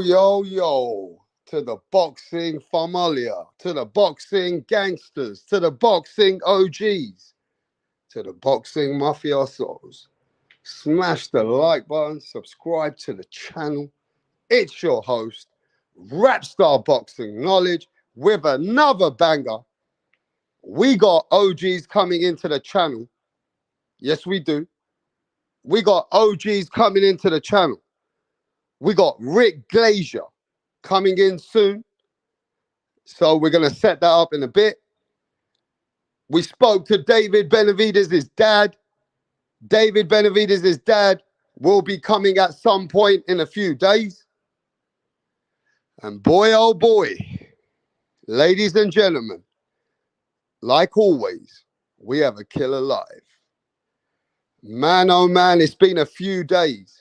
Yo, to the boxing familia, to the boxing gangsters, to the boxing OGs, to the boxing mafiosos. Smash the like button, subscribe to the channel. It's your host, Rapstar Boxing Knowledge, with another banger. We got OGs coming into the channel. Yes, we do. We got OGs coming into the channel. We got Rick Glazer coming in soon. So we're going to set that up in a bit. We spoke to David Benavidez's dad. David Benavidez's dad will be coming at some point in a few days. And boy, oh boy, ladies and gentlemen, like always, we have a killer live. Man, oh man, it's been a few days.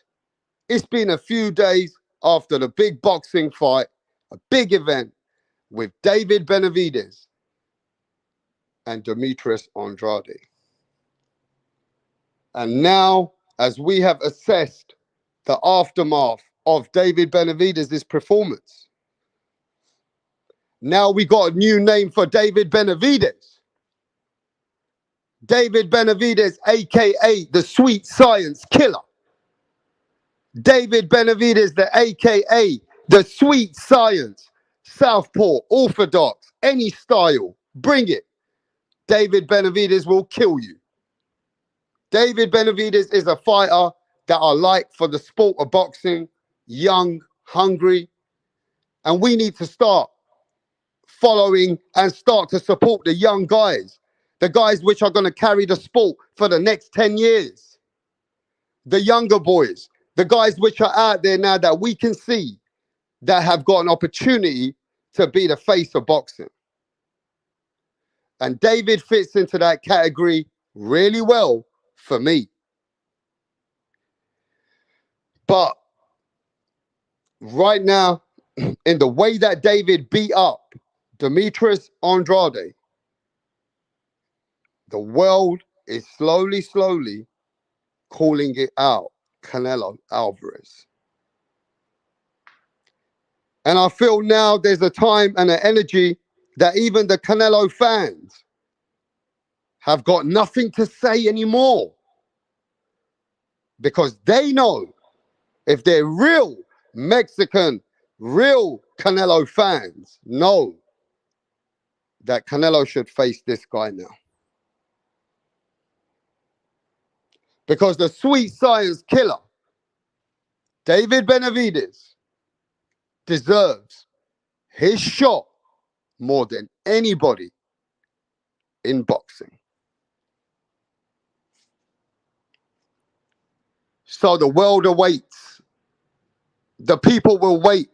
It's been a few days after the big boxing fight, a big event with David Benavidez and Demetrius Andrade. And now, as we have assessed the aftermath of David Benavidez's performance, now we got a new name for David Benavidez. David Benavidez, aka the Sweet Science Killer. David Benavidez, the aka the Sweet Science, Southpaw, Orthodox, any style, bring it. David Benavidez will kill you. David Benavidez is a fighter that I like for the sport of boxing, young, hungry, and we need to start following and start to support the young guys, the guys which are going to carry the sport for the next 10 years. The younger boys, the guys which are out there now that we can see that have got an opportunity to be the face of boxing. And David fits into that category really well for me. But right now, in the way that David beat up Demetrius Andrade, the world is slowly calling it out, Canelo Alvarez. And I feel now there's a time and an energy that even the Canelo fans have got nothing to say anymore. Because they know, if they're real Mexican, real Canelo fans, know that Canelo should face this guy now. Because the Sweet Science Killer, David Benavidez, deserves his shot more than anybody in boxing. So the world awaits. The people will wait.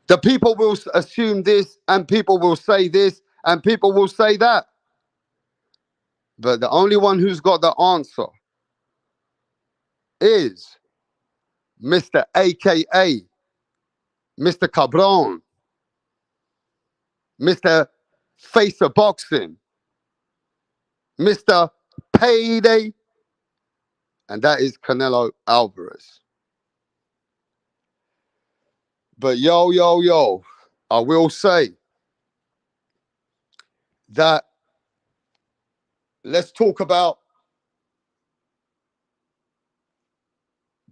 The people will assume this, and people will say this, and people will say that. But the only one who's got the answer is Mr. AKA, Mr. Cabron, Mr. Face of Boxing, Mr. Payday, and that is Canelo Alvarez. But yo, I will say that let's talk about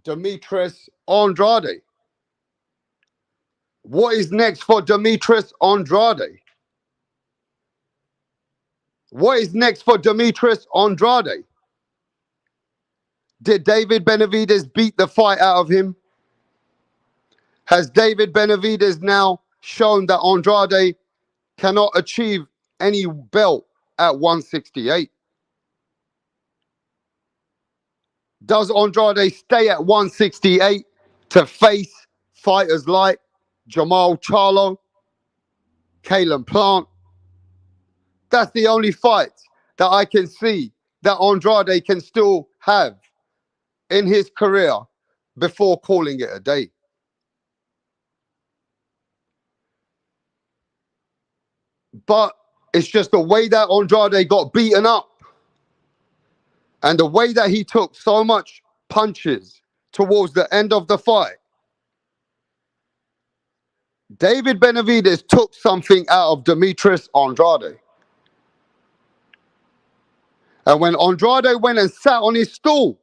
Demetrius Andrade. What is next for Demetrius Andrade? What is next for Demetrius Andrade? Did David Benavidez beat the fight out of him? Has David Benavidez now shown that Andrade cannot achieve any belt at 168? Does Andrade stay at 168 to face fighters like Jamal Charlo, Kalen Plant? That's the only fight that I can see that Andrade can still have in his career before calling it a day. But it's just the way that Andrade got beaten up and the way that he took so much punches towards the end of the fight David Benavidez took something out of Demetrius Andrade. And when Andrade went and sat on his stool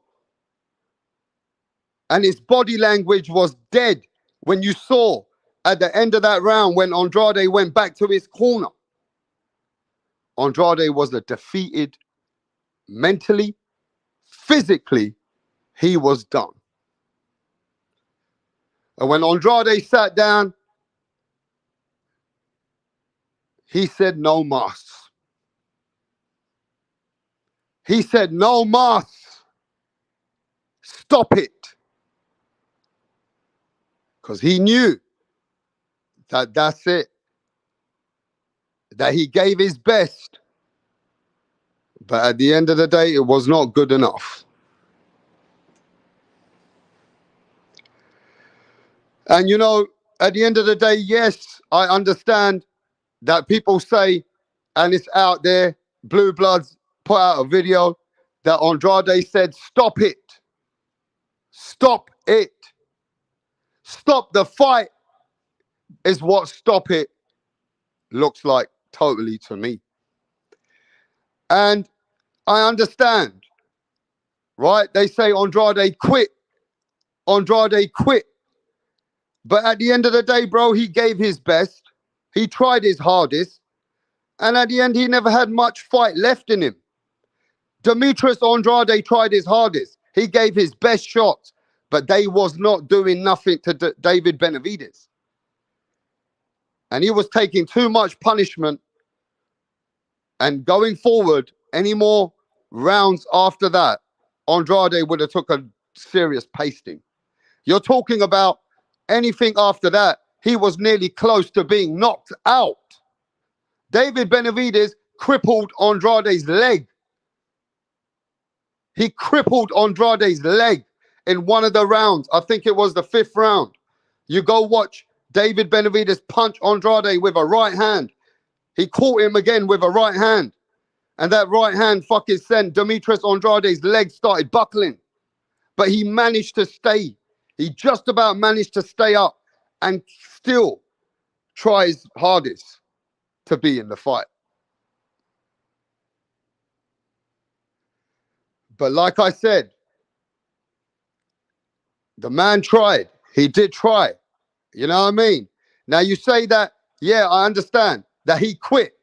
and his body language was dead, when you saw at the end of that round when Andrade went back to his corner, Andrade was a defeated mentally, physically, he was done. And when Andrade sat down, he said, no mas. He said, no mas. Stop it. Because he knew that that's it. That he gave his best. But at the end of the day, it was not good enough. And you know, at the end of the day, yes, I understand that people say, and it's out there, Blue Bloods put out a video that Andrade said, stop it. Stop it. Stop the fight is what stop it looks like totally to me. And I understand, right? They say Andrade quit. Andrade quit. But at the end of the day, bro, he gave his best. He tried his hardest. And at the end, he never had much fight left in him. Demetrius Andrade tried his hardest. He gave his best shots, but they was not doing nothing to David Benavidez. And he was taking too much punishment. And going forward, any more rounds after that, Andrade would have took a serious pasting. You're talking about anything after that, he was nearly close to being knocked out. David Benavidez crippled Andrade's leg. He crippled Andrade's leg in one of the rounds. I think it was the 5th round. You go watch David Benavidez punch Andrade with a right hand. He caught him again with a right hand. And that right hand fucking sent Demetrius Andrade's leg started buckling. But he managed to stay. He just about managed to stay up and still try his hardest to be in the fight. But like I said, the man tried. He did try. You know what I mean? Now you say that, yeah, I understand that he quit.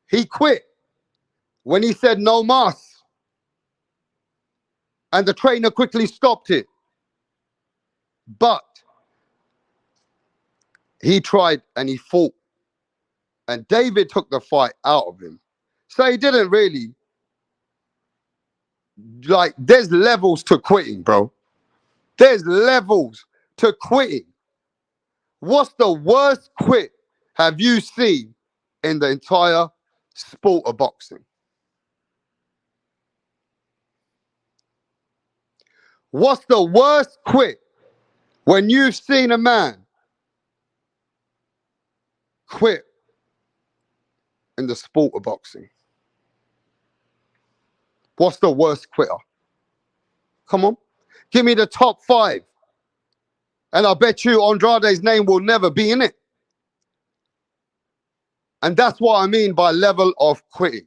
He quit when he said no mas. And the trainer quickly stopped it. But he tried and he fought. And David took the fight out of him. So he didn't really, like, there's levels to quitting, bro. There's levels to quitting. What's the worst quit have you seen in the entire sport of boxing? What's the worst quit when you've seen a man quit in the sport of boxing? What's the worst quitter? Come on. Give me the top 5. And I bet you Andrade's name will never be in it. And that's what I mean by level of quitting.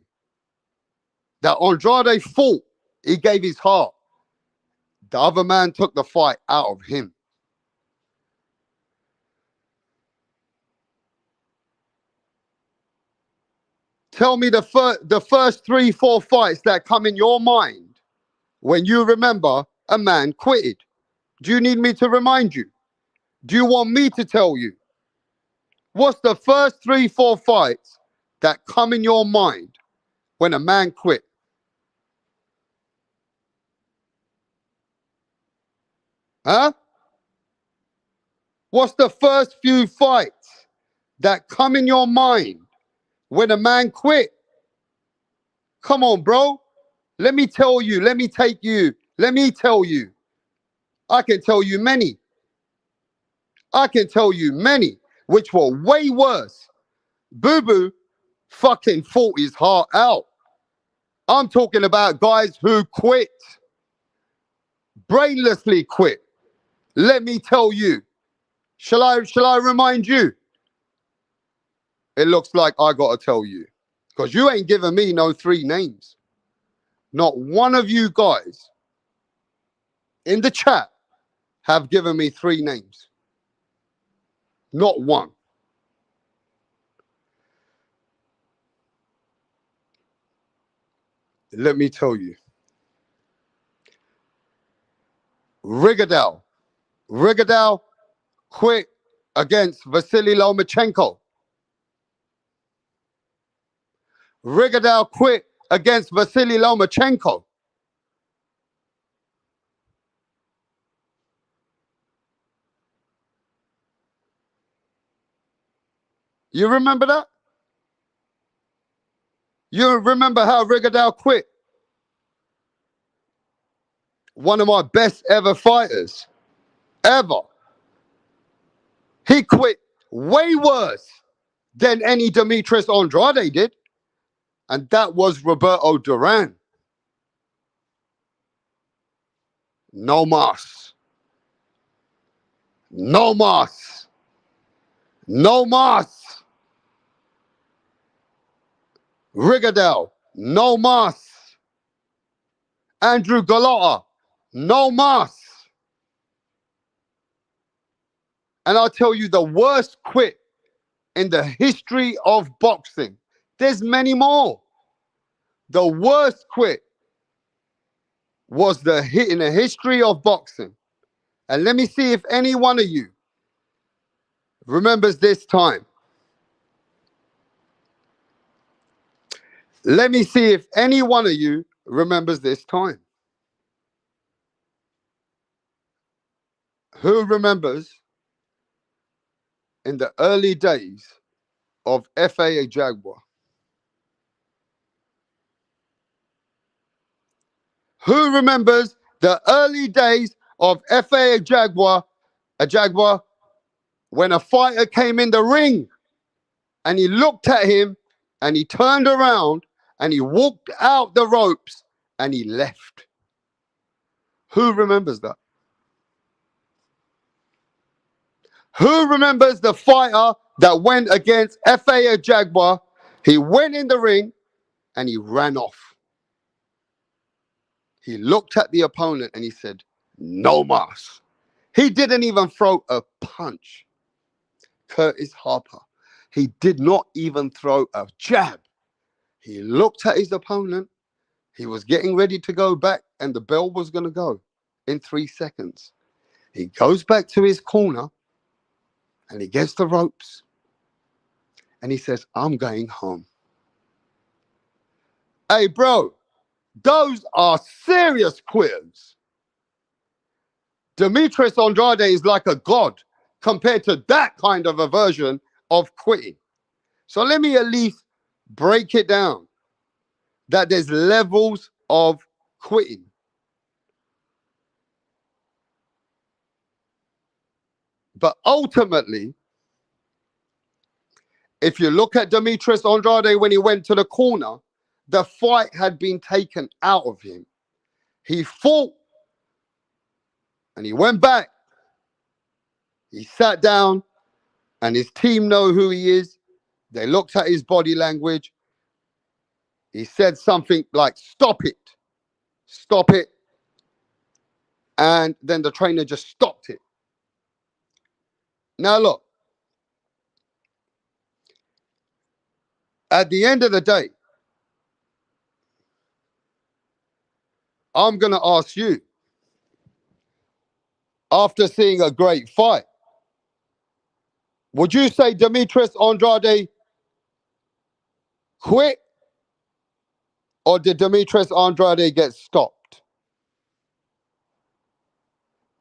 That Andrade fought. He gave his heart. The other man took the fight out of him. Tell me the first 3-4 fights that come in your mind when you remember a man quitted. Do you need me to remind you? Do you want me to tell you? What's the first 3-4 fights that come in your mind when a man quit? Huh? What's the first few fights that come in your mind when a man quit? Come on, bro. Let me tell you. Let me take you. Let me tell you. I can tell you many. I can tell you many, which were way worse. Boo Boo fucking fought his heart out. I'm talking about guys who quit. Brainlessly quit. Let me tell you. Shall I remind you? it looks like I got to tell you. Because you ain't giving me no 3 names. Not one of you guys in the chat have given me 3 names. Not one. Let me tell you. Rigadel quit against Vasily Lomachenko. Rigadel quit against Vasily Lomachenko. You remember that? You remember how Rigadel quit? One of my best ever fighters. Ever. He quit way worse than any Demetrius Andrade did. And that was Roberto Duran. No mas. No mas. No mas. Rigadel. No mas. Andrew Gallotta. No mas. And I'll tell you the worst quit in the history of boxing. There's many more. The worst quit was the hit in the history of boxing. And let me see if any one of you remembers this time. Let me see if any one of you remembers this time. Who remembers in the early days of FA Jaguar? Who remembers the early days of FA Jaguar, when a fighter came in the ring and he looked at him and he turned around and he walked out the ropes and he left? Who remembers that? Who remembers the fighter that went against FA Jaguar? He went in the ring and he ran off. He looked at the opponent and he said, no mas. He didn't even throw a punch. Curtis Harper. He did not even throw a jab. He looked at his opponent. He was getting ready to go back and the bell was going to go in 3 seconds. He goes back to his corner and he gets the ropes and he says, I'm going home. Hey, bro, those are serious quitters. Demetrius Andrade is like a god compared to that kind of a version of quitting. So let me at least break it down that there's levels of quitting. But ultimately, if you look at Demetrius Andrade when he went to the corner, the fight had been taken out of him. He fought and he went back. He sat down and his team know who he is. They looked at his body language. He said something like, stop it. Stop it. And then the trainer just stopped it. Now look, at the end of the day, I'm going to ask you, after seeing a great fight, would you say Demetrius Andrade quit, or did Demetrius Andrade get stopped?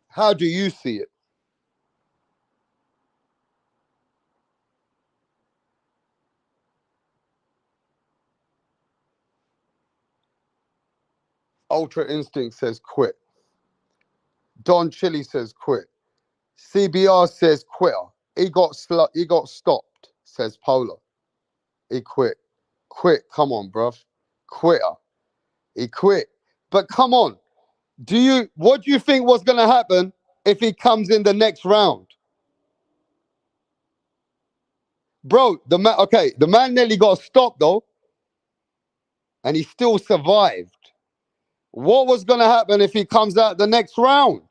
How do you see it? Ultra Instinct says quit. Don Chili says quit. CBR says quitter. He got stopped, says Polo. He quit. Quit. Come on, bruv. Quitter. He quit. But come on. What do you think was going to happen if he comes in the next round? Bro, the man nearly got stopped though, and he still survived. What was gonna happen if he comes out the next round?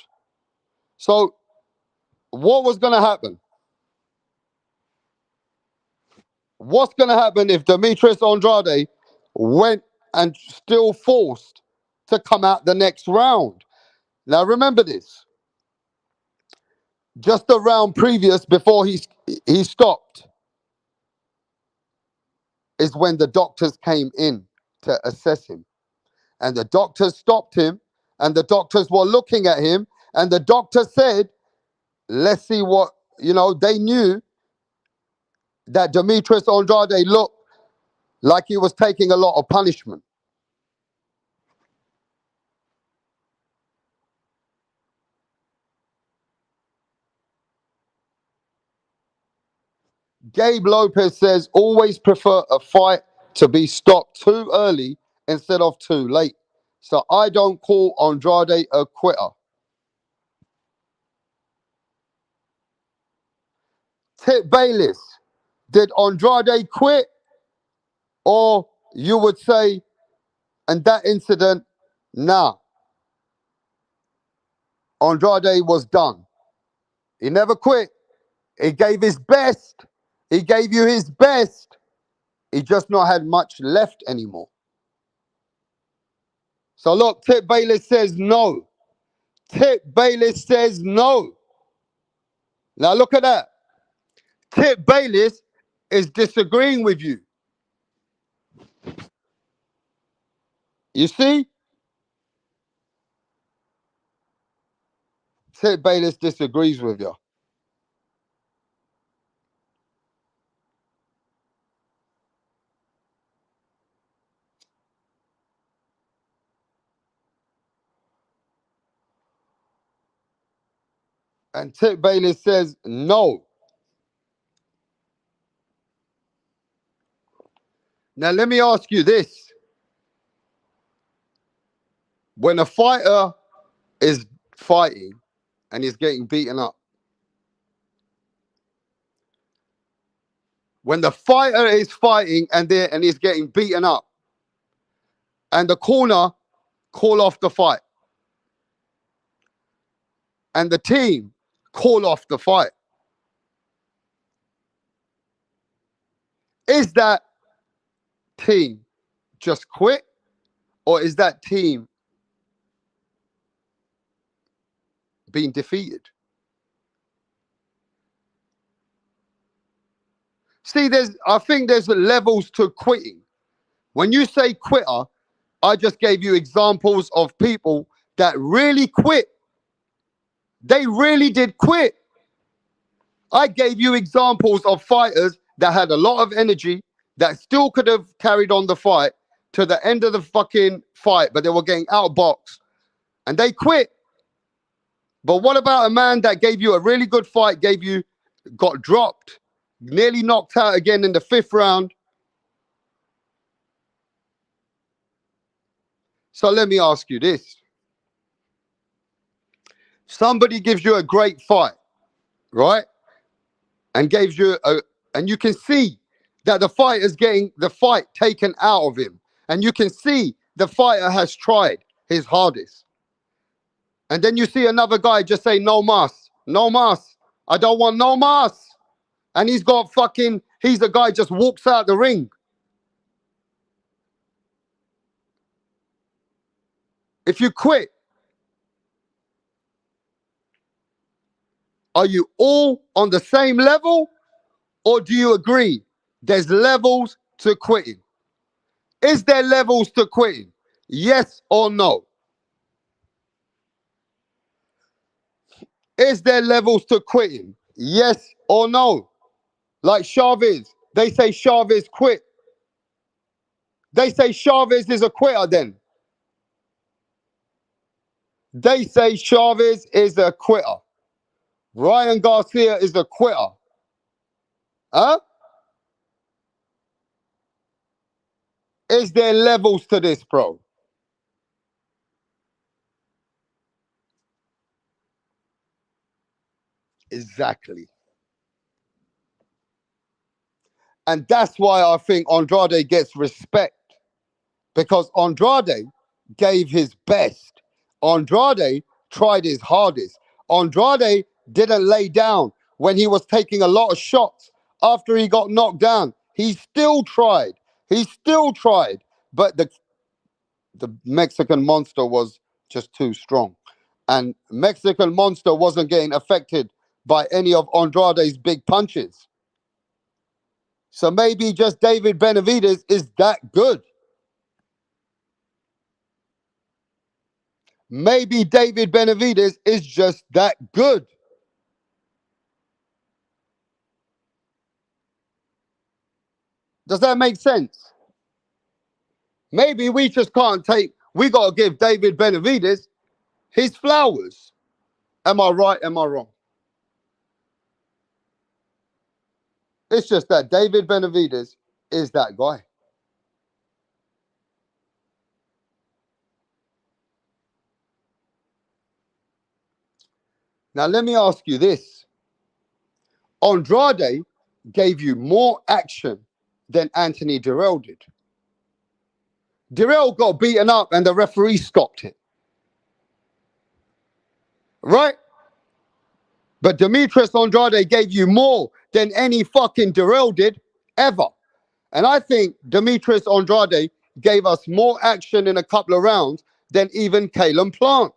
So what was gonna happen? What's gonna happen if Demetrius Andrade went and still forced to come out the next round? Now remember this. Just the round previous before he stopped is when the doctors came in to assess him. And the doctors stopped him, and the doctors were looking at him, and the doctor said, let's see what, they knew that Demetrius Andrade looked like he was taking a lot of punishment. Gabe Lopez says, always prefer a fight to be stopped too early instead of too late. So I don't call Andrade a quitter. Tip Bayless, did Andrade quit? Or you would say, and that incident, nah, Andrade was done. He never quit. He gave his best. He gave you his best. He just not had much left anymore. So look, Tip Bayless says no. Tip Bayless says no. Now look at that. Tip Bayless is disagreeing with you. You see? Tip Bayless disagrees with you. And Tip Bayless says no. Now let me ask you this. When a fighter is fighting and he's getting beaten up, when the fighter is fighting and he's getting beaten up, and the corner call off the fight, and the team call off the fight, is that team just quit, or is that team being defeated? See, I think there's levels to quitting. When you say quitter, I just gave you examples of people that really quit. They really did quit. I gave you examples of fighters that had a lot of energy that still could have carried on the fight to the end of the fucking fight, but they were getting outboxed and they quit. But what about a man that gave you a really good fight, got dropped, nearly knocked out again in the 5th round? So let me ask you this. Somebody gives you a great fight, right? And and you can see that the fighter's getting the fight taken out of him. And you can see the fighter has tried his hardest. And then you see another guy just say, no mas, no mas. I don't want no mas. And he's the guy just walks out the ring. If you quit, are you all on the same level? Or do you agree there's levels to quitting? Is there levels to quitting? Yes or no? Is there levels to quitting? Yes or no? Like Chavez, they say Chavez quit. They say Chavez is a quitter then. They say Chavez is a quitter. Ryan Garcia is a quitter. Huh? Is there levels to this, bro? Exactly. And that's why I think Andrade gets respect. Because Andrade gave his best. Andrade tried his hardest. Andrade didn't lay down when he was taking a lot of shots after he got knocked down. He still tried. He still tried. But the Mexican monster was just too strong. And Mexican monster wasn't getting affected by any of Andrade's big punches. So maybe just David Benavidez is that good. Maybe David Benavidez is just that good. Does that make sense? Maybe we just can't we got to give David Benavidez his flowers. Am I right? Am I wrong? It's just that David Benavidez is that guy. Now, let me ask you this. Andrade gave you more action than Anthony Dirrell did. Dirrell got beaten up and the referee stopped it. Right? But Demetrius Andrade gave you more than any fucking Dirrell did ever. And I think Demetrius Andrade gave us more action in a couple of rounds than even Caleb Plant.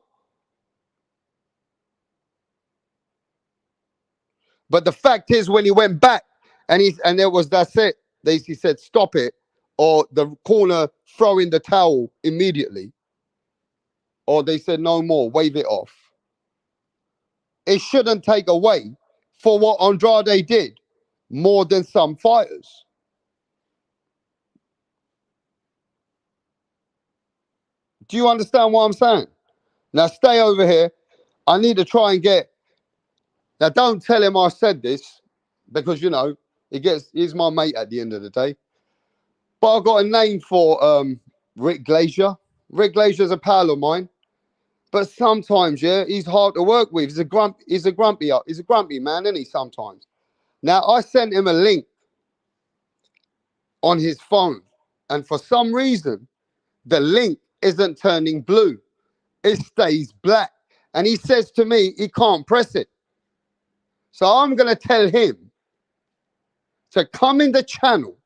But the fact is, when he went back and there was that's it. He said, stop it, or the corner throwing the towel immediately. Or they said, no more, wave it off. It shouldn't take away for what Andrade did more than some fighters. Do you understand what I'm saying? Now stay over here. I need to try and get. Now don't tell him I said this, because you know he's my mate at the end of the day. But I've got a name for Rick Glaser. Rick Glaser's a pal of mine. But sometimes, yeah, he's hard to work with. He's a grumpy man, isn't he? Sometimes. Now I sent him a link on his phone, and for some reason, the link isn't turning blue. It stays black. And he says to me, he can't press it. So I'm going to tell him to come in the channel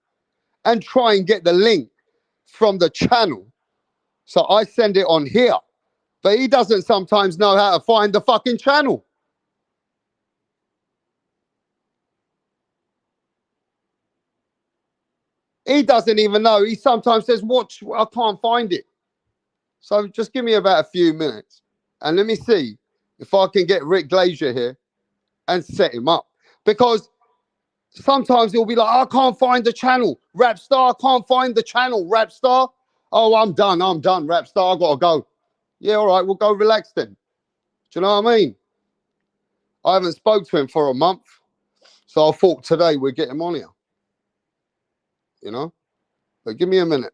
and try and get the link from the channel. So I send it on here. But he doesn't sometimes know how to find the fucking channel. He doesn't even know. He sometimes says, watch, I can't find it. So just give me about a few minutes. And let me see if I can get Rick Glaser here and set him up. Because sometimes he'll be like, I can't find the channel. Rapstar, I can't find the channel. Rapstar. Oh, I'm done, Rapstar, I gotta go. Yeah, all right, we'll go relax then. Do you know what I mean? I haven't spoke to him for a month. So I thought today we'd get him on here. You know? But give me a minute.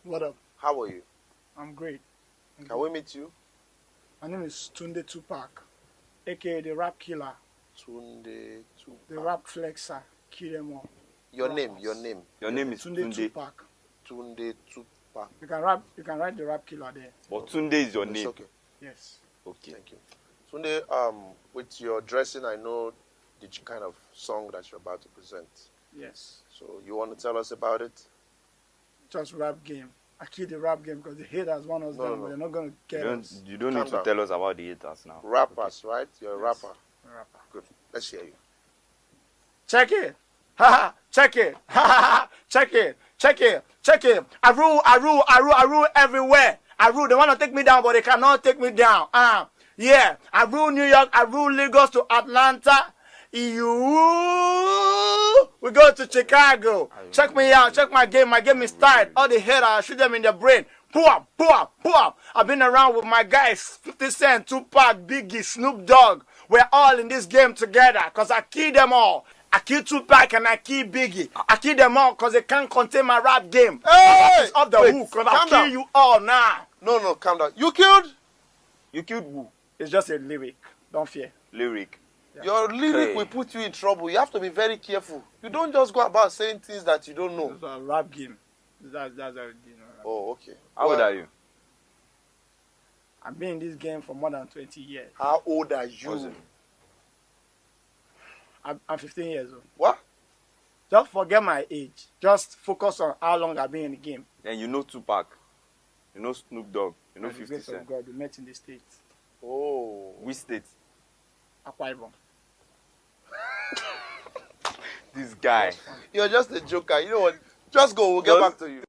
What up? How are you? I'm great. Can we meet you? My name is Tunde Tupac, aka the Rap Killer, Tunde Tupac. the Rap Flexer, kill them all. Your Rappers. name, your name. Your name is Tunde Tunde. Tupac. Tunde Tupac. You can write the Rap Killer there. But Tunde is your It's name. okay. Yes. Okay. Thank you. Tunde, with your dressing, I know the kind of song that you're about to present. Yes. So you want to tell us about it? Just rap game. I kill the rap game because the haters want us No, down, no, but no. they're not gonna get us. You don't Calm need to down. tell us about the haters now. Rappers, right? You're a Yes. rapper. A rapper. Good. Let's hear you. Check it. Ha ha. Check it. Ha ha ha. Check it. Check it. Check it. I rule everywhere. I rule. They want to take me down, but they cannot take me down. Yeah. I rule New York. I rule Lagos to Atlanta. We go to Chicago. Check me out. Check my game. My game is tight. All the haters, I shoot them in the brain. Boom, boom, boom. I've been around with my guys, 50 Cent, Tupac, Biggie, Snoop Dogg. We're all in this game together because I kill them all. I kill Tupac and I kill Biggie. I kill them all because they can't contain my rap game. Hey! It's off the hook because I'll kill you all now. No, calm down. You killed? You killed who? It's just a lyric. Don't fear. Lyric. Yeah. Your lyric Hey. will put you in trouble. You have to be very careful. You don't just go about saying things that you don't know. It's a rap game. That's a Oh, okay. How old are you? I've been in this game for more than 20 years. How old are What's you? it? I'm 15 years old. What? Just forget my age. Just focus on how long I've been in the game. Then you know Tupac. You know Snoop Dogg. You know By the 50 grace of Cent. God, we met in the States. Oh. Which state? Akwa Ibom. This guy. You're just a joker. You know what? Just go. We'll get back to you.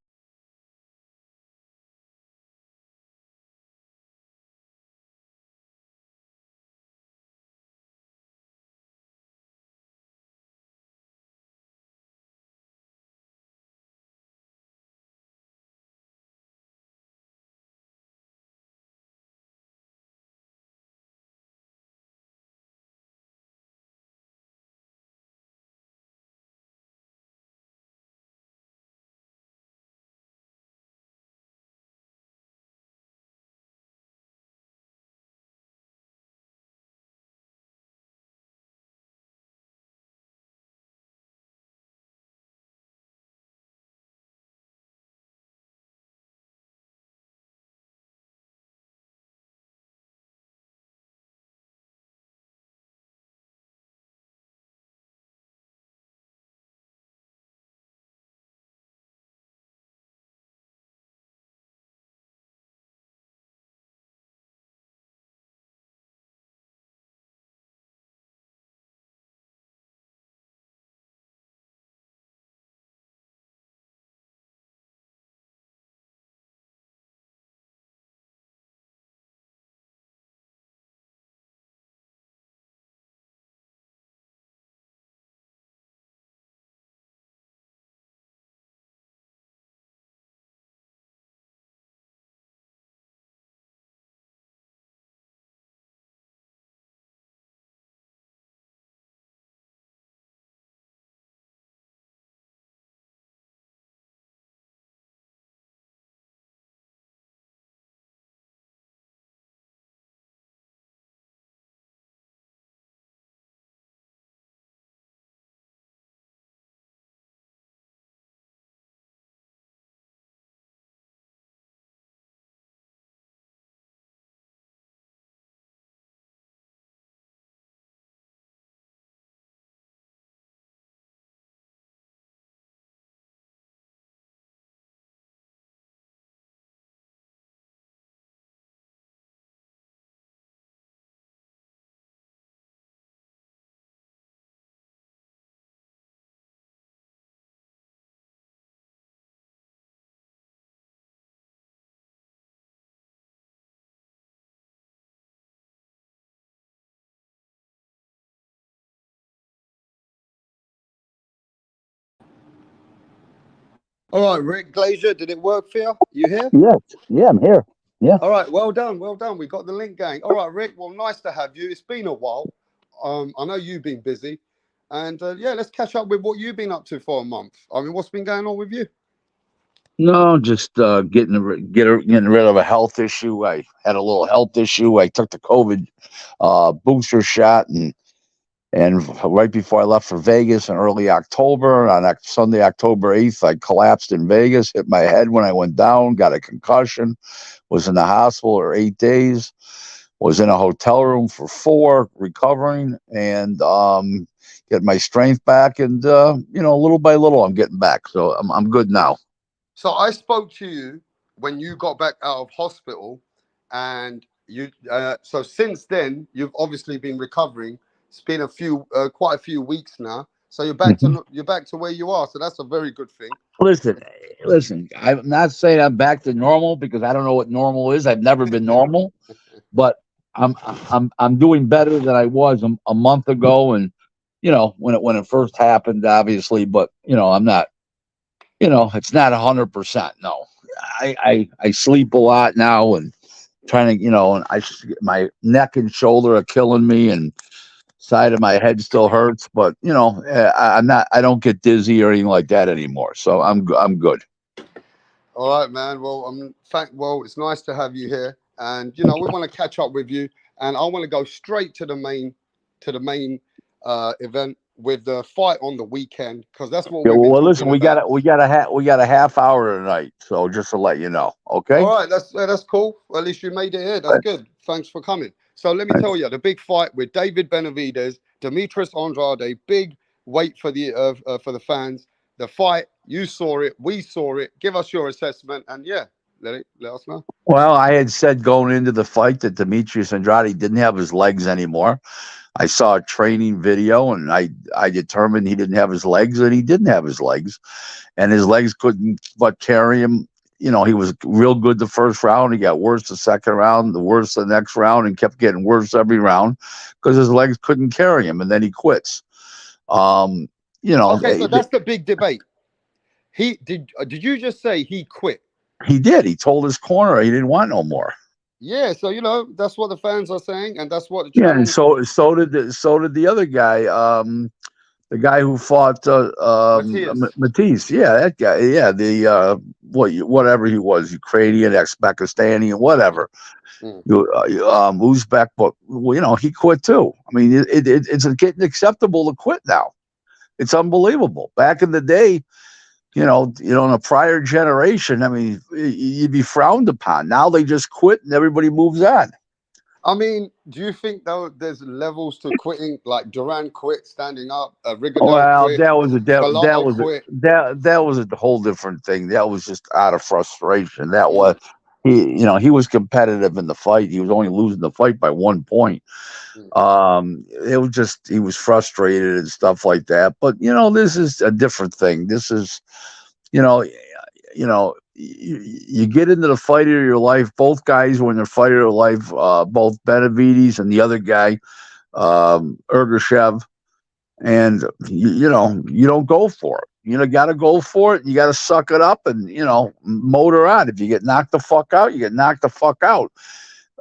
All right, Rick Glazer, did it work for you? You here? Yes. Yeah, I'm here. Yeah. All right, well done, well done. We got the link going. All right, Rick. Well, nice to have you. It's been a while. I know you've been busy, and yeah, let's catch up with what you've been up to for a month. I mean, what's been going on with you? No, just getting rid of a health issue. I had a little health issue. I took the COVID booster shot, and right before I left for Vegas in early October, on Sunday, October 8th, I collapsed in Vegas, hit my head when I went down, got a concussion, was in the hospital for 8 days, was in a hotel room for 4, recovering, and get my strength back. And little by little, I'm getting back. So I'm good now. So I spoke to you when you got back out of hospital, and you. So since then, you've obviously been recovering. It's been quite a few weeks now. So you're back to where you are. So that's a very good thing. Listen. I'm not saying I'm back to normal because I don't know what normal is. I've never been normal, but I'm doing better than I was a month ago, and when it first happened, obviously. But I'm not. It's not 100%. No, I sleep a lot now, and trying to and my neck and shoulder are killing me, and Side of my head still hurts, but you know, I'm not. I don't get dizzy or anything like that anymore. So I'm good. All right, man. Well, it's nice to have you here, and we want to catch up with you, and I want to go straight to the main event with the fight on the weekend because that's what Yeah, we've been well, listen, talking about. we got a half hour tonight, so just to let you know, okay? All right, that's cool. Well, at least you made it here. That's good. Thanks for coming. So let me tell you, the big fight with David Benavidez, Demetrius Andrade. Big wait for the fans. The fight, you saw it, we saw it. Give us your assessment, and yeah, let us know. Well, I had said going into the fight that Demetrius Andrade didn't have his legs anymore. I saw a training video, and I determined he didn't have his legs, and he didn't have his legs, and his legs couldn't but carry him. You know, he was real good the first round. He got worse the second round, the worse the next round, and kept getting worse every round because his legs couldn't carry him, and then he quits. Um, you know, Okay, so that's the big debate. Did you just say he quit? he did. He told his corner he didn't want no more. Yeah, so that's what the fans are saying, and that's what the Yeah, and channel. so did the other guy. The guy who fought Matthias. Matisse, yeah, that guy, yeah, the whatever he was, Ukrainian, ex-Pakistani, whatever, Mm. Uzbek, but well, he quit too. I mean, it's getting acceptable to quit now. It's unbelievable. Back in the day, in a prior generation, I mean, you'd be frowned upon. Now they just quit and everybody moves on. I mean, do you think though there's levels to quitting? Like Duran quit standing up, Rigondeaux Well, quit, Galotto quit. that was a whole different thing. That was just out of frustration. That was Mm. he was competitive in the fight. He was only losing the fight by 1 point. It was just he was frustrated and stuff like that. But this is a different thing. This is you know you get into the fight of your life. Both guys were in the fight of their life. Both Benavides and the other guy, Ergashev. And you don't go for it. You got to go for it. You got to suck it up and motor on. If you get knocked the fuck out, you get knocked the fuck out.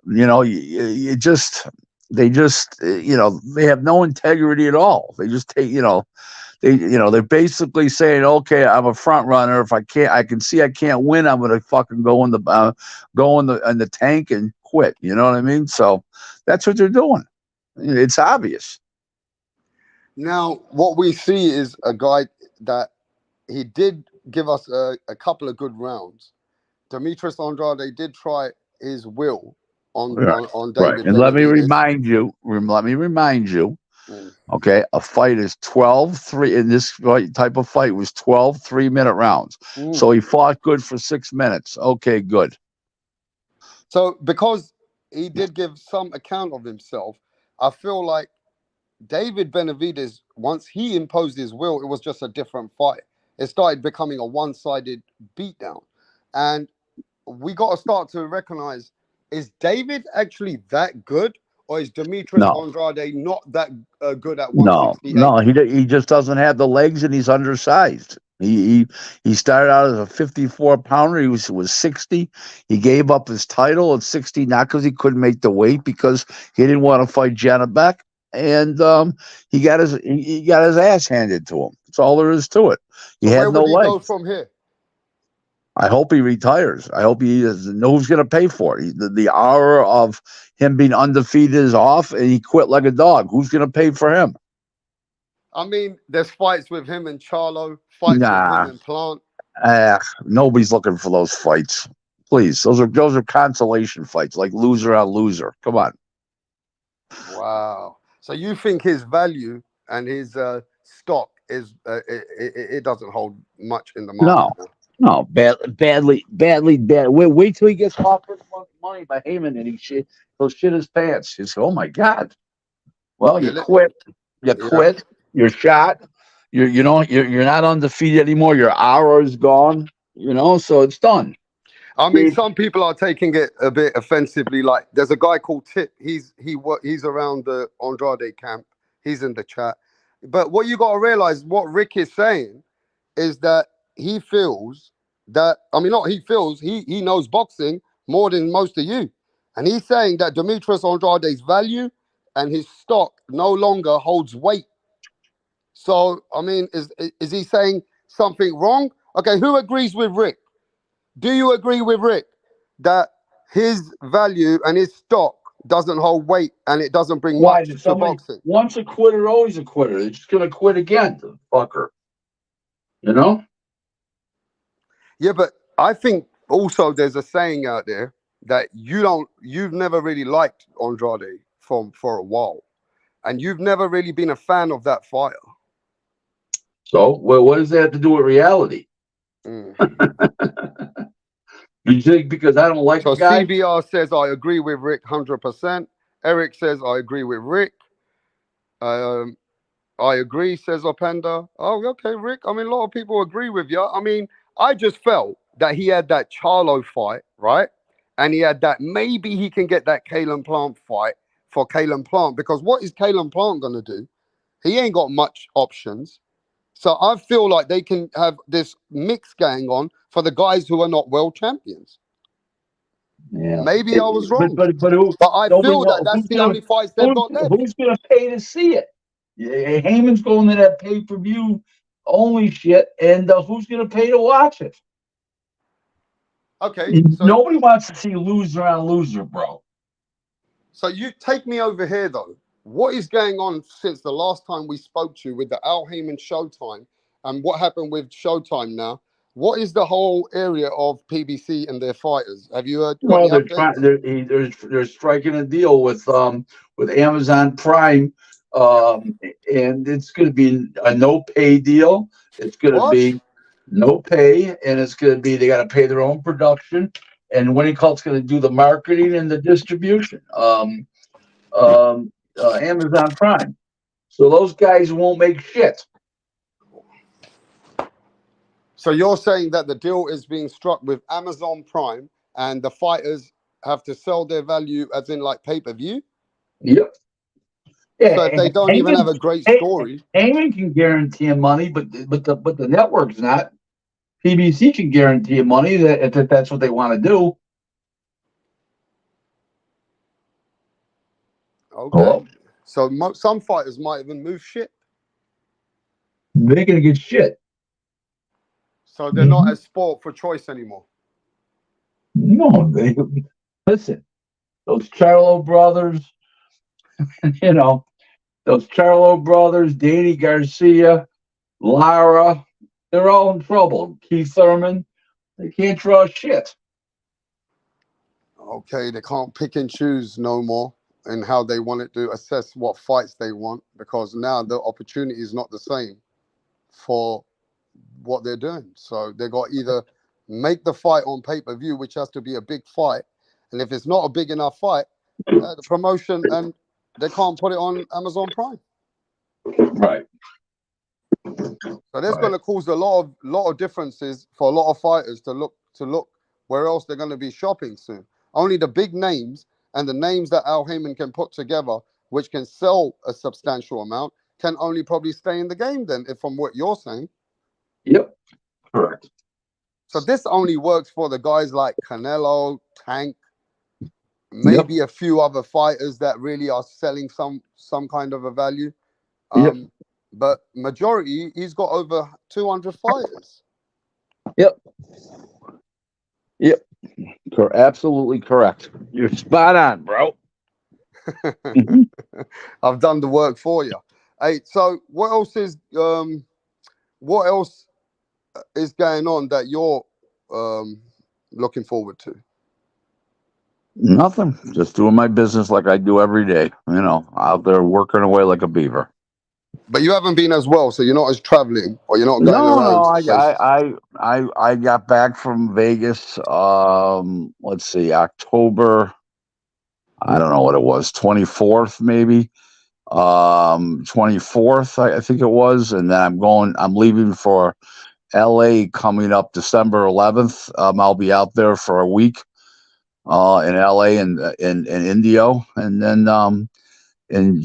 You just they have no integrity at all. They just take they're basically saying, okay, I'm a front runner. If I can see I can't win, I'm gonna fucking go in the tank and quit. You know what I mean? So that's what they're doing. It's obvious. Now, what we see is a guy that he did give us a couple of good rounds. Demetrius Andrade did try his will on Right. David And let me Benavidez. remind you, Mm. okay, a fight is 12-3 in this type of fight was 12 3-minute rounds. Mm. So he fought good for 6 minutes. Okay, good. So because he did give some account of himself, I feel like David Benavidez, once he imposed his will, it was just a different fight. It started becoming a one-sided beatdown. And we got to start to recognize, is David actually that good? Or is Demetrius No. Andrade not that good at No, 168? he just doesn't have the legs and he's undersized. He started out as a 54 pounder. He was 60. He gave up his title at 60, not because he couldn't make the weight, because he didn't want to fight Janabek. And he got his ass handed to him. That's all there is to it. He So had where no would he go legs. from here? I hope he retires. I hope he doesn't know who's going to pay for it. The hour of him being undefeated is off, and he quit like a dog. Who's going to pay for him? I mean, there's fights with him and Charlo, fights with him Nah, and Plant. nobody's looking for those fights. Please, those are consolation fights, like loser on loser. Come on. Wow. So you think his value and his stock is it doesn't hold much in the market No, now? no, badly. Wait till he gets offered money by Heyman and he'll shit his pants. He's, oh my God. Well, Yeah, you quit. You yeah. quit. You're shot. You're not undefeated anymore. Your hour is gone. So it's done. I mean, some people are taking it a bit offensively. Like, there's a guy called Tip. He's around the Andrade camp. He's in the chat. But what you got to realize, what Rick is saying, is that he feels that. I mean, not he feels. He knows boxing more than most of you, and he's saying that Demetrius Andrade's value and his stock no longer holds weight. So, I mean, is he saying something wrong? Okay, who agrees with Rick? Do you agree with Rick that his value and his stock doesn't hold weight and it doesn't bring Why much did to somebody boxing? once a quitter, always a quitter? They're just gonna quit again, the fucker. You know? Yeah, but I think also there's a saying out there that you've never really liked Andrade for a while, and you've never really been a fan of that fighter. So, well, what does that have to do with reality? Mm. You think because I don't like So the guy? CBR says I agree with Rick 100%. Eric says I agree with Rick. Um, I agree, says Openda. Oh, okay, Rick. I mean, a lot of people agree with you. I mean, I just felt that he had that Charlo fight, right? And he had that maybe he can get that Kalen Plant fight for Kalen Plant, because what is Kalen Plant going to do? He ain't got much options. So I feel like they can have this mix going on for the guys who are not world champions. Yeah. Maybe I was But wrong, but who? but I Nobody feel that know that's the only fights they've got left. who's gonna pay to see it? Yeah, Heyman's going to that pay-per-view only shit, and who's gonna pay to watch it? Okay, Nobody wants to see loser on loser, bro. so you take me over here though. What is going on since the last time we spoke to you with the Al Heyman Showtime, and what happened with Showtime now? What is the whole area of PBC and their fighters? Have you got Well, any they're updates? trying. They're striking a deal with Amazon Prime, and it's going to be a no pay deal. It's going to What? be no pay, and it's going to be they got to pay their own production, and Winning Cult's going to do the marketing and the distribution. Amazon Prime. So those guys won't make shit. So you're saying that the deal is being struck with Amazon Prime, and the fighters have to sell their value as in like pay-per-view? Yep. So if Yeah, they don't even have a great story, Heyman can guarantee him money, but the network's not. PBC can guarantee him money that if that's what they want to do. okay. Hello? So some fighters might even move shit. They're gonna get shit. So they're not as sport for choice anymore. No, they listen. Those Charlo brothers, you know, those Charlo brothers, Danny Garcia, Lara, they're all in trouble. Keith Thurman, they can't draw shit. Okay, they can't pick and choose no more in how they want it to assess what fights they want, because now the opportunity is not the same for what they're doing. So they got either make the fight on pay-per-view, which has to be a big fight, and if it's not a big enough fight, the promotion, and they can't put it on Amazon Prime. Right. So that's going to cause a lot of differences for a lot of fighters to look where else they're going to be shopping soon. Only the big names and the names that Al Heyman can put together, which can sell a substantial amount, can only probably stay in the game then, if from what you're saying. Yep. Correct. So this only works for the guys like Canelo, Tank, maybe a few other fighters that really are selling some kind of a value. But majority, he's got over 200 fighters. Yep. Absolutely correct. You're spot on, bro. I've done the work for you. Hey, so what else is going on that you're looking forward to? Nothing. Just doing my business like I do every day. You know, out there working away like a beaver. But you haven't been as well, so you're not as traveling, or you're not going around. No. I got back from Vegas. Let's see, October. I don't know what it was, 24th maybe. 24th, I think it was, and then I'm leaving for LA coming up December 11th. I'll be out there for a week in LA and in Indio, and then in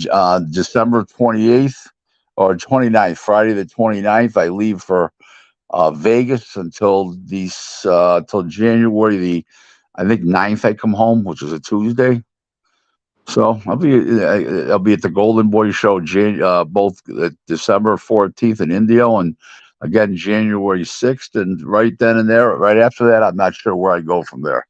December 28th or 29th, Friday the 29th, I leave for Vegas until till January I think 9th I come home, which is a Tuesday. So I'll be at the Golden Boy Show, both December 14th in India, and again January 6th. And right then and there, right after that, I'm not sure where I go from there.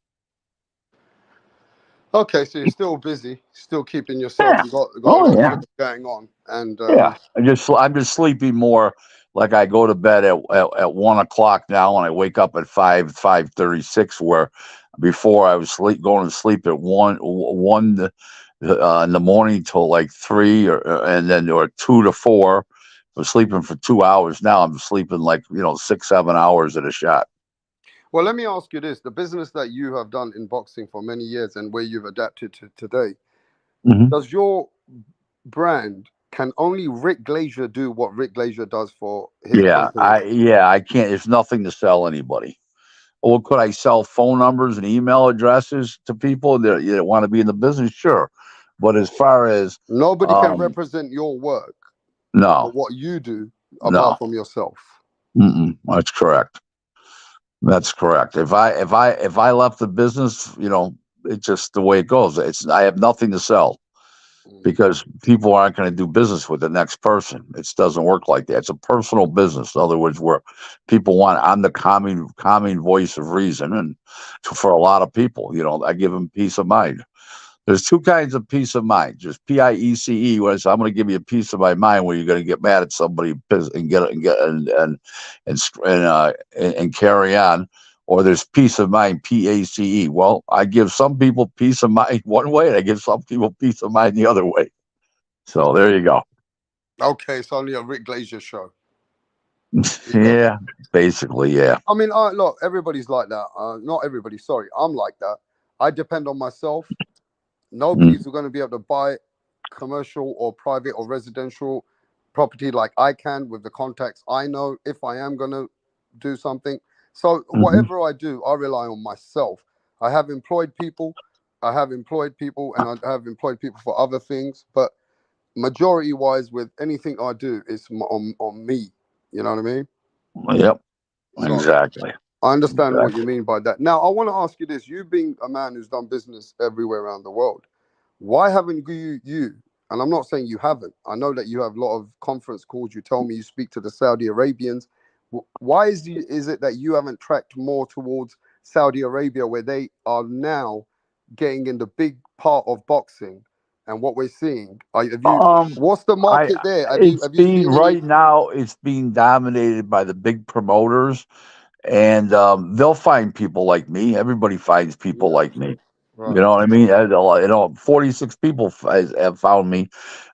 Okay, so you're still busy, still keeping yourself. Yeah. You got a Oh lot of yeah. things going on, and Yeah. I'm just sleeping more. Like I go to bed at 1 o'clock now, and I wake up at 5:36. Where before I was going to sleep at one in the morning till like 3 or 2 to 4. For sleeping for 2 hours. Now I'm sleeping like 6-7 hours at a shot. well, let me ask you this: the business that you have done in boxing for many years, and where you've adapted to today, Hmm. does your brand can only Rick Glazer do what Rick Glazer does for his company? I can't. There's nothing to sell anybody. Or could I sell phone numbers and email addresses to people that want to be in the business? Sure, but as far as Nobody can um, represent your work or no, what you do apart no, from yourself. that's correct. That's correct. If I left the business, it's just the way it goes. I have nothing to sell Mm. because people aren't going to do business with the next person. It doesn't work like that. It's a personal business. In other words, where people I'm the calming voice of reason, and for a lot of people, I give them peace of mind. There's two kinds of peace of mind. Just PIECE, where I'm going to give you a piece of my mind, where you're going to get mad at somebody and and carry on. Or there's peace of mind, PACE. Well, I give some people peace of mind one way, and I give some people peace of mind the other way. So there you go. Okay, it's only a Rick Glazer show. Yeah. Yeah, basically, yeah. I mean, look, everybody's like that. Not everybody, sorry. I'm like that. I depend on myself. Mm. Nobody's going to be able to buy commercial or private or residential property like I can with the contacts I know if I am going to do something. So Hmm. whatever I do, I rely on myself. I have employed people. And I have employed people for other things. But majority wise, with anything I do, it's on me. You know what I mean? Yep, So exactly. I understand what you Exactly. mean by that. Now, I want to ask you this. You being a man who's done business everywhere around the world, why haven't you, and I'm not saying you haven't, I know that you have a lot of conference calls, you tell me you speak to the Saudi Arabians. Why is it that you haven't tracked more towards Saudi Arabia, where they are now getting in the big part of boxing and what we're seeing? Have you, Um, what's the I market there? Have you it's have you being seen any? right now. It's being dominated by the big promoters, and they'll find people like me. Everybody finds people Yeah, like me. You right. know what I mean? 46 people have found me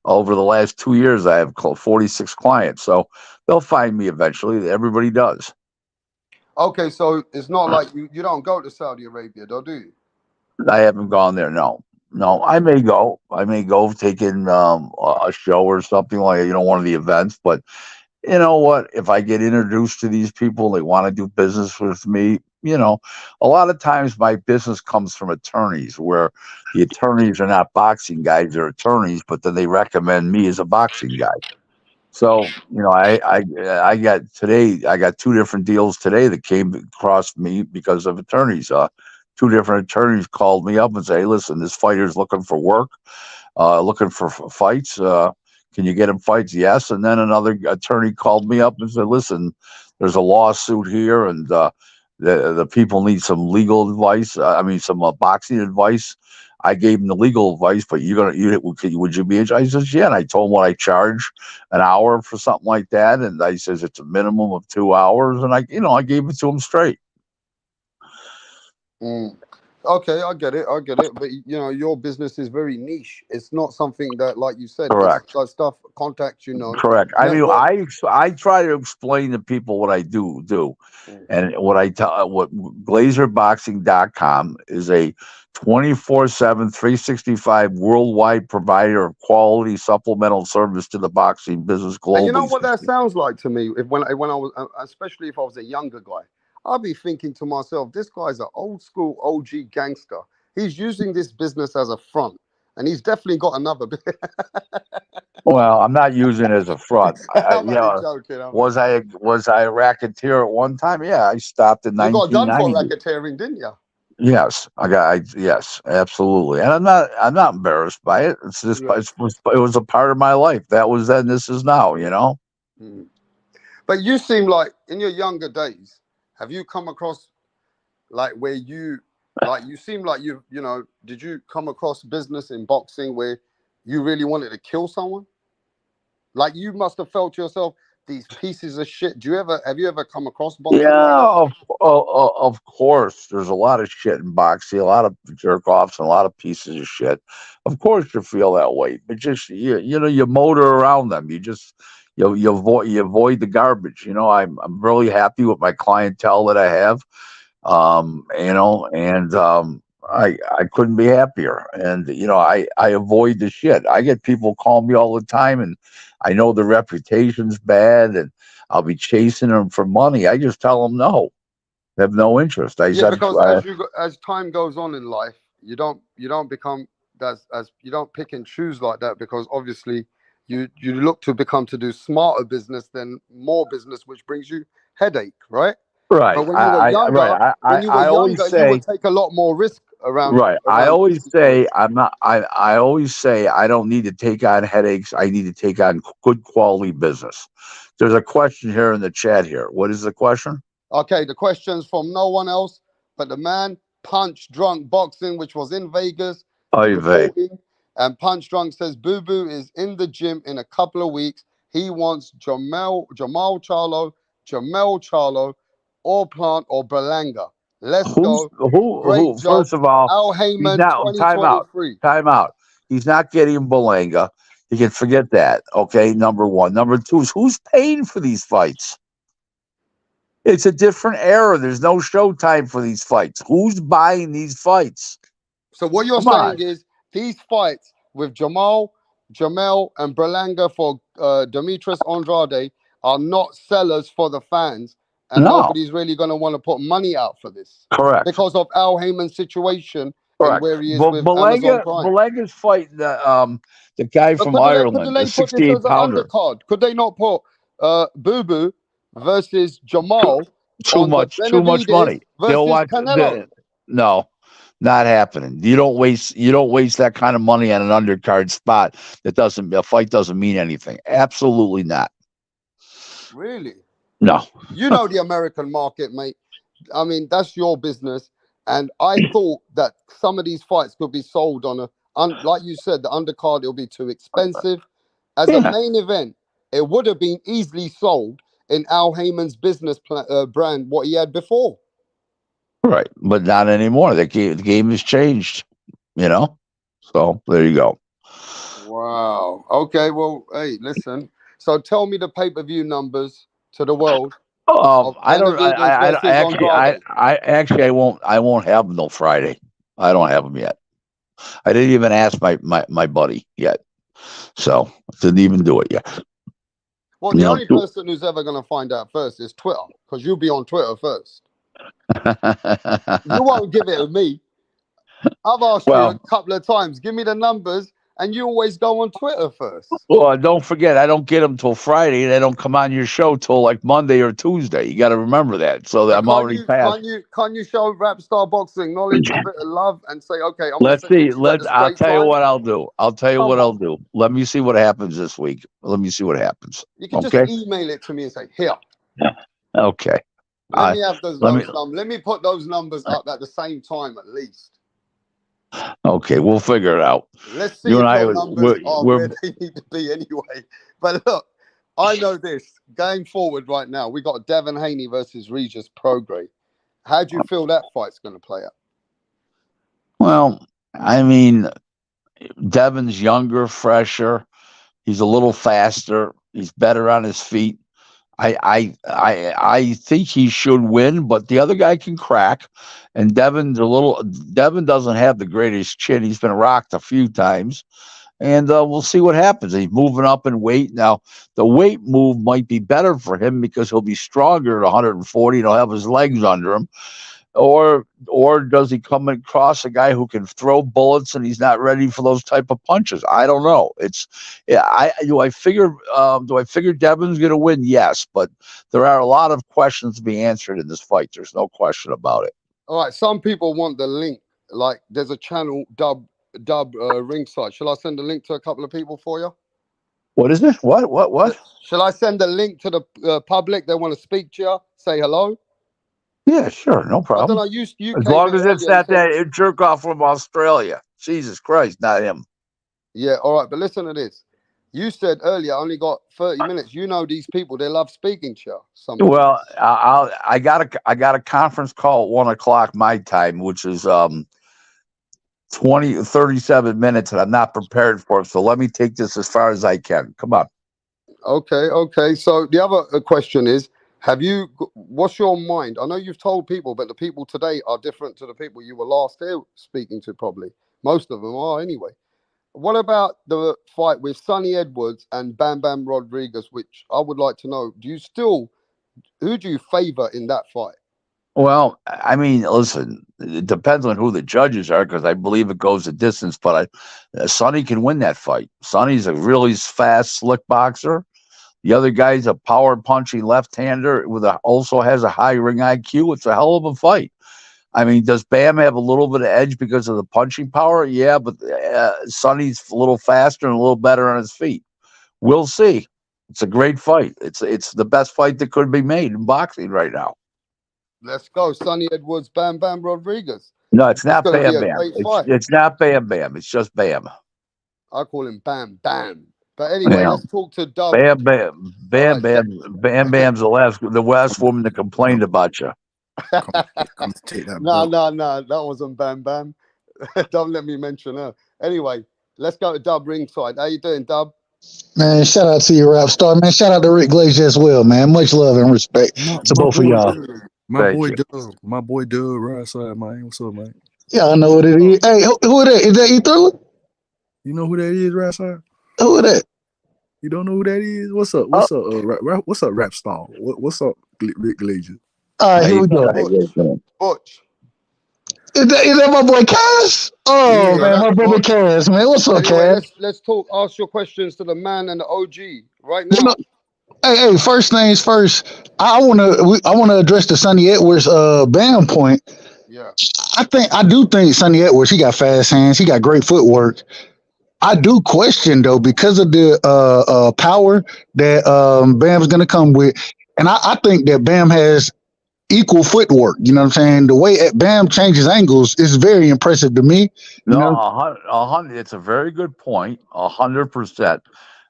over the last 2 years. I have 46 clients, so they'll find me eventually. Everybody does. Okay, so it's not like you don't go to Saudi Arabia, though, do you? I haven't gone there. No, no. Okay. I may go. I may go take in a show or something like one of the events, but you know what? If I get introduced to these people, they want to do business with me. A lot of times my business comes from attorneys, where the attorneys are not boxing guys, they're attorneys, but then they recommend me as a boxing guy. So, I got two different deals today that came across me because of attorneys. Two different attorneys called me up and say, "Hey, listen, this fighter's looking for work, looking for fights. Can you get him fights?" Yes. And then another attorney called me up and said, "Listen, there's a lawsuit here, and the people need some legal advice. I mean, some boxing advice." I gave him the legal advice, but would you be interested? I says, yeah. And I told him what I charge an hour for something like that, and I says it's a minimum of 2 hours, and I gave it to him straight. Mm. Okay, I get it. I get it. But your business is very niche. It's not something that, like you said, it's Correct. like stuff, contacts, Correct. I mean, network. I try to explain to people what I do. Mm. And what glazerboxing.com is a 24/7, 365 worldwide provider of quality supplemental service to the boxing business And you know globally. what that sounds like to me? If when I was, especially if I was a younger guy, I'd be thinking to myself, this guy's an old school OG gangster. He's using this business as a front, and he's definitely got another. Well, I'm not using it as a front. I'm only joking. I'm only joking. Was I a racketeer at one time? Yeah, I stopped in You got done for 1990. racketeering, didn't you? Yes, yes, absolutely, and I'm not embarrassed by it. It's just, Yeah. it was a part of my life. That was then. This is now. You know. Mm. But you seem like in your younger days, have you come across like where you like you seem like you know, did you come across business in boxing where you really wanted to kill someone? Like you must have felt to yourself, these pieces of shit. Do you ever have you ever come across boxing like Yeah, that? of course. There's a lot of shit in boxing, a lot of jerk offs, and a lot of pieces of shit. Of course, you feel that way, but just you know, you motor around them. You just you avoid the garbage. You know, I'm really happy with my clientele that I have. You know, and I couldn't be happier. And you know, I avoid the shit. I get people call me all the time, and I know the reputation's bad, and I'll be chasing them for money. I just tell them no, I have no interest. I Yeah, said, because as time goes on in life, you don't become as you don't pick and choose like that because obviously you look to become to do smarter business than more business, which brings you headache, right? But right, when you were right. younger, I always you would say, take a lot more risk around right. I around always say situations. I'm not. I always say I don't need to take on headaches. I need to take on good quality business. There's a question here in the chat here. What is the question? Okay, the question's from no one else but the man Punch Drunk Boxing, which was in Vegas. He's Oy vey. reporting, and Punch Drunk says Boo Boo is in the gym in a couple of weeks. He wants Jamal Charlo, or Plant or Berlanga. Let's go. Great Who? job. First of all, Al he's Heyman not. Time out. 2023. Time out. He's not getting Belanga. You can forget that. Okay, number one. Number two is who's paying for these fights? It's a different era. There's no showtime for these fights. Who's buying these fights? So what you're Come on. saying is these fights with Jamel, and Berlanga for Demetrius Andrade are not sellers for the fans, and No. nobody's really going to want to put money out for this Correct. because of Al Heyman's situation and Correct. where he is But with Amazon Belanga, Prime. Belanga's fighting the guy But from couldn't Ireland, a they put this as 68 an pounder. undercard? Could they not put Boo Boo versus Too, Jamal on the too much Benavides money. They'll versus watch Canelo? no. Not happening. You don't waste that kind of money on an undercard spot that doesn't a fight doesn't mean anything. Absolutely not. Really? No. You know the American market, mate. I mean, that's your business. And I thought that some of these fights could be sold on like you said, the undercard, it'll be too expensive. As a Yeah. main event, it would have been easily sold in Al Heyman's business brand, what he had before. Right. But not anymore. The game has changed, you know? So there you go. Wow. Okay. Well, hey, listen. So tell me the pay-per-view numbers to the world of I don't. Benavidez versus Andrade. I won't have them till Friday. I don't have them yet. I didn't even ask my buddy yet, so didn't even do it yet. Well, You the know. only person who's ever going to find out first is Twitter, because you'll be on Twitter first. You won't give it to me. I've asked you a Well, couple of times, give me the numbers, and you always go on Twitter first. don't forget, I don't get them till Friday. They don't come on your show till like Monday or Tuesday. You got to remember that. So that But I'm already past. can you show Rap Star Boxing knowledge, a bit of love, and say, okay, I'm going to Let's send you see. these at a I'll straight tell you time? what I'll do. I'll tell you Come what I'll on. do. Let me see what happens this week. Let me see what happens. You can just Okay. email it to me and say, here, Okay. let me have those let me. numbers. Let me put those numbers up at the same time at least. Okay, we'll figure it out. Let's see You and if I, your numbers are we're where they need to be anyway. But look, I know this. Going forward right now, we got Devin Haney versus Regis Prograis. How do you feel that fight's going to play out? well. I mean, Devin's younger, fresher. He's a little faster. He's better on his feet. I think he should win, but the other guy can crack. And Devin doesn't have the greatest chin. He's been rocked a few times. And we'll see what happens. He's moving up in weight. Now, the weight move might be better for him because he'll be stronger at 140 and he'll have his legs under him. Or does he come across a guy who can throw bullets and he's not ready for those type of punches? I don't know. I figure Devin's going to win? Yes, but there are a lot of questions to be answered in this fight. There's no question about it. All right. Some people want the link. Like, there's a channel dub ringside. Shall I send the link to a couple of people for you? What is it? What? Shall I send the link to the public? They want to speak to you. Say hello. Yeah, sure, no I don't problem. know. You As came long in as it's earlier. You not said, that jerk off from Australia. Jesus Christ, not him. yeah. All right. But listen to this. You said earlier I only got 30 minutes. You know these people. They love speaking to you. Some of them. Well, I got a conference call at 1:00 my time, which is 37 minutes, and I'm not prepared for it. So let me take this as far as I can. Come on. Okay. So the other question is, what's your mind? I know you've told people, but the people today are different to the people you were last here speaking to, probably. Most of them are anyway. What about the fight with Sonny Edwards and Bam Bam Rodriguez, which I would like to know, who do you favor in that fight? Well, I mean, listen, it depends on who the judges are because I believe it goes a distance, but Sonny can win that fight. Sonny's a really fast, slick boxer. The other guy's a power punching left-hander also has a high ring IQ. It's a hell of a fight. I mean, does Bam have a little bit of edge because of the punching power? Yeah, but Sonny's a little faster and a little better on his feet. We'll see. It's a great fight. It's the best fight that could be made in boxing right now. Let's go, Sonny Edwards, Bam Bam Rodriguez. No, it's That's not going to be Bam a Bam. great fight. It's not Bam Bam. It's just Bam. I call him Bam Bam. But anyway, Yeah. let's talk to Dub. Bam Bam. Bam All right, Bam. Bam Bam's the last woman that complained about you. Come take that. No, that wasn't Bam Bam. Don't let me mention her. Anyway, let's go to Dub ringside. How you doing, Dub? Man, shout out to you, Rap Star. Man, shout out to Rick Glazer as well, man. Much love and respect to both of y'all. My Thank boy Dub, right side, man. What's up, man? Yeah, I know what it is. Hey, who that? Is that E Thriller? You know who that is, right side? Who is that? You don't know who that is? What's up? What's up, Rap Star? What's up, Rick Glazer? All right, here we go. Butch. Is that my boy Cass? Oh, Yeah, man, my brother Cass, man. What's up, Anyway, Cass? let's talk. Ask your questions to the man and the OG right now. You know, hey, first things first. I wanna address the Sonny Edwards Bam point. Yeah. I do think Sonny Edwards, he got fast hands, he got great footwork. I do question though, because of the power that Bam's gonna come with, and I think that Bam has equal footwork. You know what I'm saying? The way Bam changes angles is very impressive to me. You No, know? 100. It's a very good point. 100%.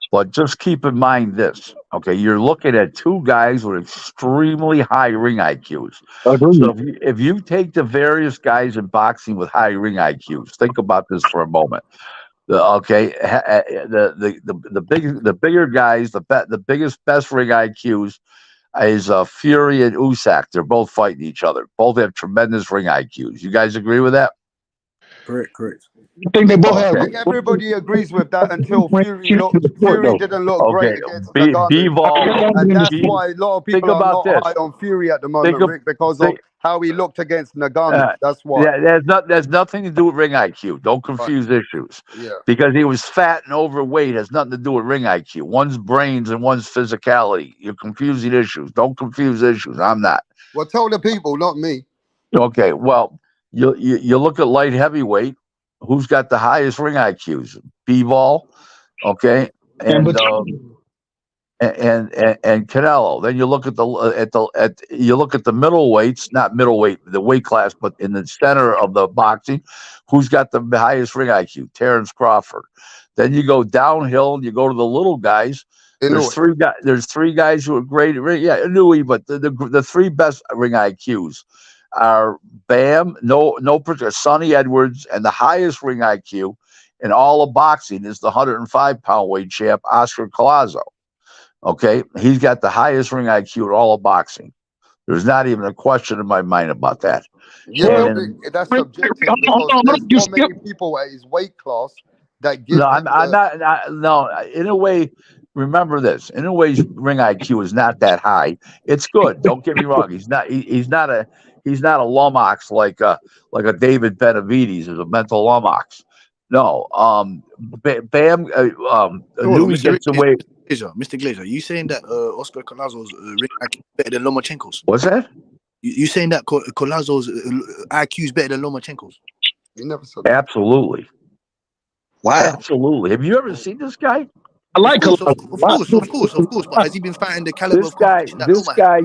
But just keep in mind this. Okay, you're looking at two guys with extremely high ring IQs. So if you take the various guys in boxing with high ring IQs, think about this for a moment. The bigger guys, the biggest best ring IQs is Fury and Usyk. They're both fighting each other. Both have tremendous ring IQs. You guys agree with that? Correct. I think they both I have. think everybody agrees with that until Fury didn't look great against Nagano. B-Ball. And that's why a lot of people are not this. high on Fury at the moment, Rick, because of how he looked against Nagano. That's why. Yeah, there's nothing to do with ring IQ. Don't confuse issues. Yeah. Because he was fat and overweight has nothing to do with ring IQ. One's brains and one's physicality. You're confusing issues. Don't confuse issues. I'm not. Well, tell the people, not me. Okay, well, you look at light heavyweight. Who's got the highest ring IQs? B-Ball, okay, and Canelo. Then you look at you look at the middleweights, not middleweight, the weight class, but in the center of the boxing, who's got the highest ring IQ? Terrence Crawford. Then you go downhill and you go to the little guys. There's three guys who are great at ring. Yeah, Inouye, but the three best ring IQs are Bam, Sonny Edwards, and the highest ring IQ in all of boxing is the 105-pound weight champ, Oscar Collazo. Okay, he's got the highest ring IQ in all of boxing. There's not even a question in my mind about that. Yeah, that's subjective because there's not many people at his weight class that give. No, in a way, remember this. In a way, ring IQ is not that high. It's good. Don't get me wrong. He's not a lummox like a David Benavides is a mental lummox. No, Bam. Inouye gets away. Mr. Glazer, you saying that Oscar Collazo's ring IQ better than Lomachenko's? What's that? You saying that Collazo's IQ is better than Lomachenko's? You never said that. Absolutely. Wow. Absolutely. Have you ever seen this guy? I like Of Colazzo. course. But has he been fighting the caliber This of guy, competition that this Loma? guy,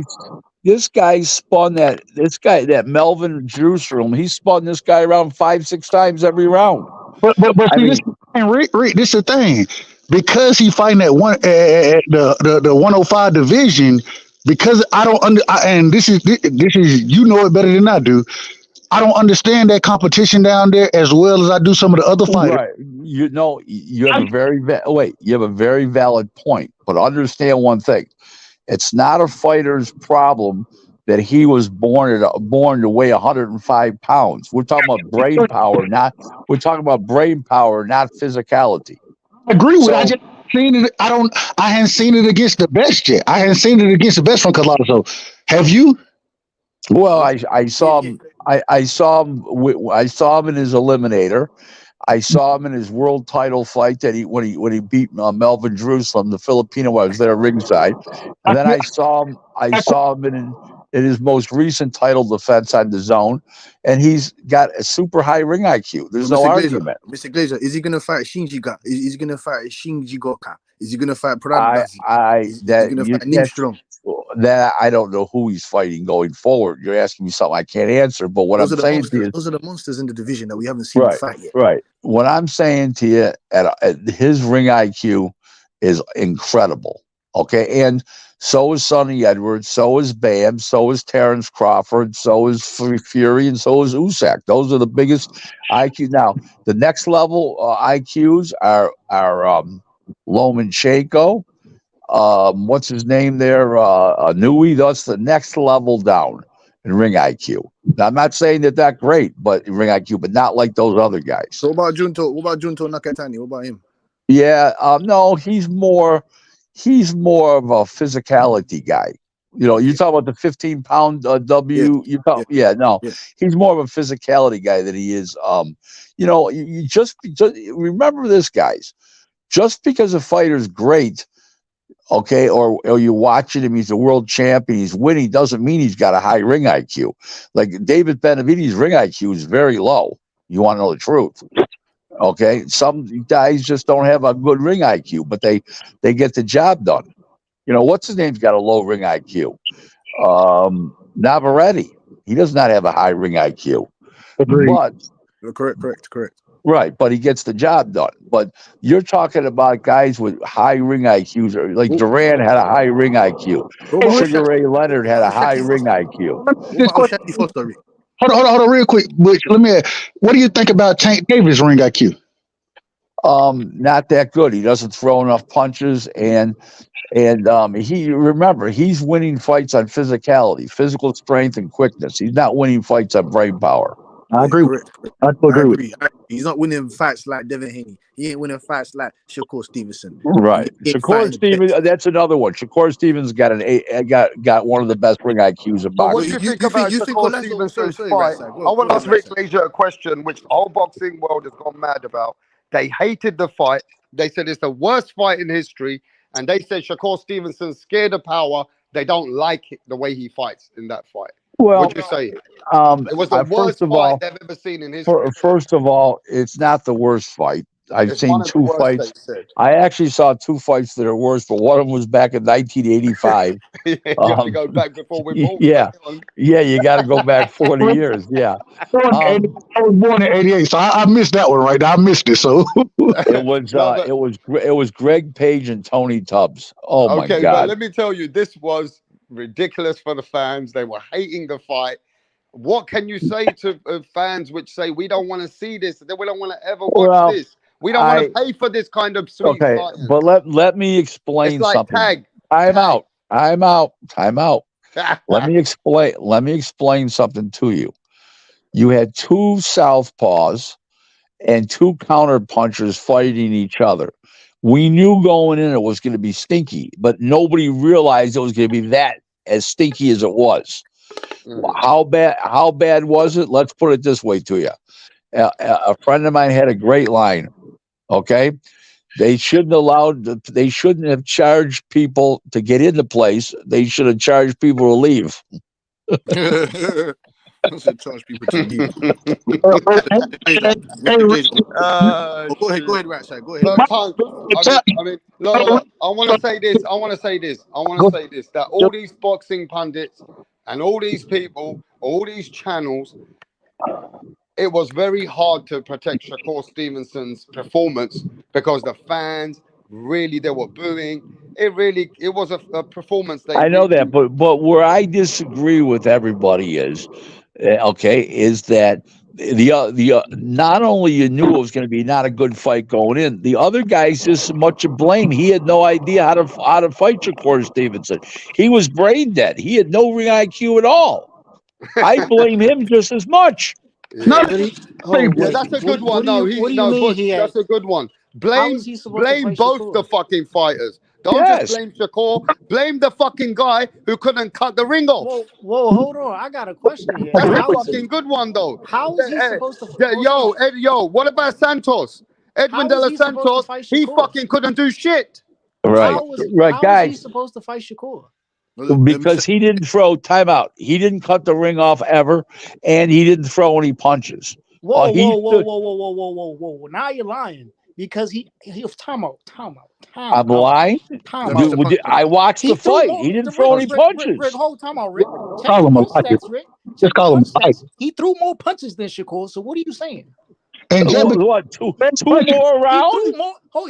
this guy spun that Melvin Jerusalem. He spun this guy around 5-6 times every round. But I see, this mean, and Rick, this is the thing. Because he fighting at the 105 division, because I don't and this is you know it better than I do. I don't understand that competition down there as well as I do some of the other fighters. right? You know, you have a very you have a very valid point. But understand one thing: it's not a fighter's problem that he was born to weigh 105 pounds. We're talking about brain power, not physicality. I agree with. So, I just seen it. I hadn't seen it against the best yet. I hadn't seen it against the best from Colazzo. Have you? well, I saw him. I saw him. I saw him in his eliminator. I saw him in his world title fight that when he beat Melvin Jerusalem, the Filipino. I was there ringside, and then I saw him in his most recent title defense on the Zone, and he's got a super high ring IQ. There's no argument. Mr. Glazer, is he gonna fight Shinji Ga? Is he gonna fight Shinji Goka? Is he gonna fight Pradasi? Is he gonna fight Nimstrom? That I don't know who he's fighting going forward. You're asking me something I can't answer. But what I'm saying to you, those are the monsters in the division that we haven't seen fight yet. Right. What I'm saying to you, at his ring IQ is incredible. Okay, and so is Sonny Edwards, so is Bam, so is Terrence Crawford, so is Fury, and so is Usyk. Those are the biggest IQ. Now, the next level IQs are Lomachenko. What's his name there? Nui. That's the next level down in ring IQ. Now, I'm not saying that great, but in ring IQ, but not like those other guys. So what about Junto Nakatani? What about him? Yeah, no, he's more of a physicality guy. You know, you're talking about the 15-pound W. He's more of a physicality guy than he is. You know, you just remember this, guys. Just because a fighter's great, okay, or you're watching him, he's a world champion, he's winning, doesn't mean he's got a high ring IQ. Like David Benavidez's ring IQ is very low. You want to know the truth? Okay, some guys just don't have a good ring IQ, but they get the job done. You know, what's his name's got a low ring IQ? Navarrete. He does not have a high ring IQ. Agreed. But Correct. right, but he gets the job done. But you're talking about guys with high ring IQs, or like Duran had a high ring IQ. Sugar Ray Leonard had a high ring IQ. Hold on, real quick. Butch, let me ask, what do you think about Tank Davis' ring IQ? Not that good. He doesn't throw enough punches, and he's winning fights on physicality, physical strength, and quickness. He's not winning fights on brain power. I agree. I agree with you. He's not winning fights like Devin Haney. He ain't winning fights like Shakur Stevenson. Right. Shakur Stevens, that's another one. Shakur Stevens got one of the best ring IQs in boxing. What do you think about Shakur Stevenson's fight? I want to ask Rick Glazer a question, which the whole boxing world has gone mad about. They hated the fight. They said it's the worst fight in history. And they said Shakur Stevenson's scared of power. They don't like it, the way he fights in that fight. Well, what'd you say? It was the worst fight they've ever seen in history. First of all, it's not the worst fight. I've seen two fights. I actually saw two fights that are worse, but one of them was back in 1985. You have to go back before we born. Yeah, you got to go back 40 years. Yeah, I was born in '88, so I missed that one. Right now, I missed it. So it was Greg Page and Tony Tubbs. Oh my God! But let me tell you, this was ridiculous for the fans. They were hating the fight. What can you say to fans which say we don't want to see this? That we don't want to ever watch this. We don't want to pay for this kind of sweet fight. But let me explain something. Time out. Let me explain something to you. You had two southpaws and two counter punchers fighting each other. We knew going in it was going to be stinky, but nobody realized it was going to be that as stinky as it was. How bad was it? Let's put it this way to you. A friend of mine had a great line. Okay, they shouldn't have charged people to get into place. They should have charged people to leave. I said charge people to you. Go ahead, Rat Side. Go ahead. But can't. I mean, look. I want to say this. That all these boxing pundits and all these people, all these channels, it was very hard to protect Shakur Stevenson's performance because the fans really they were booing. It was a performance. I know that, but where I disagree with everybody is that the not only you knew it was going to be not a good fight going in, the other guy's just as much to blame. He had no idea how to fight Shakur Stevenson. He was brain dead. He had no ring IQ at all. I blame him just as much. Yeah. That's a good one. That's a good one. Blame both the fucking fighters. Don't just blame Shakur. Blame the fucking guy who couldn't cut the ring off. Whoa, hold on. I got a question here. That's a fucking good one, though. How is he supposed to? Yo, what about Santos? Edwin De Los Santos, he fucking couldn't do shit. Right, how is he supposed to fight Shakur? Because he didn't throw timeout. He didn't cut the ring off ever, and he didn't throw any punches. Whoa. Now you're lying. Because he was timeout. I'm lying. I watched the fight. He didn't throw any punches. Rick, hold timeout, Rick. Call him a punch. Just call him a punch. He threw more punches than Shakur. So what are you saying? And what? Two more rounds?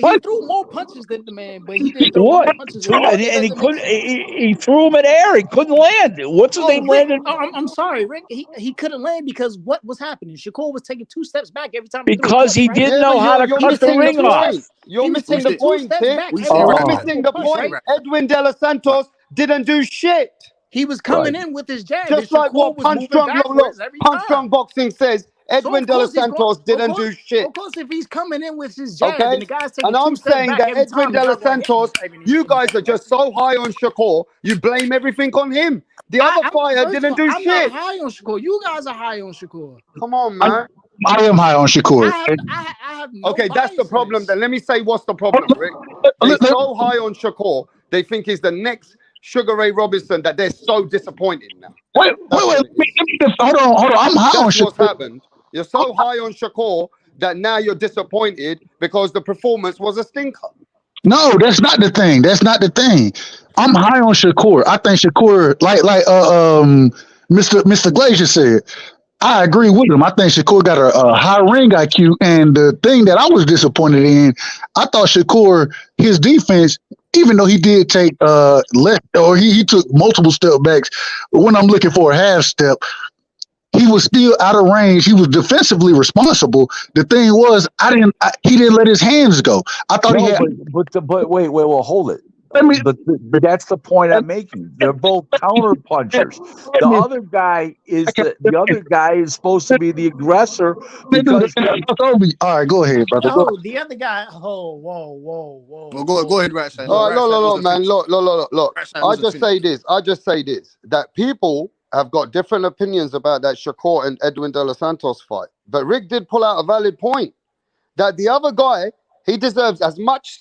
He threw more punches than the man, but he didn't throw more punches. And he couldn't. He threw him in air. He couldn't land. What's his name? Landed. I'm sorry, Rick. He couldn't land because what was happening? Shakur was taking 2 steps back every time. Because he didn't know how to cut the ring off. You're missing the point, Tim. You're missing the point. Edwin De Los Santos didn't do shit. He was coming in with his jab. Just like what Punch Drunk Boxing says. Edwin De Los Santos didn't do shit. Of course, if he's coming in with his jab and the guy's taking and I'm saying that Edwin De Los Santos, you guys are just so high on Shakur, you blame everything on him. The other fighter didn't do shit. I'm not high on Shakur. You guys are high on Shakur. Come on, man. I am high on Shakur. I have no okay, that's the problem. Then let me say what's the problem, Rick. They're so high on Shakur, they think he's the next Sugar Ray Robinson that they're so disappointed now. Wait. Hold on. I'm high on Shakur. What's happened. You're so high on Shakur that now you're disappointed because the performance was a stinker. No, that's not the thing. I'm high on Shakur. I think Shakur, like Mr. Glazer said, I agree with him. I think Shakur got a high ring IQ. And the thing that I was disappointed in, I thought Shakur, his defense, even though he did take less, or he took multiple step backs, but when I'm looking for a half step, he was still out of range. He was defensively responsible. The thing was, he didn't let his hands go. I thought he had. But wait, hold it. But that's the point I'm making. They're both counter punchers. The other guy is supposed to be the aggressor. Because all right, go ahead, brother. No, the other guy. Oh, whoa. Well, go ahead, Rat Side. Look, man. Look. I just say this. That people have got different opinions about that Shakur and Edwin De Los Santos fight. But Rick did pull out a valid point that the other guy, he deserves as much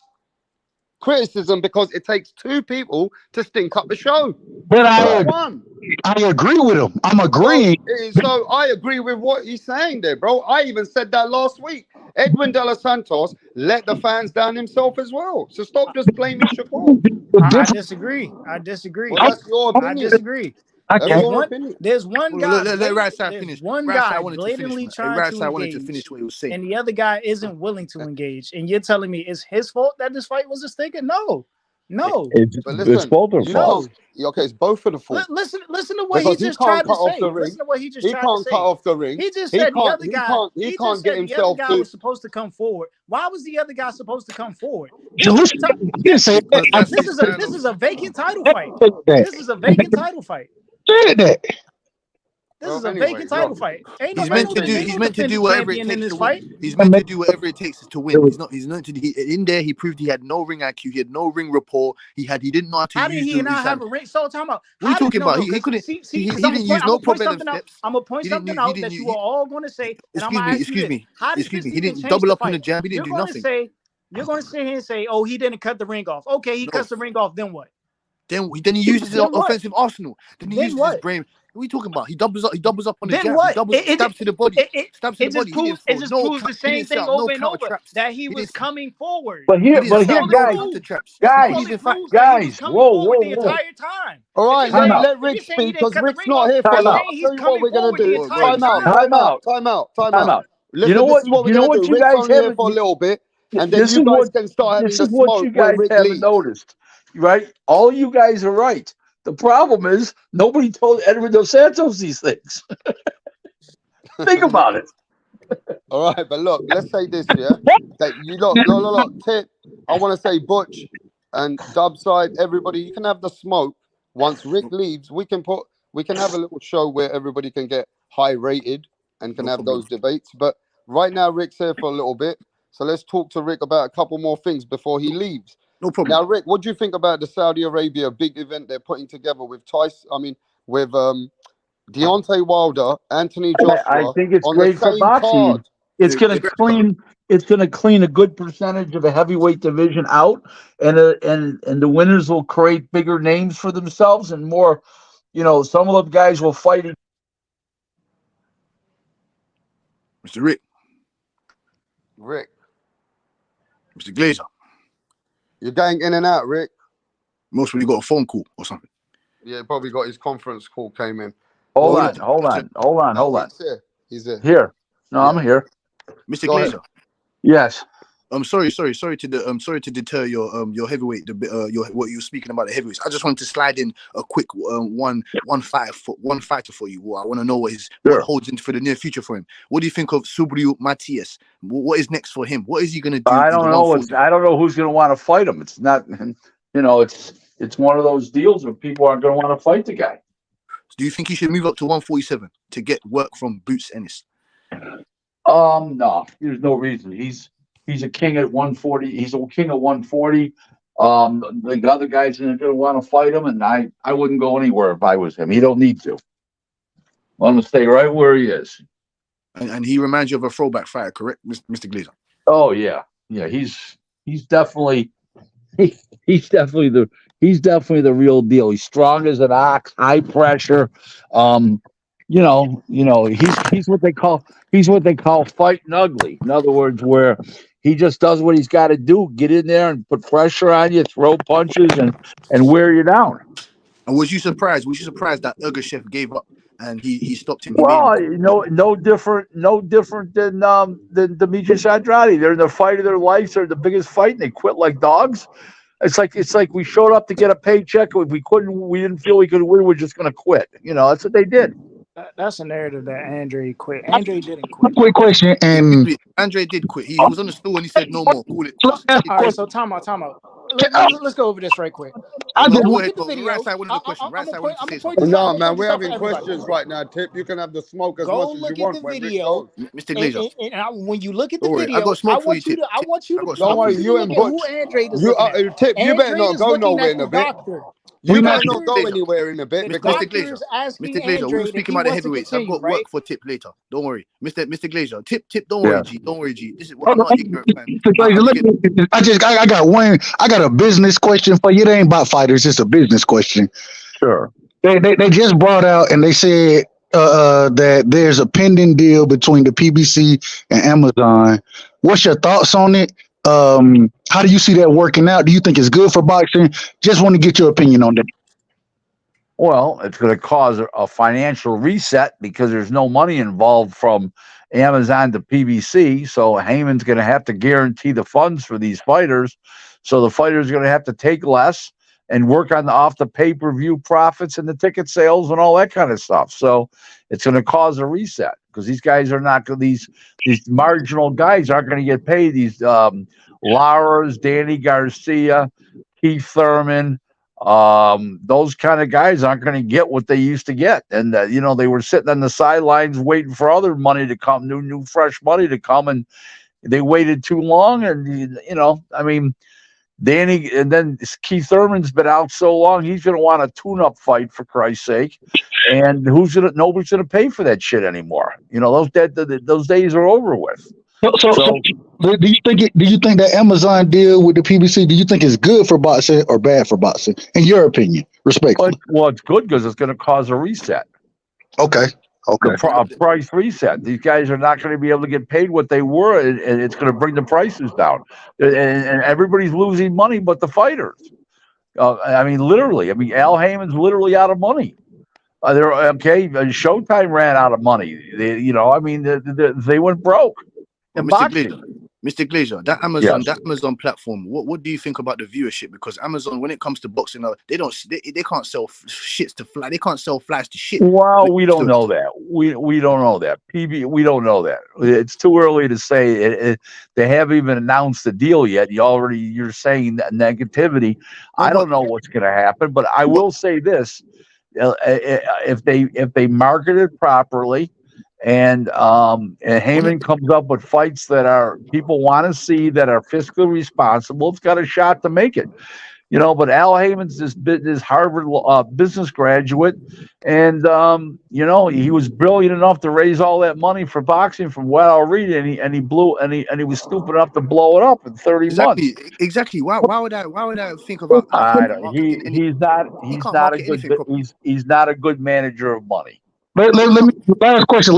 criticism because it takes 2 people to stink up the show. But I agree with him. I'm agreeing. So I agree with what he's saying there, bro. I even said that last week. Edwin De Los Santos let the fans down himself as well. So stop just blaming Shakur. I disagree. Well, that's your opinion. I disagree. There's one guy. Let Rat Side finish. One guy blatantly trying to engage, to finish what he was saying, and the other guy isn't willing to engage. And you're telling me it's his fault that this fight was a stinker? No. It's both their fault. Okay, it's both of the fault. Listen to what he just tried to say. Listen to what he just tried to say. He can't cut off the ring. He just said the other guy. He can't get himself. The other guy was supposed to come forward. Why was the other guy supposed to come forward? This is a vacant title fight. This is a vacant title fight. This is a vacant title fight. He's meant to do whatever it takes to win. He's meant to do whatever it takes to win. He's meant to. In there, he proved he had no ring IQ. He had no ring rapport. He didn't know how to. How did he not have a ring? So time out. What are you talking about? He couldn't. He didn't use no propellant steps. I'm gonna point something out that you are all going to say. Excuse me. He didn't double up on the jab. He didn't do nothing. You're going to sit here and say, "Oh, he didn't cut the ring off." Okay, he cuts the ring off. Then what? Then he uses his offensive arsenal. Then he uses his brain. What are you talking about? He doubles up. He doubles up on the Then jab. what? He doubles, stabs to the body. Stabs to the body. It just proves the same thing over and over that he was coming forward. But here, That's all it guys, proves. guys, That's all it proves that he was coming forward the entire time. All right, If you're saying- let if Rick you're saying he speak didn't because cut the Rick's ring not off, here for you're that. saying I'll he's tell you what coming we're gonna forward the do. entire Time out, time. time out, time out, time Time out. out. Listen, this is what we're gonna do. you Rick's guys only here haven't. for a little bit, and then This you is guys what can start having this the is what you smoke when guys Rick haven't leaves. noticed, right? All you guys are right. The problem is nobody told Edwin Dos Santos these things. Think about it. All right, but look, let's say this, yeah. That you look, Tip. I want to say Butch and Dubside, everybody. You can have the smoke once Rick leaves. We can have a little show where everybody can get high rated and can have those debates. But right now, Rick's here for a little bit, so let's talk to Rick about a couple more things before he leaves. No problem. Now, Rick, what do you think about the Saudi Arabia big event they're putting together with with Deontay Wilder, Anthony Joshua I think it's on great the for same boxing. card? It's going to clean. It's going to clean a good percentage of the heavyweight division out, and the winners will create bigger names for themselves and more. You know, some of the guys will fight. Mr. Rick. Rick. Mr. Glazer. You're going in and out, Rick. Most probably got a phone call or something. Yeah, probably got his conference call came in. Hold on. He's there. Here. No, I'm here. Mr. Glazer. Yes. I'm sorry to deter your heavyweight, what you were speaking about the heavyweights. I just wanted to slide in a quick one fighter for you. I want to know what holds in for the near future for him. What do you think of Subriel Matias? What is next for him? What is he going to do? I don't know. I don't know who's going to want to fight him. It's not. It's one of those deals where people aren't going to want to fight the guy. Do you think he should move up to 147 to get work from Boots Ennis? No, there's no reason. He's a king at 140. He's a king at 140. The other guys are going to want to fight him, and I wouldn't go anywhere if I was him. He don't need to. Let him stay right where he is. And he reminds you of a throwback fighter, correct, Mr. Glazer? Oh yeah. He's definitely the real deal. He's strong as an ox, high pressure. He's what they call fighting ugly. In other words, where he just does what he's got to do, get in there and put pressure on you, throw punches and wear you down. And was you surprised that Ergashev gave up and he stopped him? Well, no different than Demetrius Andrade. They're in the fight of their lives. They're the biggest fight, and they quit like dogs. It's like we showed up to get a paycheck. If we didn't feel we could win, we're just going to quit. That's what they did. That's a narrative that Andre quit. Andre didn't quit. Quick question, and Andre did quit. He was on the stool and he said, "No more." Cool it. All right, so time out. Let's go over this right quick. Go ahead. Right side, one of the questions. Right side, one of the questions. No, man, we're having questions right now, Tip. You can have the smoke as much as you want. Go look at the video, Mr. Glazer. And when you look at the video, I got smoke for you, Tip. I want you to. Don't worry, you and Butch. Tip, you better not go nowhere in a bit. You better not go anywhere in a bit because Mr. Glazer, we were speaking about the heavyweights. I've got work for Tip later. Don't worry, Mr. Glazer. Tip, don't worry, G. Don't worry, G. This is what I'm not ignorant, man. I got a business question for you. It ain't about fighters. It's a business question. Sure. They just brought out and they said that there's a pending deal between the PBC and Amazon. What's your thoughts on it? How do you see that working out? Do you think it's good for boxing? Just want to get your opinion on that. Well, it's going to cause a financial reset because there's no money involved from Amazon to PBC. So Heyman's going to have to guarantee the funds for these fighters. So the fighters are going to have to take less and work on off the pay-per-view profits and the ticket sales and all that kind of stuff. So it's going to cause a reset because these guys are not going. These marginal guys aren't going to get paid. These Lauras, Danny Garcia, Keith Thurman, those kind of guys aren't going to get what they used to get. And they were sitting on the sidelines waiting for other money to come, new fresh money to come, and they waited too long. And Danny, and then Keith Thurman's been out so long, he's going to want a tune-up fight for Christ's sake. And nobody's going to pay for that shit anymore. Those days are over with. So do you think that Amazon deal with the PBC, do you think it's good for boxing or bad for boxing, in your opinion, respectfully? Well, it's good because it's going to cause a reset. Okay. Okay. Price reset. These guys are not going to be able to get paid what they were, and it's going to bring the prices down. And everybody's losing money, but the fighters. I mean, literally. I mean, Al Heyman's literally out of money. They're okay. Showtime ran out of money. I mean, they went broke in boxing. Mr. Glazer, that Yes. Amazon platform. What do you think about the viewership? Because Amazon, when it comes to boxing, they can't sell shits to fly. They can't sell flies to shit. Well, we don't know that. We don't know that. We don't know that. It's too early to say. They haven't even announced the deal yet. You're saying that negativity. I don't know what's going to happen, but I will say this: if they market it properly, and Heyman comes up with fights that are people want to see, that are fiscally responsible, it's got a shot to make it. But Al Heyman's this Harvard business graduate, and he was brilliant enough to raise all that money for boxing from what I'll read, and he was stupid enough to blow it up in 30 months. Exactly. Why would I think about? He's not a good manager of money. Let me last question.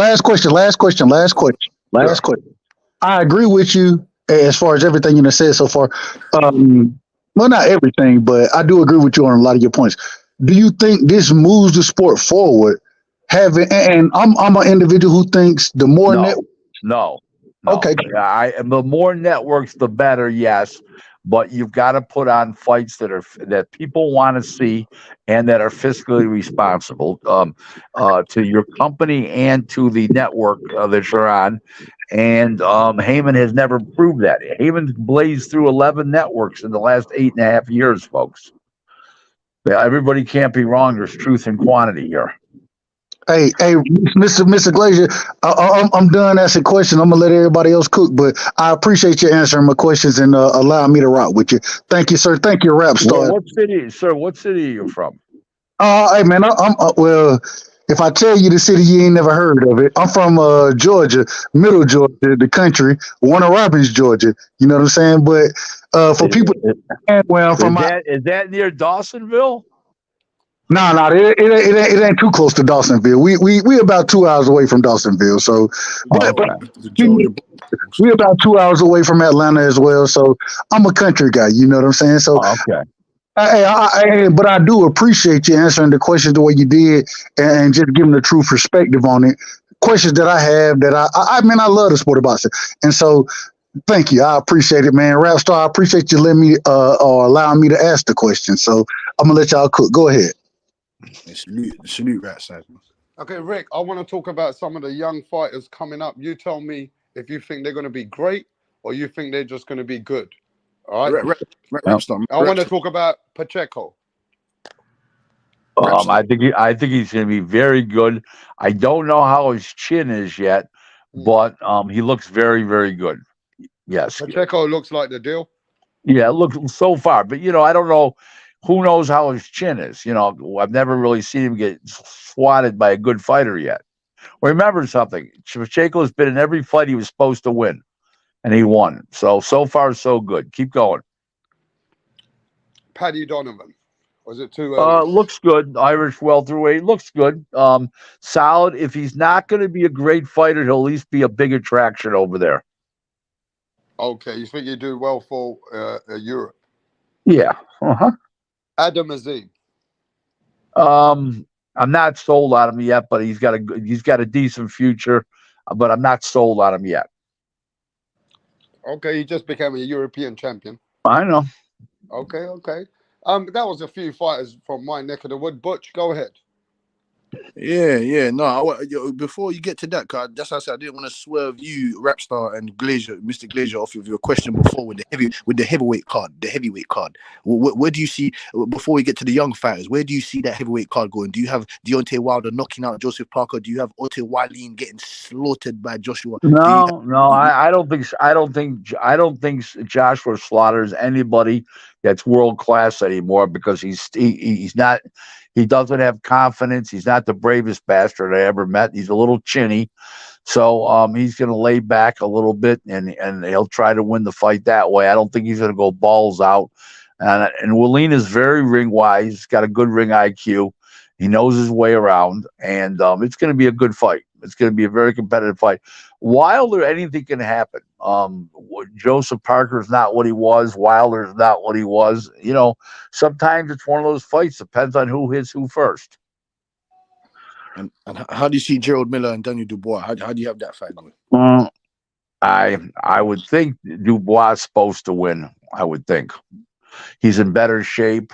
I agree with you as far as everything you said so far. Well, not everything, but I do agree with you on a lot of your points. Do you think this moves the sport forward? And I'm an individual who thinks the more No. Okay. The more networks, the better. Yes, but you've got to put on fights that people want to see and that are fiscally responsible to your company and to the network that you're on. And Heyman has never proved that. Heyman's blazed through 11 networks in the last 8.5 years, folks. Everybody can't be wrong. There's truth in quantity here. Hey, Mr. Glazer, I'm done asking questions. I'm gonna let everybody else cook, but I appreciate you answering my questions and allowing me to rock with you. Thank you, sir. Thank you, Rap Star. What city are you from? Hey, man, well, if I tell you the city, you ain't never heard of it. I'm from Georgia, middle Georgia, the country, Warner Robins, Georgia. You know what I'm saying? But for people where I'm from, is that near Dawsonville? No, it ain't too close to Dawsonville. We about 2 hours away from Dawsonville. So, we about 2 hours away from Atlanta as well. So I'm a country guy. You know what I'm saying? So okay. But I do appreciate you answering the questions the way you did and just giving the true perspective on it. Questions that I have that I love the sport of boxing. And so thank you. I appreciate it, man. Rap Star, I appreciate you letting me or allowing me to ask the question. So I'm gonna let y'all cook. Go ahead. Salute, Rat Side. Okay, Rick, I want to talk about some of the young fighters coming up. You tell me if you think they're going to be great or you think they're just going to be good. All right. I want to talk about Pacheco. I think he's going to be very good. I don't know how his chin is yet, but he looks very, very good. Yes. Pacheco looks like the deal. Yeah, look so far, but I don't know. Who knows how his chin is? I've never really seen him get swatted by a good fighter yet. Remember something: Pacheco has been in every fight he was supposed to win, and he won. So far, so good. Keep going. Paddy Donovan. Was it too early? Looks good. Irish welterweight. Looks good. Solid. If he's not going to be a great fighter, he'll at least be a big attraction over there. Okay. You think you do well for Europe? Yeah. Adam Azim. I'm not sold on him yet, but he's got a decent future, but I'm not sold on him yet. Okay, he just became a European champion. I know. Okay. That was a few fighters from my neck of the wood. Butch, go ahead. Yeah. No, before you get to that, cause that's what I said. I didn't want to swerve you, Rapstar and Glazer, Mr. Glazer, off of your question before with the heavyweight card. Where do you see, before we get to the young fighters, where do you see that heavyweight card going? Do you have Deontay Wilder knocking out Joseph Parker? Do you have Otto Wallin getting slaughtered by Joshua? I don't think Joshua slaughters anybody that's world class anymore because he's not. He doesn't have confidence. He's not the bravest bastard I ever met. He's a little chinny. So he's going to lay back a little bit and he'll try to win the fight that way. I don't think he's going to go balls out. And Wallin is very ring wise. He's got a good ring IQ. He knows his way around, and it's going to be a good fight. It's going to be a very competitive fight. Wilder, anything can happen. Joseph Parker's not what he was. Wilder's not what he was. You know, sometimes it's one of those fights. Depends on who hits who first. And how do you see Gerald Miller and Daniel Dubois? How do you have that fight going? I would think Dubois is supposed to win. I would think he's in better shape.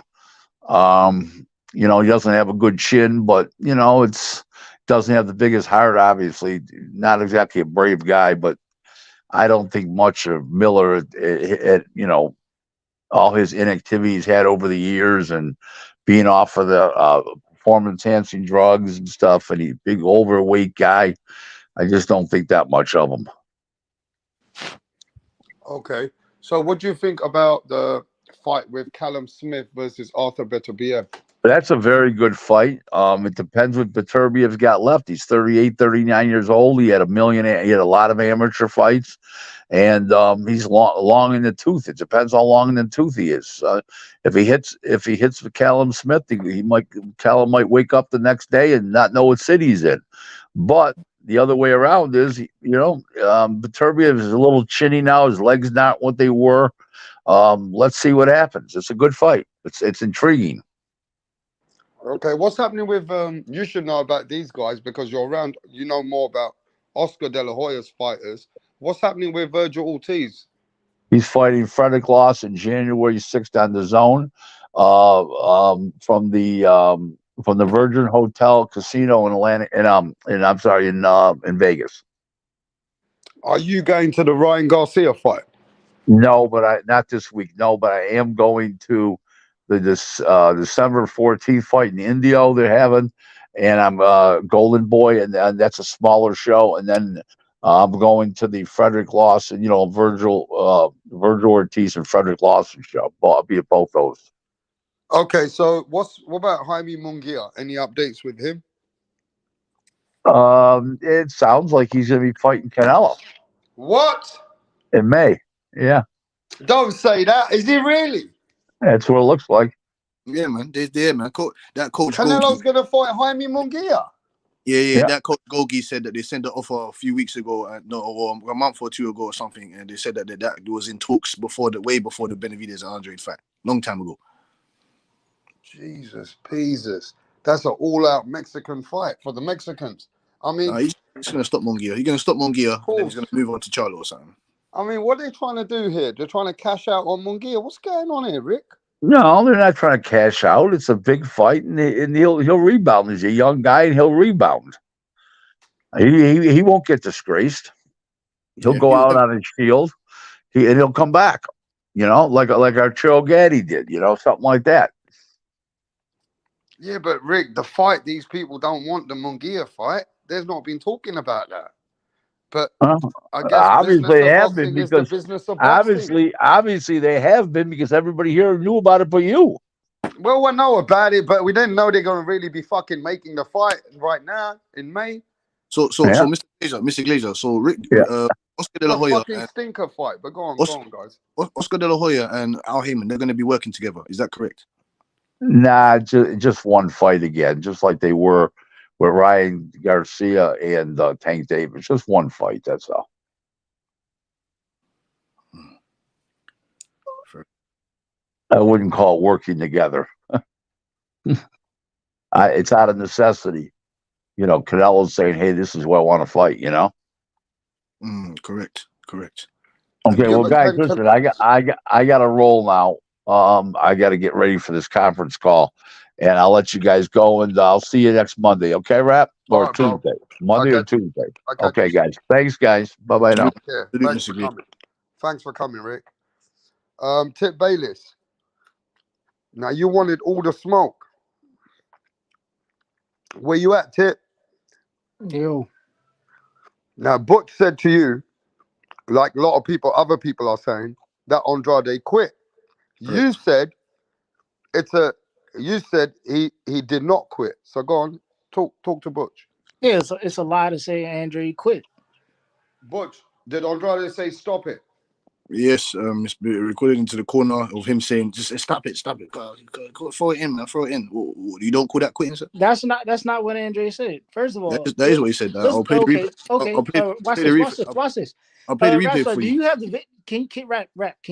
You know, he doesn't have a good chin, but you know, doesn't have the biggest heart. Obviously, not exactly a brave guy, but I don't think much of Miller at you know, all his inactivity he's had over the years and being off of the performance enhancing drugs and stuff, and he's a big overweight guy. I just don't think that much of him. Okay. So what do you think about the fight with Callum Smith versus Arthur Beterbiev? That's a very good fight. It depends what Beterbiev's got left. He's 38, 39 years old. He had he had a lot of amateur fights, and he's long in the tooth. It depends how long in the tooth he is. If he hits Callum Smith, Callum might wake up the next day and not know what city he's in. But the other way around is, you know, Beterbiev is a little chinny now. His legs not what they were. Let's see what happens. It's a good fight. It's intriguing. Okay, what's happening with you should know about these guys because you're around, you know more about Oscar De La Hoya's fighters. What's happening with Virgil Ortiz? He's fighting Frederick Loss in January 6th on the Zone, from the Virgin Hotel Casino in Atlanta, in Vegas. Are you going to the Ryan Garcia fight? No, but not this week. No, but I am going to the December 14th fight in Indio they're having, and I'm Golden Boy, and that's a smaller show, and then I'm going to the Frederick Lawson, you know, Virgil Ortiz and Frederick Lawson show. I'll be at both those. Okay, so what about Jaime Munguia? Any updates with him? It sounds like he's going to be fighting Canelo. What? In May. Yeah. Don't say that. Is he really? That's what it looks like. Yeah, man. There, man. That coach Canelo's going to fight Jaime Munguia. Yeah. That coach Gogi said that they sent the offer a few weeks ago, or a month or two ago or something, and they said that was in talks way before the Benavidez and Andre fight, long time ago. Jesus, Jesus. That's an all-out Mexican fight for the Mexicans. I mean... he's going to stop Munguia. He's going to stop Munguia, and then he's going to move on to Charlo or something. I mean, what are they trying to do here? They're trying to cash out on Munguia. What's going on here, Rick? No, they're not trying to cash out. It's a big fight, and he'll rebound. He's a young guy, and he'll rebound. He won't get disgraced. He'll go out on his shield, and he'll come back. You know, like Arturo Gatti did. You know, something like that. Yeah, but Rick, the fight, these people don't want the Munguia fight. There's not been talking about that. But I guess obviously they have been because obviously they have been because everybody here knew about it but you. Well, we know about it, but we didn't know they're going to really be fucking making the fight right now in May. So Mr. Glazer, so Rick, Oscar De La Hoya, fucking stinker fight. But go on, guys. Oscar De La Hoya and Al Heyman, they're going to be working together. Is that correct? Nah, just one fight again, just like they were with Ryan Garcia and Tank Davis. Just one fight, that's all. I wouldn't call it working together. It's out of necessity. You know, Canelo's saying, hey, this is where I want to fight, you know? Correct. Okay, well, guys, listen, I got to roll now. I got to get ready for this conference call. And I'll let you guys go, and I'll see you next Monday. Okay, Rap? Or right, Tuesday. Monday or Tuesday. Okay, guys. Thanks, guys. Bye-bye now. Thanks for coming, Rick. Tip Bayless. Now, you wanted all the smoke. Where you at, Tip? Yo. Now, Butch said to you, like a lot of people, other people are saying, that Andrade quit. You said he did not quit. So go on, talk to Butch. Yeah, it's a lie to say Andre quit. Butch, did Andrade say stop it? Yes, it's been recorded into the corner of him saying, "Just stop it, go throw it in, man, throw it in." You don't call that quitting, sir? That's not what Andre said. First of all, That is what he said. I'll play the replay. I'll play watch the this. replay. Watch this. I'll play the replay Rapstar, for do you. you have the can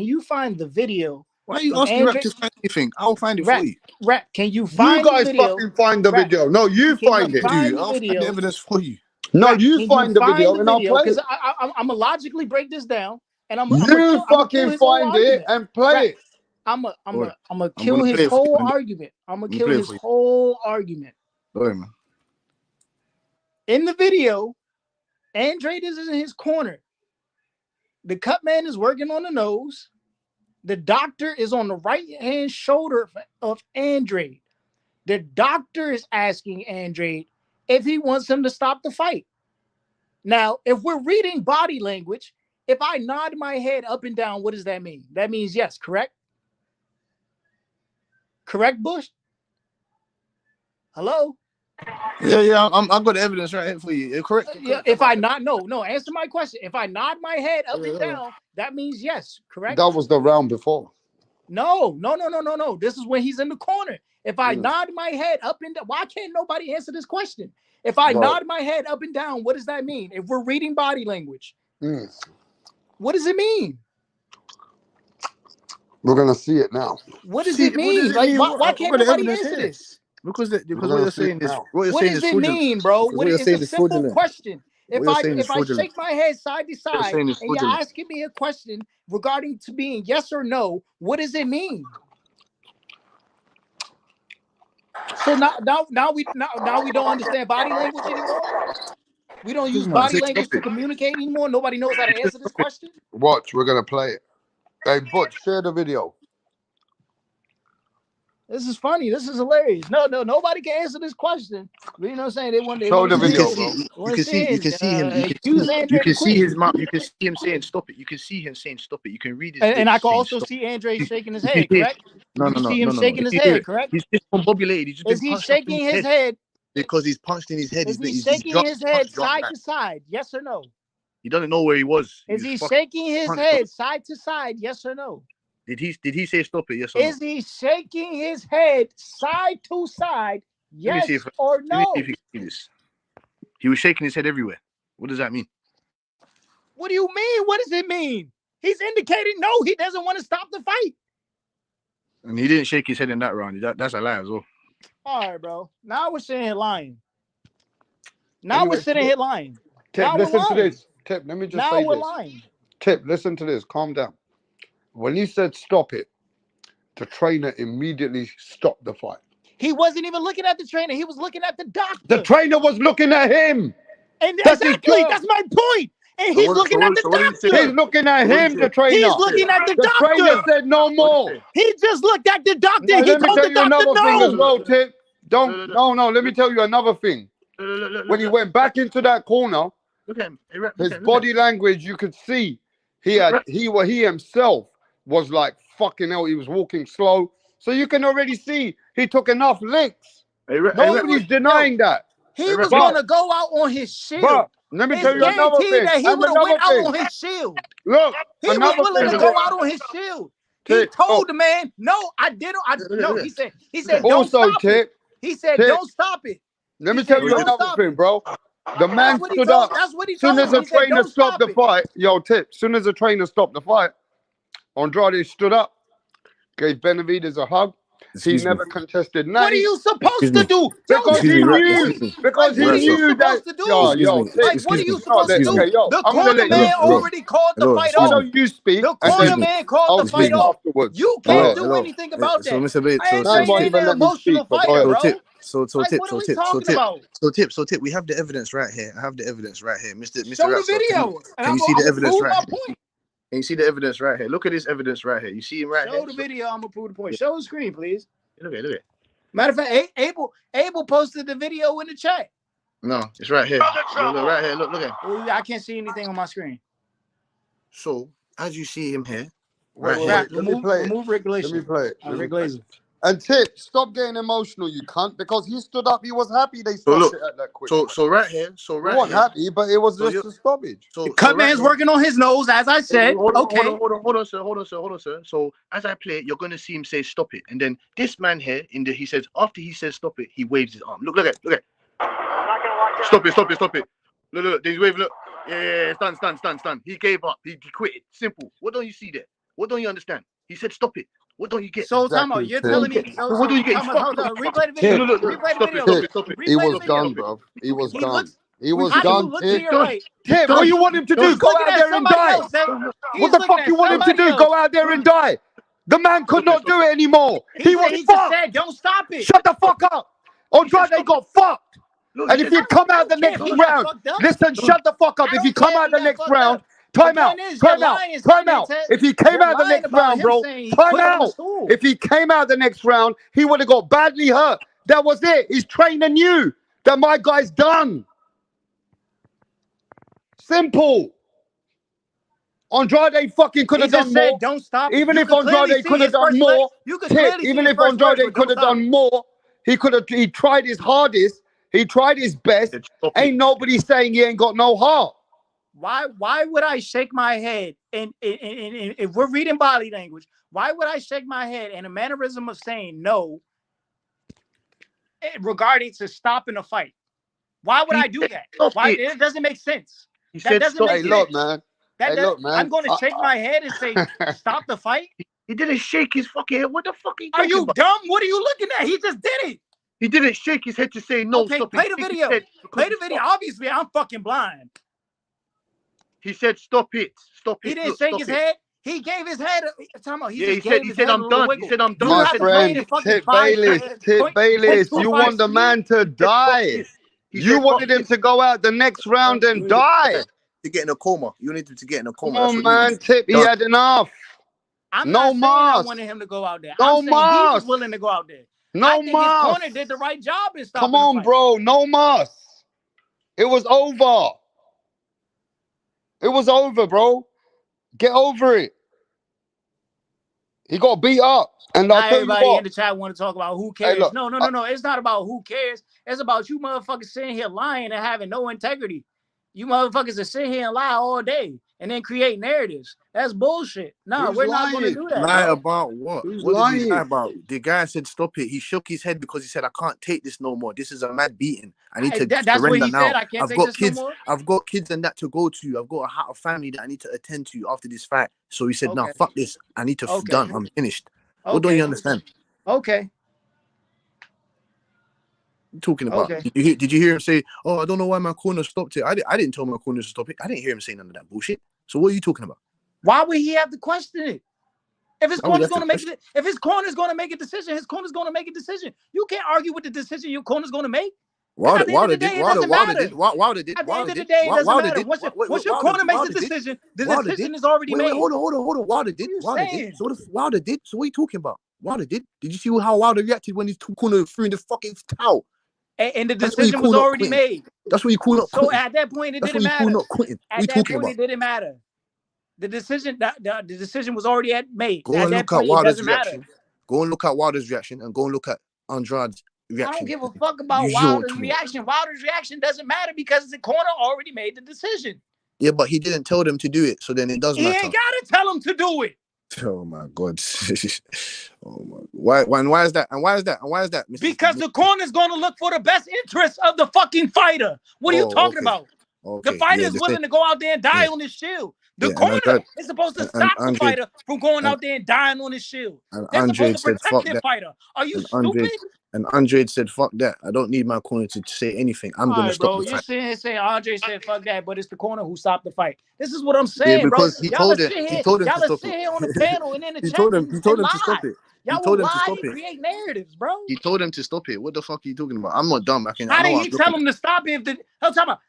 you find the video? Why are you of asking Rap Andre? to find anything? I'll find it for you. Rap, can you You find the guys video? fucking find the Rap, video. No, you can find you it. find the I'll find the video? evidence for you. No, Rap, you can find the video and I'll play because it. I'm gonna logically break this down, and I'm You gonna fucking find it and play it. I'm gonna I'm kill gonna his play it for you, whole man. argument. I'm gonna Let me kill play it his for you. whole argument. Go ahead, man. In the video, Andre is in his corner. The cut man is working on the nose. The doctor is on the right-hand shoulder of Andre. The doctor is asking Andre if he wants him to stop the fight. Now, if we're reading body language, if I nod my head up and down, what does that mean? That means yes, correct? Correct, Bush? Hello? Yeah, I've got the evidence right here for you. Correct. Yeah, if I nod, no, answer my question. If I nod my head up and down, that means yes, correct? That was the round before. No. This is when he's in the corner. If I nod my head up and down, why can't nobody answer this question? If I nod my head up and down, what does that mean? If we're reading body language, what does it mean? We're gonna see it now. What does it mean? Like, why can't nobody answer this? Because what you're saying is what does it mean, bro? What is a simple question? If I shake my head side to side and you're asking me a question regarding to being yes or no, what does it mean? So now we don't understand body language anymore. We don't use body language to communicate anymore. Nobody knows how to answer this question. Watch, we're gonna play it. Hey, Butch, share the video. This is funny. This is hilarious. No, nobody can answer this question. You know what I'm saying? They want to show the video, bro. You can see him. You can see his mouth. You can see him saying stop it. You can see him saying stop it. You can read his and I can also see Andre shaking his head, correct? No. See him shaking his head, correct? He's just combobulated. Is he shaking his head? Because he's punched in his head. Is he shaking his head side to side? Yes or no? He doesn't know where he was. Is he shaking his head side to side? Yes or no? Did he say stop it? Yes or no? Is he shaking his head side to side? Yes or no? Let me see if you can see this. He was shaking his head everywhere. What does that mean? What do you mean? What does it mean? He's indicating no, he doesn't want to stop the fight. And he didn't shake his head in that round. That's a lie as well. All right, bro. Now we're sitting here lying. We're sitting here lying. Tip, listen to this. Tip, let me just say this. Now we're lying. Tip, listen to this. Calm down. When you said stop it, the trainer immediately stopped the fight. He wasn't even looking at the trainer. He was looking at the doctor. The trainer was looking at him. And that's my point. And he's looking at the doctor. He's looking at him, the trainer. He's looking at the doctor. The trainer said no more. He just looked at the doctor. No, He let me told tell the you doctor another thing as no. well, Tip. No, let me tell you another thing. When he went back into that corner, his body language, you could see he himself was like fucking hell. He was walking slow. So you can already see he took enough licks. Nobody's denying that. He was going to go out on his shield. But let me tell you another thing. That he would have went out on his shield. Look, he was willing to go out on his shield. He told the man, "No, I didn't. No." He said, "Don't stop it." He said, "Don't stop it." Let me tell you another thing, bro. The man stood up. That's what he told. Soon as the trainer stopped the fight, soon as the trainer stopped the fight, Andrade stood up, gave Benavidez a hug. He never contested nothing. What are you supposed to do? Because he knew. Because he knew that. Like, what are you supposed to do? The corner man already called the fight off. Why don't you speak? The corner man called the fight off. You can't do anything about that. So, Mr. Bates, So tip. We have the evidence right here. I have the evidence right here, Mr. Show the video. Can you see the evidence right here? Can you see the evidence right here? Look at this evidence right here. You see him right here? Show the video. I'm gonna prove the point. Show the screen, please. Look at it. Matter of fact, Abel posted the video in the chat. No, it's right here. Look right here. Look at. I can't see anything on my screen. So as you see him here, remove Rick Glaser. Let me play it. Rick Glaser. And Tip, stop getting emotional, you cunt, because he stood up. He was happy they So stopped look, it at that quick. so right here, He wasn't happy, but it was just a stoppage. So Cut right man's here, working on his nose, as I said. hold Okay. on, sir. So as I play it, you're gonna see him say stop it, and then this man here he says after he says stop it, he waves his arm. Look at. Stop it. Look, he's waving. Look, yeah, stand. He gave up. He quit it. Simple. What don't you see there? What don't you understand? He said stop it. What don't you get? So, talking about, you're telling me. What do you get? Replay the video. Replay the video. Stop it. He was done, bro. He was done. He was done, Tip. Tip, what you want him to do? Go out there and die. What the fuck you want him to do? Go out there and die. The man could not do it anymore. He was just fucked. said, don't stop it. Shut the fuck up. Andrade got fucked. And if you come out the next round, listen, shut the fuck up. If you come out the next round, time out. If he came out the next round, bro, time out. If he came out the next round, he would have got badly hurt. That was it. His trainer knew that my guy's done. Simple. Andrade fucking could have done more. Don't stop. Even if Andrade could have done more, even if Andrade could have done more, he tried his hardest. He tried his best. Ain't nobody saying he ain't got no heart. Why would I shake my head? And if we're reading body language, why would I shake my head in a mannerism of saying no regarding to stopping a fight? Why would I do that? Why? It doesn't make sense. That doesn't make sense. Look, man. I'm going to shake my head and say, stop the fight. He didn't shake his fucking head. What the fuck are you dumb? What are you looking at? He just did it. He didn't shake his head to say no. Okay, stop play it. the video. Play the video. Obviously, I'm fucking blind. He said, "Stop it, stop it." He didn't shake his head. He gave his head. He said, "I'm done." He said, "I'm done." My friend, Tip Bayless, you want the man to die. You wanted him to go out the next round and die. To get in a coma. You need him to get in a coma. Come on, man, Tip. He had enough. I'm not saying I wanted him to go out there. I'm saying he was willing to go out there. No mas. His corner did the right job in stopping. Come on, bro. No mas. It was over. It was over, bro. Get over it. He got beat up. And everybody in the chat want to talk about who cares. Hey, look, no. It's not about who cares. It's about you motherfuckers sitting here lying and having no integrity. You motherfuckers are sitting here and lie all day and then create narratives. That's bullshit. No, we're not going to do that. Lie about what? What did he lie about? The guy said, stop it. He shook his head because he said, I can't take this no more. This is a mad beating. I need to that's what he now. Said. I can't take this no more. I've got kids and that to go to. I've got a family that I need to attend to after this fight. So he said, no, fuck this. I need to done. I'm finished. What don't you understand? Okay. Talking about did you hear him say, oh, I don't know why my corner stopped it? I didn't tell my corner to stop it. I didn't hear him say none of that bullshit. So what are you talking about? Why would he have to question it? If his corner's going to make it, if his corner's going to make a decision, his corner's going to make a decision. You can't argue with the decision your corner's going to make. Why did Once your corner makes a decision, the decision is already made. Hold on. Wilder did. So Wilder did. So what are you talking about? Wilder did. Did you see how Wilder reacted when his corner threw in the fucking towel? And the decision was already made. That's what you call not quitting. So at that point, it didn't matter. At that point, it didn't matter. The decision was already made. Go and look at Wilder's reaction. Go and look at Wilder's reaction and go and look at Andrade's reaction. I don't give a fuck about Wilder's reaction. Wilder's reaction doesn't matter because the corner already made the decision. Yeah, but he didn't tell them to do it, so then it does matter. He ain't gotta tell them to do it. Oh my God! Oh my! Why is that? And why is that? Mr. Because the corner's gonna look for the best interest of the fucking fighter. What are you talking about? Okay. The fighter is willing to go out there and die on his shield. The corner is supposed to stop the fighter from going out there and dying on his shield. They're supposed to protect their fighter. Are you stupid? And Andre said, fuck that. I don't need my corner to say anything. I'm going to stop the fight. You're sitting here saying Andre said, fuck that, but it's the corner who stopped the fight. This is what I'm saying, because bro. He told him to stop it. Y'all sit here on the panel and in the chat. He told him to stop it. Y'all will lie and create narratives, bro. He told him to stop it. What the fuck are you talking about? I'm not dumb. How did he tell him to stop it?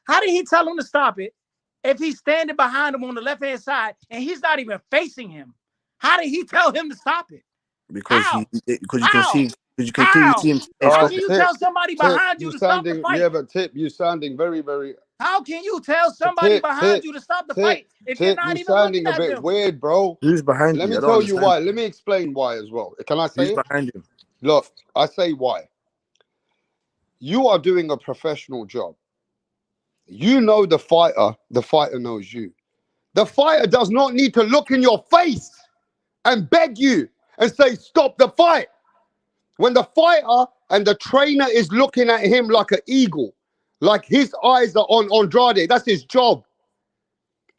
How did he tell him to stop it if he's standing behind him on the left-hand side and he's not even facing him? How did he tell him to stop it? Because you can see. You can see him. How can you tell somebody behind you to stop the fight? Yeah, but Tip, you're sounding very, very. How can you tell somebody behind you to stop the fight if you're not even sounding looking a bit weird, bro? Who's behind you? Let me tell you why. Let me explain why as well. Can I say Who's behind him? Look, I say why. You are doing a professional job. You know the fighter knows you. The fighter does not need to look in your face and beg you and say, stop the fight. When the fighter and the trainer is looking at him like an eagle, like his eyes are on Andrade, that's his job.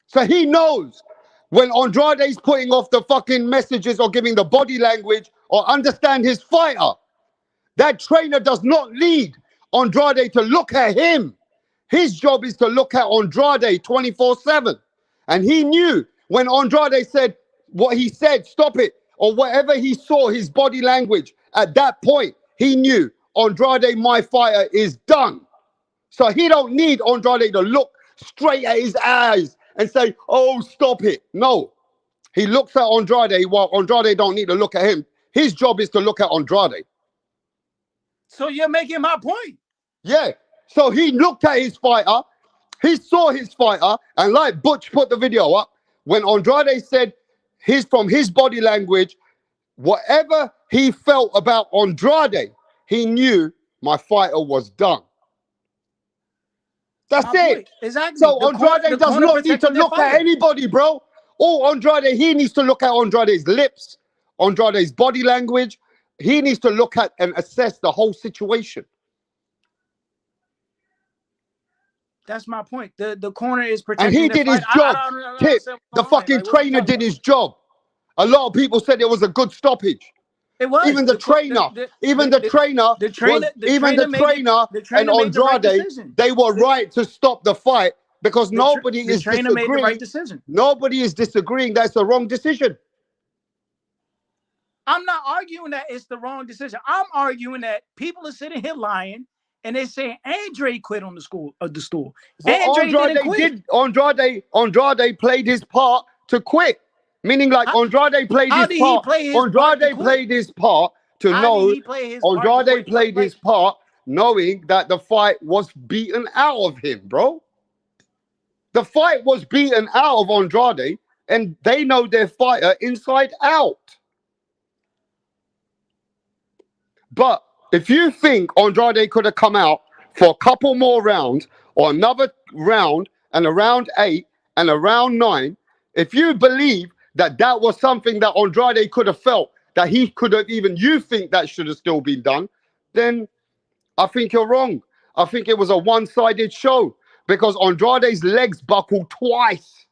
So he knows when Andrade's putting off the fucking messages or giving the body language or understand his fighter, that trainer does not need Andrade to look at him. His job is to look at Andrade 24/7. And he knew when Andrade said what he said, stop it, or whatever he saw, his body language, at that point, he knew Andrade, my fighter, is done. So he don't need Andrade to look straight at his eyes and say, oh, stop it. No. He looks at Andrade while Andrade don't need to look at him. His job is to look at Andrade. So you're making my point. Yeah. So he looked at his fighter. He saw his fighter. And like Butch put the video up, when Andrade said from his body language, whatever he felt about Andrade, he knew my fighter was done. That's it. Exactly. So Andrade does not need to look at anybody, bro. All Andrade, he needs to look at Andrade's lips, Andrade's body language. He needs to look at and assess the whole situation. That's my point. The corner is protecting. And he did his job. The fucking trainer did his job. A lot of people said it was a good stoppage. It was. Even the trainer, and Andrade, they were right to stop the fight because nobody is disagreeing. Made the right decision. Nobody is disagreeing that's the wrong decision. I'm not arguing that it's the wrong decision. I'm arguing that people are sitting here lying and they're saying Andre quit on the stool. Well, Andrade played his part to quit. Meaning, like, Andrade played his part. Andrade played his part to know. Andrade played his part knowing that the fight was beaten out of him, bro. The fight was beaten out of Andrade, and they know their fighter inside out. But if you think Andrade could have come out for a couple more rounds, or another round, and a round 8, and a round 9, if you believe that was something that Andrade could have felt, that he could have even, you think that should have still been done, then I think you're wrong. I think it was a one-sided show because Andrade's legs buckled twice.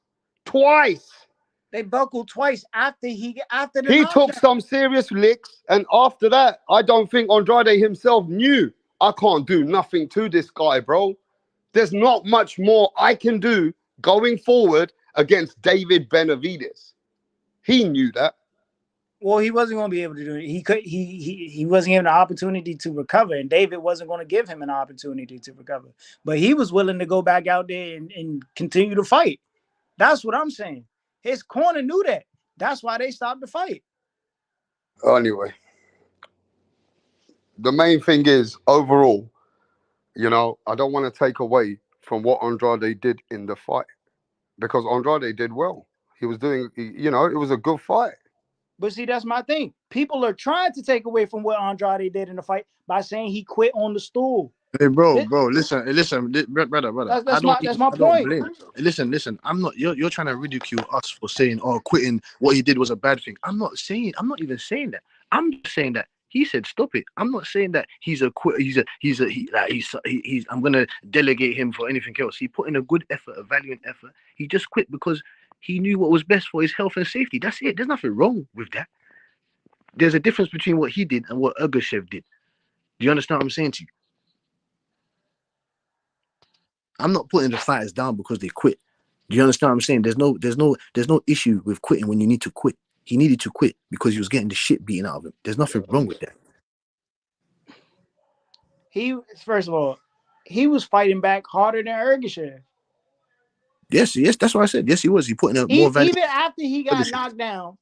Twice. They buckled twice after the He took some serious licks, and after that, I don't think Andrade himself knew, I can't do nothing to this guy, bro. There's not much more I can do going forward against David Benavidez. He knew that. Well, he wasn't going to be able to do it. He wasn't given the opportunity to recover, and David wasn't going to give him an opportunity to recover. But he was willing to go back out there and continue to fight. That's what I'm saying. His corner knew that. That's why they stopped the fight. Anyway, the main thing is, overall, you know, I don't want to take away from what Andrade did in the fight because Andrade did well. He was doing, you know, it was a good fight. But see, that's my thing. People are trying to take away from what Andrade did in the fight by saying he quit on the stool. Hey, bro, listen, brother. That's my point. Listen. I'm not. You're trying to ridicule us for saying, "Oh, quitting what he did was a bad thing." I'm not even saying that. I'm just saying that he said stop it. I'm not saying that he's a quit. I'm gonna delegate him for anything else. He put in a good effort, a valiant effort. He just quit because he knew what was best for his health and safety. That's it. There's nothing wrong with that. There's a difference between what he did and what Ergashev did. Do you understand what I'm saying to you? I'm not putting the fighters down because they quit. Do you understand what I'm saying? There's no issue with quitting when you need to quit. He needed to quit because he was getting the shit beaten out of him. There's nothing wrong with that. First of all, he was fighting back harder than Ergashev. Yes, that's what I said. Yes, he was. He put in a more value. Even after he got knocked down,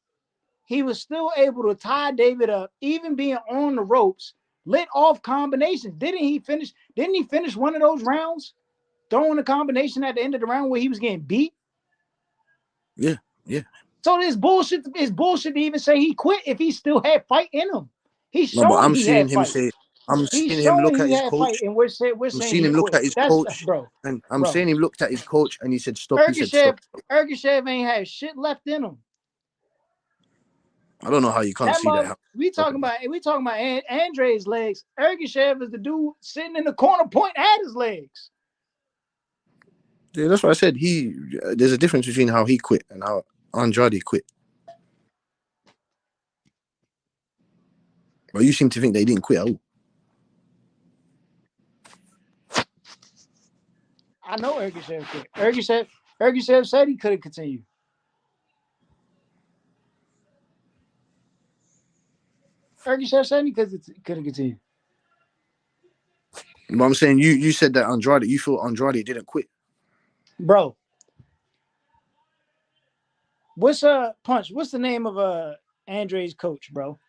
he was still able to tie David up, even being on the ropes, lit off combinations. Didn't he finish one of those rounds? Throwing a combination at the end of the round where he was getting beat? Yeah. So it's bullshit to even say he quit if he still had fight in him. He's No, but showing I'm he seeing had him fight. say, I'm He's seeing him look showing at he his had fight, coach. and we're I'm saying seeing he him look quit. at his That's coach, bro. and I'm Bro. seeing him looked at his coach, and he said stop. He said stop. Ergashev ain't had shit left in him. I don't know how you can't That see that. we talking about Andre's legs. Ergashev is the dude sitting in the corner pointing at his legs. Yeah, that's what I said. There's a difference between how he quit and how Andrade quit. But you seem to think they didn't quit at all. I know Ergashev quit. Ergashev said he could have continued. Ergashev said he could have continued. But I'm saying you said that Andrade, you feel Andrade didn't quit. Bro. What's Punch? What's the name of Andre's coach, bro?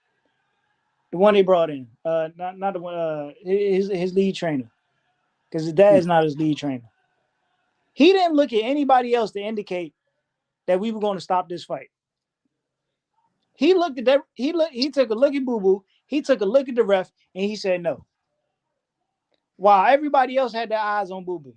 The one they brought in. Not the one his lead trainer. Because his dad is not his lead trainer. He didn't look at anybody else to indicate that we were going to stop this fight. He looked at that. He took a look at Boo Boo. He took a look at the ref, and he said no. While everybody else had their eyes on Boo Boo.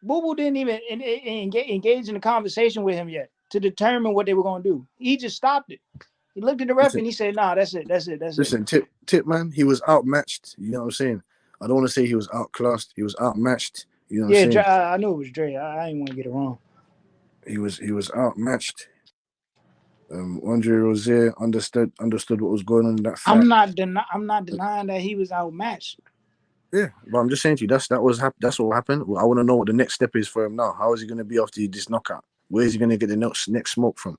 Boo Boo didn't even engage in a conversation with him yet to determine what they were going to do. He just stopped it. He looked at the ref and he said, "Nah, that's it. Listen, tip, man. He was outmatched. You know what I'm saying? I don't want to say he was outclassed. He was outmatched. You know what I'm saying? I knew it was Dre. I didn't want to get it wrong. He was outmatched. Andre Rozier understood what was going on in that fight. I'm not denying that he was outmatched. Yeah, but I'm just saying to you, that's what happened. Well, I want to know what the next step is for him now. How is he going to be after this knockout? Where is he going to get the next smoke from?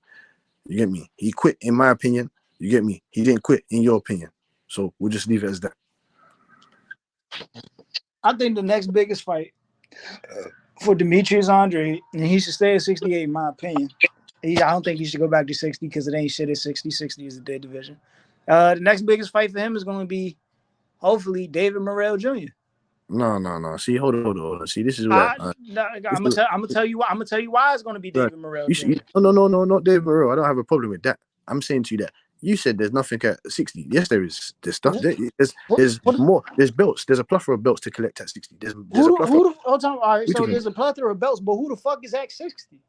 You get me? He quit, in my opinion. You get me? He didn't quit, in your opinion. So we'll just leave it as that. I think the next biggest fight for Demetrius Andre, and he should stay at 68, in my opinion. I don't think he should go back to 60 because it ain't shit at 60. 60 is a dead division. The next biggest fight for him is going to be, hopefully, David Morrell Jr. No. See, hold on. See, this is what I'm gonna tell you why. I'm gonna tell you why it's going to be David Morrell Jr. No, not David Morrell. I don't have a problem with that. I'm saying to you that you said there's nothing at 60. Yes, there is. There's stuff. There's more. There's belts. There's a plethora of belts to collect at 60. There's a plethora. All right, so there's a plethora of belts, but who the fuck is at 60?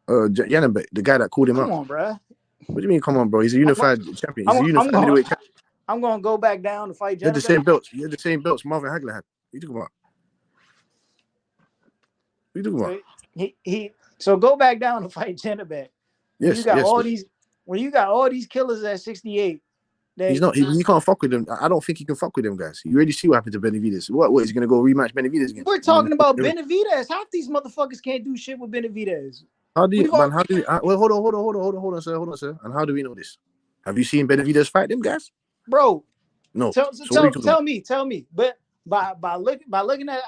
Yanabek, the guy that called him out. Come on, bro. What do you mean? Come on, bro. He's a unified champion. He's a unified middleweight champion. I'm gonna go back down to fight. You had the same belts. You had the same belts Marvin Hagler had. What are you talking about? What are you talking about? So go back down to fight Janabek. Yes, when you got all these killers at 68. He's not. He can't fuck with them. I don't think he can fuck with them guys. You already see what happened to Benavidez. What is he gonna go rematch Benavidez again? We're talking about Benavidez. Half these motherfuckers can't do shit with Benavidez. Well, hold on, sir. And how do we know this? Have you seen Benavidez fight them guys? Bro. No. Tell me. But by looking at,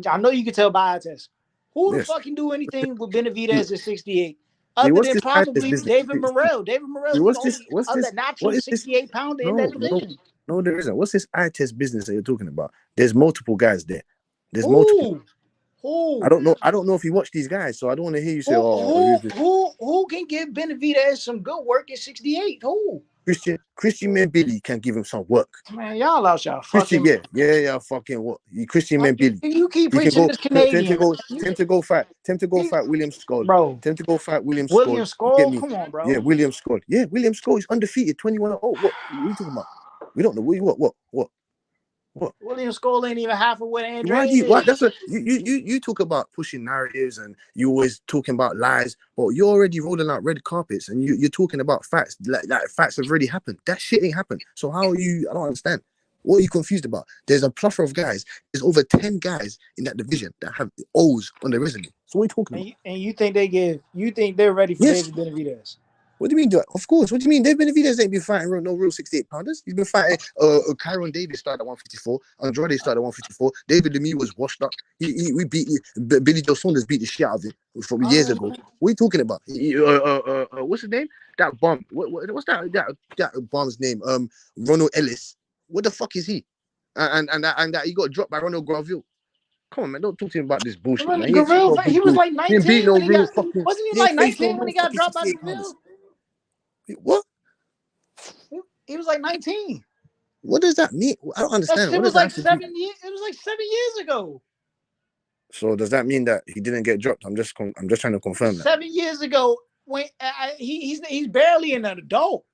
I know you can tell by eye test. Who the fuck can do anything with Benavidez at 68? Other than probably David Morrell. David Morrell's the only other natural 68-pounder in that division. No, there isn't. What's this eye test business that you're talking about? There's multiple guys there. There's multiple. Who? I don't know if you watch these guys, so I don't want to hear you say, who can give Benavidez some good work at 68? Who? Christian Mbili can give him some work. Man, y'all out y'all fucking. Yeah, fucking what? Christian Mbili. You keep preaching this Canadian. Tend to go fight William Skull. Bro. Tend to go fight William Skull. William Skull? Come on, bro. Yeah, William Skull. Yeah, William Skull is undefeated, 21-0. What are you talking about? We don't know. What? William Skull ain't even half of what Andre is. That's you talk about pushing narratives and you always talking about lies, but you're already rolling out red carpets and you're talking about facts like facts have already happened. That shit ain't happened. So how are you? I don't understand. What are you confused about? There's a plethora of guys. There's over 10 guys in that division that have O's on their resume. So what are you talking about? And you think they're ready for David Benavidez? What do you mean? Of course. What do you mean? David Benavidez ain't been fighting no real 68-pounders. He's been fighting. Kyron Davis started at 154. Andrade started at 154. David Lemieux was washed up. We beat Billy Joe Saunders beat the shit out of him from years ago. What are you talking about? What's his name? That bomb. What's that bomb's name? Ronald Ellis. What the fuck is he? And that he got dropped by Ronald Graville. Come on, man! Don't talk to him about this bullshit. Man. He was like 19 when he got. Wasn't he like 19 when he got dropped by Graville? What? He was like 19. What does that mean? I don't understand. It What was does that like have to do? 7 years. It was like 7 years ago. So does that mean that he didn't get dropped? I'm just trying to confirm that. 7 years ago, when he's barely an adult.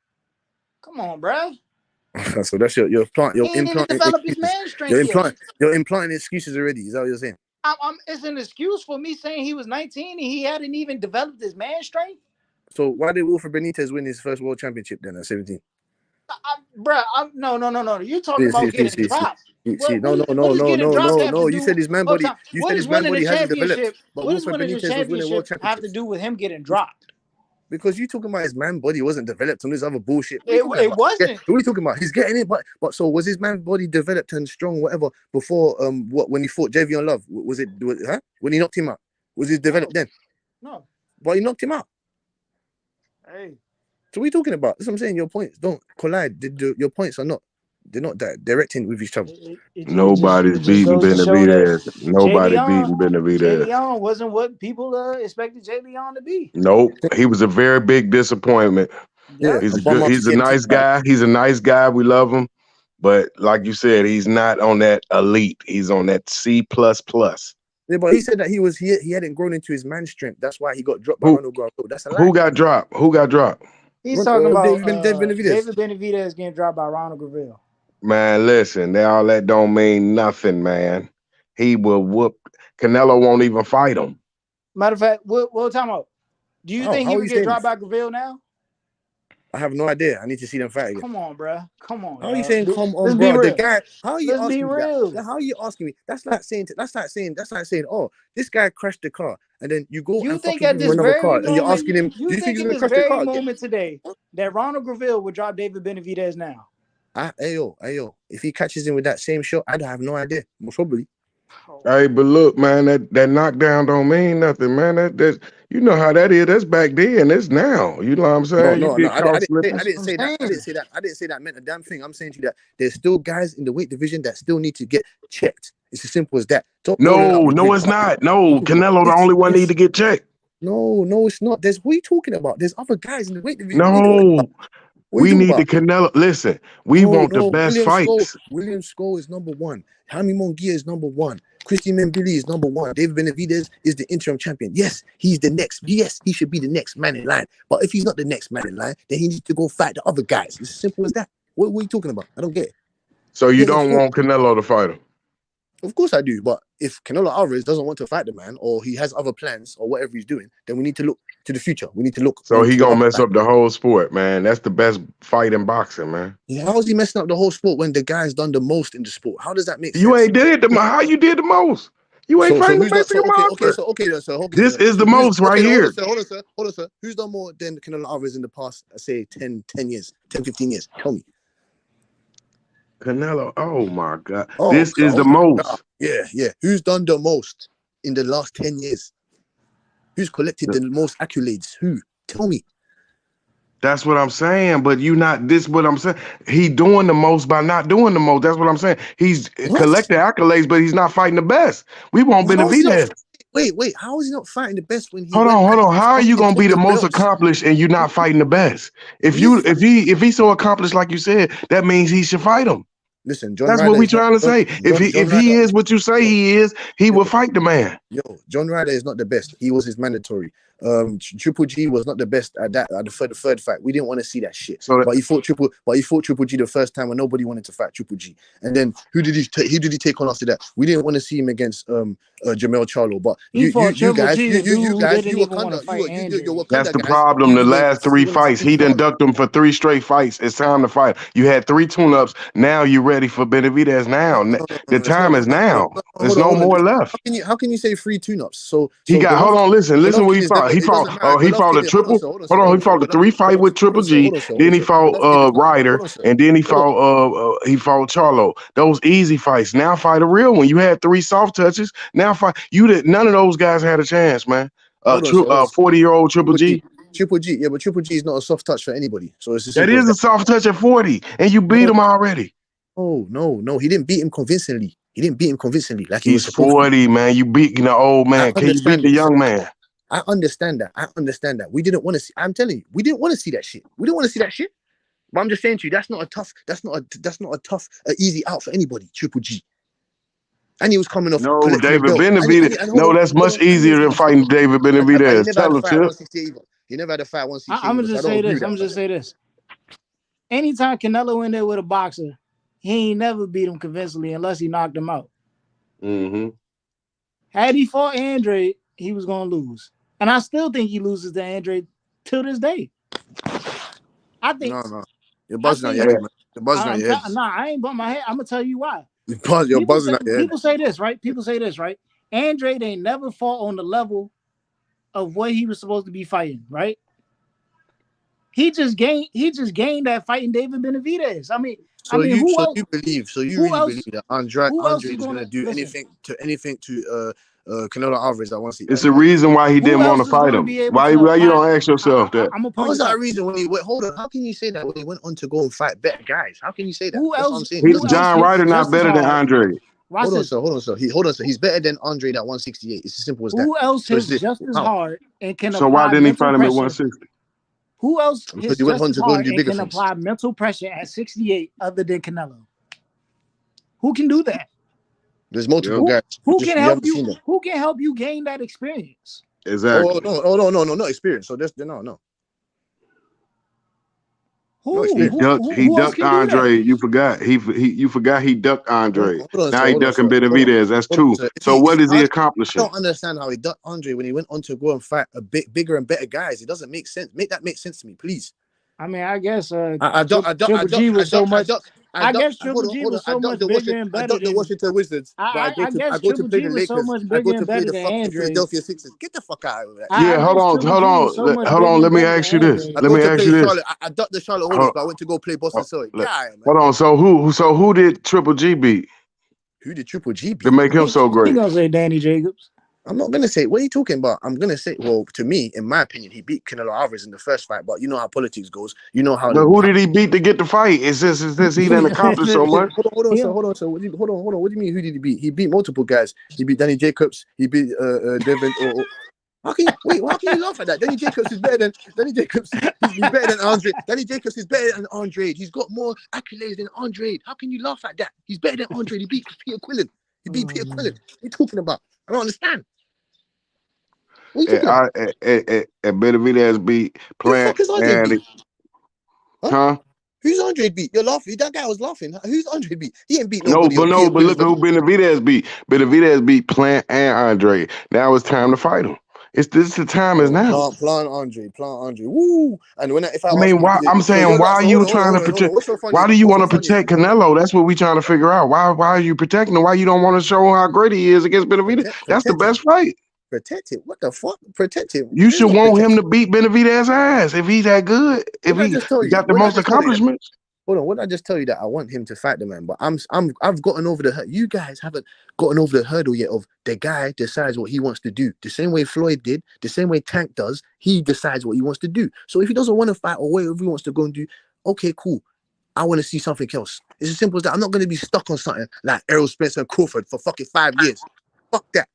Come on, bro. So that's your implanting develop his excuses. man strength You're implanting excuses already. Is that what you're saying? It's an excuse for me saying he was 19 and he hadn't even developed his man strength. So why did Wilfred Benitez win his first world championship then at 17? No. You talking about getting dropped? No. You said his man body. You said his man body hasn't developed. But what does Wilfred winning the Benitez was winning world championship have to championships. do with him getting dropped? Because you talking about his man body wasn't developed on this other bullshit. It wasn't. What are you talking about? He's getting it, but so was his man body developed and strong, whatever, before when he fought Javion Love? When he knocked him out? Was he developed then? No. But he knocked him out. Hey. So what are you talking about? That's what I'm saying. Your points don't collide. Your points are not. They're not that directing with each other. Nobody's beating Benavidez. Nobody beating Benavidez. Jay Leon wasn't what people expected Jay Leon to be. Nope. He was a very big disappointment. Yeah. He's good. He's a nice guy. He's a nice guy. We love him. But like you said, he's not on that elite. He's on that C++. Yeah, but he said that he hadn't grown into his man strength. That's why he got dropped by Ronald Garfield. That's a lie. Who got dropped? He's talking about David Benavidez. David Benavidez getting dropped by Ronald Garfield. Man, listen, all that don't mean nothing, man. He will whoop. Canelo won't even fight him. Matter of fact, what time out? Do you think he would get dropped by Garfield now? I have no idea. I need to see them fight again. Come on, bro. Come on. How are you saying come on, bro? The guy. How are you asking me that? How are you asking me? That's like saying, oh, this guy crashed the car, and then you go and fucking give him another car, and you're asking him, do you think he's gonna crash the car? Moment today that Ronald Garfield would drop David Benavidez now. Ayo. If he catches him with that same shot, I don't have no idea. Most probably. Hey, but look, man, that knockdown don't mean nothing, man. That you know how that is. That's back then. It's now. You know what I'm saying? No. I didn't say that. I didn't say that meant a damn thing. I'm saying to you that there's still guys in the weight division that still need to get checked. It's as simple as that. No, it's not. No, Canelo the only one need to get checked. No, it's not. What are you talking about? There's other guys in the weight division. No. We need the Canelo. Listen, we want the best fights. William Sco is number one. Jaime Munguia is number one. Christian Mbili is number one. David Benavidez is the interim champion. Yes, he's the next. Yes, he should be the next man in line. But if he's not the next man in line, then he needs to go fight the other guys. It's as simple as that. What are you talking about? I don't get it. So you don't want Canelo to fight him? Of course I do. But if Canelo Alvarez doesn't want to fight the man, or he has other plans, or whatever he's doing, then we need to look to the future. We need to look. So he gonna mess up the whole sport, man. That's the best fight in boxing, man. How is he messing up the whole sport when the guy's done the most in the sport? How does that make sense? You ain't did the how you did the most. You ain't fighting the best in your monster. This is the most right here. Hold on, sir. Who's done more than Canelo Alvarez in the past, say, 10 years, 10, 15 years? Tell me. Canelo, oh my God. This is the most. God. Yeah. Who's done the most in the last 10 years? Who's collected the most accolades? Who? Tell me. That's what I'm saying, but what I'm saying. He doing the most by not doing the most. That's what I'm saying. He's collecting accolades, but he's not fighting the best. We won't Benavidez. Wait. How is he not fighting the best when he? Hold on. How are you gonna be the most accomplished and you're not fighting the best? If he's so accomplished like you said, that means he should fight him. Listen, John. That's Ryder what we trying to say. If he is what you say he is, he will fight the man. John Ryder is not the best. He was his mandatory. Triple G was not the best at the third fight. We didn't want to see that shit. But he fought Triple G the first time when nobody wanted to fight Triple G. And then who did he take on after that? We didn't want to see him against Jamel Charlo. But you guys, you Wakanda. That's the problem. The last 3 fights, he done ducked him for 3 straight fights. It's time to fight. You had 3 tune-ups. Now you ready for Benavidez. Now the time is now. There's no more left. How can you say 3 tune-ups? So he got. Hold on, listen what he fought. He fought a triple. Hold on, he fought a 3 fight with Triple G. Then he fought Ryder, and then he fought Charlo. Those easy fights. Now fight a real one. You had 3 soft touches. Now fight. None of those guys had a chance, man. 40-year-old Triple G. Triple G, yeah, but Triple G is not a soft touch for anybody. So it's that is a soft touch at 40, and you beat him already. Oh no, he didn't beat him convincingly. Like he's 40, man. You beating the old man. Can you beat the young man? I understand that. We didn't want to see. I'm telling you, we didn't want to see that shit. But I'm just saying to you, that's not a tough, easy out for anybody. Triple G. And he was coming off No, collecting David the belt. Benavidez. No, that's much easier than fighting David And he Benavidez. never Tell had a him, fight Chip. 168 either. He never had a fight 168. I'm gonna just say this. I'm just say this. Anytime Canelo in there with a boxer, he ain't never beat him convincingly unless he knocked him out. Mm-hmm. Had he fought Andre, he was gonna lose, and I still think he loses to Andre till this day. I think. No. You're buzzing out your head, man. You're buzzing out your head. Nah, I ain't bumping my head. I'm gonna tell you why. You're buzzing out your head. People say this, right? Andre ain't never fought on the level of what he was supposed to be fighting, right? He just gained that fighting David Benavidez. You really else, believe that Andre is gonna do anything to Canelo Alvarez that wants to? It's the reason why he didn't want to fight him. Why you don't ask yourself that? How was that reason when he went? Hold on, how can you say that when he went on to go and fight better guys? How can you say that? Who That's else? What I'm saying. John Ryder not better than Andre. Hold on, sir. He's better than Andre at 168. It's as simple as that. Who else hits just as hard and can So apply why didn't he fight him at pressure? 160? Who else hits just as hard and can things. apply mental pressure at 68 other than Canelo? Who can do that? There's multiple guys. Who can help you? Who can help you gain that experience? Exactly. Oh no, not experience. So there's no. He ducked Andre. You forgot. You forgot he ducked Andre. Now he ducking Benavidez. That's two. So what is he accomplishing? I don't understand how he ducked Andre when he went on to go and fight a bit bigger and better guys. It doesn't make sense. Make that make sense to me, please. I mean, I guess Triple G was so much bigger and better than the Washington Wizards. I guess Triple G was so much bigger and better than Andre. Philadelphia Sixers. Get the fuck out of that. Yeah, hold on. Let me ask you this. I ducked the Charlotte Hornets, but I went to go play Boston Celtics. Hold on. So who did Triple G beat? Who did Triple G beat? To make him so great? You gonna say Danny Jacobs? I'm not gonna say. What are you talking about? I'm gonna say. Well, to me, in my opinion, he beat Canelo Alvarez in the first fight. But you know how politics goes. You know how. But who did he beat to get the fight? It's just he didn't accomplish so much. Hold on. So hold on. What do you mean? Who did he beat? He beat multiple guys. He beat Danny Jacobs. He beat Devin. How can you laugh at that? Danny Jacobs is better than He's better than Andre. Danny Jacobs is better than Andre. He's got more accolades than Andre. How can you laugh at that? He's better than Andre. He beat Peter Quillen. What are you talking about? I don't understand. And Benavidez beat Plant. Huh? Who's Andre beat? You're laughing. That guy was laughing. Who's Andre beat? He ain't beat nobody. No, but look who Benavidez beat. Benavidez beat Plant and Andre. Now it's time to fight him. The time is now. Plant Andre. Woo! And why are you trying to protect? Why do you want to protect Canelo? That's what we trying to figure out. Why are you protecting him? Why you don't want to show how great he is against Benavidez? That's the best fight. Protect him. What the fuck? Protect him. You should want him to beat Benavidez's ass if he's that good. If he got the most accomplishments. Hold on. What did I just tell you that I want him to fight the man? But I've gotten over the hurdle. You guys haven't gotten over the hurdle yet of the guy decides what he wants to do. The same way Floyd did, the same way Tank does, he decides what he wants to do. So if he doesn't want to fight or whatever he wants to go and do, okay, cool. I want to see something else. It's as simple as that. I'm not going to be stuck on something like Errol Spence and Crawford for fucking 5 years. Fuck that.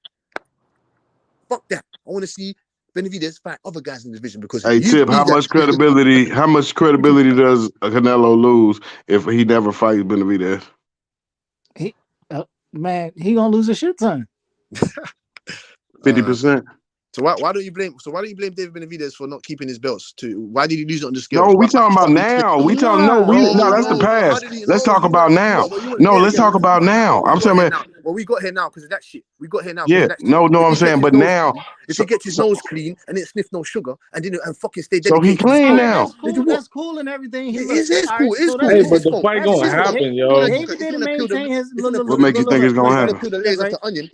I want to see Benavidez fight other guys in the division because. Hey, Tip, how much credibility does Canelo lose if he never fights Benavidez? He gonna lose a shit ton. 50%. So why don't you blame David Benavidez for not keeping his belts? Why did he lose it on the scale? No, we talking about now. That's the past. Let's talk about now. No, let's talk about now. I'm saying, well, we got here now because of that shit. We got here now. Yeah, no, I'm saying, but now if he gets his nose clean and didn't sniff no sugar and didn't fucking stay dedicated, so he clean now. That's cool and everything. It's cool. Hey, but the fight gonna happen, yo. What make you think it's gonna happen?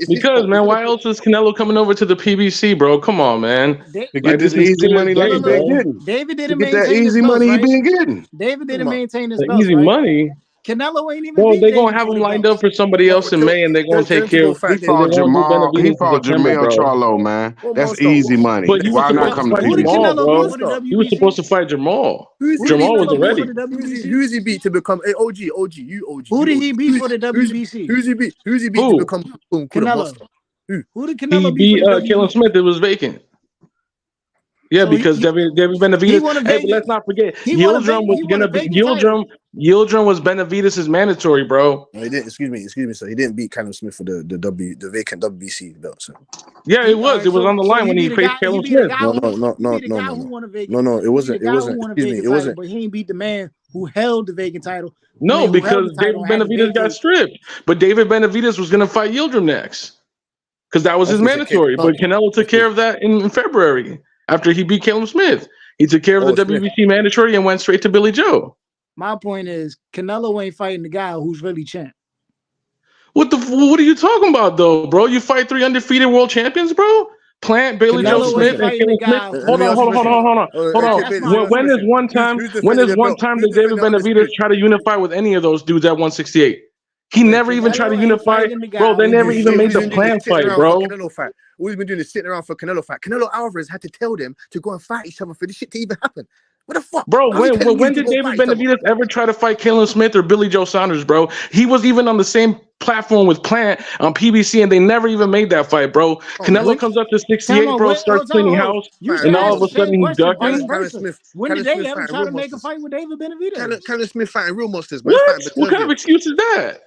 Because, man, why else is Canelo coming over to the PBC, bro? Come on, man. To get this easy money like he been getting. David didn't get that easy money he been getting. David didn't maintain his belt. Easy money. Canelo ain't even. Bro, they're gonna have him lined up for somebody else in May, and they're gonna take care of. He fought Jamel Charlo, man. That's easy money. Why not come to Jamal, bro? He was supposed to fight Jamal. Jamal wasn't ready. Who's he beat to become OG? Who did he beat for the WBC? Who's he beat to become Canelo? Who did Canelo beat? He beat Kellen Smith. It was vacant. Yeah, So because David he Benavidez. wanted Hey, but Vegas. let's not forget, He won a Yildirim was he won gonna a be vacant title. Yildirim was Benavidez' mandatory, bro. No, he didn't. Excuse me, sir. He didn't beat Callum Smith for the vacant WBC belt, sir. Yeah, it was. It was on the line when he faced He Caleb beat a Smith. guy No, who no, he no, beat a no, guy no, who no. won a vacant. No, no, it He beat wasn't. a It guy who wasn't. won a Excuse me, vacant it title, wasn't. but he ain't beat the man who held the vacant title. No, Who held because the David title and had it Benavidez got vacated. stripped. But David Benavidez was gonna fight Yildirim next. Because that was his Okay, so mandatory. But Canelo took care of that in February after he beat Caleb Smith. He took care of the Smith. WBC mandatory and went straight to Billy Joe. My point is, Canelo ain't fighting the guy who's really champ. What are you talking about, though, bro? You fight 3 undefeated world champions, bro? Plant, Billy Joe Canelo ain't Smith, and fighting the Caleb Smith. guy. Hold on. That's my When is one time? When is one time that David Benavidez try to unify with any of those dudes at 168? He never even tried to Canelo ain't unify, fighting the guy bro. They who never really even made the champ. plan fight, bro. Canelo fight. All we've been doing is sitting around for Canelo fight. Canelo Alvarez had to tell them to go and fight each other for this shit to even happen. What the fuck? Bro, How's he telling you when to did go David fight each other? Benavidez ever try to fight Caleb Smith or Billy Joe Saunders, bro? He was even on the same platform with Plant on PBC, and they never even made that fight, bro. Canelo comes up to 68, bro, starts cleaning house, and all of a sudden he's ducking. When did they ever try to make a fight with David Benavidez? Callum Smith fighting real monsters, man. What kind of excuse is that?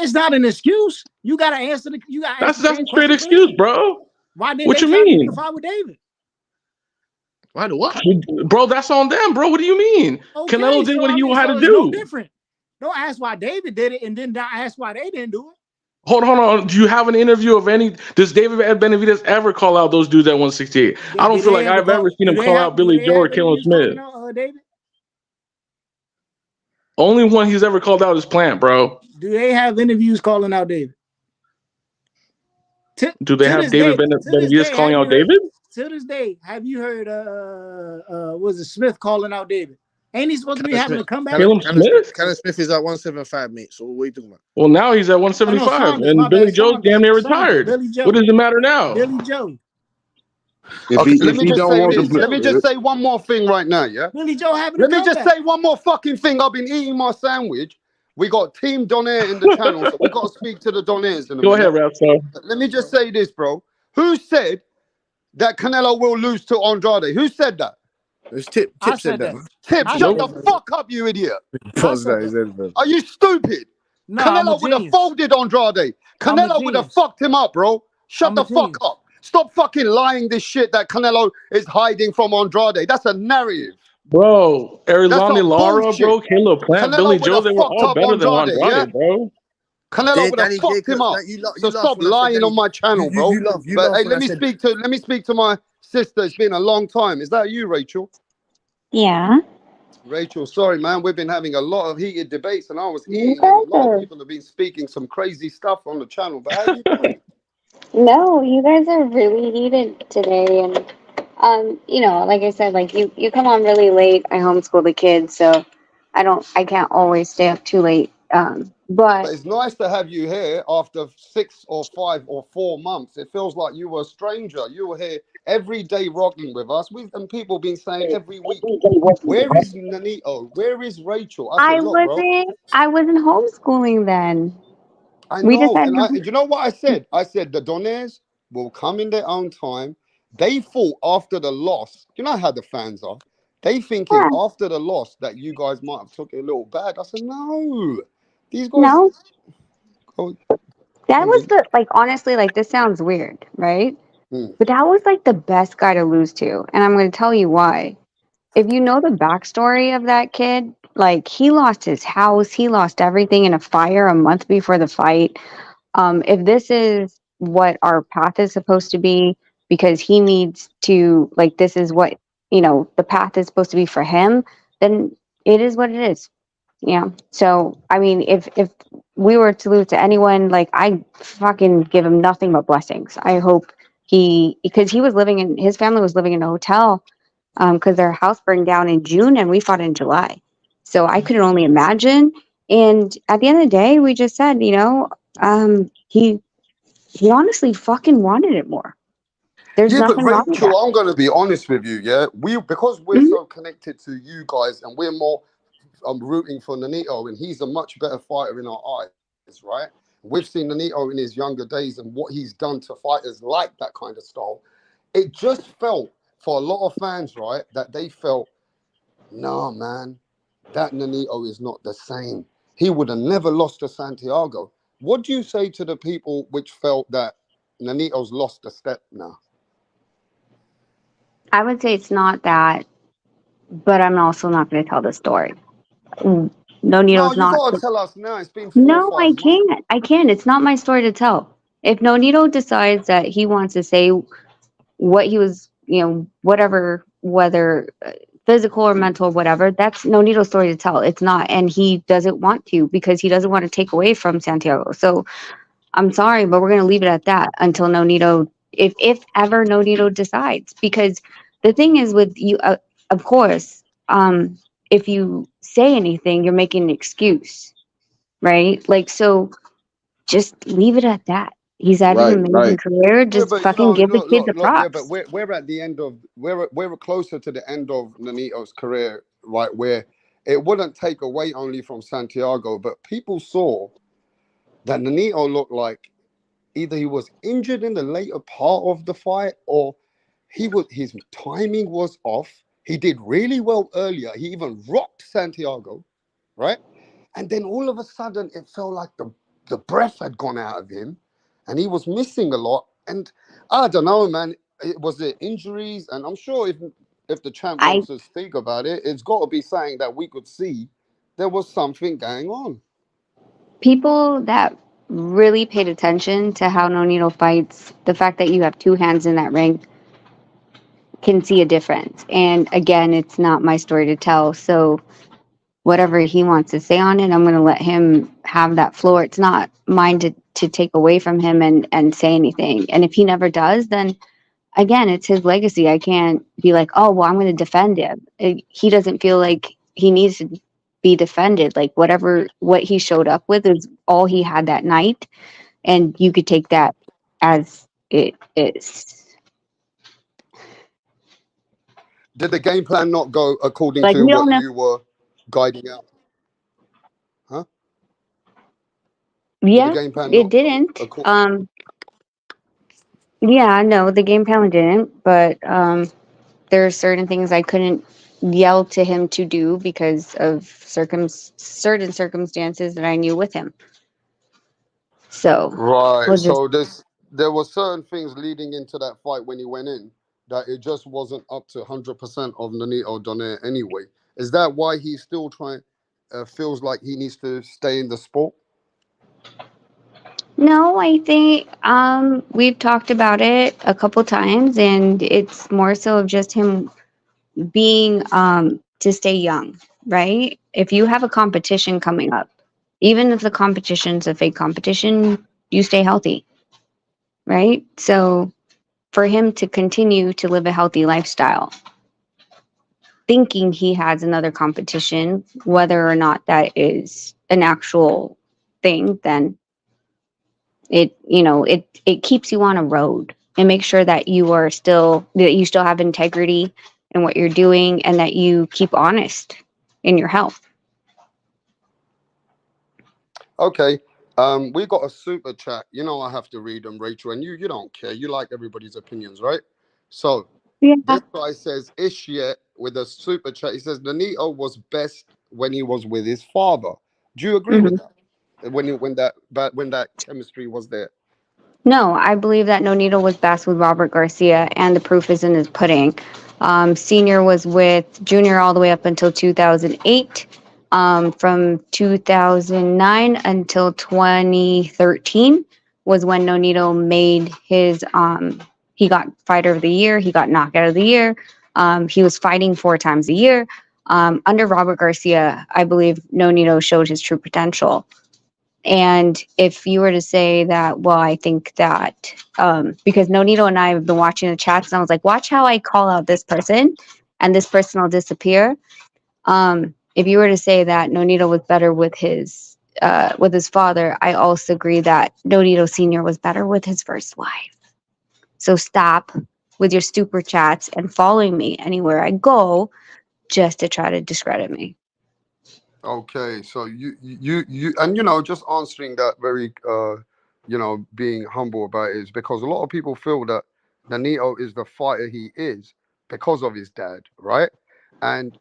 It's not an excuse. You gotta answer the. You gotta That's answer the a same straight question excuse, bro. Why didn't What they you try to mean? unify with David? Why the what? Bro, that's on them, bro. What do you mean? Okay, Canelo did so what he had to it's no do. different. Don't ask why David did it, and then don't ask why they didn't do it. Hold on. Do you have an interview of any? Does David Benavidez ever call out those dudes at 168? I don't feel like I've ever seen him call out Billy Joe or Caleb Smith. David? Only one he's ever called out is Plant, bro. Do they have interviews calling out David? Do they have David Benavidez calling out David? To this day, have you heard was it Smith calling out David? Ain't he supposed to be having a comeback? Caleb Smith? Caleb Smith is at 175, mate. So what are you talking about? Well, now he's at 175, and Billy Joe's damn near retired. What does it matter now? Billy Joe. Okay, let me just say one more thing right now, yeah? Billy Joe having Let me just say one more fucking thing. I've been eating my sandwich. We got Team Donaire in the channel, so we got to speak to the Donairs in a minute. Go ahead, Rapstar. Let me just say this, bro. Who said that Canelo will lose to Andrade? Who said that? It's Tip said that. Tip, shut the fuck up, you idiot. Are you stupid? No, Canelo would have folded Andrade. Canelo would have fucked him up, bro. Shut the fuck up. Stop fucking lying this shit that Canelo is hiding from Andrade. That's a narrative. Bro, Arizona Lara, bro, Caleb Plant, Canelo Billy Joe, they were all better than Andrade, Andrade, bro. Canelo would have fucked him up. So stop lying on my channel, bro. But hey, let me speak to my sister. It's been a long time. Is that you, Rachel? Yeah. Rachel, sorry, man. We've been having a lot of heated debates, and I was eating. And a lot of people have been speaking some crazy stuff on the channel. But how you doing? No, you guys are really heated today, and you know, like I said, like you come on really late. I homeschool the kids, so I can't always stay up too late. But it's nice to have you here after 6 or 5 or 4 months. It feels like you were a stranger. You were here every day rocking with us. And people been saying every week, where is Nanito? Where is Rachel? I wasn't homeschooling then. I know. And you know what I said? I said the Donairs will come in their own time. They thought after the loss, you know how the fans are. They thinking after the loss that you guys might have took it a little bad. I said, no. These guys. No. That was honestly, like, this sounds weird, right? But that was like the best guy to lose to. And I'm going to tell you why. If you know the backstory of that kid, like, he lost his house, he lost everything in a fire a month before the fight. If this is what our path is supposed to be, because he needs to, like, this is what, you know, the path is supposed to be for him, then it is what it is. Yeah. So, I mean, if we were to lose to anyone, like, I fucking give him nothing but blessings. I hope because his family was living in a hotel, because their house burned down in June and we fought in July. So I couldn't only imagine. And at the end of the day, we just said, you know, he honestly fucking wanted it more. There's nothing wrong with that. Rachel, I'm going to be honest with you, yeah? Because we're so connected to you guys and we're more rooting for Nanito, and he's a much better fighter in our eyes, right? We've seen Nanito in his younger days and what he's done to fighters like that kind of style. It just felt for a lot of fans, right, that they felt, nah, man, that Nonito is not the same. He would have never lost to Santiago. What do you say to the people which felt that Nonito's lost a step now? I would say it's not that, but I'm also not going to tell the story. No, Nonito's you not. gotta tell us now. It's been 4 or No, 5 I months. can't. I can't. It's not my story to tell. If Nonito decides that he wants to say what he was, whatever, whether physical or mental, whatever, that's Nonito's story to tell. It's not, and he doesn't want to because he doesn't want to take away from Santiago. So I'm sorry, but we're gonna leave it at that until Nonito, if ever Nonito decides. Because the thing is with you, of course, if you say anything, you're making an excuse, right? Like, so just leave it at that. He's had an Right, amazing right. career. Yeah, Just but fucking give the look, kid the look, look. Yeah, but props. we're at the end of we're closer to the end of Nonito's career, right? Where it wouldn't take away only from Santiago, but people saw that Nonito looked like either he was injured in the later part of the fight or his timing was off. He did really well earlier. He even rocked Santiago, right? And then all of a sudden, it felt like the breath had gone out of him, and he was missing a lot. And I don't know, man. Was it injuries? And I'm sure if the champ I wants to speak about it, it's got to be saying that we could see there was something going on. People that really paid attention to how Nonito fights, the fact that you have two hands in that ring can see a difference. And again, it's not my story to tell. So whatever he wants to say on it, I'm going to let him have that floor. It's not mine to take away from him and say anything. And if he never does, then again, it's his legacy. I can't be like, oh, well, I'm going to defend him. He doesn't feel like he needs to be defended. Like what he showed up with is all he had that night. And you could take that as it is. Did the game plan not go according Like, to we what don't know. you were guiding out? Huh? Did the Yeah, game plan it not go didn't. according? Yeah, no, the game plan didn't, but there are certain things I couldn't yell to him to do because of certain circumstances that I knew with him. So Right. we'll just So there were certain things leading into that fight when he went in that it just wasn't up to 100% of Nonito Donaire anyway. Is that why he's still trying? Feels like he needs to stay in the sport. no, I think we've talked about it a couple times, and it's more so of just him being to stay young, right? If you have a competition coming up, even if the competition's a fake competition, you stay healthy, right? So for him to continue to live a healthy lifestyle, thinking he has another competition, whether or not that is an actual thing, then it keeps you on a road and make sure that you still have integrity in what you're doing and that you keep honest in your health. Okay. We got a super chat. You know I have to read them, Rachel, and you don't care. You like everybody's opinions, right? So Yeah. this guy says ish yet with a super chat. He says Nonito was best when he was with his father. Do you agree with Mhm. that? When that chemistry was there. No, I believe that Nonito was best with Robert Garcia, and the proof is in his pudding. Senior was with Junior all the way up until 2008. From 2009 until 2013 was when Nonito made his. He got Fighter of the Year. He got Knockout of the Year. He was fighting 4 times a year. Under Robert Garcia, I believe Nonito showed his true potential. And if you were to say that, well, I think that because Nonito and I have been watching the chats, and I was like, watch how I call out this person, and this person will disappear. If you were to say that Nonito was better with his father, I also agree that Nonito Senior was better with his first wife. So stop with your super chats and following me anywhere I go, just to try to discredit me. Okay, so you and just answering that very being humble about it is because a lot of people feel that Nonito is the fighter he is because of his dad, right? And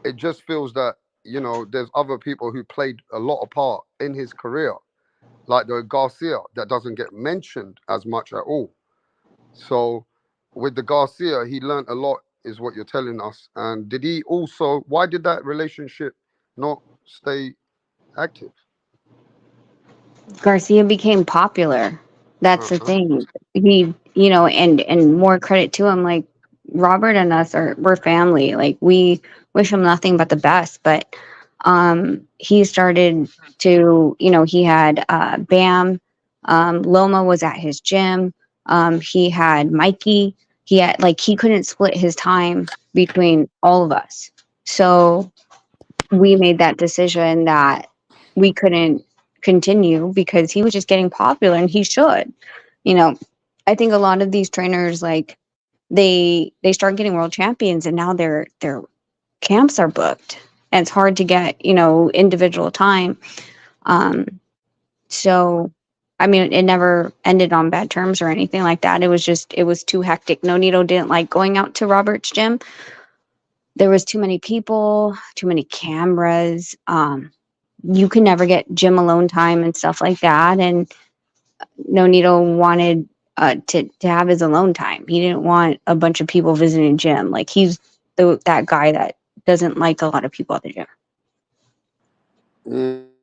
it just feels that, you know, there's other people who played a lot of part in his career, like the Garcia, that doesn't get mentioned as much at all. So with the Garcia, he learned a lot, is what you're telling us. And did he also? Why did that relationship not stay active? Garcia became popular. That's the Uh-huh. thing. He, you know, and more credit to him. Like Robert and us we're family. Like we wish him nothing but the best. But he started to, you know, he had Bam, Loma was at his gym. He had Mikey. He had like he couldn't split his time between all of us. So we made that decision that we couldn't continue because he was just getting popular and he should. You know, I think a lot of these trainers like they start getting world champions and now their camps are booked and it's hard to get, you know, individual time. Um so I mean it never ended on bad terms or anything like that. It was too hectic. Nonito didn't like going out to Robert's gym. There was too many people, too many cameras. You could never get gym alone time and stuff like that. And Nonito wanted to have his alone time. He didn't want a bunch of people visiting gym. Like he's that guy that doesn't like a lot of people at the gym.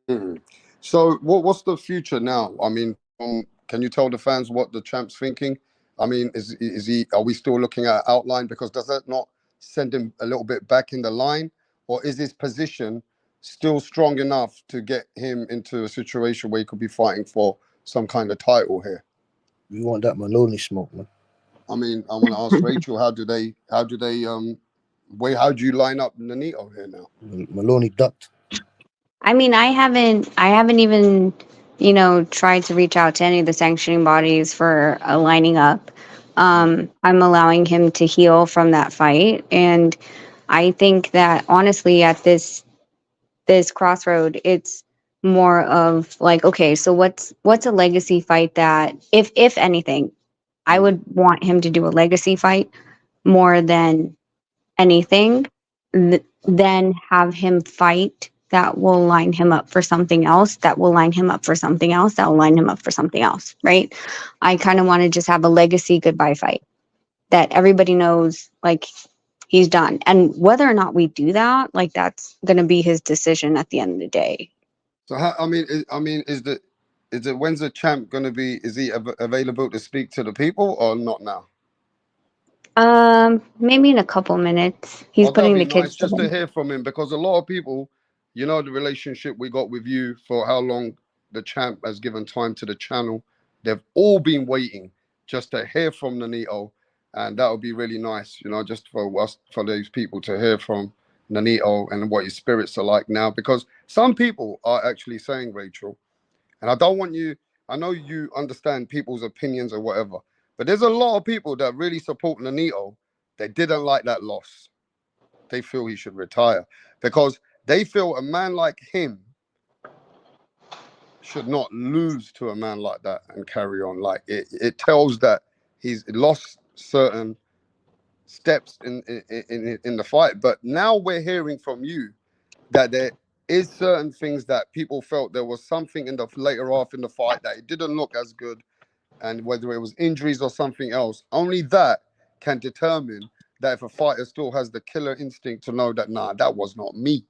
Mhm. So what's the future now? I mean, can you tell the fans what the champ's thinking? I mean, is he? Are we still looking at outline? Because does that not send him a little bit back in the line, or is his position still strong enough to get him into a situation where he could be fighting for some kind of title here? We want that Maloney smoke, man. I mean, I want to ask Rachel, how do they how do you line up Nonito here now? Maloney ducked. I mean, I haven't even, you know, tried to reach out to any of the sanctioning bodies for lining up. I'm allowing him to heal from that fight, and I think that honestly, at this crossroad, it's more of like, okay, so what's a legacy fight that, if anything, I would want him to do a legacy fight more than anything, then have him fight that will line him up for something else, that will line him up for something else, that will line him up for something else, right? I kind of want to just have a legacy goodbye fight that everybody knows, like, he's done. And whether or not we do that, like, that's going to be his decision at the end of the day. So how, is the when's the champ going to be? Is he available to speak to the people or not now? Maybe in a couple minutes. He's That'd putting be the kids nice to just to bed. hear from him, because a lot of people, you know, the relationship we got with you, for how long the champ has given time to the channel. They've all been waiting just to hear from Nonito, and that would be really nice, you know, just for us, for those people to hear from Nonito and what his spirits are like now. Because some people are actually saying, Rachel, and I don't want you, I know you understand people's opinions or whatever, but there's a lot of people that really support Nonito. They didn't like that loss. They feel he should retire because they feel a man like him should not lose to a man like that and carry on. Like it tells that he's lost certain steps in the fight. But now we're hearing from you that there is certain things that people felt there was something in the later half in the fight that it didn't look as good, and whether it was injuries or something else, only that can determine that if a fighter still has the killer instinct to know that, nah, that was not me.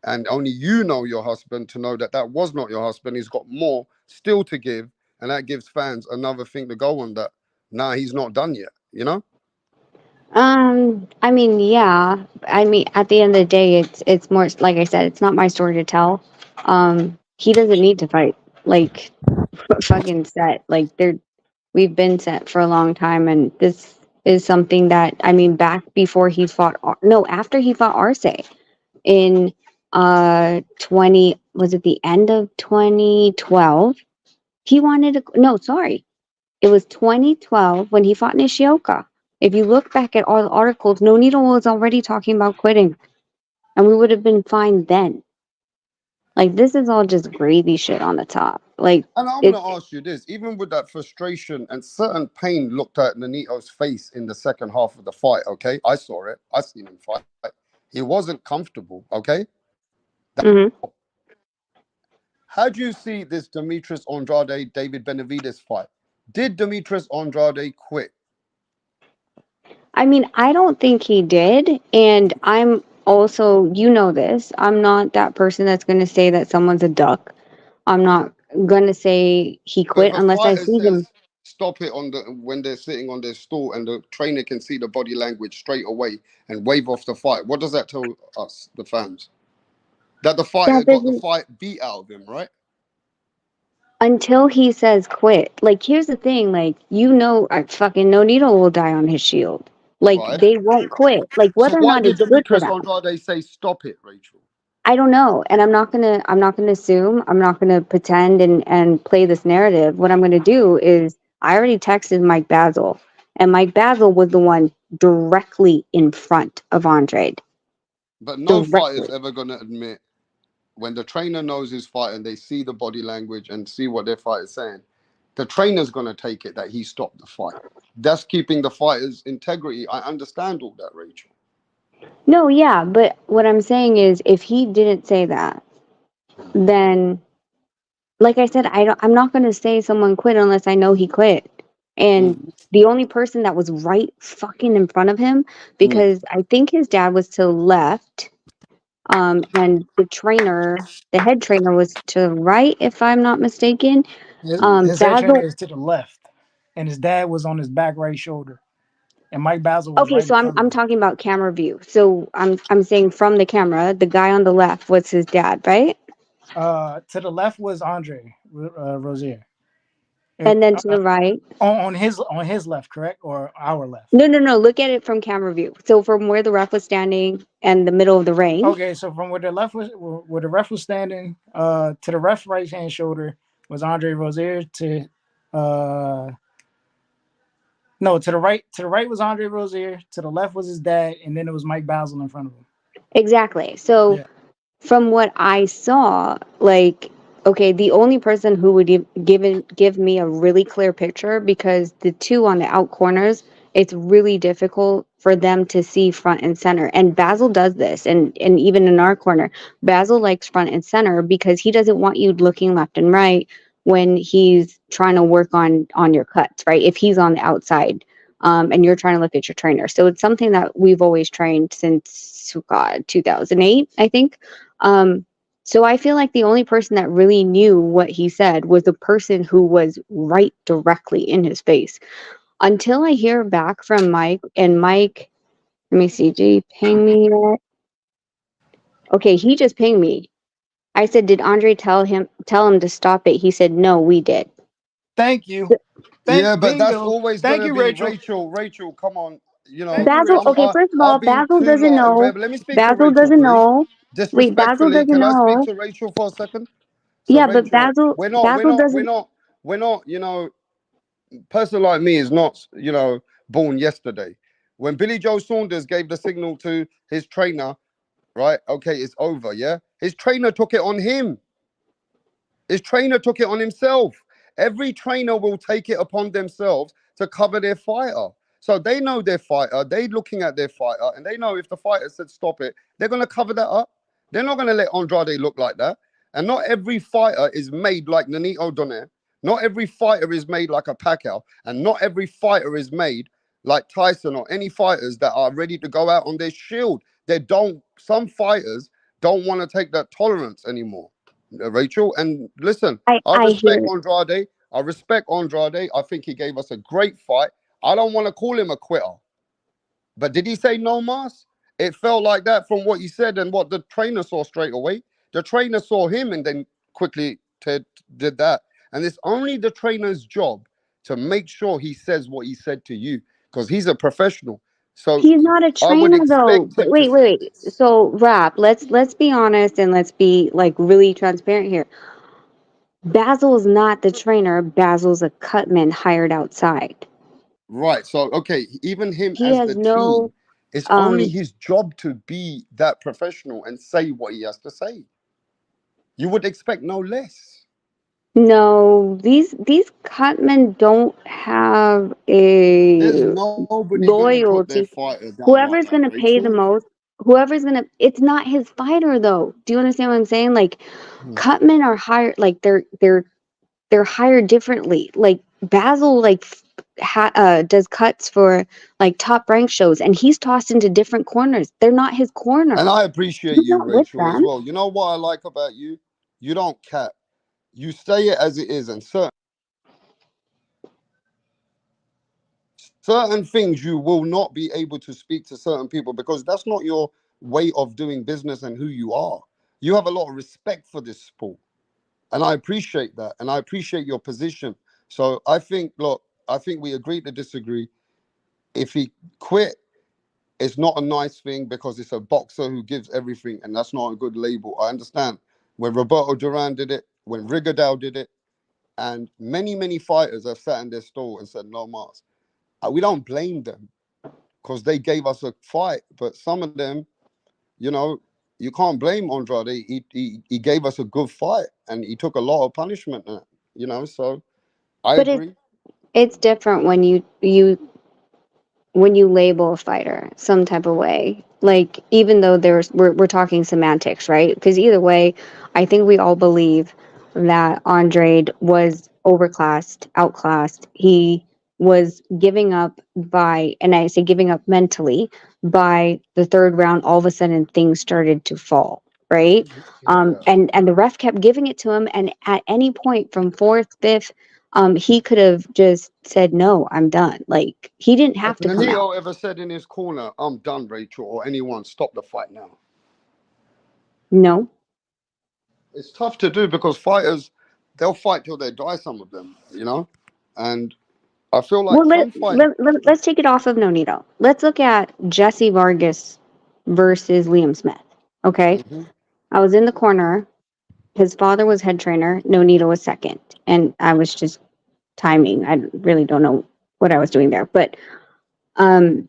And only you know your husband to know that that was not your husband. He's got more still to give. And that gives fans another thing to go on, that, nah, he's not done yet, you know? I mean, yeah. I mean, at the end of the day, it's more like I said, it's not my story to tell. He doesn't need to fight. Like, fucking set. Like, we've been set for a long time, and this is something that, I mean, back before he fought, no, after he fought Arce in 20, was it the end of 2012? He wanted to, no, sorry, it was 2012 when he fought Nishioka. If you look back at all the articles, Nonito was already talking about quitting, and we would have been fine then. Like, this is all just gravy shit on the top. Like, And I'm it, gonna ask you this: even with that frustration and certain pain looked at Nonito's face in the second half of the fight, okay, I saw it. I seen him fight. He wasn't comfortable. Okay, mhm. how do you see this Demetrius Andrade David Benavidez fight? Did Demetrius Andrade quit? I mean, I don't think he did. And I'm also, you know this, I'm not that person that's going to say that someone's a duck. I'm not going to say he So if quit a unless I fighter see him. says stop it on the when they're sitting on their stool and the trainer can see the body language straight away and wave off the fight, what does that tell us, the fans? That the fighter That got the doesn't, fight beat out of him, right? until he says quit. Like, here's the thing, like, you know, I fucking no needle will die on his shield. Like, Right. they won't quit. Like, So whether or why not did it's good for Demetrius them, Andrade say stop it, Rachel? I don't know. And I'm not gonna assume. I'm not gonna pretend and play this narrative. What I'm gonna do is I already texted Mike Basil, and Mike Basil was the one directly in front of Andre. But no fighter's Directly. ever gonna admit when the trainer knows his fight and they see the body language and see what their fighter's saying, the trainer's gonna take it that he stopped the fight. That's keeping the fighter's integrity. I understand all that, Rachel. No, yeah, but what I'm saying is if he didn't say that, then like I said, I'm not gonna say someone quit unless I know he quit. And Mm, the only person that was right fucking in front of him, mm. because I think his dad was to the left, and the head trainer was to the right, if I'm not mistaken. His head trainer Basil. is to the left, and his dad was on his back right shoulder, and Mike Basil was Okay, right in so I'm front of I'm him. talking about camera view. So I'm saying from the camera, the guy on the left was his dad, right? To the left was Andre Rozier. And then to the right. On his left, correct, or our left? No, no, no. Look at it from camera view. So from where the ref was standing and the middle of the ring. Okay, so from where the ref was standing, to the ref's right hand shoulder was Andre Rozier. Uh, no, to the right was Andre Rozier. To the left was his dad, and then it was Mike Basil in front of him. Exactly. So Yeah. from what I saw, like, okay, the only person who would give me a really clear picture, because the two on the out corners, it's really difficult for them to see front and center. And Basil does this, and even in our corner, Basil likes front and center because he doesn't want you looking left and right when he's trying to work on your cuts, right? If he's on the outside, and you're trying to look at your trainer. So it's something that we've always trained since, oh God, 2008, I think. So I feel like the only person that really knew what he said was the person who was right directly in his face. Until I hear back from Mike, and Mike, let me see, did he ping me yet? Okay, he just pinged me. I said, did Andre tell him to stop it? He said, no, we did. Thank you. Yeah, but that's Bingo. always Thank gonna you, be Rachel. Rachel. Rachel, come on. You know, Thank you, Basil, Rachel. okay, first of all, I've been Basil too doesn't long. know. Let me speak to Basil Rachel, doesn't please. know. Wait, Basil Disrespectfully, doesn't can I speak know. to Rachel for a second? So Yeah, but Rachel, Basil, we're not, we're Basil not, we're doesn't. not, we're not. You know, person like me is not, born yesterday. When Billy Joe Saunders gave the signal to his trainer, right? Okay, it's over. Yeah, his trainer took it on him. His trainer took it on himself. Every trainer will take it upon themselves to cover their fighter. So they know their fighter, they looking at their fighter, and they know if the fighter said stop it, they're gonna cover that up. They're not gonna let Andrade look like that. And not every fighter is made like Nonito Donaire. Not every fighter is made like a Pacquiao, and not every fighter is made like Tyson or any fighters that are ready to go out on their shield. They don't. Some fighters don't want to take that tolerance anymore. Rachel. And listen, I I respect hear. Andrade. I respect Andrade. I think he gave us a great fight. I don't want to call him a quitter. But did he say no mas? It felt like that from what he said and what the trainer saw straight away. The trainer saw him and then quickly did that. And it's only the trainer's job to make sure he says what he said to you because he's a professional. So He's not a I would trainer though. expect But him to wait, say wait, wait. this. So, Rap, let's be honest and let's be like really transparent here. Basil's not the trainer. Basil's a cutman hired outside. Right. So, okay, even him He as has the no team, it's only um his job to be that professional and say what he has to say. You would expect no less. No, these cutmen don't have There's a nobody gonna put their loyalty. fighter down like Whoever's that, gonna pay the Rachel. most, it's not his fighter though. Do you understand what I'm saying? Like, Hmm. cutmen are hired, like they're hired differently. Like Basil, like does cuts for like top rank shows, and he's tossed into different corners. They're not his And corners. I appreciate He's you, not with Rachel, as them. well. You know what I like about you? You don't cap. You say it as it is, and certain things you will not be able to speak to certain people because that's not your way of doing business and who you are. You have a lot of respect for this sport, and I appreciate that, and I appreciate your position. So I think, look, I think we agree to disagree. If he quit, it's not a nice thing because it's a boxer who gives everything, and that's not a good label. I understand when Roberto Duran did it, when Rigondeaux did it, and many fighters have sat in their stall and said no mas. We don't blame them because they gave us a fight, but some of them, you know, you can't blame Andrade. He gave us a good fight, and he took a lot of punishment. You know, so I But agree. it's different when you label a fighter some type of way. Like, even though we're talking semantics, right? Because either way, I think we all believe that Andrade was overclassed, outclassed. He was giving up by, and I say giving up mentally, by the third round. All of a sudden, things started to fall, right? Yeah. And the ref kept giving it to him, and at any point from fourth, fifth, he could have just said, no, I'm done. Like, he didn't Has have to come out. Nonito ever said in his corner, "I'm done, Rachel," or anyone, "Stop the fight now"? No. It's tough to do because fighters, they'll fight till they die. Some of them, you know, and I feel like Well, some fight. let's take it off of Nonito. Let's look at Jesse Vargas versus Liam Smith. Okay. Mhm. I was in the corner. His father was head trainer. Nonito was second. And I was just timing. I really don't know what I was doing there. But um,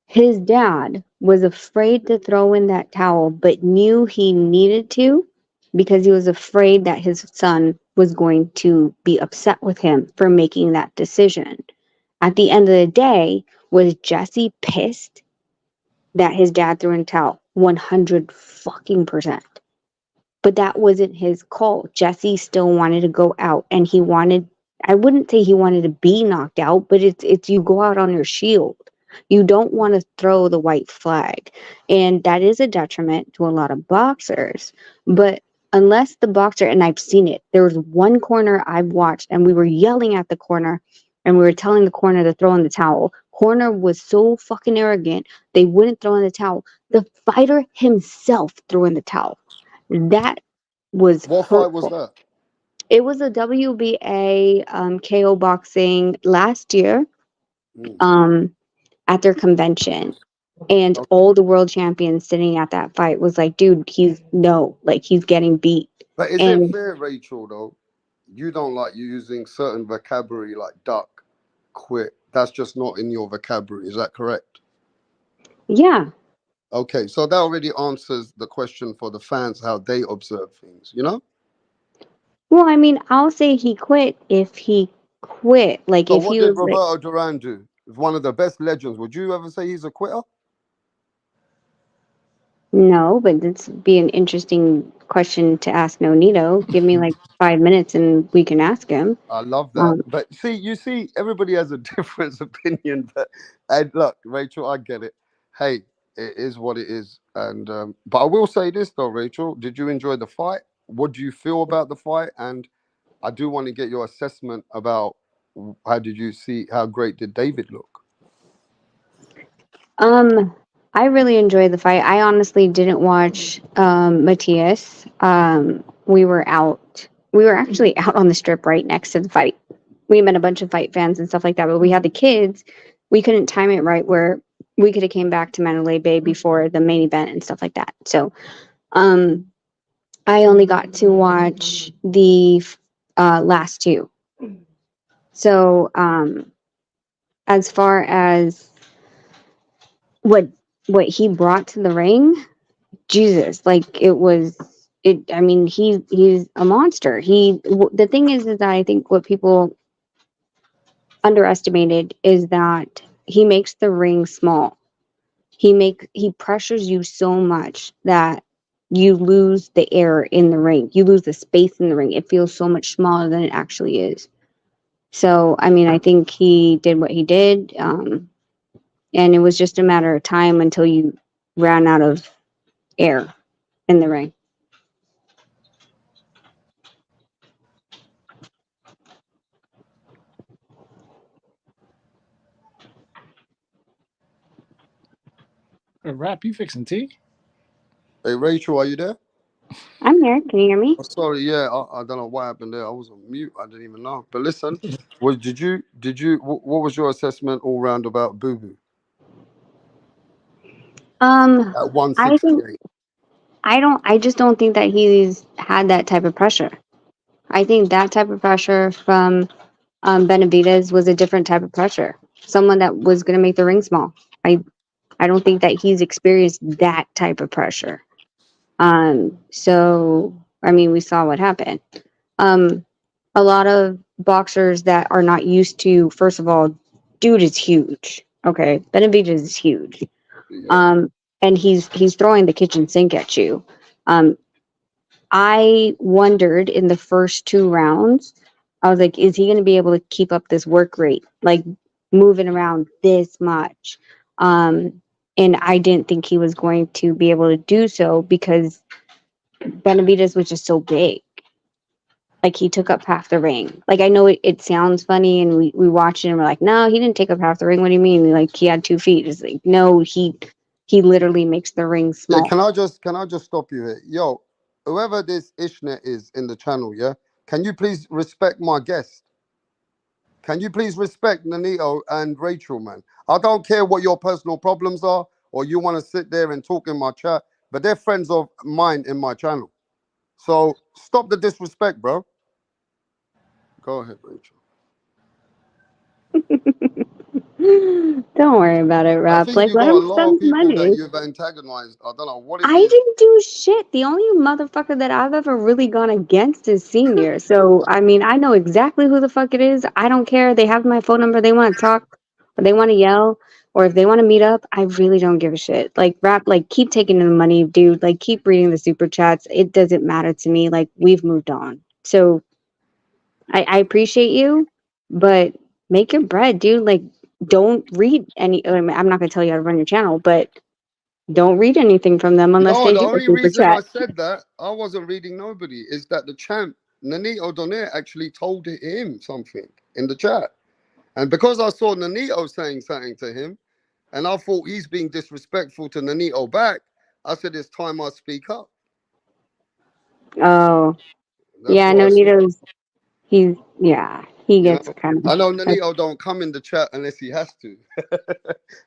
his dad was afraid to throw in that towel, but knew he needed to because he was afraid that his son was going to be upset with him for making that decision. At the end of the day, was Jesse pissed that his dad threw in the towel? 100 fucking percent. But that wasn't his call. Jesse still wanted to go out, and he wanted, I wouldn't say he wanted to be knocked out, but it's you go out on your shield. You don't want to throw the white flag. And that is a detriment to a lot of boxers. But unless the boxer, and I've seen it, there was one corner I've watched, and we were yelling at the corner, and we were telling the corner to throw in the towel. Corner was so fucking arrogant, they wouldn't throw in the towel. The fighter himself threw in the towel. That was What fight was hurtful. that? It was a WBA KO boxing last year Mm. um, at their convention. And Okay. all the world champions sitting at that fight was like, dude, he's getting beat. But is it And fair, Rachel? Though you don't like using certain vocabulary like duck, quit. That's just not in your vocabulary. Is that correct? yeah, Okay, so that already answers the question for the fans how they observe things. You know. well, I mean, I'll say he quit if he quit. Like, So if what he did was like, Roberto Duran do? He's one of the best legends. Would you ever say he's a quitter? no, but it's be an interesting question to ask Nonito. Give me like 5 minutes and we can ask him. I love that. Um, But see, you see, everybody has a different opinion. But and look, Rachel, I get it. Hey, it is what it is. And but I will say this though, Rachel, did you enjoy the fight? What do you feel about the fight? And I do want to get your assessment about how did you see how great did David look? Um, I really enjoyed the fight. I honestly didn't watch Matthias. We were out. We were actually out on the strip right next to the fight. We met a bunch of fight fans and stuff like that, but we had the kids. We couldn't time it right where we could have came back to Mandalay Bay before the main event and stuff like that. So, um, I only got to watch the last two. So, as far as what what he brought to the ring, Jesus, like, it was. I mean, he's a monster. The thing is that I think what people underestimated is that he makes the ring small. He pressures you so much that you lose the air in the ring. You lose the space in the ring. It feels so much smaller than it actually is. So, I mean, I think he did what he did, and it was just a matter of time until you ran out of air in the ring. Rap, you fixing tea? Hey, Rachel, are you there? I'm here. Can you hear me? Oh, sorry, yeah, I don't know what happened there. I was on mute. I didn't even know. But listen, what was your assessment all round about Boo Boo at I think 168? I just don't think that he's had that type of pressure. I think that type of pressure from Benavidez was a different type of pressure. Someone that was going to make the ring small. I don't think that he's experienced that type of pressure. So I mean, we saw what happened. Um, a lot of boxers that are not used to, first of all, dude is huge. Okay, Benavidez is huge. Yeah. And he's throwing the kitchen sink at you. Um, I wondered in the first 2 rounds, I was like, is he going to be able to keep up this work rate, like moving around this much? And I didn't think he was going to be able to do so because Benavidez was just so big. Like he took up half the ring. Like I know it sounds funny, and we watched it and we're like, no, he didn't take up half the ring. What do you mean? Like he had 2 feet. It's like no, he literally makes the ring Yeah, small. can I just stop you here? Yo, whoever this Ishnet is in the channel, yeah? Can you please respect my guest? Can you please respect Nanito and Rachel, man? I don't care what your personal problems are or you want to sit there and talk in my chat, but they're friends of mine in my channel. So stop the disrespect, bro. Go ahead, Rachel. Don't worry about it, I Rob. think Like you let got a him lot of spend some people that money. you've antagonized. I don't know what it I is. didn't do shit. The only motherfucker that I've ever really gone against is Senior. So I mean, I know exactly who the fuck it is. I don't care. They have my phone number. They want to talk, or they want to yell, or if they want to meet up. I really don't give a shit. Like Rap, like keep taking the money, dude. Like keep reading the super chats. It doesn't matter to me. Like we've moved on. So I appreciate you, but make your bread, dude. Like don't read any. I mean, I'm not gonna tell you how to run your channel, but don't read anything from them unless No, they the do a only super reason I chat. said that, I wasn't reading nobody, is that the champ, Nanito Donaire, actually told him something in the chat. And because I saw Nanito saying something to him, and I thought he's being disrespectful to Nanito back, I said it's time I speak up. Oh, That's yeah, what no, I said. he You gets know, kind I know of. Nanito don't come in the chat unless he has to.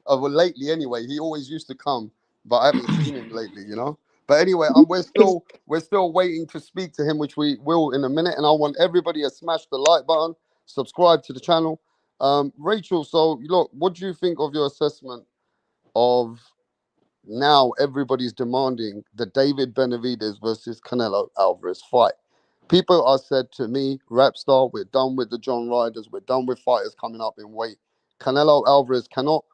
Well, lately anyway, he always used to come, but I haven't seen him lately. You know. But anyway, we're still waiting to speak to him, which we will in a minute. And I want everybody to smash the like button, subscribe to the channel. Rachel, so look, what do you think of your assessment of now everybody's demanding the David Benavidez versus Canelo Alvarez fight? People are said to me, Rapstar, we're done with the John Riders. We're done with fighters coming up in weight. Canelo Alvarez cannot.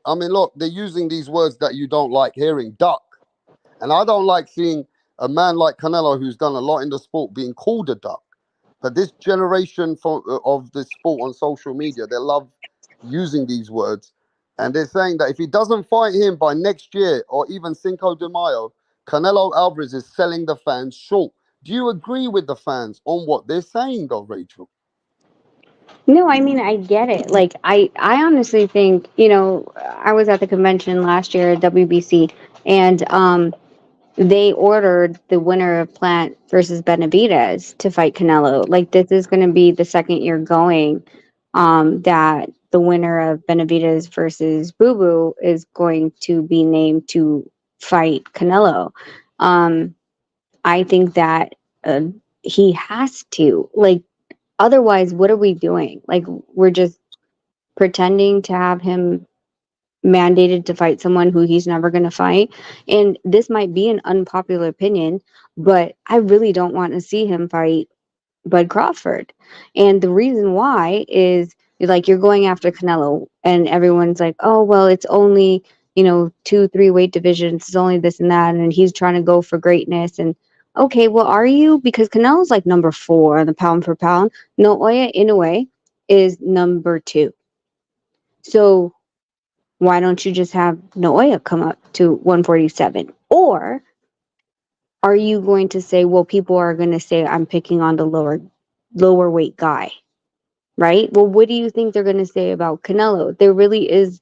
I mean, look, they're using these words that you don't like hearing, duck. And I don't like seeing a man like Canelo, who's done a lot in the sport, being called a duck. But this generation of the sport on social media, they love using these words. And they're saying that if he doesn't fight him by next year or even Cinco de Mayo, Canelo Alvarez is selling the fans short. Do you agree with the fans on what they're saying, though, Rachel? No, I mean I get it. Like I honestly think I was at the convention last year at WBC, and they ordered the winner of Plant versus Benavidez to fight Canelo. Like this is going to be the second year going that the winner of Benavidez versus Boo Boo is going to be named to fight Canelo. Um, I think that he has to. Like otherwise, what are we doing? Like we're just pretending to have him mandated to fight someone who he's never going to fight. And this might be an unpopular opinion, but I really don't want to see him fight Bud Crawford. And the reason why is like you're going after Canelo and everyone's like, oh, well, it's only, 2-3 weight divisions. It's only this and that. And he's trying to go for greatness. And okay, well, are you? Because Canelo's like number 4 on the pound for pound. Naoya Inoue is number 2. So why don't you just have Naoya come up to 147? Or are you going to say, well, people are going to say I'm picking on the lower weight guy, right? Well, what do you think they're going to say about Canelo? There really is.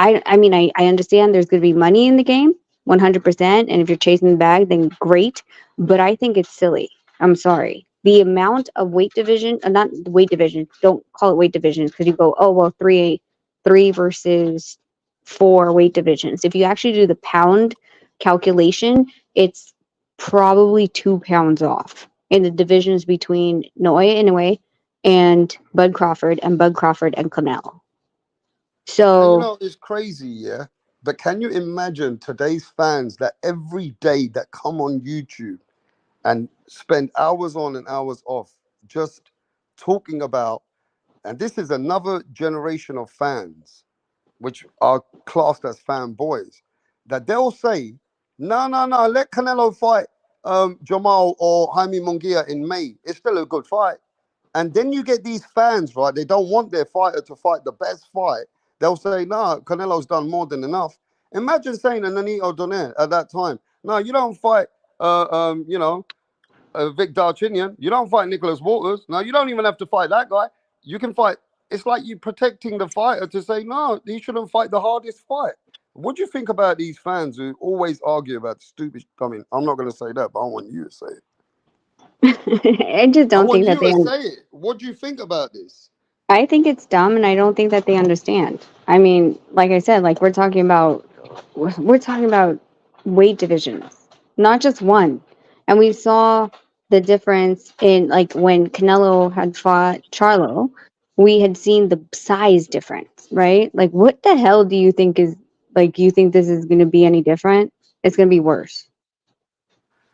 I mean, I understand there's going to be money in the game, 100%. And if you're chasing the bag, then great. But I think it's silly. I'm sorry. The amount of weight division, not weight division, don't call it weight divisions because you go, oh, well, three versus 4 weight divisions. If you actually do the pound calculation, it's probably 2 pounds off in the divisions between Naoya Inoue and Bud Crawford and Canelo. And So it's crazy, yeah. But can you imagine today's fans that every day that come on YouTube and spend hours on and hours off just talking about, and this is another generation of fans, which are classed as fanboys, that they'll say, no, let Canelo fight Jamal or Jaime Munguia in May. It's still a good fight. And then you get these fans, right? They don't want their fighter to fight the best fight. They'll say, no, Canelo's done more than enough. Imagine saying to Nonito Donaire at that time, no, you don't fight, Vic Darchinyan. You don't fight Nicholas Waters. No, you don't even have to fight that guy. You can fight. It's like you protecting the fighter to say, no, he shouldn't fight the hardest fight. What do you think about these fans who always argue about stupid? I mean, I'm not going to say that, but I want you to say it. I just I don't want think that you to say it. What do you think about this? I think it's dumb, and I don't think that they understand. I mean, like I said, like we're talking about weight divisions, not just one. And we saw the difference in like when Canelo had fought Charlo, we had seen the size difference, right? Like what the hell do you think is like you think this is going to be any different? It's going to be worse.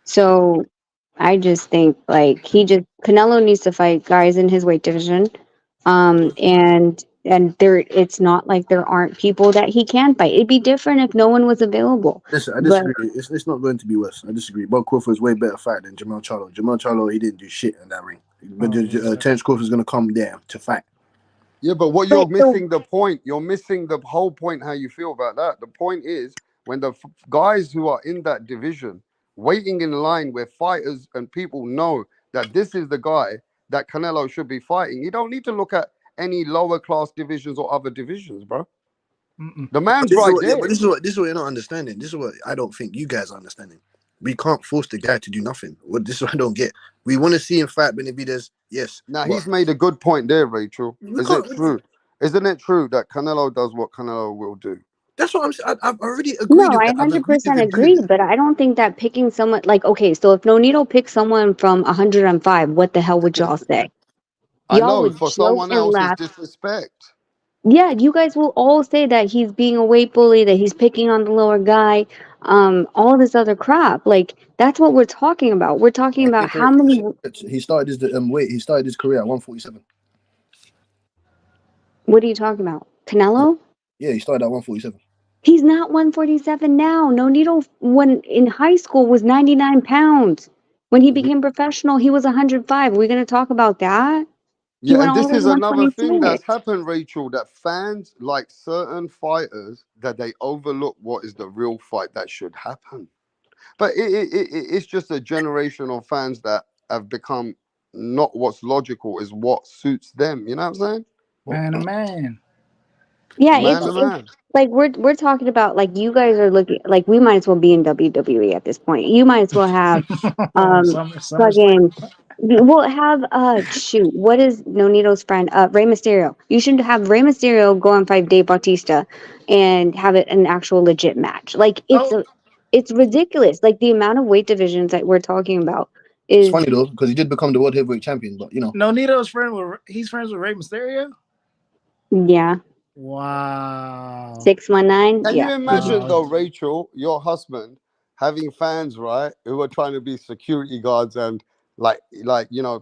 So I just think like Canelo needs to fight guys in his weight division. And there it's not like there aren't people that he can fight. It'd be different if no one was available. Listen, I But disagree. It's not going to be worse. I disagree. Bob Crawford is way better fight than Jamal Charlo. Jamal Charlo, he didn't do shit in that ring. But Terence Crawford is going to come there to fight. Yeah, but what you're missing the point. You're missing the whole point. How you feel about that? The point is when the guys who are in that division waiting in line where fighters and people know that this is the guy that Canelo should be fighting. You don't need to look at any lower class divisions or other divisions, bro. The man's right there. But this is what you're not understanding. This is what I don't think you guys are understanding. We can't force the guy to do nothing. This is what I don't get. We want to see him fight Benavidez. Yes. Now he's made a good point there, Rachel. Is it true? Isn't it true that Canelo does what Canelo will do? That's what I'm saying. I've already agreed. No, I 100% agree, but I don't think that picking someone like okay, so if Nonito picks someone from 105, what the hell would y'all say? I Y'all know would for joke someone and else laugh. it's disrespect. Yeah, you guys will all say that he's being a weight bully, that he's picking on the lower guy, all this other crap. Like that's what we're talking about. We're talking about how many. He started his weight. He started his career at 147. What are you talking about, Canelo? Yeah, he started at 147. He's not 147 now. Nonito, when in high school, was 99 pounds. When he became professional, he was 105. Are we going to talk about that? Yeah, and this is another thing that's happened, Rachel, that fans like certain fighters that they overlook what is the real fight that should happen. But it's just a generation of fans that have become not what's logical is what suits them. You know what I'm saying? Man to man. Yeah, man to man. like we're talking about like you guys are looking like we might as well be in WWE at this point. You might as well have fucking we'll have shoot, what is Nonito's friend? Rey Mysterio. You should have Rey Mysterio go and fight Dave Bautista and have it an actual legit match. Like it's ridiculous. Like the amount of weight divisions that we're talking about is it's funny though, because he did become the world heavyweight champion, but you know. Nonito's he's friends with Rey Mysterio? Yeah. Wow. 619. Can Yeah. you imagine though, Rachel, your husband having fans, right, who are trying to be security guards and like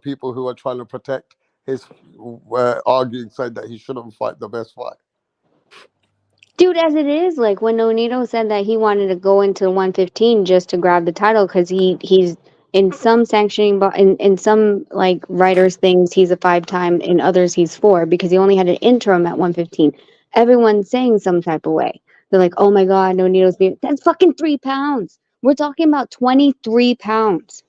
people who are trying to protect his, arguing, saying that he shouldn't fight the best fight. Dude, as it is, like when Nonito said that he wanted to go into 115 just to grab the title because he's in some sanctioning, but in some like writers things he's a 5-time, in others he's 4 because he only had an interim at 115. Everyone's saying some type of way. They're like, oh my god, Nonito's being that's fucking 3 pounds. We're talking about 23 pounds.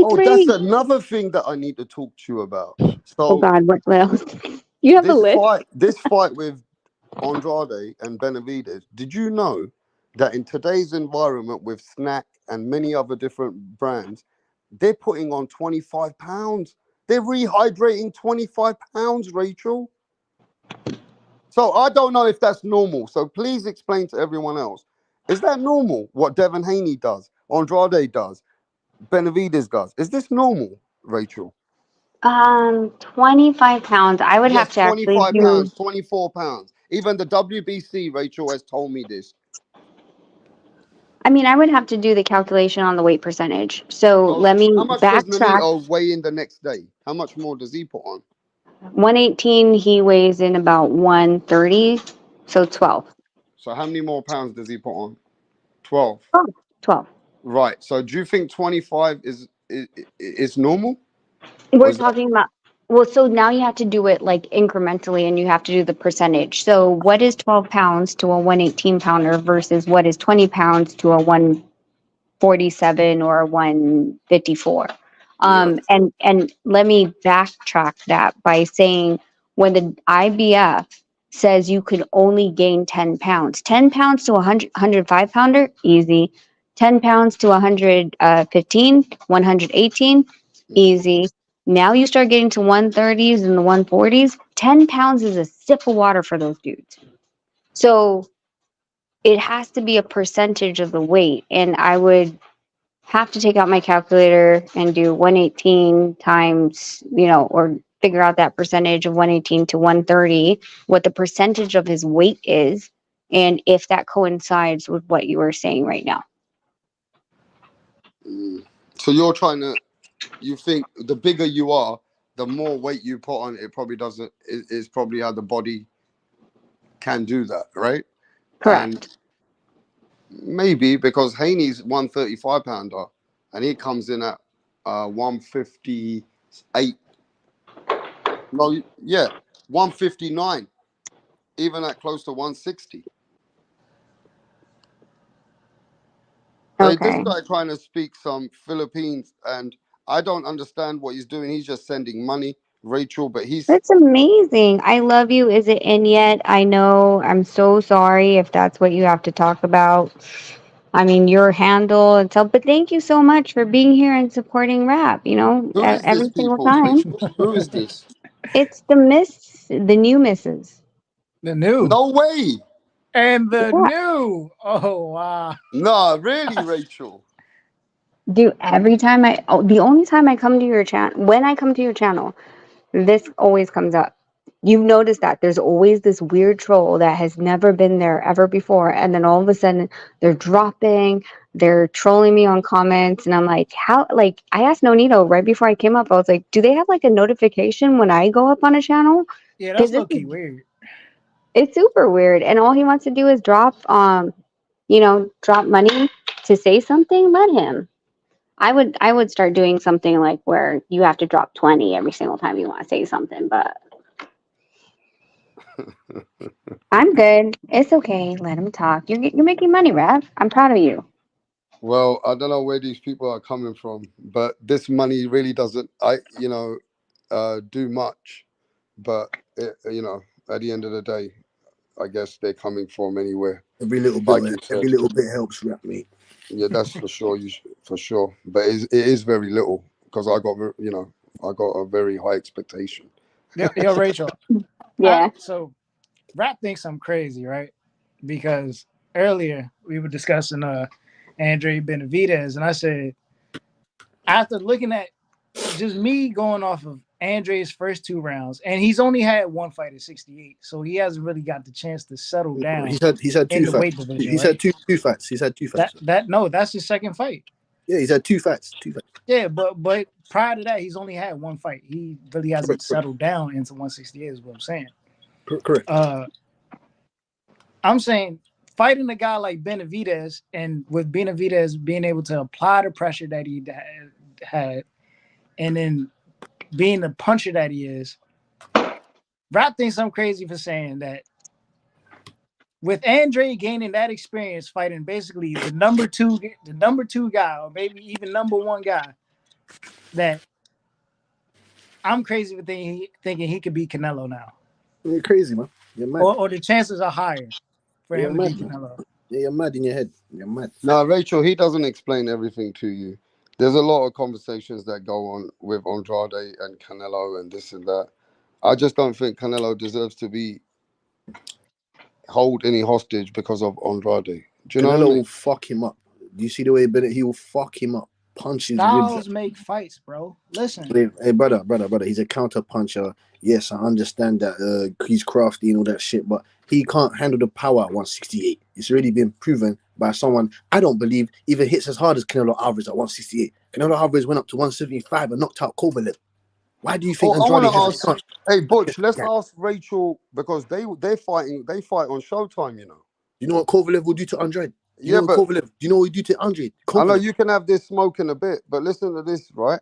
Oh, that's 23. another thing that I need to talk to you about. Oh So god, what else? You have a list? this fight with Andrade and Benavidez, did you know that in today's environment with Snack and many other different brands, they're putting on 25 pounds? They're rehydrating 25 pounds, Rachel. So I don't know if that's normal. So please explain to everyone else. Is that normal what Devin Haney does, Andrade does, Benavidez does? Is this normal, Rachel? 25 pounds. I would have Yes, to actually 25 do. pounds, 24 pounds. Even the WBC, Rachel, has told me this. I mean, I would have to do the calculation on the weight percentage. So So let me how much does backtrack. Nonito weigh in the next day? How much more does he put on? 118, he weighs in about 130, so 12. So how many more pounds does he put on? 12. Oh, 12. Right. So do you think 25 is normal? Or We're is that talking about, well, so now you have to do it like incrementally and you have to do the percentage. So what is 12 pounds to a 118 pounder versus what is 20 pounds to a 147 or 154? yeah. And let me backtrack that by saying when the IBF says you could only gain 10 pounds, 10 pounds to a 105 pounder, easy. 10 pounds to 115, 118, easy. Now you start getting to 130s and the 140s, 10 pounds is a sip of water for those dudes. So it has to be a percentage of the weight. And I would have to take out my calculator and do 118 times, or figure out that percentage of 118 to 130, what the percentage of his weight is, and if that coincides with what you were saying right now. So you think the bigger you are, the more weight you put on, it probably doesn't, is probably how the body can do that, right? Correct. And maybe because Haney's 135 pounder and he comes in at 158. No, yeah, 159, even at close to 160. So this Okay. guy trying to speak some Philippines, and I don't understand what he's doing. He's just sending money, Rachel, but he's That's amazing. I love you. Is it in yet? I know. I'm so sorry if that's what you have to talk about. I mean, your handle and so, but thank you so much for being here and supporting rap, who is this every single people, time. Rachel? Who is this? It's the new misses. The new. No way. And the Yeah. new. Oh, wow. Nah, really, Rachel. Do every time the only time I come to your channel, when I come to your channel, this always comes up. You've noticed that there's always this weird troll that has never been there ever before. And then all of a sudden they're trolling me on comments. And I'm like, I asked Nonito right before I came up, I was like, do they have like a notification when I go up on a channel? Yeah, Because that's low-key weird. it's super weird. And all he wants to do is drop money to say something. Let him. I would start doing something like where you have to drop 20 every single time you want to say something, but I'm good. It's okay. Let him talk. You're making money, Rev. I'm proud of you. Well, I don't know where these people are coming from, but this money really doesn't, do much. But at the end of the day, I guess they're coming from anywhere. Every little Like you said, bit helps, rap mate. yeah, that's for sure. For sure, but it is very little because I got a very high expectation. Yo, Rachel. Yeah. So rap thinks I'm crazy, right? Because earlier we were discussing Andre Benavidez, and I said, after looking at just me going off of Andre's first 2 rounds, and he's only had 1 fight at 68, so he hasn't really got the chance to settle down. He's had in 2 the fights. weight division. He's right? had two fights. He's had 2 fights. That's his second fight. Yeah, he's had 2 fights. 2 fights. Yeah, but prior to that, he's only had 1 fight. He really hasn't settled down into 168. Is what I'm saying. Correct. I'm saying fighting a guy like Benavidez, and with Benavidez being able to apply the pressure that he had, and then being the puncher that he is, Rap thinks I'm crazy for saying that. With Andre gaining that experience fighting basically the number two guy, or maybe even number 1 guy, that I'm crazy for thinking he could beat Canelo now. You're crazy, man. You're mad. Or the chances are higher for You're him mad, to beat man. Canelo. Yeah, you're mad in your head. You're mad. No, Rachel, he doesn't explain everything to you. There's a lot of conversations that go on with Andrade and Canelo and this and that. I just don't think Canelo deserves to be hold any hostage because of Andrade. Do you know what I Canelo mean? will fuck him up. Do you see the way he will fuck him up? Punch his Styles ribs. make fights, bro. Listen. Hey, brother. He's a counter puncher. Yes, I understand that he's crafty and all that shit, but he can't handle the power at 168. It's already been proven by someone I don't believe even hits as hard as Canelo Alvarez at 168. Canelo Alvarez went up to 175 and knocked out Kovalev. Why do you think Andrade has a chance? Hey, Butch, let's ask Rachel, because they fight on Showtime, you know. You know what Kovalev will do to Andrade? Do you know what he do to Andrade? I know you can have this smoke in a bit, but listen to this, right?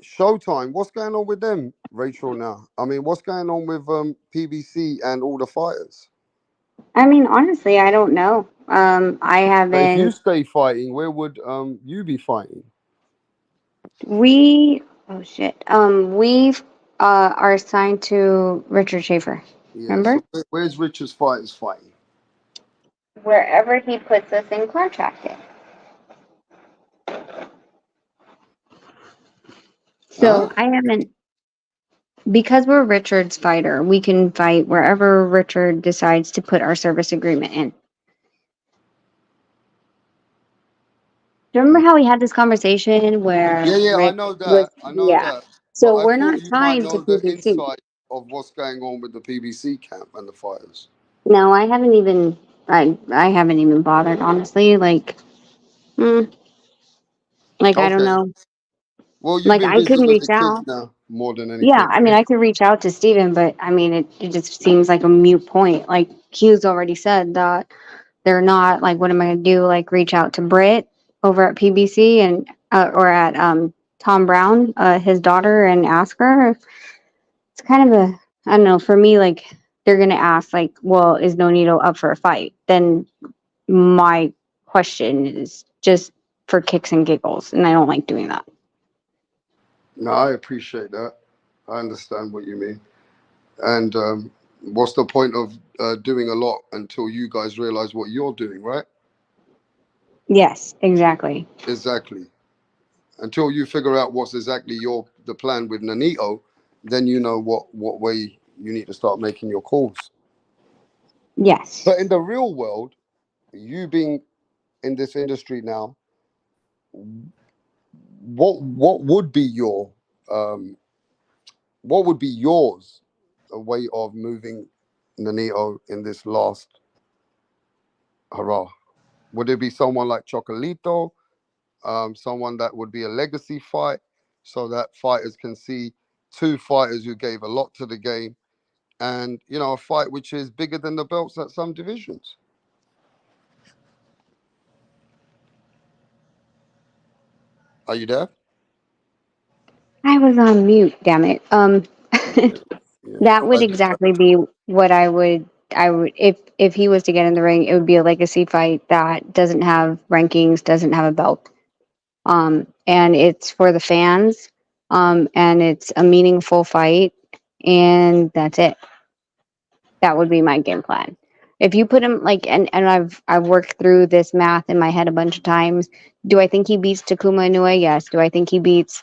Showtime, what's going on with them, Rachel, now? I mean, what's going on with PBC and all the fighters? I mean, honestly, I don't know. I haven't. But if you stay fighting, where would you be fighting? We are assigned to Richard Schaefer. Yeah, Remember? so where's Richard's fighters fighting? Wherever he puts us in contracted. So I haven't, because we're Richard's fighter, we can fight wherever Richard decides to put our service agreement in. Do you remember how we had this conversation where? Yeah, I know that. That. So but we're I not thought you might signed to know the PBC. inside of what's going on with the PBC camp and the fighters. No, I haven't even. I haven't even bothered, honestly. Like, I don't know. Well, you've Like, been I busy couldn't with reach the kids out. now more than anything. Yeah, I mean, I could reach out to Steven, but I mean, it just seems like a mute point. Like, Hughes already said that they're not, like, what am I going to do? Like, reach out to Britt over at PBC and, or at Tom Brown, his daughter, and ask her. It's kind of I don't know, for me, like, they're going to ask, like, well, is Nonito up for a fight? Then my question is just for kicks and giggles, and I don't like doing that. No, I appreciate that. I understand what you mean. And what's the point of doing a lot until you guys realize what you're doing, right? Yes, exactly. Exactly. Until you figure out what's exactly the plan with Nonito, then you know what way you need to start making your calls. Yes. But in the real world, you being in this industry now, what would be your what would be yours a way of moving Nonito in this last hurrah? Would it be someone like Chocolito, someone that would be a legacy fight, so that fighters can see 2 fighters who gave a lot to the game, and a fight which is bigger than the belts at some divisions? Are you there? I was on mute, damn it. That would exactly be what I would if he was to get in the ring, it would be a legacy fight that doesn't have rankings, doesn't have a belt. And it's for the fans. And it's a meaningful fight, and that's it. That would be my game plan. If you put him like, and I've worked through this math in my head a bunch of times. Do I think he beats Takuma Inoue? Yes. Do I think he beats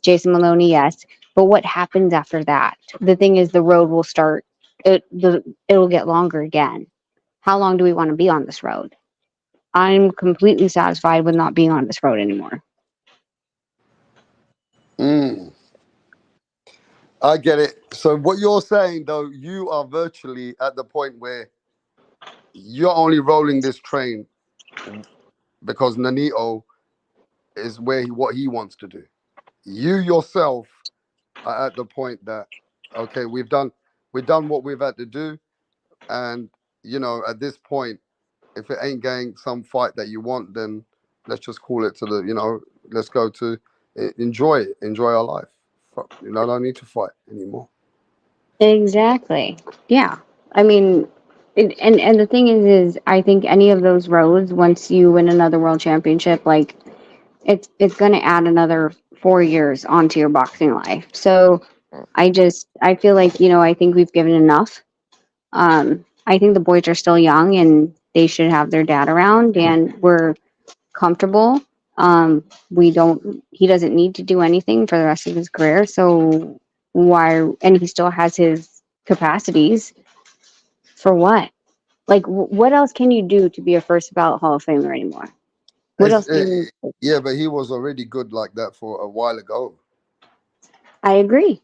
Jason Maloney? Yes. But what happens after that? The thing is, the road will start. It'll get longer again. How long do we want to be on this road? I'm completely satisfied with not being on this road anymore. I get it. So what you're saying, though, you are virtually at the point where you're only rolling this train because Nanito is what he wants to do. You yourself are at the point that, okay, we've done what we've had to do, and at this point, if it ain't getting some fight that you want, then let's just call it to let's go to enjoy our life. Don't need to fight anymore. Exactly. Yeah. I mean, and the thing is I think any of those roads, once you win another world championship, like it's going to add another 4 years onto your boxing life. So I feel like, I think we've given enough. I think the boys are still young and they should have their dad around, and we're comfortable. He doesn't need to do anything for the rest of his career. So and he still has his capacities for what? Like, what else can you do to be a first ballot Hall of Famer anymore? What else? Yeah, but he was already good like that for a while ago. I agree.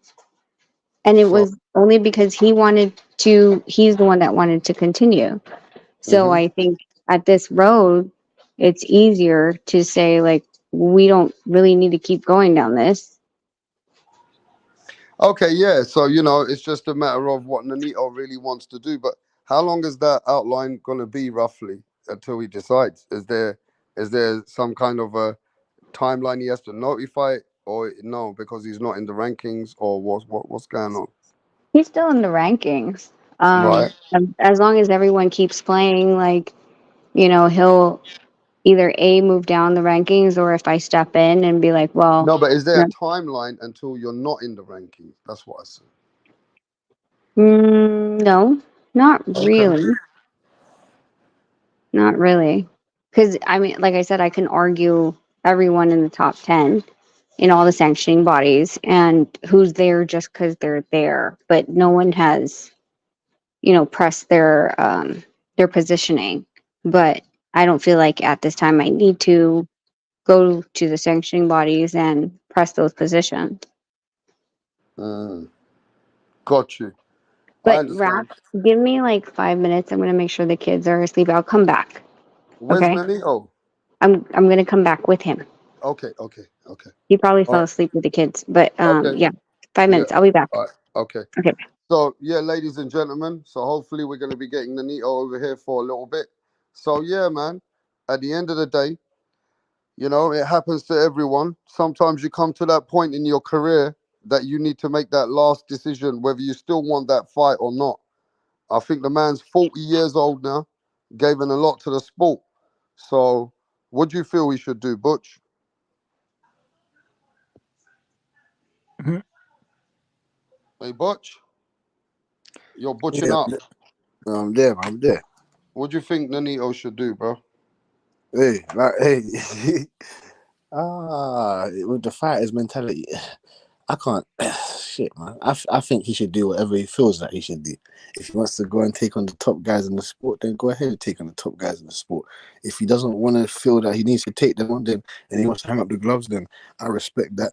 And it was only because he's the one that wanted to continue. So I think at this road, it's easier to say, like, we don't really need to keep going down this. Okay, yeah. So, it's just a matter of what Nanito really wants to do. But how long is that outline going to be roughly until he decides? Is there some kind of a timeline he has to notify, or no, because he's not in the rankings, or what's going on? He's still in the rankings. Right. As long as everyone keeps playing, like, he'll either move down the rankings, or if I step in and be like, well, no, but is there a timeline until you're not in the rankings? That's what I said. No, not really. Not really. Because, I mean, like I said, I can argue everyone in the top 10 in all the sanctioning bodies and who's there just because they're there. But no one has, pressed their positioning. But I don't feel like at this time I need to go to the sanctioning bodies and press those positions. Got you. But Rap, give me like 5 minutes. I'm going to make sure the kids are asleep. I'll come back. Where's Nanito? I'm going to come back with him. Okay. He probably fell asleep with the kids, but yeah, 5 minutes. I'll be back. All right. Okay. Okay. So yeah, ladies and gentlemen. So hopefully we're going to be getting Nanito over here for a little bit. So yeah, man. At the end of the day, it happens to everyone. Sometimes you come to that point in your career that you need to make that last decision whether you still want that fight or not. I think the man's 40 years old now, given a lot to the sport. So what do you feel we should do, Butch? Mm-hmm. Hey, Butch? You're butching up. I'm there. What do you think Nanito should do, bro? Hey, with the fighter's mentality, I can't. Shit, man. I think he should do whatever he feels that he should do. If he wants to go and take on the top guys in the sport, then go ahead and take on the top guys in the sport. If he doesn't want to feel that he needs to take them on, then and he wants to hang up the gloves, then I respect that.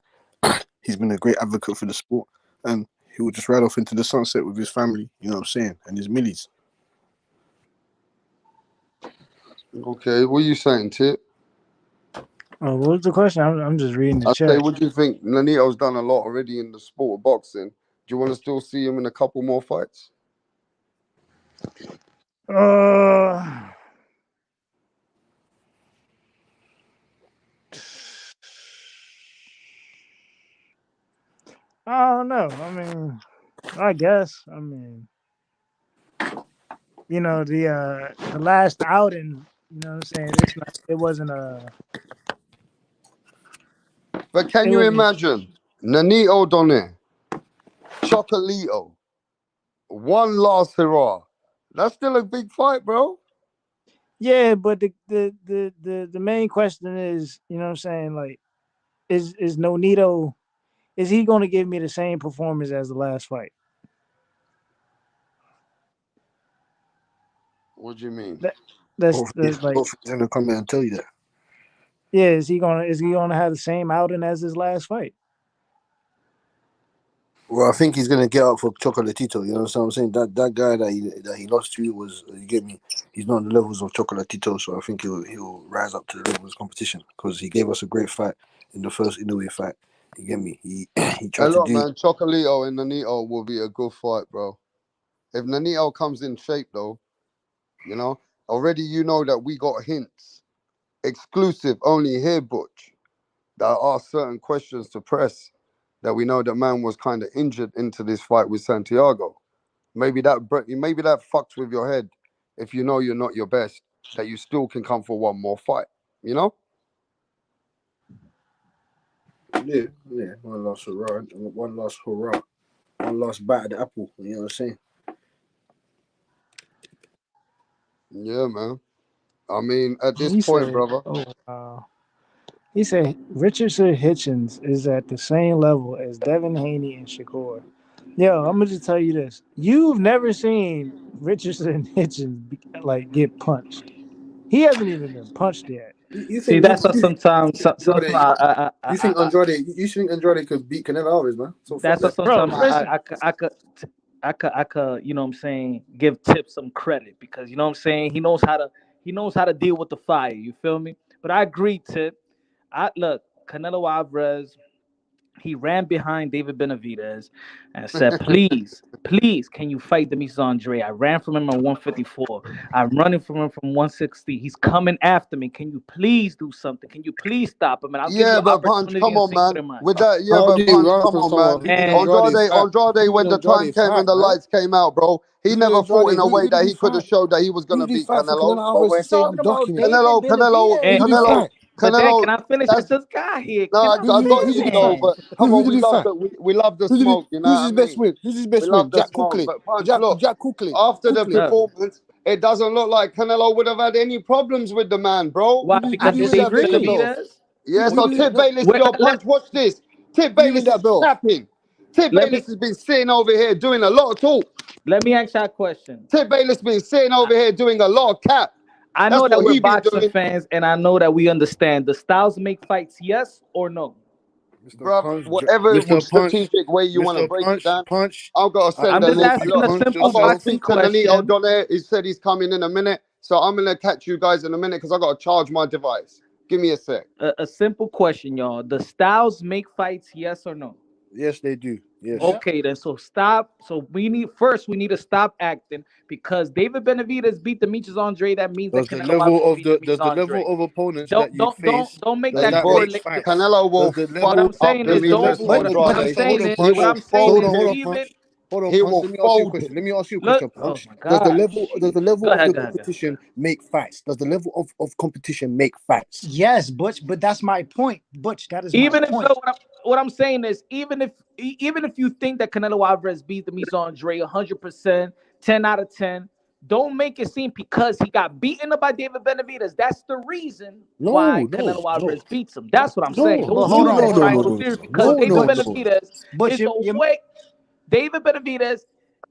He's been a great advocate for the sport, and he will just ride off into the sunset with his family. You know what I'm saying? And his millies. Okay, what are you saying, Tip? Oh, what was the question? I'm just reading the I chat. say, what do you think? Nanito's done a lot already in the sport of boxing. Do you want to still see him in a couple more fights? I don't know. I mean, I guess. I mean, the last outing, what I'm saying, it wasn't a. But can you imagine Nanito Doné, Chocolito, one last hurrah? That's still a big fight, bro. Yeah, but the main question is, what I'm saying, like, is Nonito, is he going to give me the same performance as the last fight? What do you mean? That's like, both gonna come in and tell you that. Yeah, is he gonna have the same outing as his last fight? Well, I think he's gonna get up for Chocolatito. You know what I'm saying? That guy that he lost to was, you get me. He's not on the levels of Chocolatito, so I think he'll rise up to the levels of competition because he gave us a great fight in the first Inoue fight. You get me? He Hey, tried to look, do. man, Chocolito and Nanito will be a good fight, bro. If Nanito comes in shape, though, you know, already you know that we got hints, exclusive only here, Butch. There are certain questions to press that we know that man was kind of injured into this fight with Santiago. Maybe that fucks with your head if you know you're not your best, that you still can come for one more fight. You know? Yeah. One last hurrah, one last bite at the apple. You know what I'm saying? Yeah, man. I mean, at this point, brother. Oh wow. He said Richardson Hitchens is at the same level as Devin Haney and Shakur. Yo, I'm gonna just tell you this: you've never seen Richardson Hitchens get punched. He hasn't even been punched yet. You See, think that's what sometimes you think Andrade could beat Canelo Alvarez, man? So that's what Bro, sometimes listen. I could, you know what I'm saying, give Tip some credit because you know what I'm saying, he knows how to deal with the fire, you feel me? But I agree, Tip. Look, Canelo Alvarez, he ran behind David Benavidez and said, please, can you fight Demetrius Andre? I ran from him at 154. I'm running from him from 160. He's coming after me. Can you please do something? Can you please stop him? And I'll give you Yeah, an but Punch, opportunity come in on, Cinco man. de Mayo. With that, yeah, How but do you Punch, run come from on, someone? man. Who did Andrade, Who when did the time Andrade came fight, and the man? lights came out, bro, he Who did never fought in Andrade? a way Who that did he he could have fight? showed that he was Who gonna did he beat fight for Canelo. Canelo But Alvarez we're to say I'm talking about docking him? David Canelo, Who Benavidez. did he Canelo, fight? But then, Canelo. can I finish? I That's just got here. no, Can I I got Who you did he though. fight? finish? But come on, Who did he fight? we love the Who did he? smoke. You know Who's what his I best mean? win? Who's his We best love win? the Jack smoke. Cookley. But Punch, look, Jack Cookley. after the Cookley. performance, it doesn't look like Canelo would have had any problems with the man, bro. Why? Who Because do you it's win that David Victor Literally. belt? Benavidez? Yeah, Who so do you Tip Bayless, Wait, yo, Punch, watch this. Tip who do you win Bayless that is belt? capping. Tip let me Bayless has been sitting over here doing a lot of talk. let me ask you a question. Tip Bayless been sitting over here doing a lot of cap. I That's know that what we're he been boxing doing. fans, and I know that we understand the styles make fights. Yes or no? Bruv, whatever strategic way you want to break it down, I've got to send I'm the just link. asking Look, a simple I've got to boxing speak to Nanito question. Donaire. He said he's coming in a minute. So I'm going to catch you guys in a minute because I got to charge my device. Give me a sec. A simple question, y'all. The styles make fights. Yes or no? Yes, they do. Yes. Okay, then. So stop. So we need to stop acting because David Benavidez beat Demetrius Andre. That means that Does the Canelo level Alvarez of beat the Demetrius Andre. level of opponents Don't that you don't don't face don't make does that Hey, that Butch, make correlate. fights? Canelo will Does the What level I'm fold up saying is Demetrius don't. hold on, What I'm Andrade. saying hold on, is. punch. What I'm saying Fold is Hold on, him. even punch. Hold on, He punch. will Let me ask you a fold question. him. Let me ask you a look. question, Oh punch. my Does the God. level Go of the ahead. Go ahead. competition make fights? Does the level of competition make fights? Yes, Butch, but that's my point. Butch, that is my Even if point. what I'm saying is, even if you think that Canelo Alvarez beat Demetrius Andre 100%, 10 out of 10, don't make it seem because he got beaten up by David Benavidez. That's the reason why Canelo Alvarez beats him. That's what I'm saying. But Don't hold use on, that hold on, tribal hold on. theory because David Benavidez Butch, is a way. David Benavidez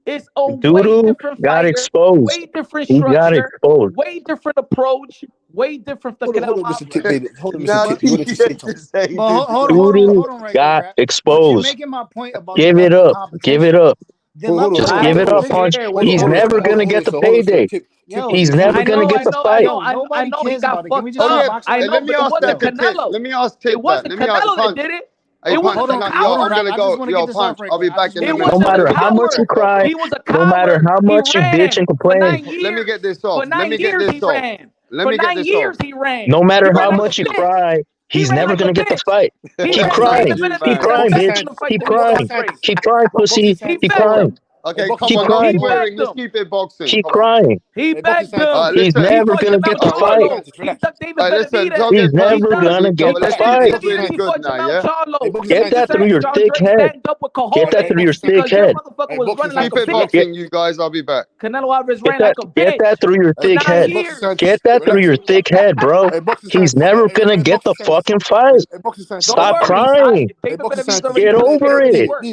is a way Doodoo different got fighter, exposed. way different He got structure, exposed. way different approach, way different than Hold Canelo on, Mr. Tip Alvarez. Bailey. Hold on, Mr. Now Tip. he You wanted to say had to something. say But this. Doodoo hold on right there, got rap. But you're exposed. making my point about the Give it level of up. Give it competition. up. The level of Give it up, competition. Punch. He's never gonna get the payday. Yo, He's never gonna get the fight. I nobody know he cares about got it. Can we fucked just Oh stop yeah, up. boxing I hey, right know, let now? me but it ask wasn't that to Tip. Canelo. Let me ask It Tip that. wasn't Let me ask Canelo that Punch. did it. Hey, It Punch, wasn't the can I, Hold yo, on, I'm power. rap. gonna I just go. want to get Yo, this off Punch, right I'll quick. be I back just in want a to It get minute. No this wasn't off the matter right how quick. much you power. cry, He was a no matter coward. how He much you bitch ran and for complain, 9 Let me years. get this off. For Let 9 me get years he this off. ran. Let For me get 9 this off. years he ran. no He matter ran how like a much you bitch. cry, He he's ran never like a gonna get the bitch. fight. He Keep ran. Thank crying. David you, Keep Benavidez man. crying, begged bitch. him to fight Keep Demetrius crying. Andre. Keep crying, pussy. He Keep begged crying. him. Okay, come Keep on, no He crying. swearing. begged Let's him. keep it boxing. Keep Come on. crying. He begged him. He's Listen. never Before gonna get the Jamel fight. Charlo, he dug David Listen. Benavidez. Don't He's get never He gonna get dug the David fight. It's Benavidez really before good now, Jamel yeah. Charlo. Get David that through your thick Andre head. stand up with Get that cojones through your thick because your head. motherfucker was running like Keep a it bitch. Get, boxing, you guys. I'll be back. Canelo Alvarez get ran that like a get bitch that through your for thick 9 head. years. Get that through your thick head, bro. He's never gonna get the fucking fight. Don't Stop worry. crying. David Benavidez already Get put his over hands in his it. work.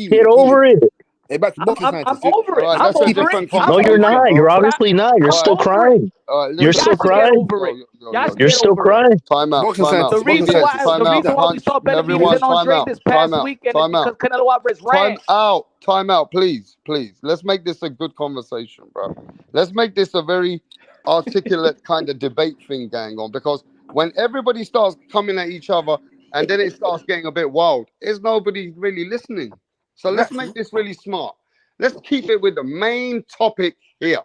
Get over it. Hey, back to boxing I'm scientist. over it. All right, I'm that's a over different it. I'm No, you're over conversation, it. not. bro. You're But obviously not. You're I'm still over it. crying. All right, You're listen. still Y'all should get crying. over it. Y'all should You're get still over it. crying. Time out, Boxing time out. The scientist. Boxing reason Okay, scientist. why time the out. reason why we Punch. saw Benavidez Everyone, and time Andre out. this Time past out. weekend is Time because out. Canelo Alvarez Time ran. out. Time out, please. Please. Let's make this a good conversation, bro. Let's make this a very articulate kind of debate thing going on, because when everybody starts coming at each other and then it starts getting a bit wild, is nobody really listening. So let's make this really smart. Let's keep it with the main topic here.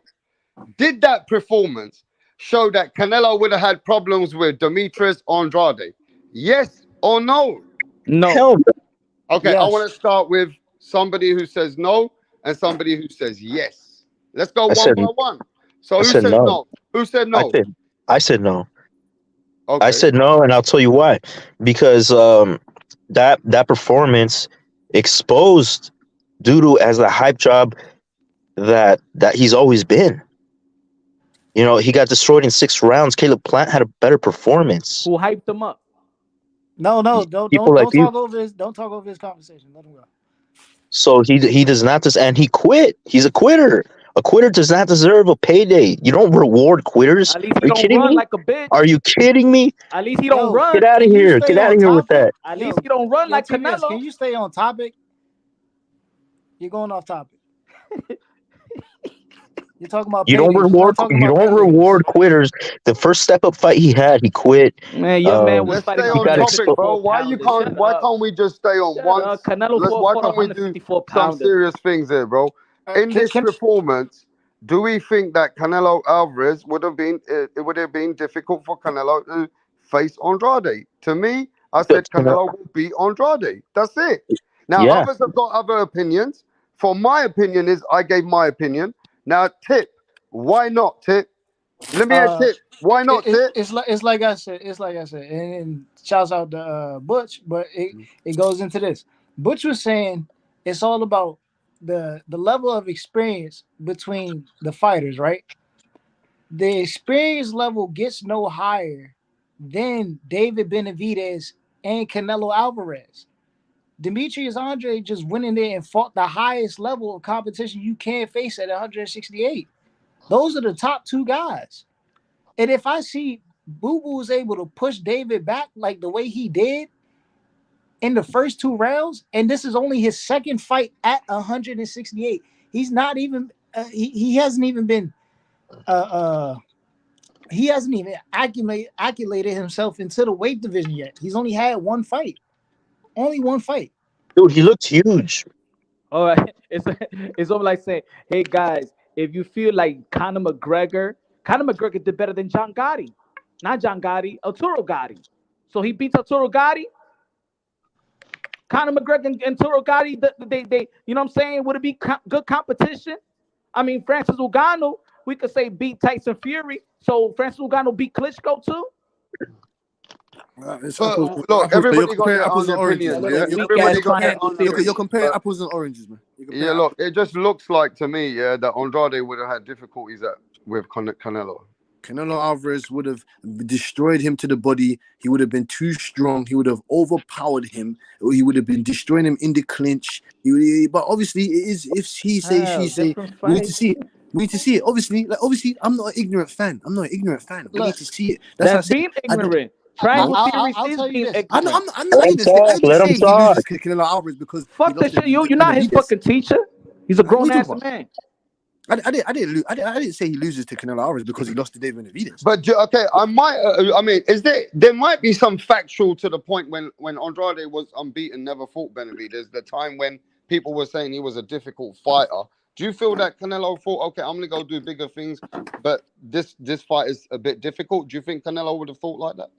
Did that performance show that Canelo would have had problems with Demetrius Andrade? Yes or no? No. Hell no. Okay, I Yes. want to start with somebody who says no and somebody who says yes. Let's go I one said by one. So I who said says no. no? Who said I no? said I said no. I Okay. said no, and I'll tell you why. Because that performance exposed Doodoo as the hype job that he's always been. You know, he got destroyed in 6 rounds. Caleb Plant had a better performance. Who hyped him up? No, don't People don't like don't you. talk over his conversation. Let him go. So he does not and he quit. He's a quitter. A quitter does not deserve a payday. You don't reward quitters. At least he Are you don't kidding run me? like a bitch. Are you kidding me? At least he don't Yo, run. Get out of can you here. stay Get out on of here with topic? that. At Yo, least he don't run yo, like TBS, Canelo. can you stay on topic? You're going off topic. You're talking about You don't paydays. You're reward not talking you about don't paydays. reward quitters. The first step up fight he had, he quit. Man, your man was Let's fighting stay a He on got topic, bro. 154 Why you pounder. can't? Shut Why up. can't we just stay on Shut up. Canelo Why fought a can't we do 154 some pounder. serious things here, bro? In Can, this can performance, do we think that Canelo Alvarez would have been? It would have been difficult for Canelo to face Andrade. To me, I said Canelo will beat Andrade. That's it. Now Yeah. others have got other opinions. For my opinion is I gave my opinion. Now Tip, why not Tip? Let me hear uh, Tip. Why not Tip? it's like I said. It's like I said. And shouts out to Butch, but it goes into this. Butch was saying it's all about the level of experience between the fighters, right? The experience level gets no higher than David Benavidez and Canelo Alvarez. Demetrius Andre just went in there and fought the highest level of competition you can face at 168. Those are the top two guys. And if I see Boo Boo was able to push David back like the way he did in the first 2 rounds, and this is only his second fight at 168, he's not even he hasn't even been he hasn't even accumulated himself into the weight division yet. He's only had one fight. Only one fight. Dude, he looked huge. All right. It's almost like saying, hey guys, if you feel like Conor McGregor did better than John Gotti. Not John Gotti, Arturo Gotti. So he beats Arturo Gotti. Conor McGregor and Arturo Gotti, they you know what I'm saying? Would it be good competition? I mean, Francis Ngannou, we could say beat Tyson Fury. So Francis Ngannou beat Klitschko too. It's But apples, look, apples, but you're everybody got comparing their apples own and oranges, opinions. man. Yeah, Weak You're everybody ass got comparing, their own scientist. you're opinions. comparing But apples and oranges, man. You're yeah, comparing look, it just looks like to me, yeah, that Andrade would have had difficulties with Canelo. Canelo Alvarez would have destroyed him to the body. He would have been too strong. He would have overpowered him. He would have been destroying him in the clinch. But obviously, it is if he say, she say. Different We need to fight. see it. We need to see it. Obviously, I'm not an ignorant fan. We Look, need to see it. That's how I That's said. being I don't. ignorant. Triangle theory I'll is tell you being this. I know. ignorant. I'm not Let him ignorant. I talk. didn't Let him say he talk. loses to Canelo Alvarez because he Fuck lost that to shit. You're not his Benavidez. fucking teacher. He's a What are grown you ass talking about? man. I didn't say he loses to Canelo Alvarez because he lost to David Benavidez. But okay, I mean, there might be some factual to the point when Andrade was unbeaten, never fought Benavidez. The time when people were saying he was a difficult fighter. Do you feel that Canelo thought, okay, I'm gonna go do bigger things, but this fight is a bit difficult? Do you think Canelo would have thought like that?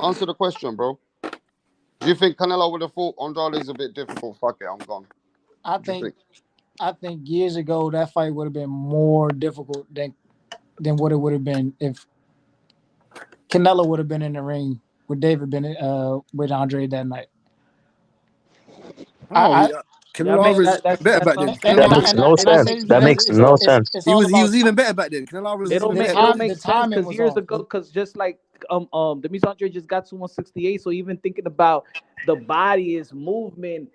Answer the question, bro. Do you think Canelo would have thought Andrade is a bit difficult? Fuck it, I'm gone. I What do you think think? I think years ago that fight would have been more difficult than what it would have been if Canelo would have been in the ring with with Andre that night. Canelo Alvarez was better back then. That makes no sense. That makes no sense. He was even better back then. Canelo Alvarez was even better. It don't make sense timing because was years off. ago, because just like Demetrius Andre just got to 168, so even thinking about the body is movement,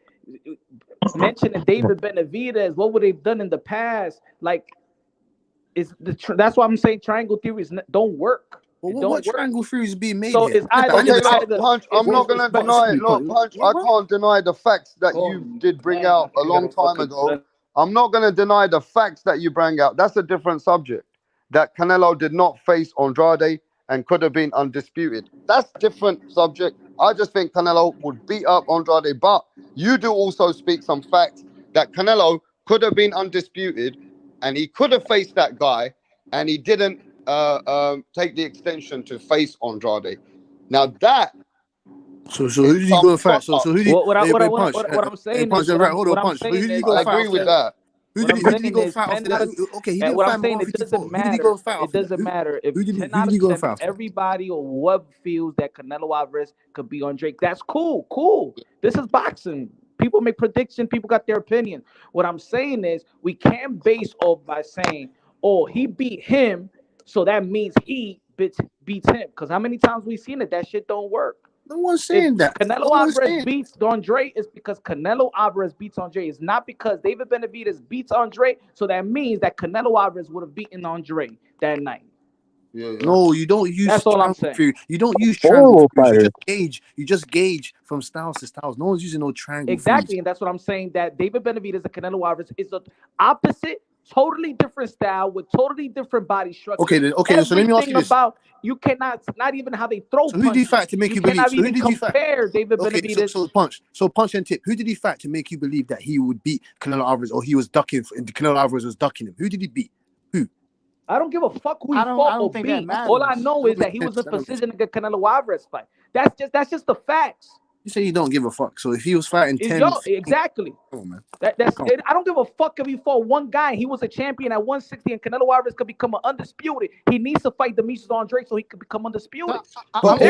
mentioning David Benavidez, what would they've done in the past? Like, that's why I'm saying triangle theories don't work. Well, what triangle theory is being made So here? it's either, Okay, look, Punch, I'm not going to deny it. Look, Punch, I can't deny the facts that you did bring out a long time ago. I'm not going to deny the facts that you bring out. That's a different subject. That Canelo did not face Andrade and could have been undisputed. That's different subject. I just think Canelo would beat up Andrade, but you do also speak some facts that Canelo could have been undisputed and he could have faced that guy and he didn't take the extension to face Andrade. Now that. So who did he go and fight? So who did what I'm saying is, hold on, Punch. Who did he go I fight? agree with that. Who did he go fight after that? Okay, he didn't fight more. It doesn't matter. It doesn't matter if 10 out of 10 everybody or what feels that Canelo Alvarez could be on Drake. That's cool. This is boxing. People make predictions. People got their opinion. What I'm saying is we can't base off by saying, oh, he beat him, so that means he beats him. Because how many times we've seen it? That shit don't work. No one's saying that. Canelo Alvarez beats Andre is because Canelo Alvarez beats Andre. It's not because David Benavidez beats Andre. So that means that Canelo Alvarez would have beaten Andre that night. Yeah. No, you don't use. That's all I'm saying. You don't use triangle theory. You just gauge from styles to styles. No one's using no triangle. Exactly, and that's what I'm saying. That David Benavidez and Canelo Alvarez is the opposite, totally different style with totally different body structure. Okay. So let me ask you this: you cannot, not even how they throw. So who did he fight to make you believe? So who did he compare David Benavidez? So Punch and Tip. Who did he fight to make you believe that he would beat Canelo Alvarez, or he was ducking? And Canelo Alvarez was ducking him. Who did he beat? Who? I don't give a fuck who he fought or beat. All I know is that he was in position to get Canelo Alvarez fight. That's just the facts. You say you don't give a fuck. So if he was fighting 10, exactly. Oh man, I don't give a fuck if he fought one guy. He was a champion at 160, and Canelo Alvarez could become an undisputed. He needs to fight Demetrius Andre so he could become undisputed. Let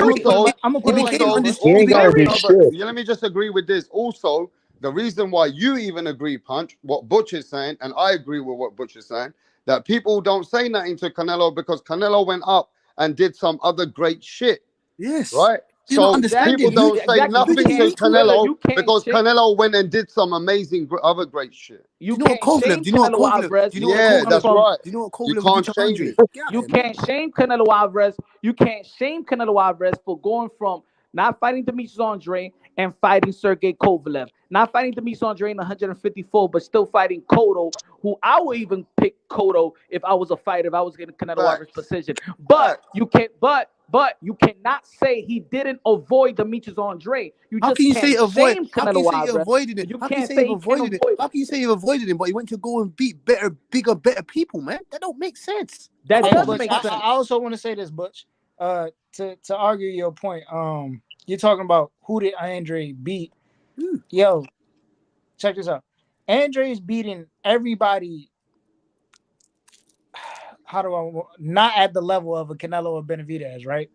me just agree with this. Also, the reason why you even agree, Punch, what Butch is saying, and I agree with what Butch is saying, that people don't say nothing to Canelo because Canelo went up and did some other great shit. Yes. Right? So people don't say nothing to Canelo because Canelo went and did some amazing other great shit. You know what Kovalev? Do you know what Kovalev? Yeah, that's right. Do you know what Kovalev? You can't shame it. You can't shame Canelo Alvarez. You can't shame Canelo Alvarez for going from not fighting Demetrius Andre and fighting Sergey Kovalev. Not fighting Demetrius Andre in 154, but still fighting Cotto, who I would even pick Cotto if I was a fighter, if I was getting Canelo Alvarez position. But you can't. But you cannot say he didn't avoid Demetrius Andre. How can you say avoid? How can you say he Alvarez. avoided it? How can you say he avoided it? How can you say he avoided him? But he went to go and beat better people, man. That don't make sense. That does make sense. I also want to say this, Butch. To argue your point, you're talking about who did Andre beat? Yo, check this out. Andre's beating everybody. How do I not at the level of a Canelo or Benavidez, right?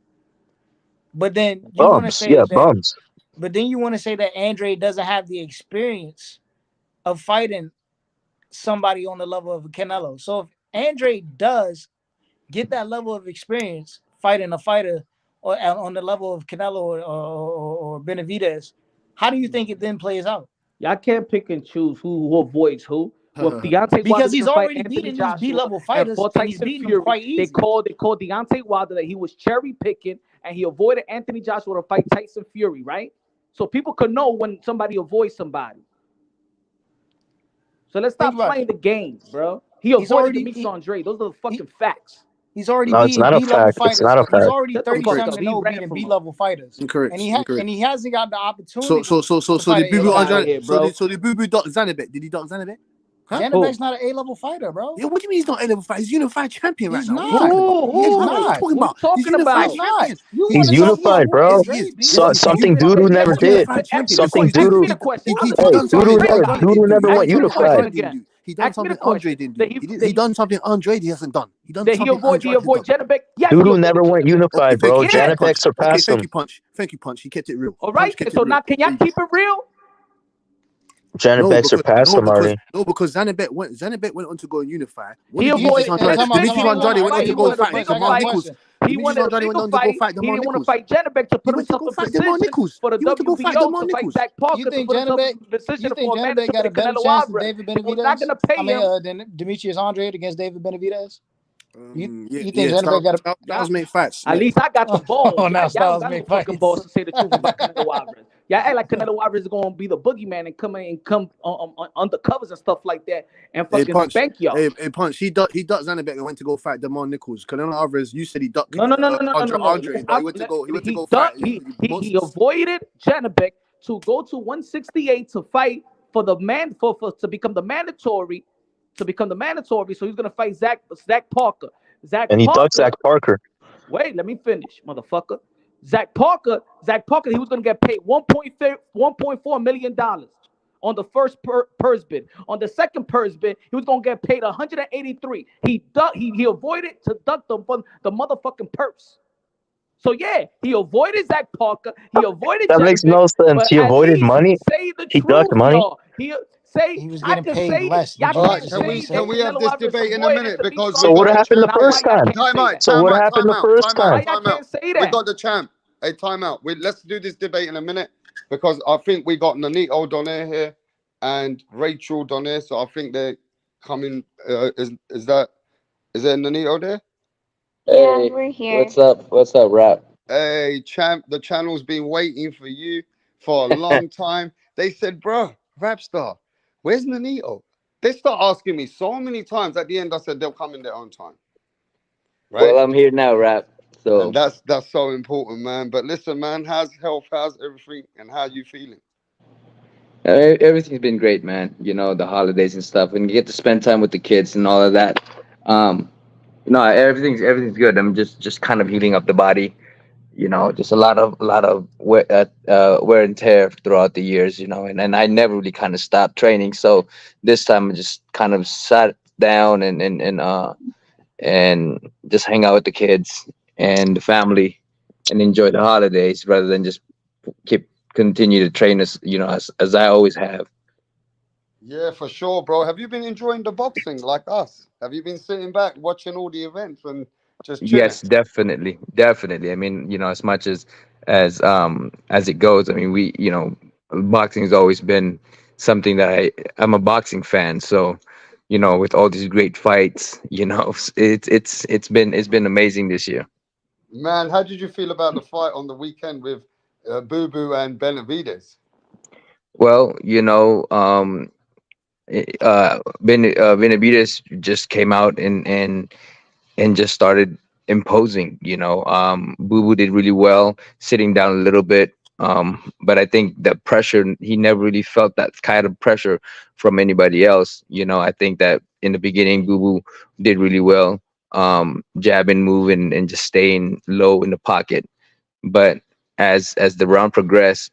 But then you want to say that, but then you want to say that Andre doesn't have the experience of fighting somebody on the level of a Canelo. So if Andre does get that level of experience fighting a fighter or on the level of Canelo or Benavidez, how do you think it then plays out? Y'all can't pick and choose who avoids who. With Deontay because Wilder he's already beating these B-level fighters, and he's beating them quite easy. They called Deontay Wilder that he was cherry picking, and he avoided Anthony Joshua to fight Tyson Fury, right? So people could know when somebody avoids somebody. So let's stop playing the game, bro. He avoided Demetrius Andre. Those are the fucking facts. He's already beating B-level fighters. It's not a fact. He's already 37-0 beating B-level fighters. Incorrect. And he hasn't got the opportunity. So did Boo Boo Andre? So did Boo Boo duck Zanabek? Did he duck Zanabek? Zanabek's not an A-level fighter, bro. Yeah, what do you mean he's not A-level fighter? He's unified champion right now. He's not. He's unified, bro. Something Doodoo never did. Something Doodoo never went unified. He done something Andre didn't do. He done something Andre hasn't done. He done something He avoid Janabek. Doodoo never went unified, bro. Janabek surpassed him. Thank you, Punch. He kept it real. All right. So now can y'all keep it real? No, Janabek because surpassed him already. Zanabek went on to go and unify. What He did Demetrius avoided. Andrade? Demetrius Demetrius Andrade wanted to went on fight. to He go and wanted a fight bigger Demar fight. Nichols. He Demetrius wanted a Andrade went bigger on to go fight. fight He Demar didn't want to Nichols. fight Janabek to He put went to himself go in fight Demar position Nichols. for the He went to go fight WBO Demar to fight Nichols. Zach You Parker to think put himself Janabek? in You position think for a Janabek got mandatory a better Canelo chance than Alvarez. David They was not Benavidez? gonna pay him. Than Demetrius Andrade against David Benavidez. You think Yeah, Janabek got a? Styles make fights. At least I got the balls. Oh, now Y'all don't Styles got no make fucking fights. balls to say the truth about Canelo Alvarez. Y'all act like Canelo Alvarez is gonna be the boogeyman and come undercovers and stuff like that and Hey fucking Punch, spank y'all. hey Punch. He ducked Zanabek and went to go fight Demar Nichols. Canelo Alvarez, you said he ducked No. Andre, but he went to go fight. He avoided Janabek to go to 168 to fight for the man for to become the mandatory. So he's gonna fight Zach Parker. And he ducked Zach Parker. Wait, let me finish, motherfucker. Zach Parker, he was gonna get paid $1.4 million on the first purse bid. On the second purse bid, he was gonna get paid 183. He avoided to duck the motherfucking purse. So yeah, he avoided Zach Parker. He avoided That makes Janabek, no sense. but He at avoided least money. say the He truth, ducked money. y'all. He was I getting can paid say less. y'all All right, can't can say we that can we have Canelo this Alvarez debate in a avoided minute to be because So we what got the happened the champ? now why first y'all time? can't say that? So what happened the first Time Why time? out, y'all time out. can't say We that? got the champ. Hey, time out. Let's do this debate in a minute because I think we got Nanito Donaire here and Rachel Donaire, so I think they're coming. Is there Nanito there? Yeah, we're here. What's up? What's up, Rap? Hey, champ, the channel's been waiting for you for a long time. They said, bro, Rapstar, where's Nanito? They start asking me so many times. At the end, I said they'll come in their own time. Right? Well, I'm here now, Rap. And So that's so important, man. But listen, man, how's health? How's everything? And how you feeling? everything's been great, man. You know, the holidays and stuff, and you get to spend time with the kids and all of that. Um, no, everything's good. I'm just kind of healing up the body. You know, just a lot of wear and tear throughout the years. You know, and I never really kind of stopped training. So this time I just kind of sat down and just hang out with the kids and the family and enjoy the holidays rather than just continue to train as I always have. Yeah, for sure, bro. Have you been enjoying the boxing like us? Have you been sitting back watching all the events and just chilling? Yes, definitely. I mean, as much as it goes, I mean, boxing has always been something that I'm a boxing fan. So, with all these great fights, it's been amazing this year. Man, how did you feel about the fight on the weekend with Boo Boo and Benavides? Well, Benavides just came out and just started imposing. Boo Boo did really well, sitting down a little bit. But I think the pressure, he never really felt that kind of pressure from anybody else. I think that in the beginning, Boo Boo did really well, jabbing, moving, and just staying low in the pocket. But as the round progressed,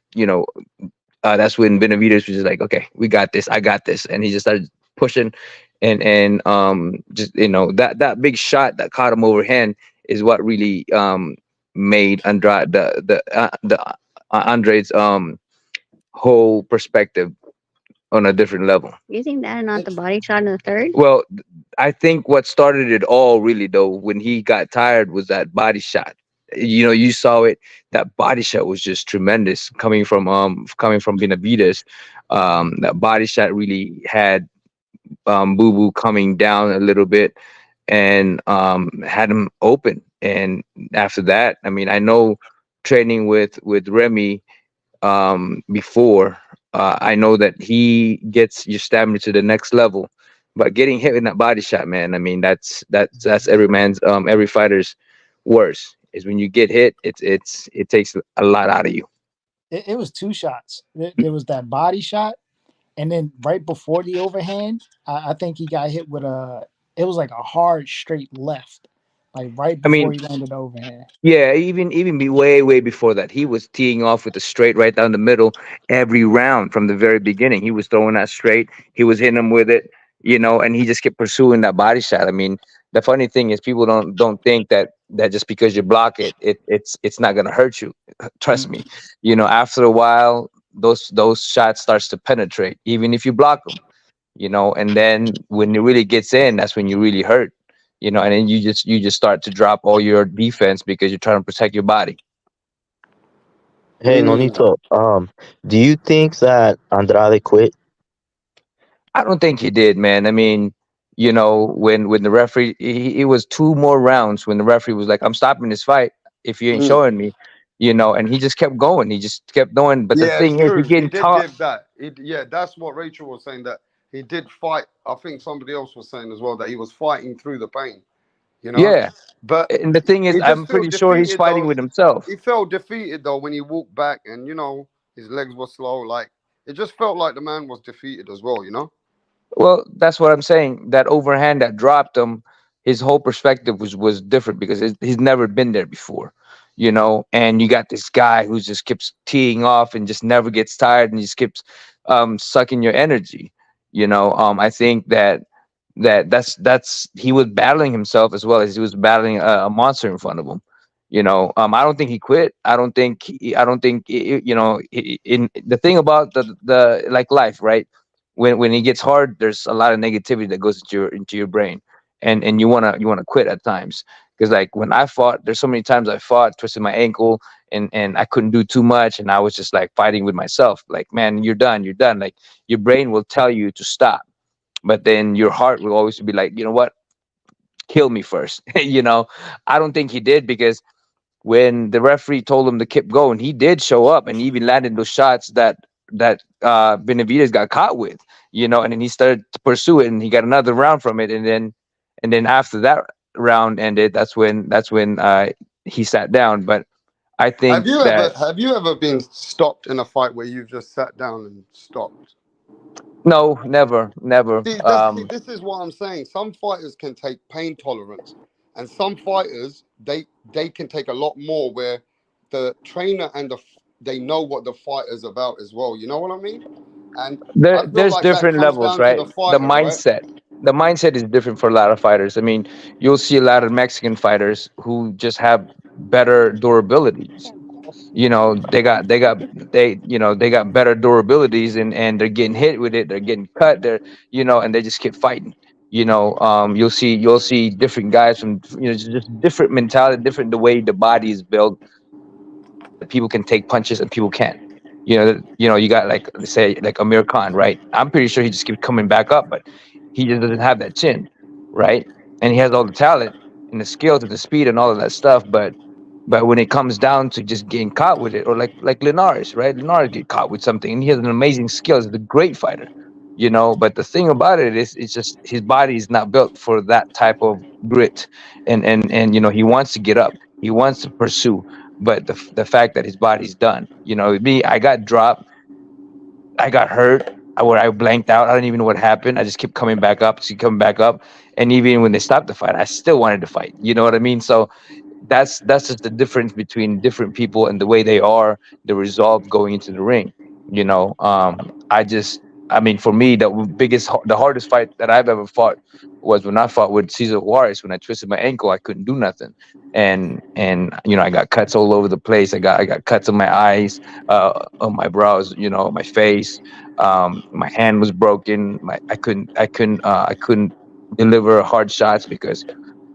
that's when Benavides was just like, okay, we got this, I got this, and he just started pushing, and just that big shot that caught him overhand is what really made Andrade the Andre's whole perspective on a different level. You think that and not the body shot in the third? Well, I think what started it all really though when he got tired was that body shot. You saw it. That body shot was just tremendous coming from Benavides. That body shot really had Boo Boo coming down a little bit and had him open. And after that, I mean, I know training with Remy before, I know that he gets your stamina to the next level. But getting hit in that body shot, man, I mean, that's every fighter's worst. Is when you get hit, it takes a lot out of you. It was two shots. There was that body shot, and then right before the overhand, I think he got hit with it was like a hard straight left, like right I before mean, he landed the overhand. yeah, even be way before that, he was teeing off with a straight right down the middle every round from the very beginning. He was throwing that straight. He was hitting him with it, and he just kept pursuing that body shot. I mean, the funny thing is people don't think that just because you block it, it's not gonna hurt you. Trust me. After a while, those shots starts to penetrate, even if you block them. And then when it really gets in, that's when you really hurt. And then you just start to drop all your defense because you're trying to protect your body. Hey, Nonito, do you think that Andrade quit? I don't think he did, man. I mean, when the referee, it was two more rounds when the referee was like, "I'm stopping this fight if you ain't showing me," and he just kept going. He just kept going. But the Yeah, it's thing is, you're true. He getting did caught. give that. Yeah, that's what Rachel was saying, that he did fight. I think somebody else was saying as well that he was fighting through the pain, you know. Yeah, But and the thing is, he I'm just felt pretty sure he's defeated fighting though. with himself. He felt defeated though when he walked back, and his legs were slow. Like it just felt like the man was defeated as well, you know. Well, that's what I'm saying. That overhand that dropped him, his whole perspective was different because he's never been there before, And you got this guy who just keeps teeing off and just never gets tired and just keeps sucking your energy. I think that's he was battling himself as well as he was battling a monster in front of him. I don't think he quit. I don't think in the thing about the like life, right? When it gets hard, there's a lot of negativity that goes into your brain, and you wanna quit at times. Because like when I fought, there's so many times I fought, twisted my ankle, and I couldn't do too much, and I was just like fighting with myself. Like, man, you're done, you're done. Like your brain will tell you to stop, but then your heart will always be like, you know what, kill me first. I don't think he did, because when the referee told him to keep going, he did show up and he even landed those shots that Benavidez got caught with, and then he started to pursue it and he got another round from it, and then after that round ended, that's when he sat down. But I Have think you ever that have you ever been stopped in a fight where you've just sat down and stopped? no, never. See, this is what I'm saying. Some fighters can take pain tolerance, and some fighters they can take a lot more. Where the trainer and they know what the fight is about as well. You know what I mean? And I feel there's like that different comes levels, down to right? the The fighter, right? mindset is different for a lot of fighters. I mean, you'll see a lot of Mexican fighters who just have better durabilities. They got better durabilities, and they're getting hit with it, they're getting cut, and they just keep fighting. You'll see different guys from, just different mentality, different the way the body is built, that people can take punches and people can't. You got, like, let's say, like Amir Khan, right? I'm pretty sure he just keeps coming back up, but he just doesn't have that chin, right? And he has all the talent and the skills and the speed and all of that stuff, but when it comes down to just getting caught with it, or like Linares, right? Linares get caught with something, and he has an amazing skill. He's a great fighter, But the thing about it is, it's just his body is not built for that type of grit, and he wants to get up, he wants to pursue, but the fact that his body's done. Me, I got dropped, I got hurt, where I blanked out. I don't even know what happened. I just kept coming back up, keep coming back up, and even when they stopped the fight, I still wanted to fight. You know what I mean? So that's just the difference between different people and the way they are, the resolve going into the ring. I mean, for me, the hardest fight that I've ever fought was when I fought with Cesar Juarez. When I twisted my ankle, I couldn't do nothing, and I got cuts all over the place. I got cuts on my eyes, on my brows, my face. My hand was broken. I couldn't deliver hard shots because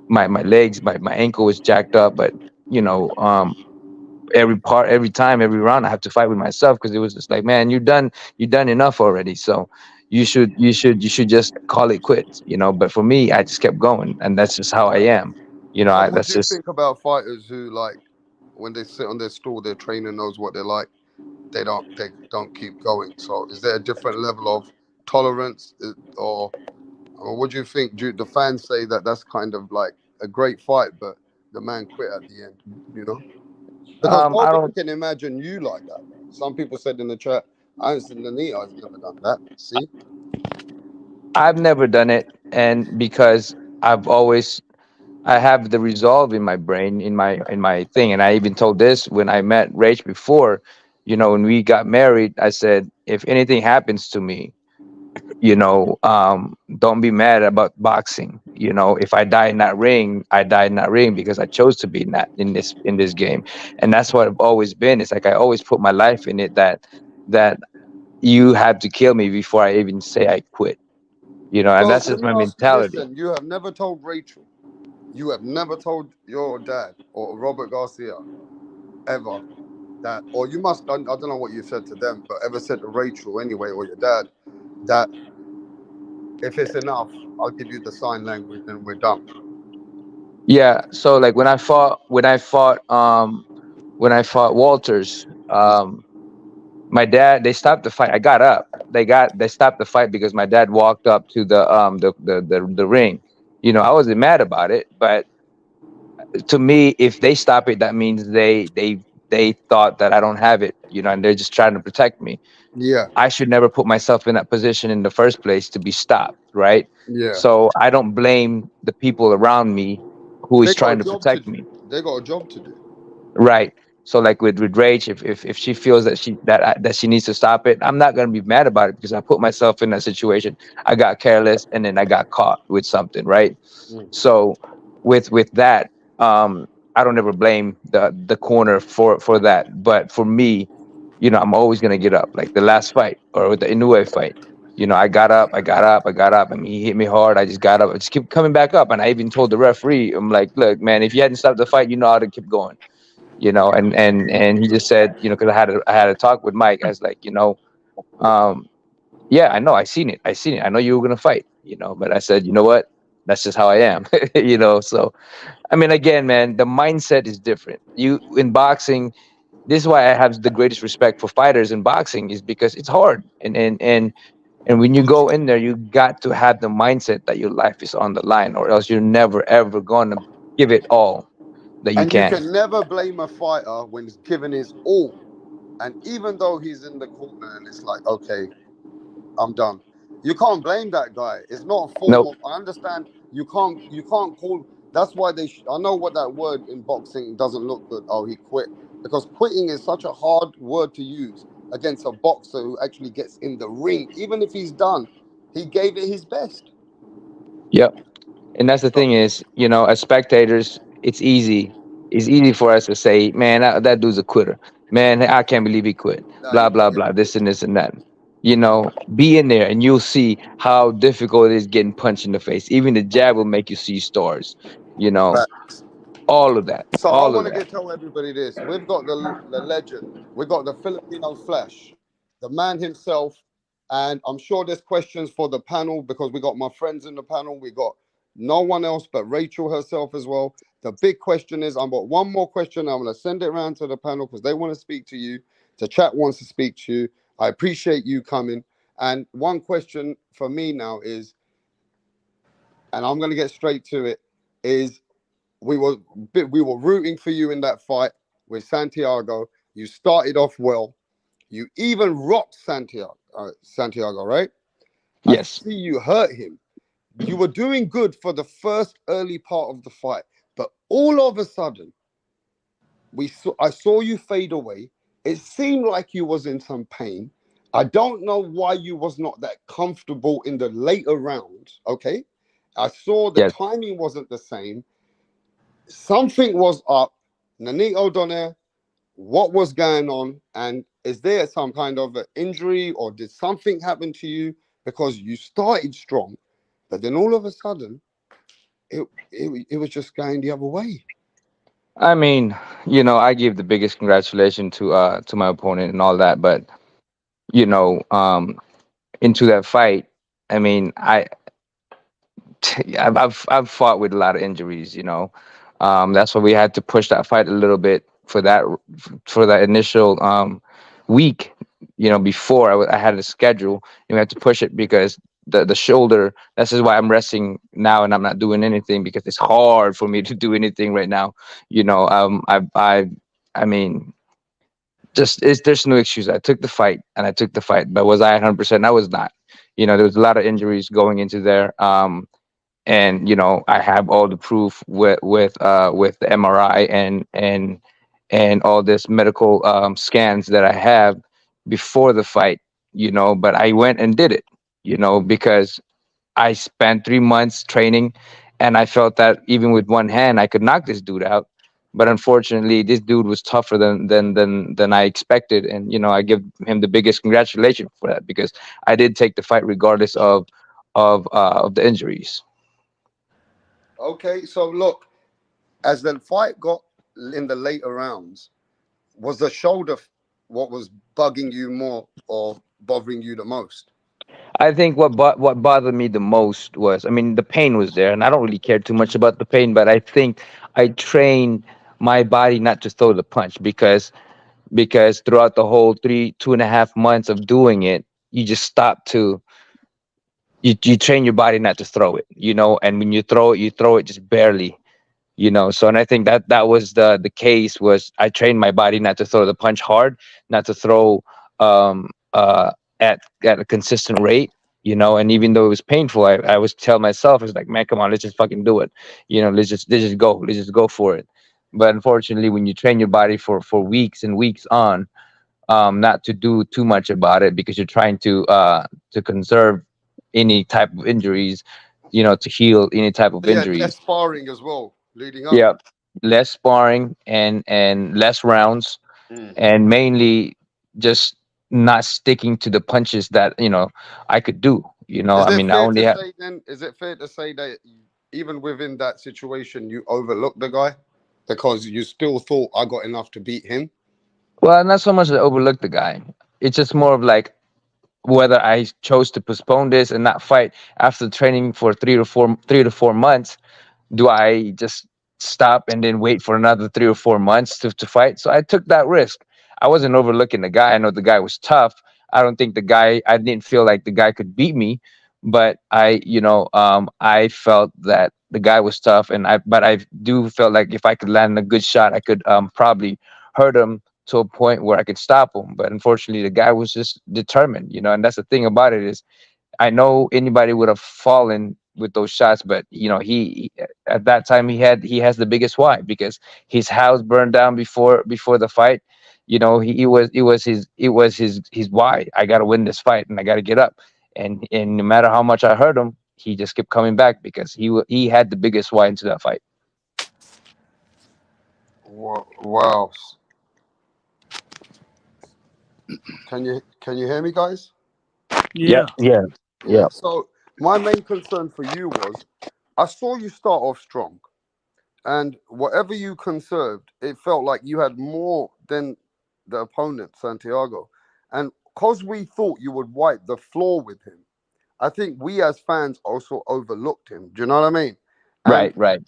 my legs, my ankle was jacked up. But you know um every time, every round, I have to fight with myself, because it was just like, man, you're done enough already. So you should just call it quits. But for me, I just kept going, and that's just how I am. So what That's do you just think about fighters who, like, when they sit on their stool, their trainer knows what they're like, they don't keep going. So is there a different level of tolerance, or what do you think? Do the fans say that that's kind of like a great fight, but the man quit at the end? You know, because I nobody don't can imagine you like that. Some people said in the chat, Anderson Nania has never done that. See, I've never done it, and because I have the resolve in my brain, in my thing. And I even told this when I met Rach before. When we got married, I said, if anything happens to me, don't be mad about boxing. If I die in that ring, I died in that ring because I chose to be in this game. And that's what I've always been. It's like I always put my life in it, that that you have to kill me before I even say I quit. And So that's let just me my ask you this mentality. then. You have never told Rachel, you have never told your dad or Robert Garcia ever that, or you must, I don't know what you said to them, but ever said to Rachel anyway, or your dad, that if it's enough, I'll give you the sign language and we're done. Yeah. So like when I fought Walters, my dad, they stopped the fight. I got up. They stopped the fight because my dad walked up to the ring. I wasn't mad about it, but to me, if they stop it, that means they thought that I don't have it, and they're just trying to protect me. Yeah, I should never put myself in that position in the first place to be stopped, right? yeah. So I don't blame the people around me who They is got a trying to job to protect do. me. They got a job to do. Right. So like with Rach, if she feels that she needs to stop it, I'm not gonna be mad about it because I put myself in that situation. I got careless and then I got caught with something, right? Mm. So with that, I don't ever blame the corner for that. But for me, I'm always gonna get up. Like the last fight or with the Inoue fight. I got up, I got up, I got up, and he hit me hard. I just got up, I just keep coming back up, and I even told the referee, I'm like, look, man, if you hadn't stopped the fight, I'd have kept going. And he just said, because I had a talk with Mike. I was like, um, yeah, I know, I seen it. I know you were gonna fight, but I said, you know what? That's just how I am, So, I mean, again, man, the mindset is different. You in boxing, this is why I have the greatest respect for fighters in boxing, is because it's hard, and when you go in there, you got to have the mindset that your life is on the line, or else you're never ever gonna give it all that you And you can. can never blame a fighter when he's given his all. And even though he's in the corner and it's like, okay, I'm done. You can't blame that guy. It's not a form Nope. of. I understand. You can't call. That's why they. I know what that word in boxing doesn't look good. Oh, he quit, because quitting is such a hard word to use against a boxer who actually gets in the ring. Even if he's done, he gave it his best. Yep. And that's the So, thing is, as spectators, it's easy. It's easy for us to say, man, that dude's a quitter. Man, I can't believe he quit. nah, Blah, he blah, quit. blah, this and this and that. Be in there and you'll see how difficult it is getting punched in the face. Even the jab will make you see stars, you know, Facts. all of that, So I all of want to that. tell everybody this. We've got the legend. We've got the Filipino flesh, the man himself. And I'm sure there's questions for the panel because we got my friends in the panel. We got no one else but Rachel herself as well. The big question is, I've got one more question. I'm going to send it around to the panel because they want to speak to you. The chat wants to speak to you. I appreciate you coming. And one question for me now is, and I'm going to get straight to it, is we were rooting for you in that fight with Santiago. You started off well. You even rocked Santiago, right? I Yes. see you hurt him. You were doing good for the first early part of the fight, but all of a sudden, I saw you fade away. It seemed like you was in some pain. I don't know why you was not that comfortable in the later rounds. Okay, I saw the Yes. timing wasn't the same. Something was up. Nanit O'Donnell, what was going on? And is there some kind of an injury or did something happen to you? Because you started strong, but then all of a sudden, it was just going the other way. I mean, I give the biggest congratulations to my opponent and all that, but you know, um, into that fight, I mean, I've fought with a lot of injuries, that's why we had to push that fight a little bit for that initial week, before I had a schedule, and we had to push it because the shoulder. This is why I'm resting now and I'm not doing anything because it's hard for me to do anything right now. I mean, there's no excuse. I took the fight and I took the fight, but was I 100%? I was not. There was a lot of injuries going into there. And I have all the proof with the MRI and all this medical scans that I have before the fight. But I went and did it. Because I spent 3 months training, and I felt that even with one hand I could knock this dude out. But unfortunately, this dude was tougher than I expected, and I give him the biggest congratulations for that, because I did take the fight regardless of the injuries. Okay, so look, as the fight got in the later rounds, was the shoulder what was bugging you more or bothering you the most? I think what bothered me the most was, I mean, the pain was there, and I don't really care too much about the pain, but I think I trained my body not to throw the punch, because throughout the whole 2.5 months of doing it, you just stop to you train your body not to throw it, and when you throw it just barely, so, and I think that was the case. Was I trained my body not to throw the punch hard, not to throw um uh at a consistent rate, and even though it was painful, I was tell myself, it's like, man, come on, let's just fucking do it, let's just go for it. But unfortunately, when you train your body for weeks and weeks on, not to do too much about it, because you're trying to conserve any type of injuries, to heal any type of Yeah, less injuries. sparring as well leading up. Yeah, less sparring and less rounds, Mm. and mainly just not sticking to the punches that I could do. Is I it mean, I fair only to have. say then? Is it fair to say that even within that situation, you overlooked the guy because you still thought I got enough to beat him? Well, not so much that I overlooked the guy. It's just more of like, whether I chose to postpone this and not fight after training for 3 to 4 months. Do I just stop and then wait for another 3 or 4 months to fight? So I took that risk. I wasn't overlooking the guy. I know the guy was tough. I didn't feel like the guy could beat me, but I felt that the guy was tough, but I do felt like if I could land a good shot, I could probably hurt him to a point where I could stop him. But unfortunately, the guy was just determined, and that's the thing about it is, I know anybody would have fallen with those shots, but at that time he has the biggest why, because his house burned down before the fight. It was his why. I got to win this fight, and I got to get up. And no matter how much I hurt him, he just kept coming back, because he had the biggest why into that fight. Wow. Can you hear me, guys? Yep. Yeah. Yeah. Yeah. Yeah. So my main concern for you was I saw you start off strong, and whatever you conserved, it felt like you had more than the opponent, Santiago. And because we thought you would wipe the floor with him, I think we as fans also overlooked him. Do you know what I mean? And Right. Right.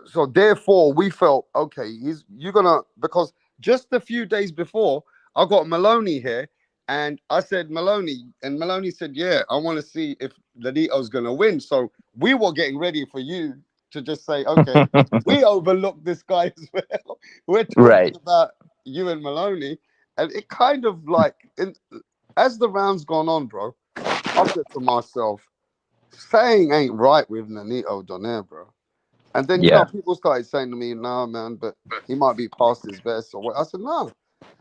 so therefore we felt okay, you're gonna, because just a few days before I got Maloney here and I said Maloney, and Maloney said, yeah, I want to see if Ladito's gonna win. So we were getting ready for you to just say, okay, we overlooked this guy as well. We're talking Right. about you and Maloney. And it kind of like as the rounds gone on, bro, I said to myself, saying ain't right with Nanito Donaire, bro. And then, Yeah. people started saying to me, nah, man, but he might be past his best or what. I said, no.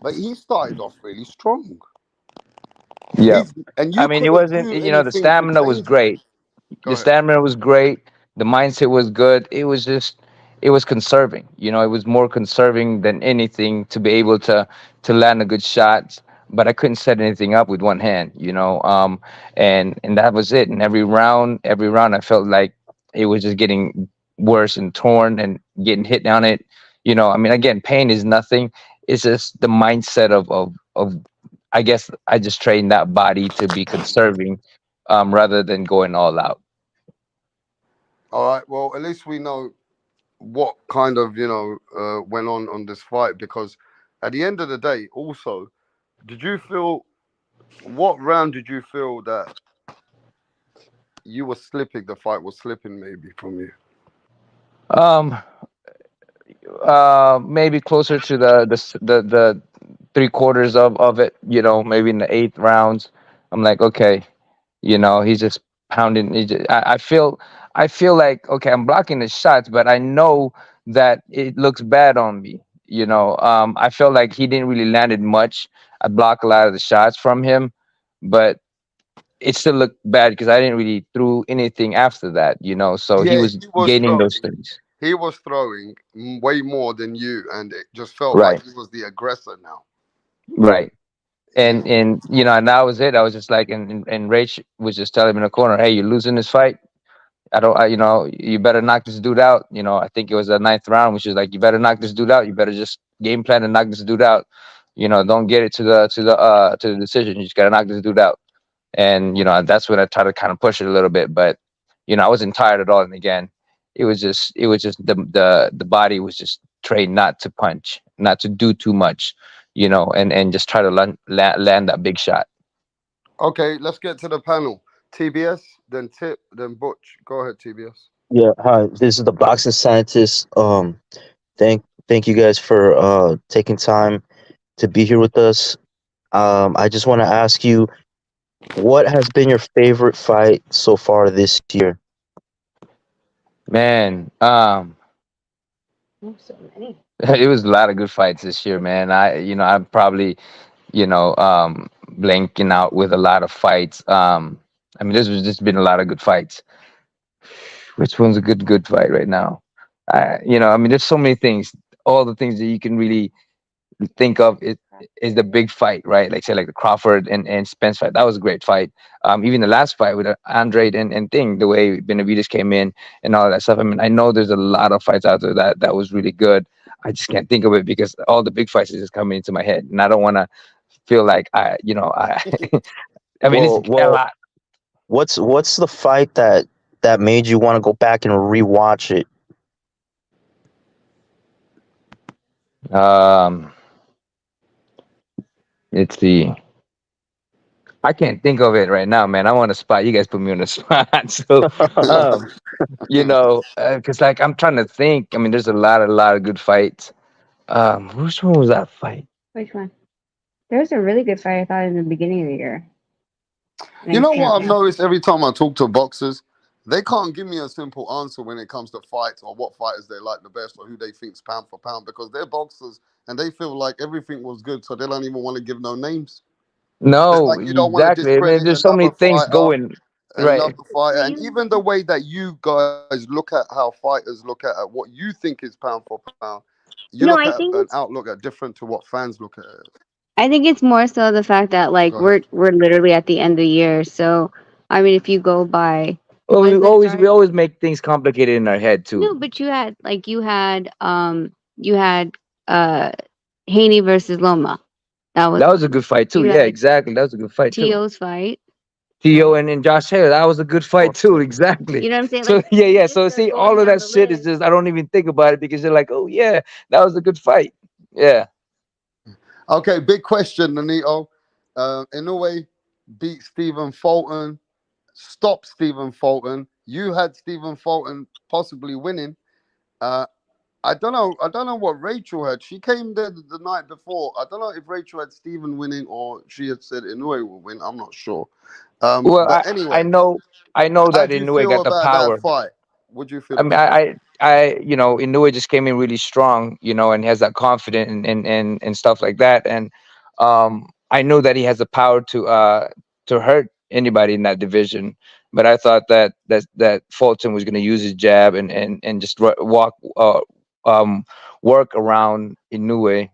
But he started off really strong. Yeah. And I you mean, it couldn't wasn't, do the anything to stamina was change it. great. Go The ahead. stamina was great. The mindset was good. It was conserving. It was more conserving than anything, to be able to land a good shot. But I couldn't set anything up with one hand. And that was it. And every round, I felt like it was just getting worse and torn and getting hit down it. I mean, again, pain is nothing. It's just the mindset of I guess I just trained that body to be conserving, rather than going all out. All right. Well, at least we know what kind of, went on this fight, because at the end of the day, also, did you feel, what round did you feel that you were slipping, the fight was slipping maybe from you? Um, maybe closer to the 3/4 of it. Maybe in the eighth rounds, I'm like, okay, he's just pounding. I feel like, okay, I'm blocking the shots, but I know that it looks bad on me. I felt like he didn't really landed much. I blocked a lot of the shots from him, but it still looked bad because I didn't really throw anything after that. So he Yeah, was he was gaining throwing. those things. he was throwing way more than you, and it just felt like Right, he was the aggressor now. right. Yeah. And and that was it. I was just like, and Rach was just telling me in the corner, hey, you're losing this fight. You better knock this dude out. I think it was the ninth round, which is like, you better knock this dude out. You better just game plan and knock this dude out. Don't get it to the decision. You just gotta knock this dude out. And that's when I tried to kind of push it a little bit, but I wasn't tired at all. And again, it was just the body was just trained not to punch, not to do too much, and just try to land that big shot. Okay, let's get to the panel. TBS, then Tip, then Butch. Go ahead, TBS. Yeah, hi. This is the boxing scientist. Thank you guys for taking time to be here with us. I just want to ask you, what has been your favorite fight so far this year? Man, Oh, so many. it was a lot of good fights this year, man. I'm probably, blanking out with a lot of fights. I mean, this was just been a lot of good fights. Which one's a good fight right now? I mean, there's so many things. All the things that you can really think of is the big fight, right? Like say like the Crawford and Spence fight. That was a great fight. Even the last fight with Andrade and Thing, the way Benavides came in and all that stuff. I mean, I know there's a lot of fights out there that was really good. I just can't think of it because all the big fights are just coming into my head, and I don't want to feel like I mean, it's a Well, lot. what's the fight that made you want to go back and rewatch it? Um, let's see. I can't think of it right now, man. I'm on the spot. You guys put me on the spot. So, um, because like I'm trying to think. I mean, there's a lot of good fights. Which one was that fight? Which one? There was a really good fight I thought in the beginning of the year. You I know can't what I've remember. noticed every time I talk to boxers, they can't give me a simple answer when it comes to fights or what fighters they like the best or who they think's pound for pound because they're boxers and they feel like everything was good, so they don't even want to give no names. It's No, like you don't want to exactly. I mean, discredit there's so many things going right. and even the way that you guys look at how fighters look at what you think is pound for pound, you look No, at I an think it's outlook at different to what fans look at it. more so the fact that Go like ahead. we're literally at the end of the year. So I mean, if you go by Well, we was the always we start? always make things complicated in our head too. No, but you had uh Haney versus Loma. That was That was a good fight too. you Yeah, had exactly. That was a good fight too. To's fight. Theo and Josh Taylor, that was a good fight too. Exactly. You know what I'm saying? So Like yeah, you yeah. just So start see, going all of down that the shit is list. just I don't even think about it because you're like, oh yeah, that was a good fight. Yeah. Okay, big question, Nanito. Inoue beat Stephen Fulton, stopped Stephen Fulton. You had Stephen Fulton possibly winning. Uh, I don't know. I don't know what Rachel had. She came there the night before. I don't know if Rachel had Stephen winning or she had said Inoue will win. I'm not sure. Well, But I anyway, know how that do you Inoue feel got the about that power. fight? What do you feel I mean, about that? Inoue just came in really strong, and has that confidence and stuff like that. And I know that he has the power to hurt anybody in that division. But I thought that Fulton was going to use his jab and just um, work around Inoue.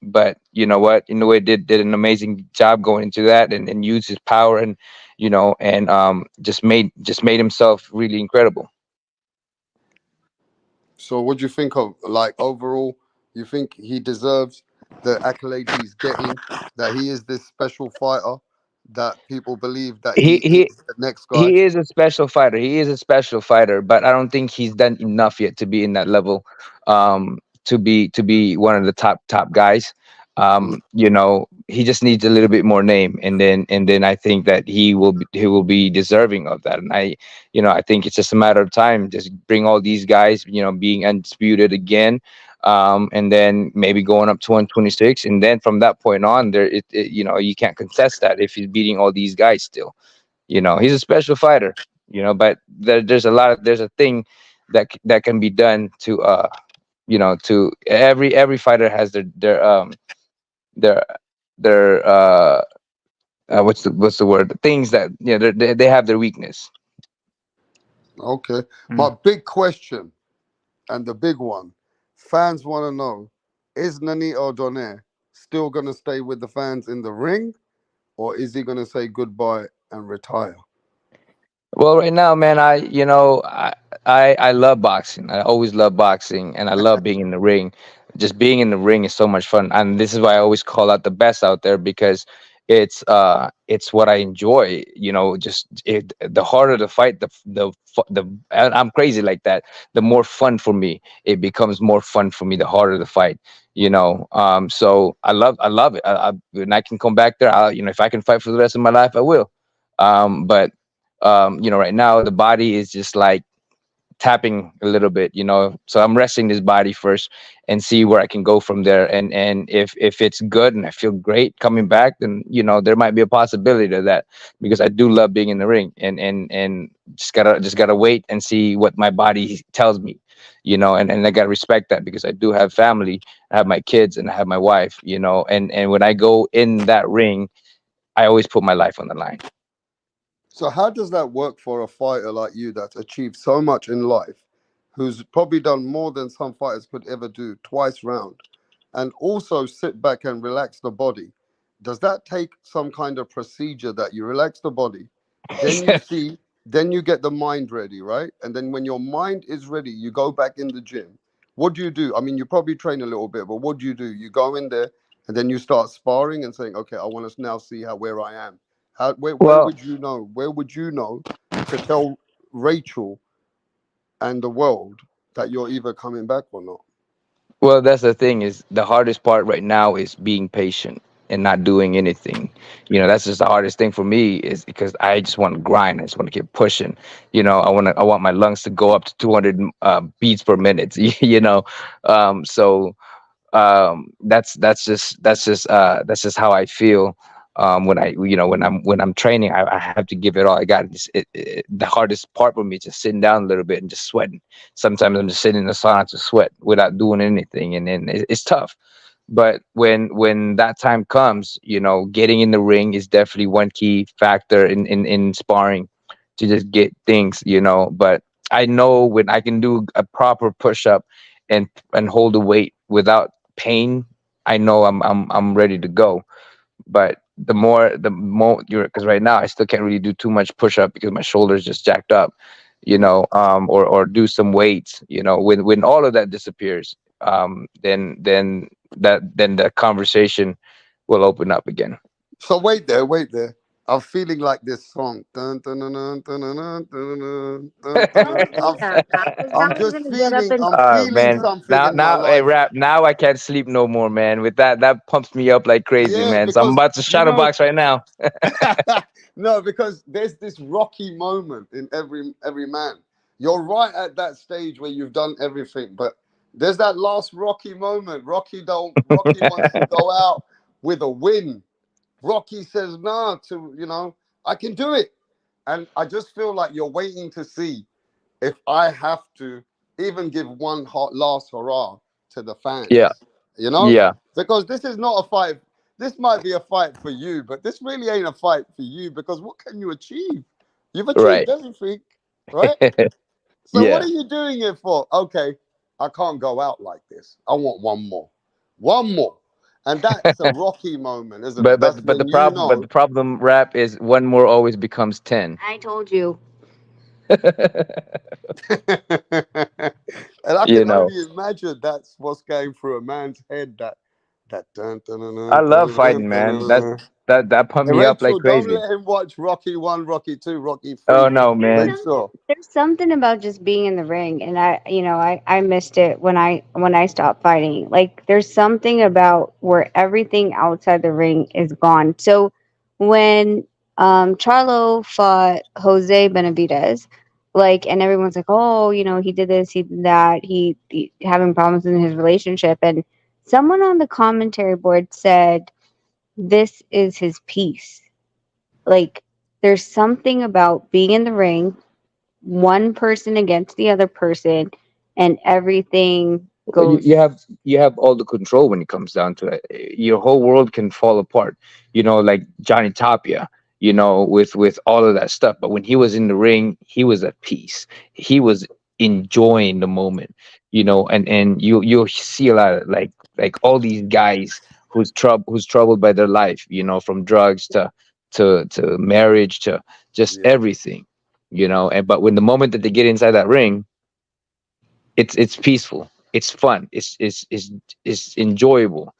But you know what, Inoue did an amazing job going into that and used his power and just made himself really incredible. So, what do you think of like overall? You think he deserves the accolades he's getting? That he is this special fighter? That people believe that He he he is the next guy? he is a special fighter. He is a special fighter, but I don't think he's done enough yet to be in that level. To be one of the top guys. He just needs a little bit more name, and then I think that he will be deserving of that. And I think it's just a matter of time. Just bring all these guys, being undisputed again. And then maybe going up to 126, and then from that point on, you can't contest that if he's beating all these guys still. He's a special fighter. But there's a thing that can be done to every fighter has their their what's the word, the things that they have their weakness. Okay. Mm. My big question: And the big one, fans want to know, is Nonito Donaire still going to stay with the fans in the ring, or is he going to say goodbye and retire? Well, right now, man, I love boxing. I always love boxing, and I love being in the ring. Just being in the ring is so much fun, and this is why I always call out the best out there, because it's what I enjoy. The harder the fight, and I'm crazy like that. The more fun for me, it becomes more fun for me. The harder the fight, so I love it. When I can come back there, if I can fight for the rest of my life, I will. But right now the body is just like tapping a little bit, so I'm resting this body first and see where I can go from there. And if it's good and I feel great coming back, then there might be a possibility of that, because I do love being in the ring, and just gotta wait and see what my body tells me, and I gotta respect that, because I do have family. I have my kids and I have my wife, and when I go in that ring, I always put my life on the line. So how does that work for a fighter like you that's achieved so much in life, who's probably done more than some fighters could ever do twice round, and also sit back and relax the body? Does that take some kind of procedure that you relax the body, then you see, then you get the mind ready, right? And then when your mind is ready, you go back in the gym. What do you do? I mean, you probably train a little bit, but what do? You go in there and then you start sparring and saying, okay, I want to now see where I am. Where Well, would you know? Where would you know to tell Rachel and the world that you're either coming back or not? Well, that's the thing, is the hardest part right now is being patient and not doing anything. That's just the hardest thing for me, is because I just want to grind. I just want to keep pushing. I want my lungs to go up to 200 beats per minute. So that's just how I feel. When I'm training, I have to give it all I got. The hardest part for me is just sitting down a little bit and just sweating. Sometimes I'm just sitting in the sauna to sweat without doing anything, and then it's tough. But when that time comes, getting in the ring is definitely one key factor in sparring, to just get things. But I know when I can do a proper push up and hold the weight without pain, I know I'm ready to go. But the more you're, because right now I still can't really do too much push up because my shoulders just jacked up, or do some weights. When all of that disappears, then the conversation will open up again. So wait there. I'm feeling like this song. Dun, dun, dun, dun, dun, dun, dun, dun, dun, dun, dun. I'm just feeling. I'm feeling Man, something now in my now hey, life. rap. Now I can't sleep no more, man. With that pumps me up like crazy, Yeah, man. So I'm because about to shadow box right now. no, because there's this rocky moment in every man. You're right at that stage where you've done everything, but there's that last rocky moment. Rocky wants to go out with a win. Rocky says, "Nah, I can do it." And I just feel like you're waiting to see if I have to even give one last hurrah to the Yeah, fans, yeah, because this is not a fight. This might be a fight for you, but this really ain't a fight for you, because what can you achieve? You've achieved right. everything, right? So what Yeah, are you doing it for? Okay, I can't go out like this. I want one more. And that's a rocky moment, isn't it? but That's but but the when you problem but the know. problem rap is one more always becomes 10. I told you. And I you can know, only imagine that's what's going through a man's head. That dun, dun, dun, I dun, love dun, fighting, dun, man. dun, dun. That pumped And me up like Rachel, don't crazy. let him watch Rocky 1, Rocky 2, Rocky Oh 3. no, Make man. sure. There's something about just being in the ring, and I missed it when I stopped fighting. Like there's something about where everything outside the ring is gone. So when Charlo fought Jose Benavidez, like, and everyone's like, oh, he did this, he did that, he having problems in his relationship, and someone on the commentary board said this is his piece. Like there's something about being in the ring, one person against the other person, and everything Well, you, goes. you have all the control when it comes down to it. Your whole world can fall apart. Like Johnny Tapia. With all of that stuff. But when he was in the ring, he was at peace. He was enjoying the moment, you know. And you'll see a lot of like all these guys who's troubled by their life, you know, from drugs to marriage to just Yeah. everything, you know. And but when the moment that they get inside that ring, it's peaceful, it's fun, it's enjoyable.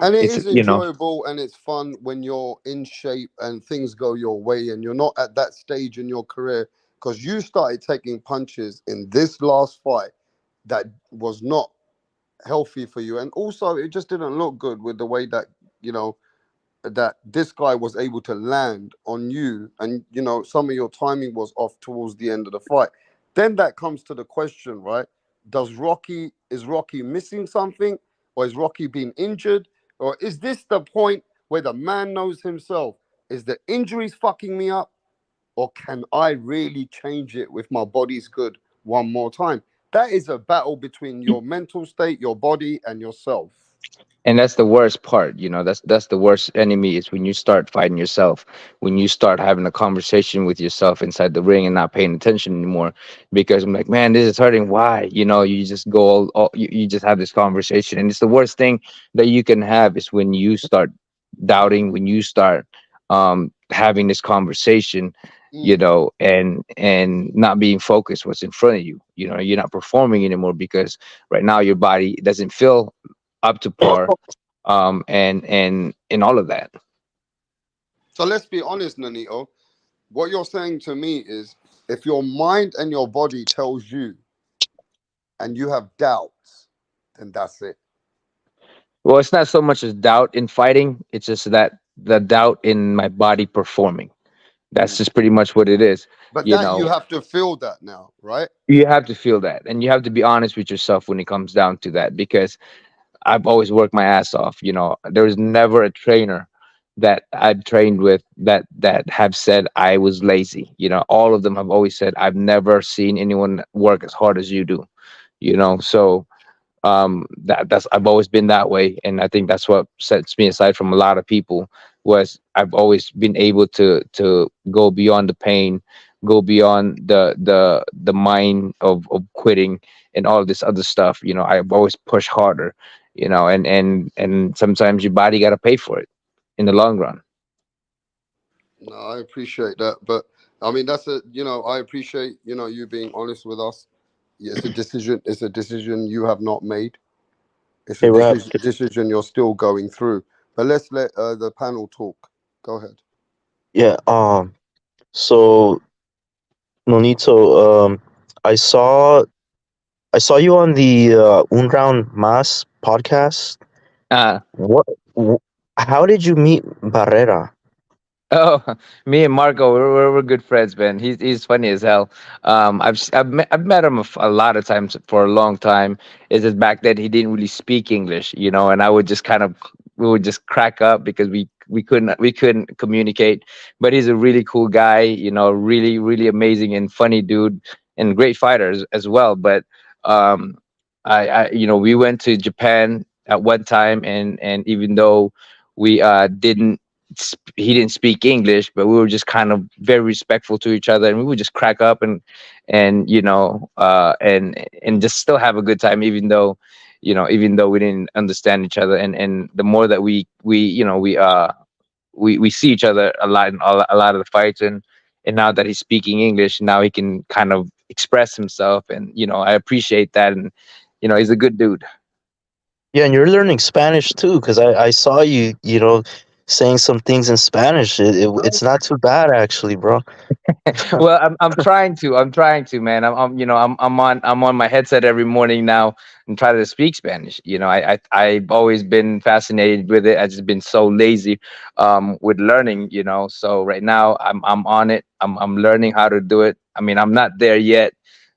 And it It's, is you know. enjoyable and it's fun when you're in shape and things go your way and you're not at that stage in your career, because you started taking punches in this last fight that was not healthy for you. And also, it just didn't look good with the way that, you know, that this guy was able to land on you, and you know some of your timing was off towards the end of the fight. Then that comes to the question, right? Is Rocky missing something, or is Rocky being injured, or is this the point where the man knows himself? Is the injuries fucking me up, or can I really change it with my body's good one more time? That is a battle between your mental state, your body, and yourself. And that's the worst part, you know. That's the worst enemy, is when you start fighting yourself, when you start having a conversation with yourself inside the ring and not paying attention anymore. Because I'm like, man, this is hurting, why, you know. You just go you just have this conversation, and it's the worst thing that you can have, is when you start doubting, when you start having this conversation, you know, and not being focused what's in front of you, you know. You're not performing anymore because right now your body doesn't feel up to par, and all of that. So let's be honest, Nanito. What you're saying to me is, if your mind and your body tells you and you have doubts, then that's it. Well, it's not so much as doubt in fighting, it's just that the doubt in my body performing. That's just pretty much what it is, But you that you know. have to feel that now, right? You have to feel that, and you have to be honest with yourself when it comes down to that, because I've always worked my ass off, you know. There was never a trainer that I've trained with that have said I was lazy, you know. All of them have always said, I've never seen anyone work as hard as you do, you know. So that's, I've always been that way, and I think that's what sets me aside from a lot of people, was I've always been able to go beyond the pain, go beyond the mind of quitting and all this other stuff, you know. I've always pushed harder, you know. And sometimes your body got to pay for it in the long run. No, I appreciate that. But I mean, that's a, you know, I appreciate, you know, you being honest with us. Yeah, it's a decision. It's a decision you have not made. It's a Hey, Rap. decision you're still going through. But let's let the panel talk. Go ahead. Yeah. So Nonito, I saw I saw you on the Un Round Mas podcast. uh What? How did you meet Barrera? Oh, me and Marco, we're good friends, man. He's funny as hell. I've met him a lot of times for a long time. It's just back then he didn't really speak English, you know, and I would just kind of we would just crack up because we couldn't communicate. But he's a really cool guy, you know, really amazing and funny dude, and great fighter as well. But um, I you know, we went to Japan at one time, and even though we didn't he didn't speak English, but we were just kind of very respectful to each other, and we would just crack up and you know, and just still have a good time, even though, you know, even though we didn't understand each other. And the more that we you know, we see each other a lot in a lot of the fights, and now that he's speaking English, now he can kind of express himself, and you know, I appreciate that. And you know, he's a good dude. Yeah, and you're learning Spanish too, because I saw you, saying some things in Spanish. It's not too bad actually, bro. Well, I'm trying to, man. I'm on my headset every morning now and try to speak Spanish. You know, I've always been fascinated with it. I've just been so lazy with learning, you know. So right now I'm on it. I'm learning how to do it. I mean, I'm not there yet,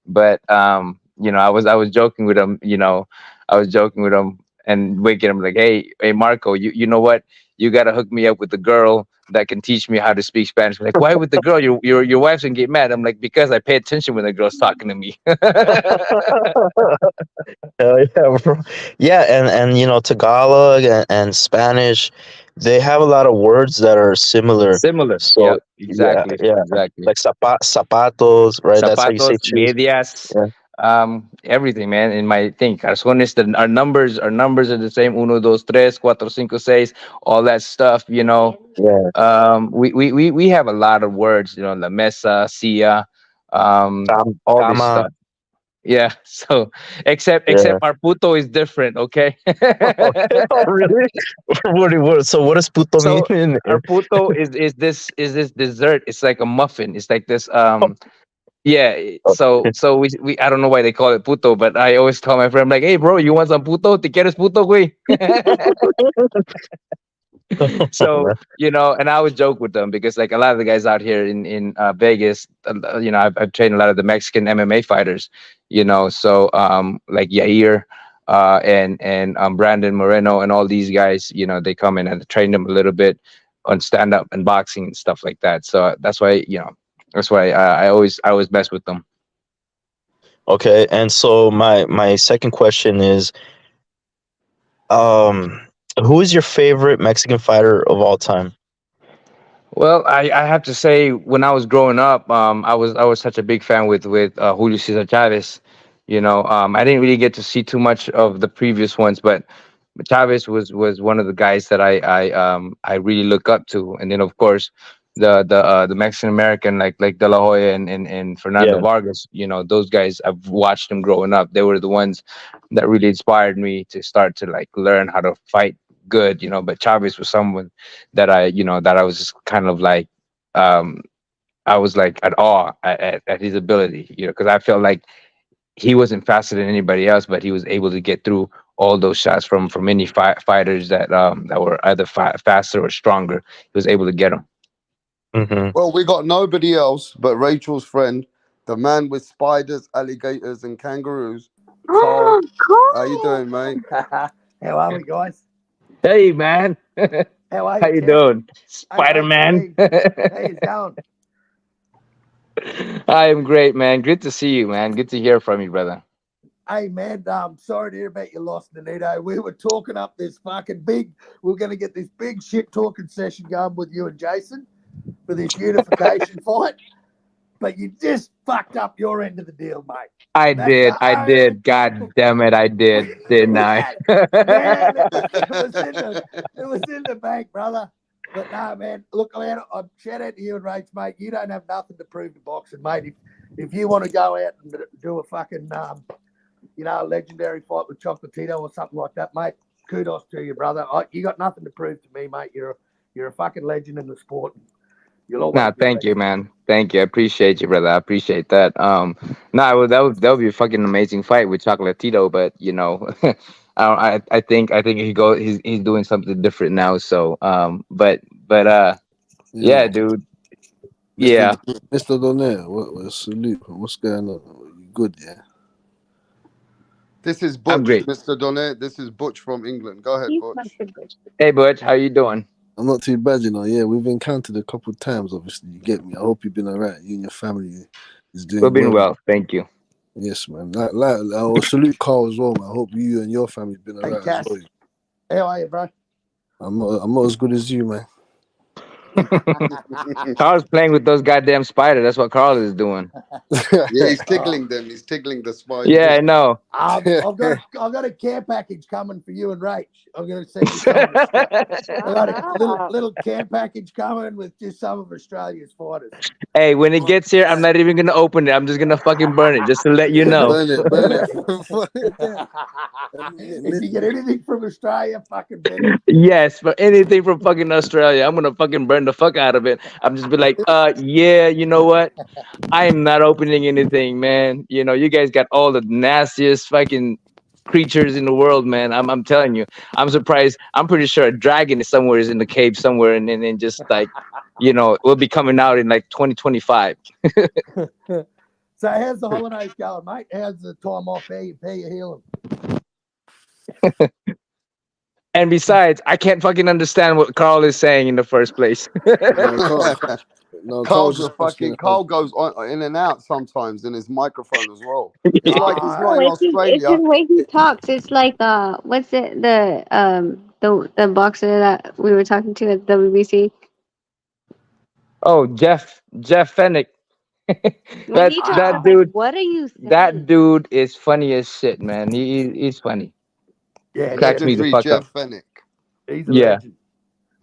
but you know, I was joking with him, you know. I was joking with him and waking him like, hey Marco, you know what? You gotta hook me up with the girl that can teach me how to speak Spanish. Like, why with the girl? Your wife's gonna get mad. I'm like, because I pay attention when the girl's talking to me. Hell yeah, bro. Yeah, and Tagalog and Spanish, they have a lot of words that are similar. Similar. So Yep. yeah, Exactly. yeah, Exactly. like zapatos, right? That's how you say Zapatos, shoes. medias, Yeah. Everything, man. In my thing, Carsones, our numbers are the same. Uno, dos, tres, cuatro, cinco, seis, all that stuff. Yeah. We have a lot of words. La mesa, sia, all this Kama. stuff. Yeah. So except Yeah. our puto is different. Okay. Okay. Oh, really? So what does puto mean? So our puto is this dessert. It's like a muffin. It's like this. Yeah. So we I don't know why they call it puto, but I always tell my friend, I'm like, hey bro, you want some puto? ¿Te quieres puto, güey? So and I always joke with them because like a lot of the guys out here in Vegas, I've trained a lot of the Mexican MMA fighters, so like Yair, and Brandon Moreno and all these guys, they come in and I train them a little bit on stand up and boxing and stuff like that. So that's why I always mess with them. Okay. And so my second question is, um, who is your favorite Mexican fighter of all time? Well, I have to say, when I was growing up, I was such a big fan with Julio Cesar Chavez. I didn't really get to see too much of the previous ones, but Chavez was one of the guys that I really look up to. And then of course the Mexican American like De La Hoya and Fernando Yeah. Vargas. Those guys, I've watched them growing up. They were the ones that really inspired me to start to like learn how to fight good. But Chavez was someone that I was just kind of like, um I was like at awe at his ability, because I felt like he wasn't faster than anybody else, but he was able to get through all those shots from any fighters that were either faster or stronger. He was able to get them. Mm-hmm. Well, we got nobody else but Rachel's friend, the man with spiders, alligators, and kangaroos. Carl, how you doing, mate? How are we, guys? Hey, man. How are How you, you Kev? doing, Hey, Spider Man? How you going? I am great, man. Good to see you, man. Good to hear from you, brother. Hey, man, sorry to hear about your loss, Nonito. We were talking up this fucking big, we are going to get this big shit talking session going with you and Jason for this unification fight, but you just fucked up your end of the deal, mate. I That's did. the I only did. God damn it, I did, didn't I? man, it was in the bank, brother. But no, man, look, man, I'm shout out to you and Rach, mate. You don't have nothing to prove to boxing, mate. If you want to go out and do a fucking, a legendary fight with Chocolatito or something like that, mate, kudos to you, brother. You got nothing to prove to me, mate. You're a fucking legend in the sport. You'll always Nah, be a thank you, legend. man. Thank you. I appreciate you, brother. I appreciate that. That would be a fucking amazing fight with Chocolatito, but I think he's doing something different now. So but yeah, Yo, dude. Mr. Yeah, Mr. Donnell, what salute? What's going on? You good, yeah? This is I'm Butch, great. Mr. Donnet. This is Butch from England. Go ahead, Butch. Hey, Butch, how you doing? I'm not too bad, Yeah, we've encountered a couple of times, obviously. You get me. I hope you've been all right. You and your family is We've doing been well. well, thank you. Yes, man. I'll salute Carl as well, man. I hope you and your family's been all Hey, right as Cass, well. how are you, bro? I'm not as good as you, man. Carl's playing with those goddamn spiders. That's what Carl is doing. Yeah, he's tickling them. He's tickling the Yeah, spiders. I know. I've got a care package coming for you and Rach. I'm going to send you some of the stuff. I got a little care package coming with just some of Australia's fighters. Hey, when it gets here, I'm not even gonna open it. I'm just gonna fucking burn it, just to let you know. Burn it. If you get anything from Australia, fucking burn it. Yes, for anything from fucking Australia, I'm gonna fucking burn the fuck out of it. I'm just be like, yeah, you know what? I am not opening anything, man. You guys got all the nastiest fucking creatures in the world, man. I'm telling you. I'm surprised. I'm pretty sure a dragon is somewhere is in the cave somewhere, and just like, will be coming out in like 2025. So how's the holidays going, mate? How's the time off? How you healing? And besides, I can't fucking understand what Carl is saying in the first place. Carl's a fucking Carl goes on in and out sometimes in his microphone as well. It's like he's not in It's Australia. the way he talks. It's like what's it the boxer that we were talking to at WBC. Oh, Jeff Fennick. When he talks, I that was like, dude, "What are you that saying?" dude is funny as shit, man. He's funny. Yeah, Cracks me the Legendary fuck up. Jeff Fennick. he's a Yeah. legend.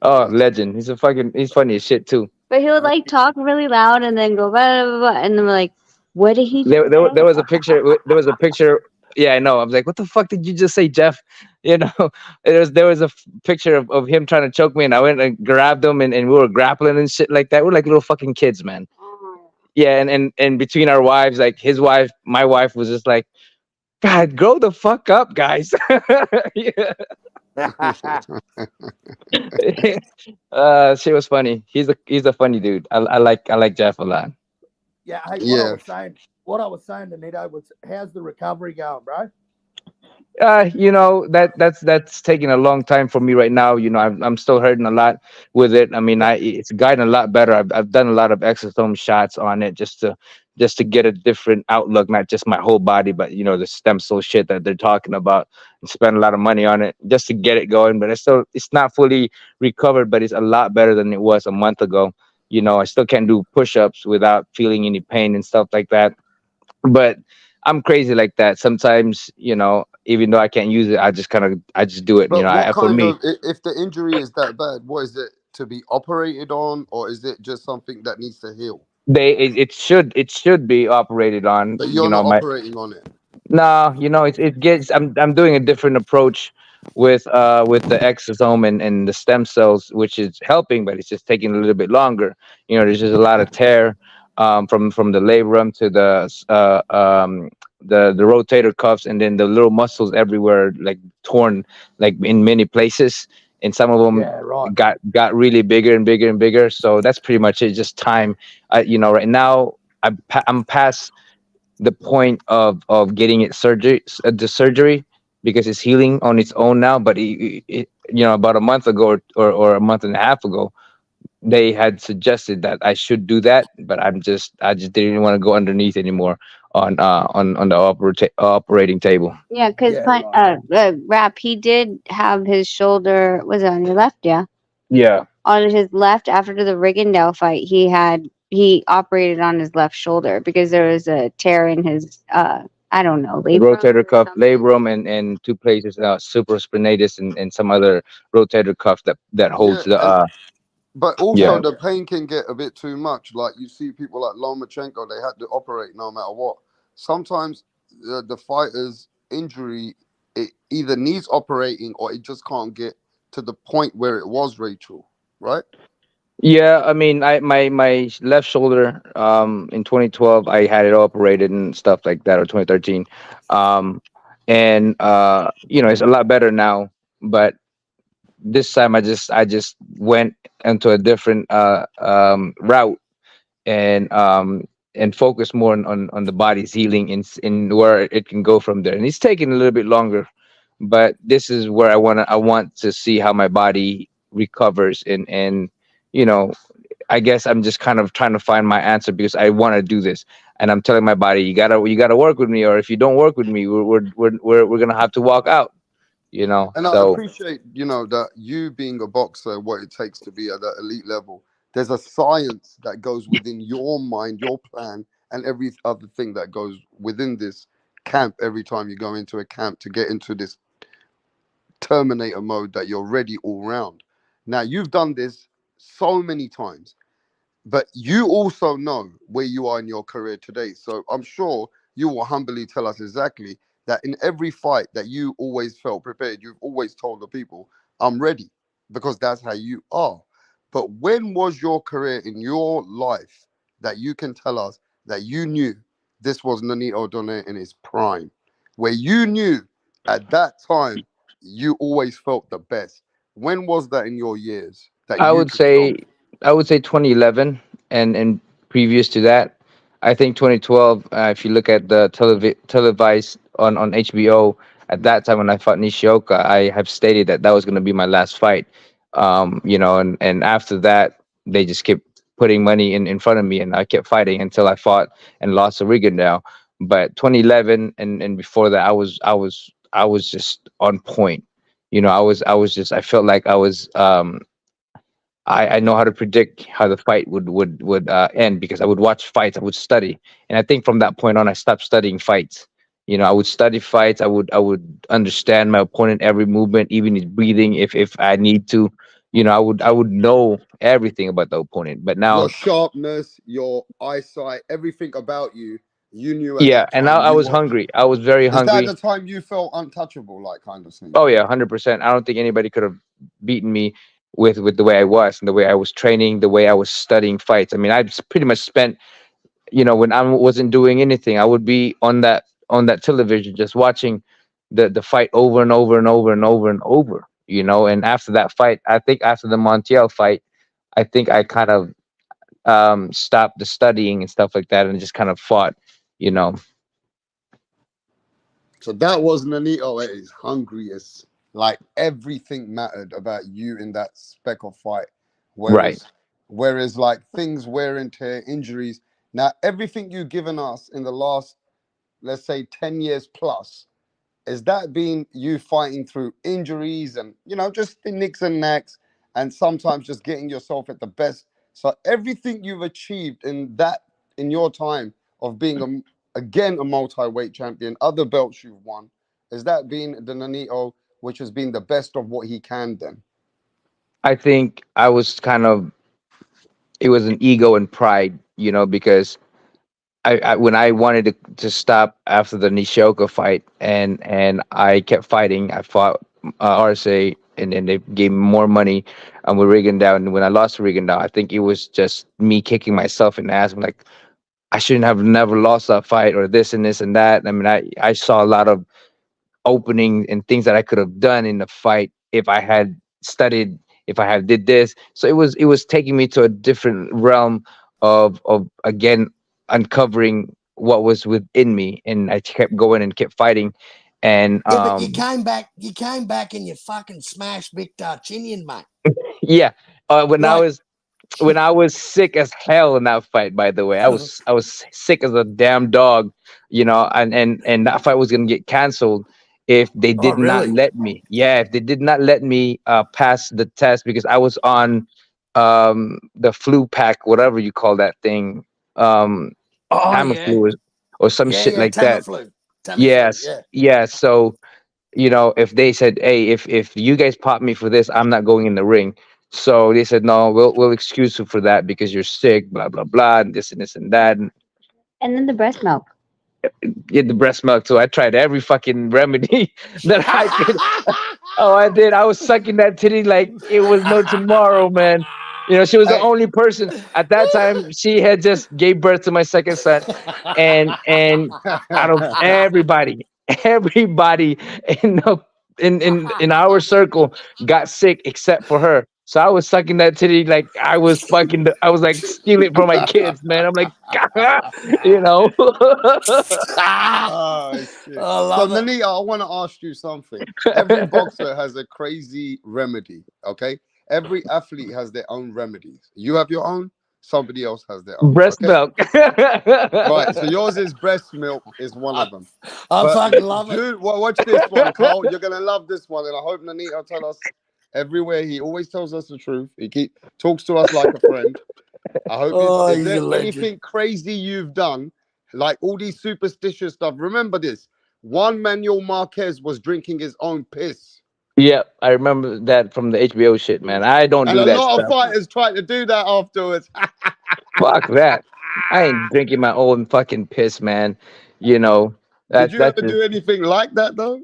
Oh, Legend. legend. He's funny as shit too. But he would like talk really loud and then go blah blah blah, and then we're like, "What did he just There say?" was a picture. There was a picture. Yeah, I know. I was like, "What the fuck did you just say, Jeff?" You know, there was a picture of him trying to choke me, and I went and grabbed him, and we were grappling and shit like that. We're like little fucking kids, man. Yeah, and between our wives, like his wife, my wife was just like, "God, grow the fuck up, guys." Yeah. She was funny. He's a funny dude. I like Jeff a lot. Yeah, hey, Yeah. what I was saying to Nito was, how's the recovery going, bro? That's taking a long time for me right now. I'm still hurting a lot with it. I mean, it's gotten a lot better. I've done a lot of exosome shots on it just to get a different outlook, not just my whole body, but the stem cell shit that they're talking about, and spend a lot of money on it just to get it going. But it's not fully recovered, but it's a lot better than it was a month ago. I still can't do push-ups without feeling any pain and stuff like that, but I'm crazy like that. Sometimes, even though I can't use it, I just do it. But what For kind me, of, if the injury is that bad, what is it, to be operated on, or is it just something that needs to heal? it should be operated on. But you're not operating on it. No, it gets. I'm doing a different approach with the exosome and the stem cells, which is helping, but it's just taking a little bit longer. There's just a lot of tear from the labrum to the rotator cuffs, and then the little muscles everywhere, like torn, like in many places, and some of them Yeah, right. got really bigger and bigger and bigger. So that's pretty much it. Just time. Right now I'm past the point of getting it the surgery, because it's healing on its own now. But about a month ago, or a month and a half ago, they had suggested that I should do that, but I just didn't want to go underneath anymore on the operating table. Yeah, because Yeah, right. Rap, he did have his shoulder. Was it on your left? Yeah, Yeah, on his left after the Riggindale fight. He operated on his left shoulder because there was a tear in his I don't know, the labrum rotator or cuff, something. labrum, and two places, supraspinatus, and some other rotator cuff that holds Yeah, the and but also yeah. the pain can get a bit too much. Like you see people like Lomachenko, they had to operate no matter what. Sometimes the fighter's injury, it either needs operating or it just can't get to the point where it was, Rachel. Right? Yeah, I mean, my left shoulder, in 2012, I had it operated and stuff like that, or 2013, and it's a lot better now. But this time, I just went into a different route, and focus more on the body's healing, in where it can go from there. And it's taking a little bit longer, but this is where I want to see how my body recovers, and you know I guess I'm just kind of trying to find my answer, because I want to do this, and I'm telling my body, you gotta work with me, or if you don't work with me, we're gonna have to walk out. And I So appreciate, that you being a boxer, what it takes to be at that elite level. There's a science that goes within your mind, your plan, and every other thing that goes within this camp every time you go into a camp to get into this Terminator mode that you're ready all round. Now, you've done this so many times. But you also know where you are in your career today. So I'm sure you will humbly tell us exactly that in every fight that you always felt prepared, you've always told the people, I'm ready, because that's how you are. But when was your career in your life that you can tell us that you knew this was Nonito Donaire in his prime, where you knew at that time you always felt the best? When was that in your years that I you would could tell say me? I would say 2011, and previous to that, I think 2012. If you look at the televised on HBO, at that time when I fought Nishioka, I have stated that was going to be my last fight. And after that, they just kept putting money in front of me, and I kept fighting until I fought and lost to Rigondeaux. But 2011 and before that, I was just on point. I felt like I was I know how to predict how the fight would end because I would watch fights, I would study, and I think from that point on, I stopped studying fights. You know, I would study fights. I would understand my opponent every movement, even his breathing, if I need to. You know, I would know everything about the opponent. But Your now, sharpness, your eyesight, everything about you, you knew at yeah, that and now time. I You was were. hungry. I was very Is that hungry. the time you felt untouchable, like kind of thing? Oh yeah, 100%. I don't think anybody could have beaten me with the way I was and the way I was training, the way I was studying fights. I mean, pretty much spent, when I wasn't doing anything, I would be on that television just watching the fight over and over and over and over and over. And after that fight, I think after the Montiel fight, I think I kind of stopped the studying and stuff like that and just kind of fought. You know, So that was Nanito at his hungriest. Like everything mattered about you in that speck of fight. right? Whereas like things wear and tear, injuries. Now everything you've given us in the last, let's say 10 years plus, is that been you fighting through injuries and just the nicks and knacks and sometimes just getting yourself at the best. So everything you've achieved in your time of being again a multi-weight champion, other belts you've won, is that been the Nanito which has been the best of what he can then? I think I was kind of it was an ego and pride, because I when I wanted to stop after the Nishioka fight and I kept fighting, I fought RSA and then they gave me more money with Rigondeaux. And when I lost to Rigondeaux, I think it was just me kicking myself in the ass. I'm like, I shouldn't have never lost that fight or this and this and that. I mean, I saw a lot of opening and things that I could have done in the fight if I had studied, if I had did this. So it was taking me to a different realm of again uncovering what was within me, and I kept going and kept fighting, and Yeah, but you came back. You came back and you fucking smashed Vic Darchinyan, mate. yeah, when I Like, was when I was sick as hell in that fight. By the way, I was sick as a damn dog, and that fight was gonna get canceled if they oh did not really? let me. Yeah, if they did not let me pass the test because I was on the flu pack, whatever you call that thing, um, Oh yeah, Tamiflu or some yeah, shit yeah. like that. Tamiflu, Tamiflu. Yes, Yeah. yes. So if they said, "Hey, if you guys pop me for this, I'm not going in the ring." So they said, "No, we'll excuse you for that because you're sick, blah blah blah, and this and that." And And then the breast milk. get the breast milk. So I tried every fucking remedy that I could. Oh, I did. I was sucking that titty like it was no tomorrow, man. She was the Hey, only person at that time. She had just gave birth to my second son, and out of everybody, everybody in the in our circle got sick except for her. So I was sucking that titty like I was I was like stealing it from my kids, man. I'm like, you know. oh shit. I So love it. Nanita, I want to ask you something. Every boxer has a crazy remedy, okay? Every athlete has their own remedies. You have your own, somebody else has their own, Breast okay? milk. Right. So yours is breast milk is one I, of them. I But fucking love it. dude, watch this one, Carl. You're gonna love this one, and I hope Nanita will tell us everywhere. He always tells us the truth. He talks to us like a friend. I hope you. Oh, Is he's there a legend. anything crazy you've done, like all these superstitious stuff? Remember this: Juan Manuel Marquez was drinking his own piss, Yeah, I remember that from the HBO shit, man. I don't and do a that lot of stuff. fighters tried to do that afterwards. Fuck that. I ain't drinking my own fucking piss, man. You know, Did that you that's ever just do anything like that though?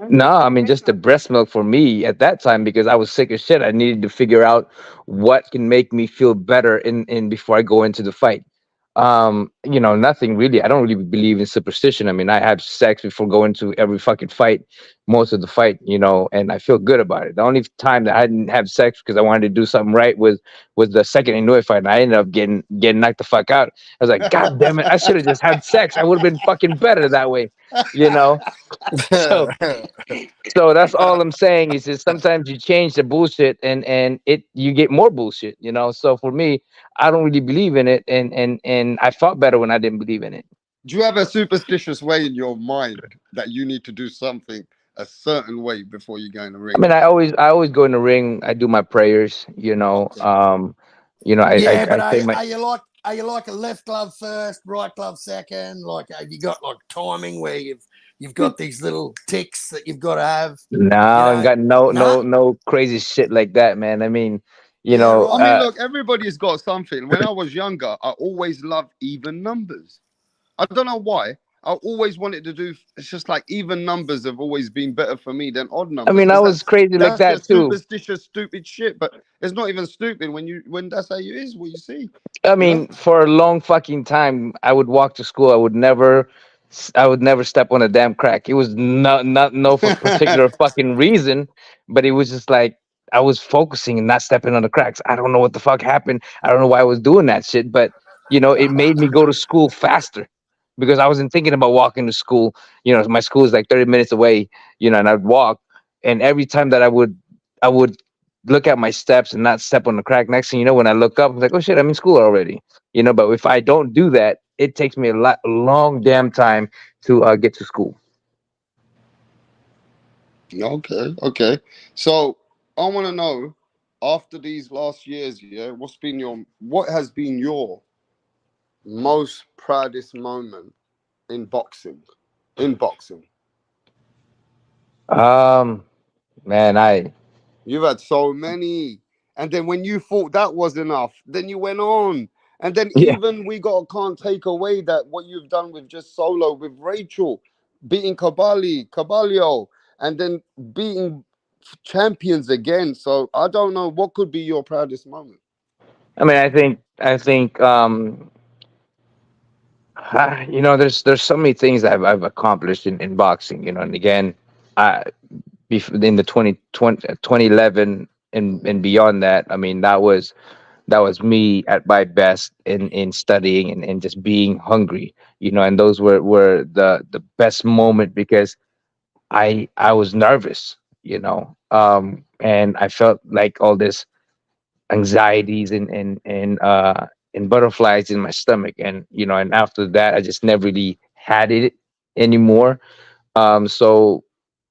no, I mean just the breast milk for me at that time because I was sick as shit. I needed to figure out what can make me feel better in before I go into the fight. Nothing really. I don't really believe in superstition. I mean, I have sex before going to every fucking fight, most of the fight, and I feel good about it. The only time that I didn't have sex because I wanted to do something right was the second Inoue fight, and I ended up getting knocked the fuck out. I was like, God damn it, I should have just had sex. I would have been fucking better that way, you know. So so that's all I'm saying is that sometimes you change the bullshit and it you get more bullshit. So for me, I don't really believe in it and I felt better when I didn't believe in it. Do you have a superstitious way in your mind that you need to do something a certain way before you go in the I ring? mean, I always go in the ring. I do my prayers. Okay. Yeah, but I say my. are you like a left glove first, right glove second? Like have you got like timing where you've got these little ticks that you've got to have? No, You I know, got no nah. no no crazy shit like that, man. I mean, you Yeah, know, I right. mean, look, everybody's got something. When I was younger, I always loved even numbers. I don't know why. I always wanted to do. It's just like even numbers have always been better for me than odd I numbers mean, I because was crazy like that's that just too. superstitious, stupid shit. But it's not even stupid when that's how you is what you see. I You know? mean, for a long fucking time, I would walk to school. I would never step on a damn crack. It was not no for particular fucking reason, but it was just like I was focusing and not stepping on the cracks. I don't know what the fuck happened. I don't know why I was doing that shit, but it made me go to school faster because I wasn't thinking about walking to school. My school is like 30 minutes away. And I'd walk, and every time that I would look at my steps and not step on the crack. Next thing you know, when I look up, I'm like, oh shit, I'm in school already. But if I don't do that, it takes me a long damn time to get to school. Okay, okay. So I want to know after these last years, yeah, what has been your most proudest moment in boxing? In boxing, Um, man, you've had so many, and then when you thought that was enough, then you went on, and then yeah, even can't take away that what you've done with just solo with Rachel, beating Caballo, and then beating champions again. So I don't know what could be your proudest moment. I mean, I think there's so many things that I've accomplished in boxing. And again, I in the 2011 and beyond that. I mean, that was me at my best in studying and just being hungry. And those were the best moment because I was nervous. And I felt like all this anxieties and butterflies in my stomach. And after that, I just never really had it anymore.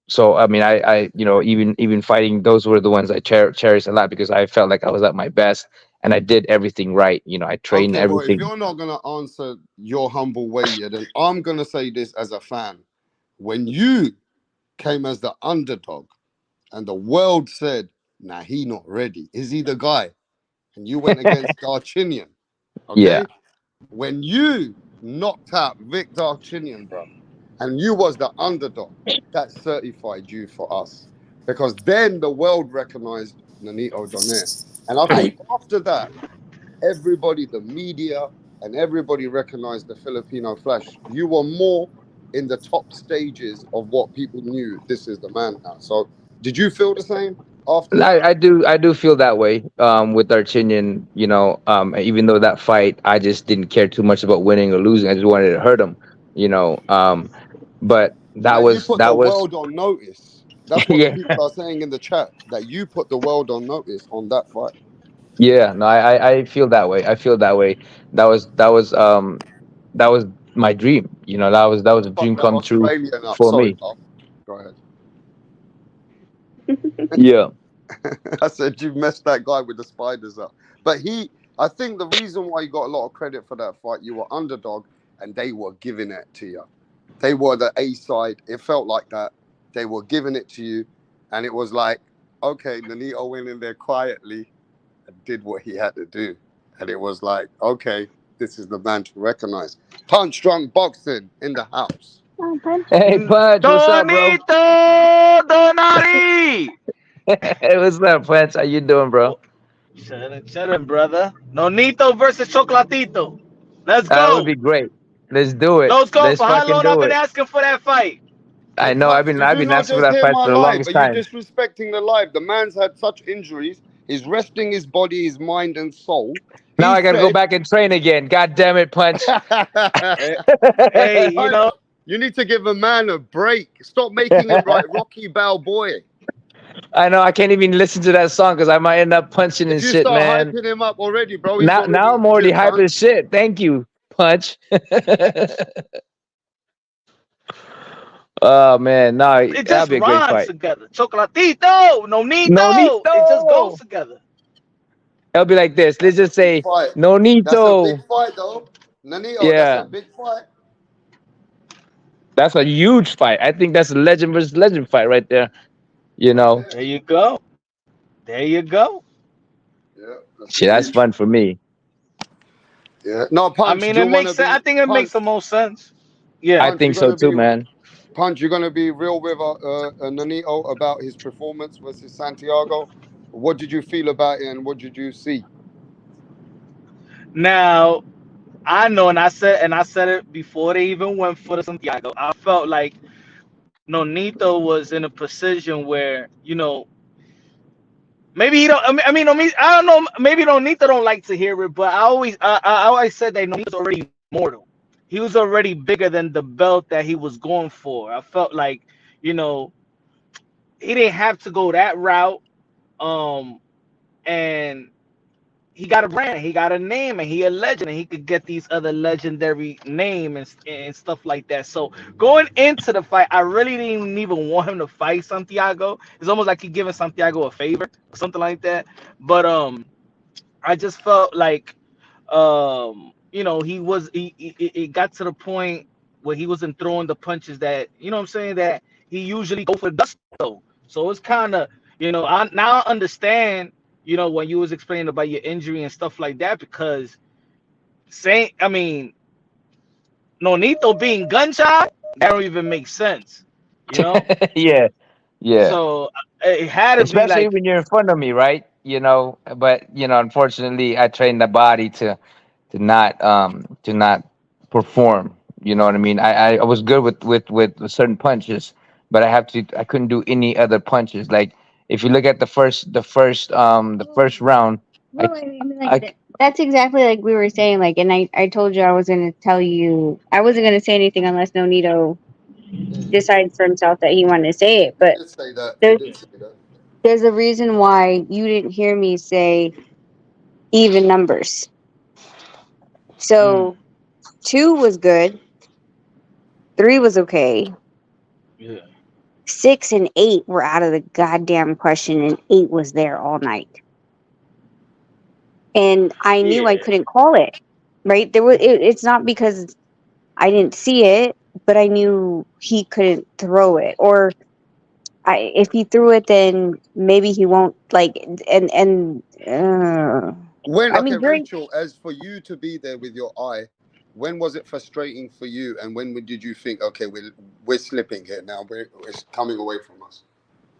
So I mean, even fighting, those were the ones I cherish a lot because I felt like I was at my best and I did everything right. I trained Okay, well, if everything. you're not gonna answer your humble way, yeah, then I'm gonna say this as a fan. When you came as the underdog and the world said, nah, he not ready. Is he the guy? And you went against Darchinian, Yeah. okay? When you knocked out Vic Darchinian, bro, and you was the underdog, that certified you for us. Because then the world recognized Nonito Donaire. And I think Hey, after that, everybody, the media, and everybody recognized the Filipino Flash. You were more in the top stages of what people knew. This is the man now. So, did you feel the same after that? I do feel that way with Archinian. Even though that fight, I just didn't care too much about winning or losing. I just wanted to hurt him. But that Man, you was put the that was world on notice. That's what the yeah. people are saying in the chat. That you put the world on notice on that fight. Yeah, no, I feel that way. I feel that way. That was my dream. That was a Fuck dream that come true Australian up. for Sorry, me. pal. Go ahead. Yeah. I said you messed that guy with the spiders up. But I think the reason why you got a lot of credit for that fight, you were underdog and they were giving it to you. They were the A side. It felt like that. They were giving it to you. And it was like, okay, Nonito went in there quietly and did what he had to do. And it was like, okay, this is the man to recognize. Punch Drunk Boxing in the house. Oh, Punch. Hey, Punch, what's up, bro? Tonito Donari. Hey, what's up, Punch? How you doing, bro? Chilling, brother. Nonito versus Chocolatito. Let's That would go. be great. Let's do it. Let's go. Let's For how fucking long I've do been it. asking for that fight? Hey, I know. I've Punch, been did I've you been not asking for just that hear fight my for the live? Are longest you time. disrespecting the live? The man's had such injuries. He's resting his body, his mind, and soul. Now He I gotta go said, back and train again. God damn it, Punch. Hey, Punch, you need to give a man a break. Stop making him like Rocky Balboa. I know I can't even listen to that song because I might end up punching If and you shit, start man. hyping him up already, bro, he's Now already I'm already injured, hype Punch. as shit. Thank you, Punch. Oh man, no, It that'd just be a great rhymes fight. together. Chocolatito, No Nonito. It just goes Nito. together. It'll be like this. Let's That's a just big say fight. no That's a big Nito. fight, though. Nanito, that's a Yeah, big fight. that's a huge fight. I think that's a legend versus legend fight right there. You know, There you go. There you go. Yeah, that's a shit, that's huge. fun for me. Yeah. No, I punch. mean, Do it you want makes to sense. I be think it makes punch? the most sense. Yeah. I Punch. think You're so gonna too, be man. punch. You're gonna be real with Nanito about his performance versus Santiago. What did you feel about it, and what did you see? Now I know, and I said it before they even went for the Santiago. I felt like Nonito was in a position where maybe he don't. I don't know. Maybe Nonito don't like to hear it, but I always said that Nonito's already immortal. He was already bigger than the belt that he was going for. I felt like you know he didn't have to go that route. Um, and he got a brand, he got a name, and he a legend, and he could get these other legendary name and stuff like that. So going into the fight, I really didn't even want him to fight Santiago. It's almost like he giving Santiago a favor, or something like that. But I just felt like it got to the point where he wasn't throwing the punches that I'm saying that he usually go for gusto. So it's kind of I now understand when you was explaining about your injury and stuff like that because saying Nonito being gunshot that don't even make sense, you know. Yeah, yeah. So it had to be Especially like when you're in front of me, right? But unfortunately, I trained the body to not perform. You know what I mean? I was good with certain punches, but I couldn't do any other punches. Like if you look at the first round, I Well, I mean, I that's exactly like we were saying. Like, and I told you I was going to tell you I wasn't going to say anything unless Nonito decides for himself that he wanted to say it. He But did say that. He there's did say that. there's a reason why you didn't hear me say even numbers. So 2 was good, 3 was okay, yeah. 6 and 8 were out of the goddamn question, and 8 was there all night. And I knew I Yeah. couldn't call it. Right? It's not because I didn't see it, but I knew he couldn't throw it. Or if he threw it, then maybe he won't like. And When I okay, mean, during Rachel, as for you to be there with your eye, when was it frustrating for you, and when did you think, okay, we're slipping here now, it's coming away from us?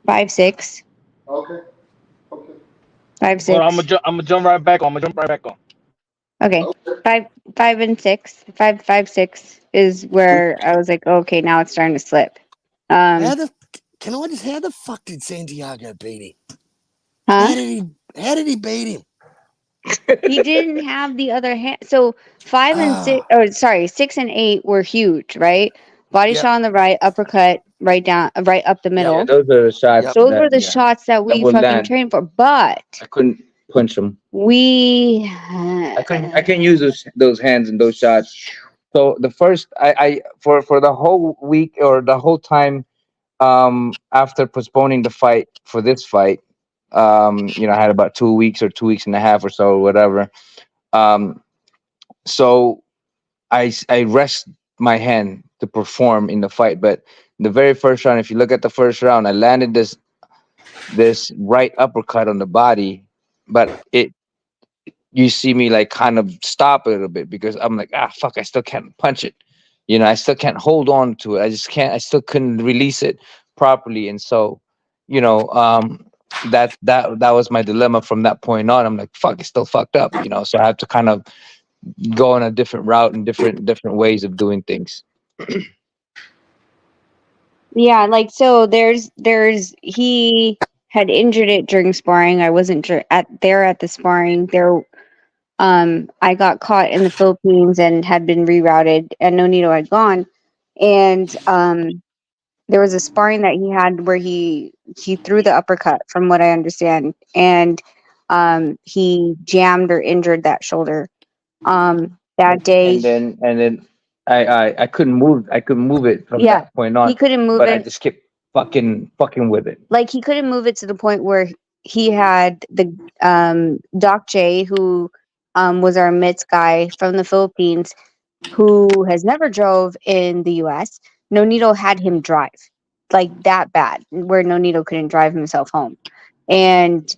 5-6, Okay, okay, Hold on, 5-6. I'm gonna jump right back on. I'm gonna jump right back on. Okay, okay. 5 and 6, 5-5-6 is where I was like, okay, now it's starting to slip. How Um, the how the fuck did Santiago beat him? huh? How did he beat him? He didn't have the other hand. So 5 and 6, or sorry, 6 and 8 were huge, right? Body Yep, shot on the right, uppercut right down, right up the yep, yeah, middle. those are the shots yep. Those that were the shots that that we would fucking land. trained for. But I couldn't punch them. we, I can't use those hands and those shots. So the first for the whole week or the whole time after postponing the fight for this fight, I had about 2 weeks or 2 weeks and a half or so or whatever. Um, so I rest my hand to perform in the fight, but the very first round, if you look at the first round, I landed this right uppercut on the body, but you see me like kind of stop a little bit because I'm like, fuck, I still can't punch it. I still can't hold on to it. I still couldn't release it properly. And so, you know, um, that was my dilemma from that point on. I'm like, fuck, it's still fucked up, so I have to kind of go on a different route and different ways of doing things. yeah, like so. He had injured it during sparring. I wasn't at the sparring. I got caught in the Philippines and had been rerouted, and Nonito had gone, and there was a sparring that he had where he threw the uppercut, from what I understand, and he jammed or injured that shoulder. That day, And then I couldn't move. I couldn't move it from Yeah, that point he on. couldn't move But I it. just kept fucking with it. Like he couldn't move it to the point where he had the Doc J, who was our MITS guy from the Philippines, who has never drove in the US. Nonito had him drive, like that bad, where Nonito couldn't drive himself home. And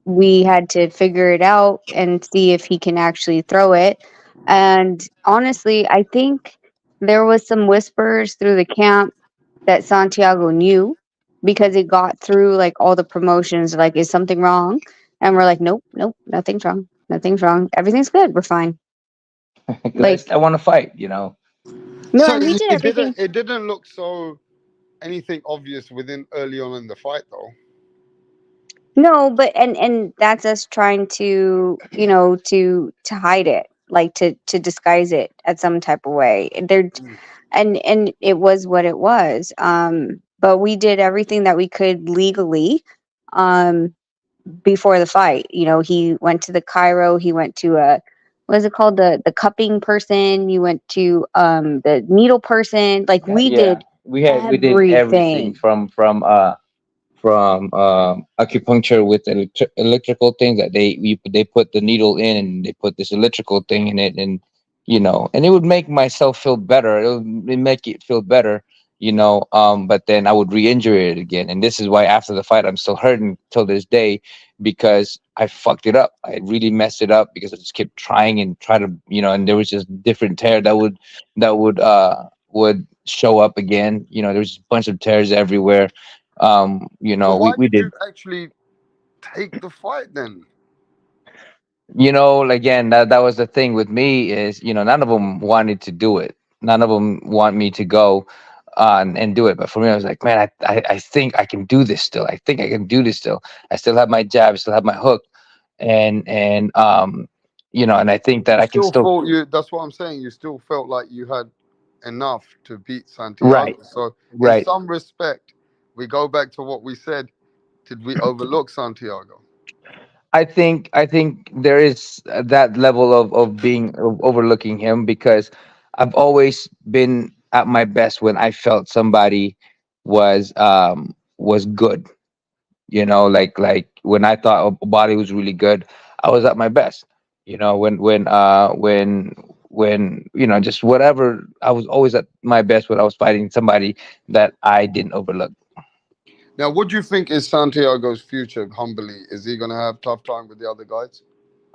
we had to figure it out and see if he can actually throw it. And honestly, I think there was some whispers through the camp that Santiago knew, because it got through like all the promotions, like, is something wrong? And we're like, nope, nope, nothing's wrong. Nothing's wrong. Everything's good. We're fine. Because I want to fight, you know. No, So and we did everything. it didn't look so anything obvious within early on in the fight though. No, but and that's us trying to, to hide it, like to disguise it at some type of way. There, and it was what it was. But we did everything that we could legally, before the fight. He went to the Cairo. He went to what is it called, the cupping person. You went to the needle person. Like we Yeah, did we did everything everything. from acupuncture with electrical things that they put the needle in and they put this electrical thing in it, and and it would make myself feel better. It'd make it feel better, but then I would re-injure it again, and this is why after the fight I'm still hurting till this day, because I fucked it up. I really messed it up because I just kept trying and try to, and there was just different tear that would show up again. There was a bunch of tears everywhere. So why We did did, you actually take the fight then? again, that was the thing with me is, none of them wanted to do it. None of them want me to go and do it. But for me, I was like, man, I think I can do this still. I think I can do this still. I still have my jab, I still have my hook. And I think that You I can still still. thought that's what I'm saying. You still felt like you had enough to beat Right, Santiago. So in right. some respect, we go back to what we said. Did we overlook Santiago? I think there is that level of overlooking him, because I've always been at my best when I felt somebody was good. Like when I thought a body was really good, I was at my best. When just whatever, I was always at my best when I was fighting somebody that I didn't overlook. Now, what do you think is Santiago's future? Humbly, is he going to have tough time with the other guys?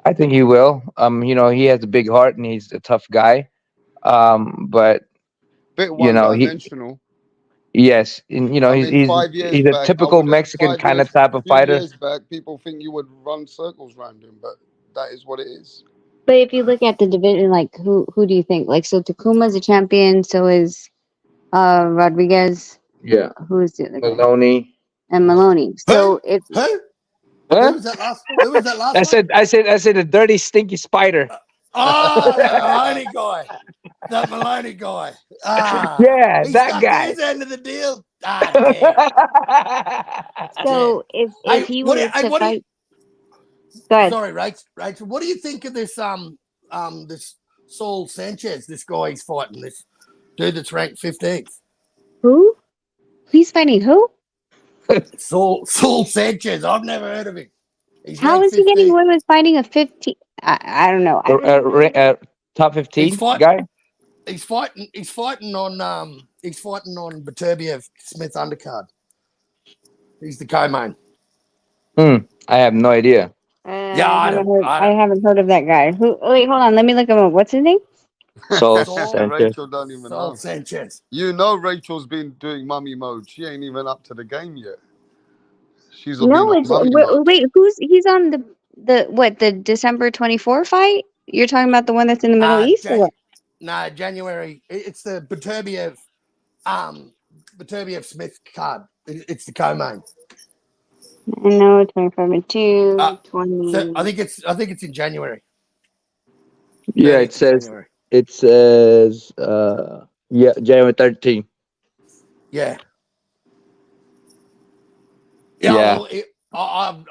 I think he will. He has a big heart and he's a tough guy. But Bit you one know, he dimensional. yes, and I he's mean, he's 5 years he's a back, I typical wouldn't. Mexican kind of type of Few fighter. years back, people think you would run circles around him, but that is what it is. But if you look at the division, like who do you think? Like, so Takuma's a champion, so is Rodriguez. Yeah, Who's the other guy? Maloney. And Maloney. So if Who? Huh? Who was that last? Who was that last I one? said I said I said a dirty stinky spider. Oh, that Maloney guy. That Maloney guy. Ah, Yeah, he that stuck to guy. his end of the deal. Ah, damn. Damn. so if he was to What do you? fight, go ahead. Sorry, Rachel. What do you think of this Saul Sanchez? This guy he's fighting. This dude that's ranked 15th. Who? He's fighting who? Saul Sanchez. I've never heard of him. He's How ranked is he getting 15th. away with fighting a 15? I don't know. Top He's 15 fight. guy. He's fighting. He's fighting on. He's fighting on Beterbiev Smith undercard. He's the co-main. I have no idea. Yeah, I I haven't heard of that guy. Who? Wait, hold on. Let me look him up. What's his name? So Sanchez. Rachel don't even Saul know. Sanchez. You know, Rachel's been doing mummy mode. She ain't even up to the game yet. She's been No, on it's mummy mode. wait. He's on the December 24 fight? You're talking about the one that's in the Middle East, or what? No, January. It's the Beterbiev Smith card. It's the co-main. I know 25 and 2, 20. So I think it's in January. Yeah, 30th of January. it says yeah, January 13th. Yeah. Yeah. Well, I've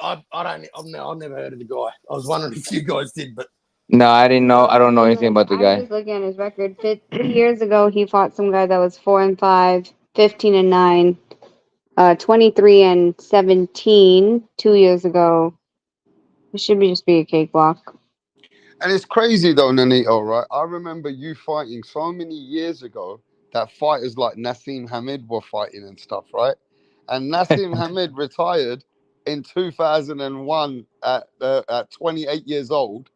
never heard of the guy. I was wondering if you guys did, but No, I didn't know. I don't know anything about the I'm guy. just looking at his record. 3 years ago, he fought some guy that was 4-5, 15-9, 23-17. 2 years ago, it should be just be a cakewalk. And it's crazy though, Nanito, right? I remember you fighting so many years ago that fighters like Nassim Hamid were fighting and stuff, right? And Nassim Hamid retired in 2001 at 28 years old,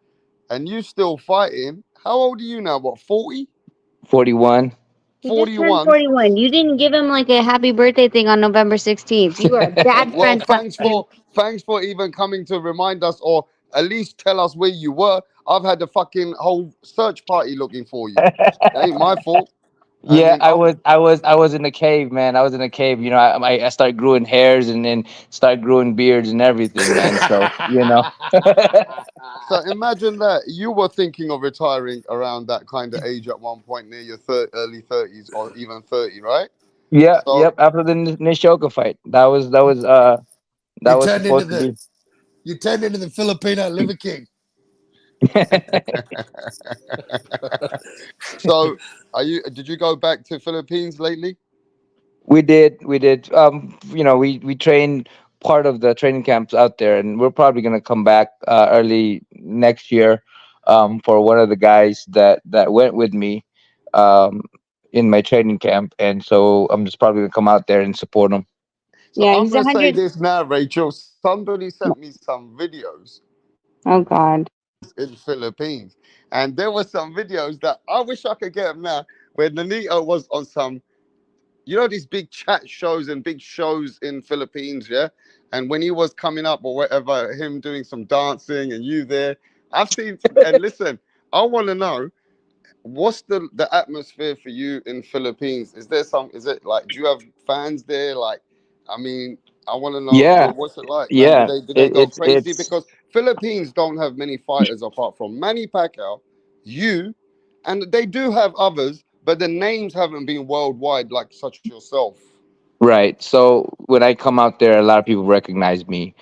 and you still fighting. How old are you now? What, 40? 41. He just turned 41. 41. You didn't give him like a happy birthday thing on November 16th. You are a bad Well, friend, Nassim. thanks for even coming to remind us, or at least tell us where you were. I've had the fucking whole search party looking for you. It ain't my fault. I Yeah, mean, I was in the cave, man. I was in a cave. I started growing hairs and then started growing beards and everything, man. So so imagine that you were thinking of retiring around that kind of age at one point near your early 30s or even 30, right? yeah, So yep. After the Nishoka fight, that You was turned into supposed to the be. you turned into the Filipino Liver King. so did you go back to Philippines lately? We did. We trained part of the training camps out there, and we're probably gonna come back early next year for one of the guys that went with me um, in my training camp, and so I'm just probably gonna come out there and support him. So Yeah, I'm he's a gonna say 100. this now, Rachel. Somebody sent me some videos Oh, God. in Philippines, and there were some videos that I wish I could get them now, where Nanito was on some, these big chat shows and big shows in Philippines, yeah. And when he was coming up or whatever, him doing some dancing and you there, I've seen. And listen, I want to know. What's the atmosphere for you in Philippines? Is there some? Is it like? Do you have fans there? Like, I mean, I want to know Yeah, what's it like, man. Do yeah. they It, go it's crazy? it's Because Philippines don't have many fighters apart from Manny Pacquiao, you, and they do have others, but the names haven't been worldwide like such yourself right. So when I come out there, a lot of people recognize me.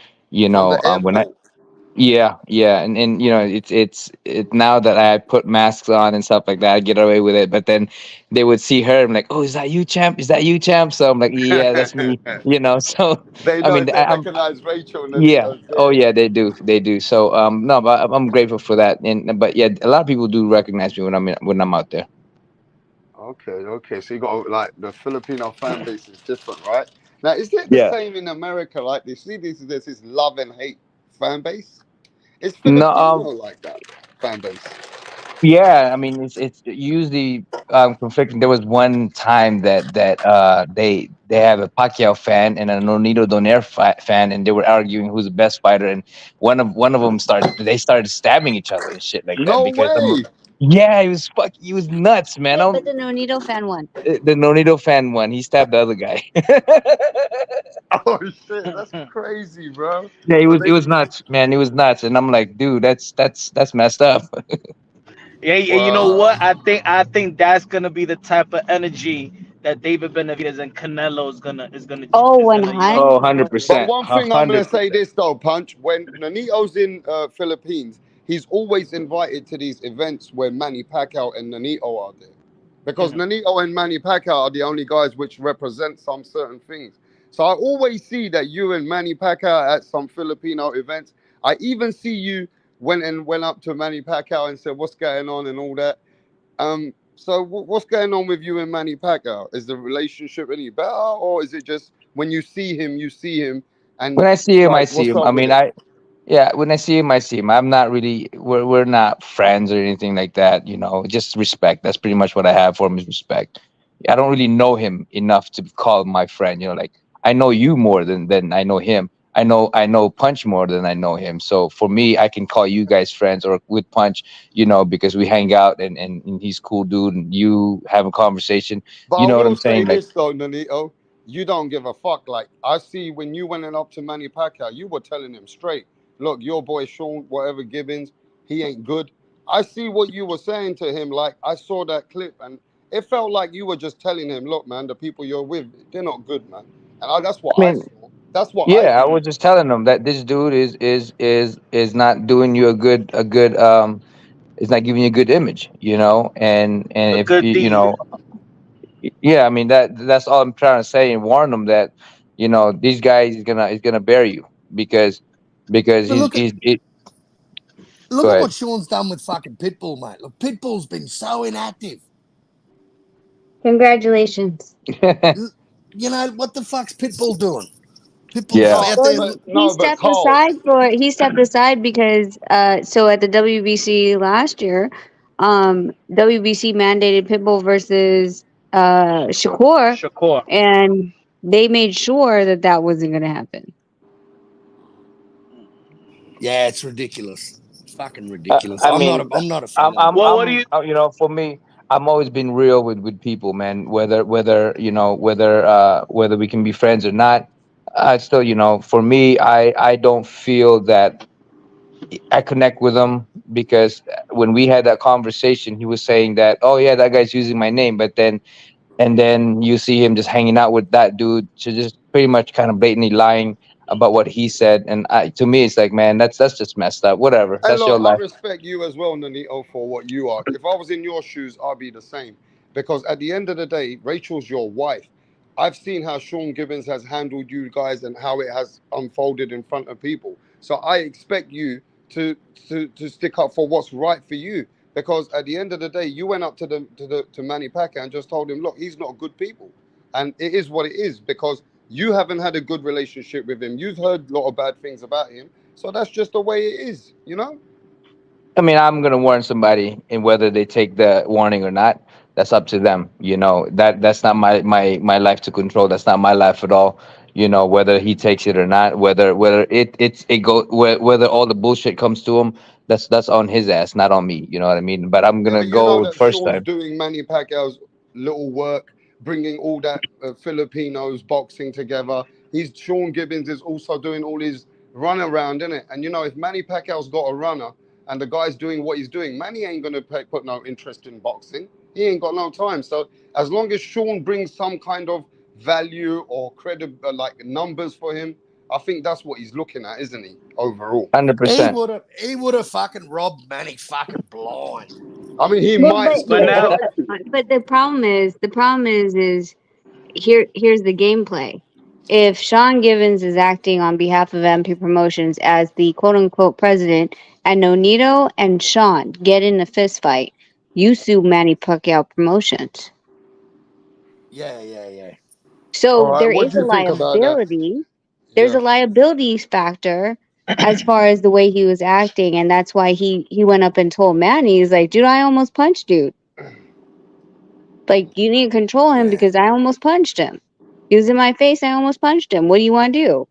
from the When I airport. Yeah, yeah, and it's now that I put masks on and stuff like that, I get away with it. But then they would see her, I'm like, oh, is that you, champ? Is that you, champ? So I'm like, yeah, that's me. So They I know mean, they recognize Rachel and yeah, Anito's oh there. yeah, they do. So no, but I'm grateful for that. And but yeah, a lot of people do recognize me when I'm out there. Okay, okay. So you got like the Filipino fan base is different, right? Now, is it the Yeah. same in America? Like, you see, there's this love and hate fan base. Is No, Filipino like that fan base? yeah, I mean it's usually conflicting. There was one time that they have a Pacquiao fan and a Nonito Donaire fan, and they were arguing who's the best fighter, and one of them started stabbing each other and shit like that No because way. yeah, he was nuts, man. Yeah, but the Nonito fan won. The Nonito fan won. He stabbed the other guy. Oh shit, that's crazy, bro. Yeah, So it they, was nuts, man. It was nuts, and I'm like, dude, that's messed up. Yeah, yeah, you know wow. what? I think that's gonna be the type of energy that David Benavidez and Canelo Oh, is gonna one Oh, bring. 100%, But one thing I'm gonna say 100%. this though, Punch. When Nanito's in Philippines, he's always invited to these events where Manny Pacquiao and Nanito are there, because Mhm. Nanito and Manny Pacquiao are the only guys which represent some certain things. So I always see that you and Manny Pacquiao at some Filipino events. I even see you went up to Manny Pacquiao and said, "What's going on?" and all that. So what's going on with you and Manny Pacquiao? Is the relationship any better, or is it just when you see him, and When I see it's him, I like, see what's him. up I with mean, it? yeah, when I see him, I see him. I'm not really, we're not friends or anything like that, just respect. That's pretty much what I have for him is respect. I don't really know him enough to call him my friend, like I know you more than I know him. I know Punch more than I know him. So for me, I can call you guys friends or with Punch, because we hang out and he's cool dude and you have a conversation. But You I know what will I'm say saying? Like, this though, Nonito, you don't give a fuck. Like I see when you went up to Manny Pacquiao, you were telling him straight, look, your boy Sean, whatever Gibbons, he ain't good. I see what you were saying to him. Like I saw that clip, and it felt like you were just telling him, look, man, the people you're with, they're not good, man. And that's what I I mean, saw. That's what I yeah, I saw. was just telling him that this dude is not doing you a good it's not giving you a good image, you know. And A if good you deed. know, yeah, I mean that's all I'm trying to say and warn them that, you know, these guys is gonna bury you because But go look at ahead. what Sean's done with fucking Pitbull, mate. Look, Pitbull's been so inactive. Congratulations. You know what the fuck's Pitbull doing? Pitbull's Yeah. out Well, there. he stepped aside because so at the WBC last year, WBC mandated Pitbull versus Shakur, Shakur. and they made sure that that wasn't going to happen. Yeah, it's ridiculous. It's fucking ridiculous. I I'm mean, not a fan of it. you know, for me, I'm always been real with people, man. Whether you know whether we can be friends or not, I still, you know, for me, I don't feel that I connect with him because when we had that conversation, he was saying that, oh yeah, that guy's using my name, but then and then you see him just hanging out with that dude, so just pretty much kind of blatantly lying about what he said, and to me, it's like, man, that's just messed up. Whatever, And that's look, your I life. respect you as well, Nanito, for what you are. If I was in your shoes, I'd be the same. Because at the end of the day, Rachel's your wife. I've seen how Sean Gibbons has handled you guys and how it has unfolded in front of people. So I expect you to to stick up for what's right for you. Because at the end of the day, you went up to Manny Pacquiao and just told him, look, he's not good people, and it is what it is. Because you haven't had a good relationship with him. You've heard a lot of bad things about him. So that's just the way it is, you know? I mean, I'm gonna warn somebody, and whether they take the warning or not, that's up to them. You know, that's not my life to control. That's not my life at all. You know, whether he takes it or not, whether whether all the bullshit comes to him, that's on his ass, not on me. You know what I mean? But I'm Yeah, gonna but you know go that first Sean's time. doing Manny Pacquiao's little work, bringing all that Filipinos boxing together. He's Sean Gibbons is also doing all his run around, innit? And you know, if Manny Pacquiao's got a runner and the guy's doing what he's doing, Manny ain't gonna put no interest in boxing. He ain't got no time. So as long as Sean brings some kind of value or credit, like numbers for him, I think that's what he's looking at, isn't he? Overall, 100%. He would have fucking robbed Manny fucking blind. I mean, he Well, might But still now, try to. but the problem is here's the gameplay. If Sean Givens is acting on behalf of MP Promotions as the quote unquote president, and Nonito and Sean get in a fist fight, you sue Manny Pacquiao Promotions. Yeah. All So right, there what is do a you think about that? liability. There's Yeah. a liability factor as far as the way he was acting, and that's why he went up and told Manny, he's like, dude, I almost punched dude. Like, you need to control him because I almost punched him. He was in my face, I almost punched him. What do you want to do?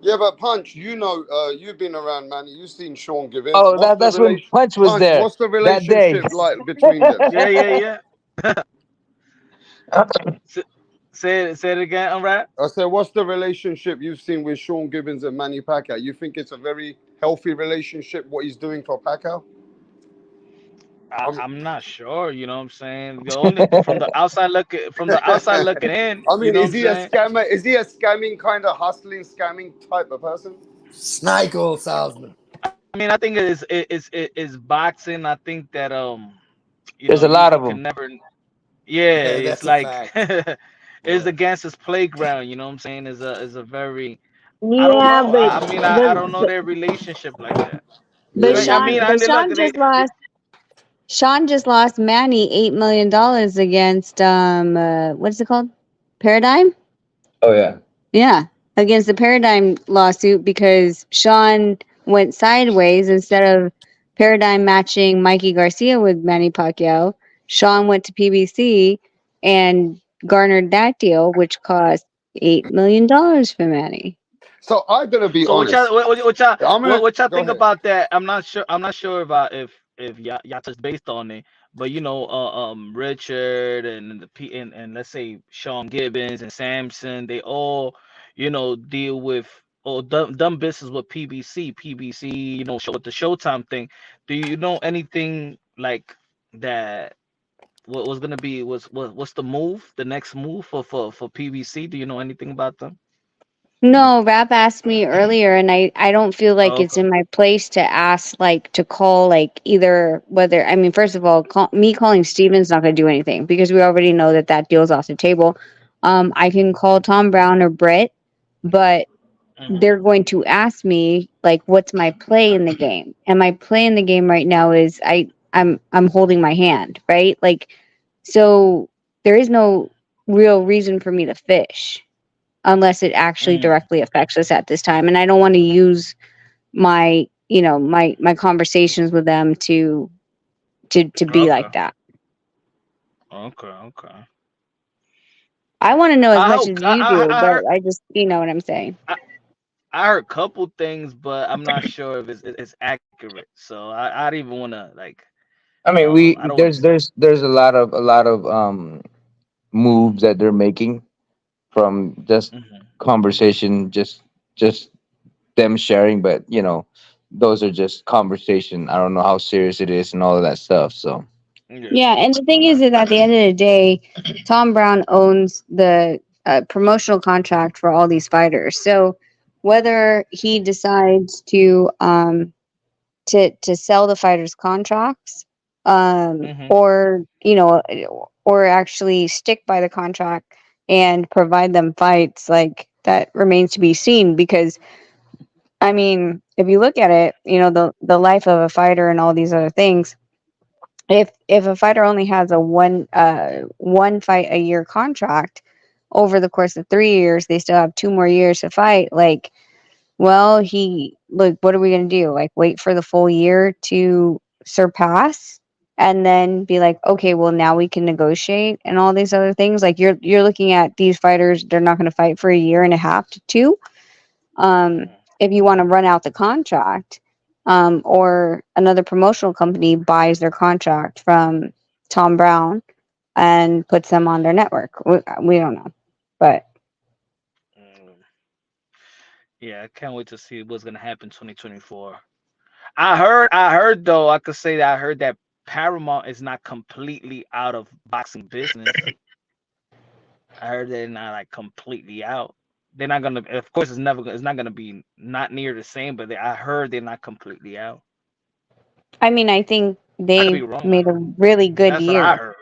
Yeah, but Punch, you know, you've been around, man. You've seen Sean Givens. Oh, that's when Punch was Punch, there what's the that day. relationship like between them? yeah. Say it again, Unwrap. I said, what's the relationship you've seen with Sean Gibbons and Manny Pacquiao? You think it's a very healthy relationship? What he's doing for Pacquiao? I'm not sure. You know what I'm saying? The only from the outside looking in. I You mean, know what is I'm he a saying? scammer? Is he a scamming kind of hustling, scamming type of person? Snake oil salesman. I mean, I think it's boxing. I think that you There's know, a lot you of can them. never. Yeah, Yeah, it's that's a like fact. it's the gangster's playground. You know what I'm saying? Is a very. I don't Yeah, know. but I mean, but I don't know their relationship like that. but Yeah. I mean, I mean, look, Sean just lost Manny $8 million against what's it called? Paradigm? Oh yeah. Yeah, against the Paradigm lawsuit because Sean went sideways instead of Paradigm matching Mikey Garcia with Manny Pacquiao. Sean went to PBC and garnered that deal, which cost $8 million for Manny. So I'm gonna be So honest. I'm gonna what y'all go think ahead. about that? I'm not sure. I'm not sure about if y'all just based on it, but you know, Richard and the P and let's say Sean Gibbons and Samson, they all, you know, deal with or done business with PBC, you know, show with the Showtime thing. Do you know anything like that? What was gonna be what's the move, the next move for PBC? Do you know anything about them? No, Rap asked me earlier, and I don't feel like it's Okay. in my place to ask, like, to call, like, either whether, I mean, first of all, me calling Steven's not going to do anything because we already know that that deal's off the table. I can call Tom Brown or Britt, but they're going to ask me, like, what's my play in the game? And my play in the game right now is I'm holding my hand, right? Like, so there is no real reason for me to fish unless it actually directly affects us at this time. And I don't want to use my, my conversations with them to be Okay. like that. Okay. Okay. I want to know as I much hope as you do, I but heard I just, you know what I'm saying. I heard a couple things, but I'm not sure if it's accurate. So I don't even want to like. I mean, I don't want to. there's a lot of moves that they're making from just conversation, just them sharing, but those are just conversation. I don't know how serious it is and all of that stuff. So Yeah. Yeah, and the thing is that at the end of the day, Tom Brown owns the promotional contract for all these fighters. So whether he decides to sell the fighters contracts, or or actually stick by the contract and provide them fights, like that remains to be seen. Because I mean, if you look at it, the life of a fighter and all these other things, if a fighter only has a one fight a year contract over the course of 3 years, they still have 2 more years to fight. Like, well, he look, what are we gonna do? Like, wait for the full year to surpass, and then be like, okay, well, now we can negotiate and all these other things. Like, you're looking at these fighters; they're not going to fight for a year and a half to two. If you want to run out the contract, or another promotional company buys their contract from Tom Brown and puts them on their network. We don't know, but Yeah, I can't wait to see what's gonna happen 2024. I heard though, I could say that I heard that Paramount is not completely out of boxing business. I heard they're not like completely out. They're not gonna. Of course, it's not gonna be not near the same, but I heard they're not completely out. I mean, I think I could be they wrong made a though. really good That's what I year. heard.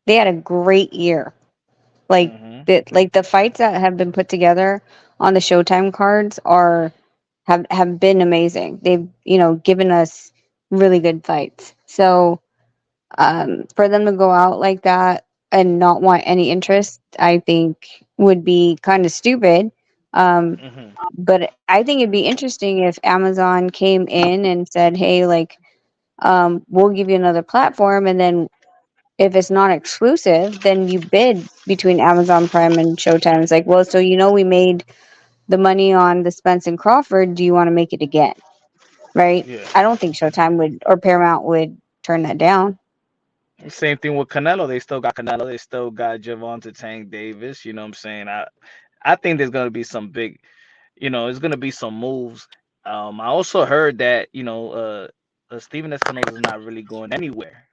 They had a great year. Like Hmm. the fights that have been put together on the Showtime cards have been amazing. They've, given us really good fights. So, for them to go out like that and not want any interest, I think would be kind of stupid. Um, Hmm. but I think it'd be interesting if Amazon came in and said, "Hey, like, we'll give you another platform," and then if it's not exclusive, then you bid between Amazon Prime and Showtime. It's like, well, so we made the money on the Spence and Crawford. Do you want to make it again? Right? Yeah. I don't think Showtime would or Paramount would turn that down. Same thing with Canelo. They still got Canelo. They still got Javante Tank Davis. You know what I'm saying? I think there's gonna be some big. There's gonna be some moves. I also heard that Steven Espinosa is not really going anywhere,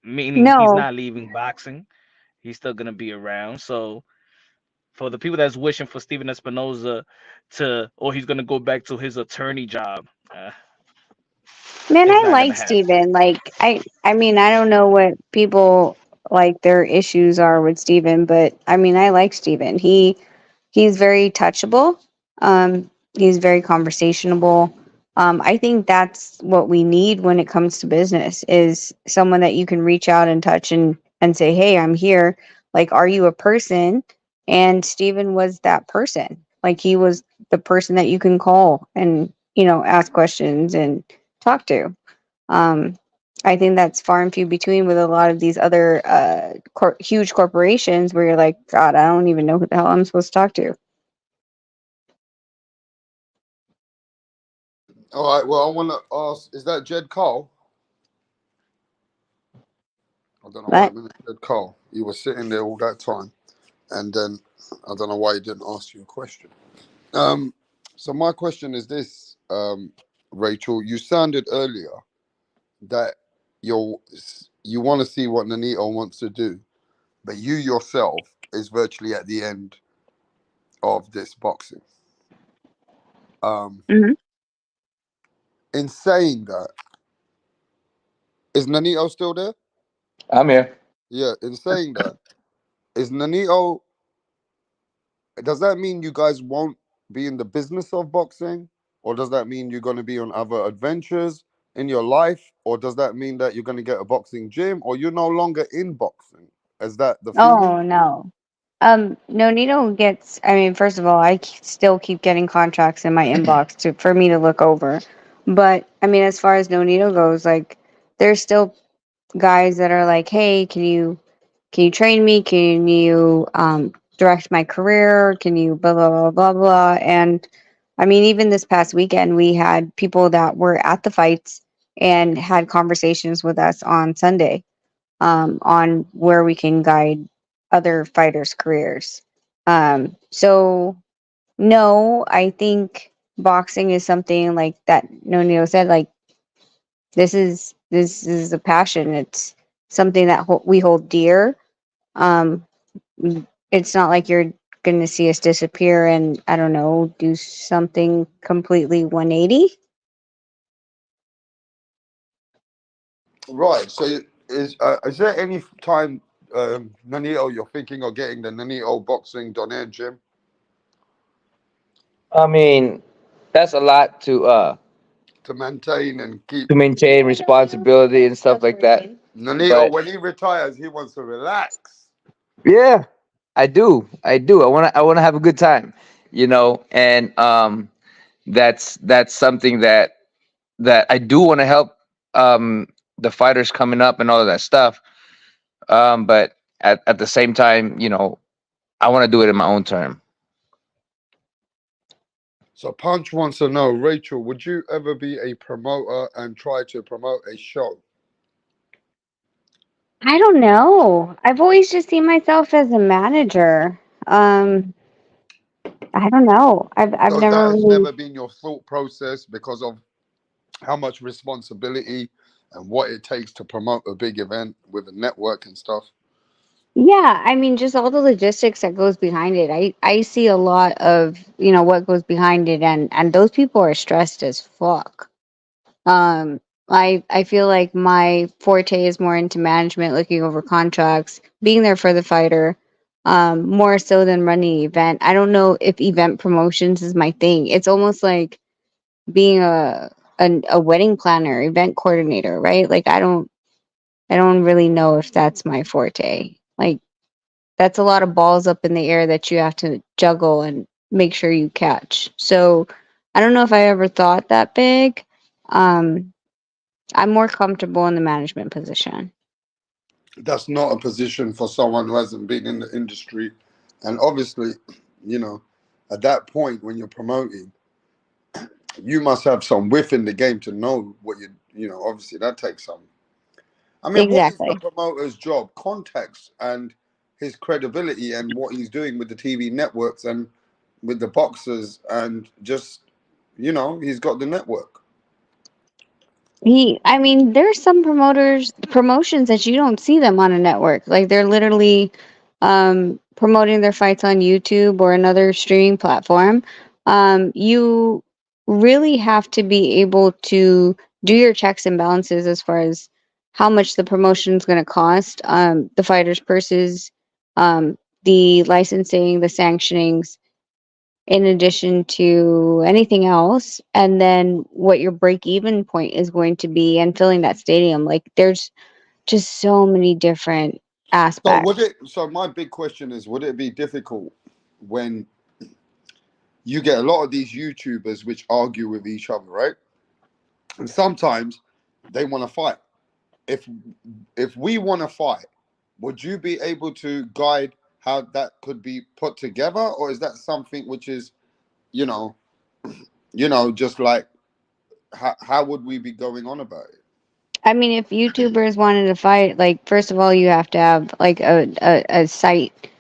meaning he's No, not leaving boxing. He's still gonna be around. So for the people that's wishing for Steven Espinosa or he's gonna go back to his attorney job, man, it's I not gonna like happen. Steven. Like, I mean, I don't know what people like their issues are with Steven, but I mean, I like Steven. He's very touchable. He's very conversationable. I think that's what we need when it comes to business is someone that you can reach out and touch and say, "Hey, I'm here. Like, are you a person?" And Steven was that person. Like, he was the person that you can call and, ask questions and talk to. Um, I think that's far and few between with a lot of these other huge corporations where you're like, God, I don't even know who the hell I'm supposed to talk to. All right. Well, I want to ask: is that Jed Cole? I don't know why But it was Jed Cole. You were sitting there all that time, and then I don't know why he didn't ask you a question. Um. So my question is this, Rachel. You sounded earlier that you're you want to see what Nanito wants to do, but you yourself is virtually at the end of this boxing. Mhm. In saying that, is Nanito still there? I'm here. Yeah. In saying that, is Nanito? Does that mean you guys won't be in the business of boxing, or does that mean you're going to be on other adventures in your life, or does that mean that you're going to get a boxing gym, or you're no longer in boxing? Is that the feeling? Oh no. Nonito gets. I mean, first of all, still keep getting contracts in my inbox for me to look over. But I mean, as far as Nonito goes, like there's still guys that are like, "Hey, can you train me? Can you direct my career? Can you blah blah blah blah blah?" And I mean, even this past weekend, we had people that were at the fights and had conversations with us on Sunday on where we can guide other fighters' careers. So no, I think boxing is something like that. Nonio said, like this is a passion. It's something that we hold dear. Um, it's not like you're going to see us disappear and I don't know do something completely 180. Right. So is there any time, Nanito, you're thinking of getting the Nanito Boxing Donaire gym? I mean, that's a lot To maintain and keep to maintain responsibility and stuff like that. Nanito, But when he retires, he wants to relax. yeah, I do. I do. I wanna have a good time, and that's something that I do want to help the fighters coming up and all of that stuff. But at the same time, I want to do it in my own term. So Punch wants to know, Rachel, would you ever be a promoter and try to promote a show? I don't know. I've always just seen myself as a manager. Um, I don't know. I've So that never has really. never been your thought process because of how much responsibility and what it takes to promote a big event with a network and stuff. Yeah, I mean, just all the logistics that goes behind it. I see a lot of what goes behind it, and those people are stressed as fuck. Um, I feel like my forte is more into management, looking over contracts, being there for the fighter, more so than running an event. I don't know if event promotions is my thing. It's almost like being a wedding planner, event coordinator, right? Like I don't really know if that's my forte. Like that's a lot of balls up in the air that you have to juggle and make sure you catch. So I don't know if I ever thought that big. Um, I'm more comfortable in the management position. That's not a position for someone who hasn't been in the industry. And obviously, you know, at that point when you're promoting, you must have some whiff in the game to know what obviously that takes some. I mean, what is the Exactly. promoter's job? Context and his credibility and what he's doing with the TV networks and with the boxers and just, he's got the network. I mean, there's some promotions that you don't see them on a network. Like they're literally promoting their fights on YouTube or another streaming platform. You really have to be able to do your checks and balances as far as how much the promotion is going to cost, the fighters' purses, the licensing, the sanctionings, in addition to anything else, and then what your break even point is going to be and filling that stadium. Like there's just so many different aspects. So my big question is, would it be difficult when you get a lot of these YouTubers which argue with each other, right? And sometimes they want to fight. If if we want to fight, would you be able to guide how that could be put together, or is that something which is, you know, just like how would we be going on about it? I mean, if YouTubers wanted to fight, like first of all, you have to have like a site,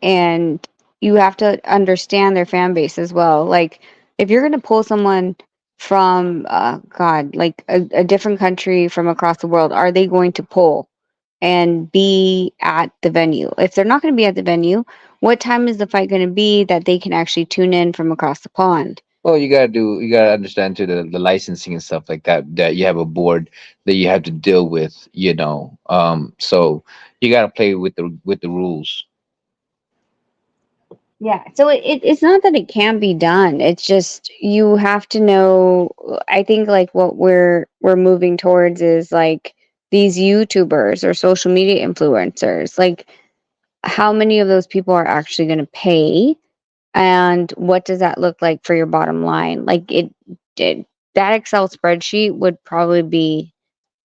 and you have to understand their fan base as well. Like if you're gonna pull someone from God, like a different country from across the world, are they going to pull and be at the venue? If they're not going to be at the venue, what time is the fight going to be that they can actually tune in from across the pond? Well, you gotta understand too the licensing and stuff like that. That you have a board that you have to deal with. So you gotta play with the rules. Yeah, so it's not that it can't be done. It's just you have to know. I think like what we're moving towards is like these YouTubers or social media influencers. Like, how many of those people are actually going to pay, and what does that look like for your bottom line? Like it that Excel spreadsheet would probably be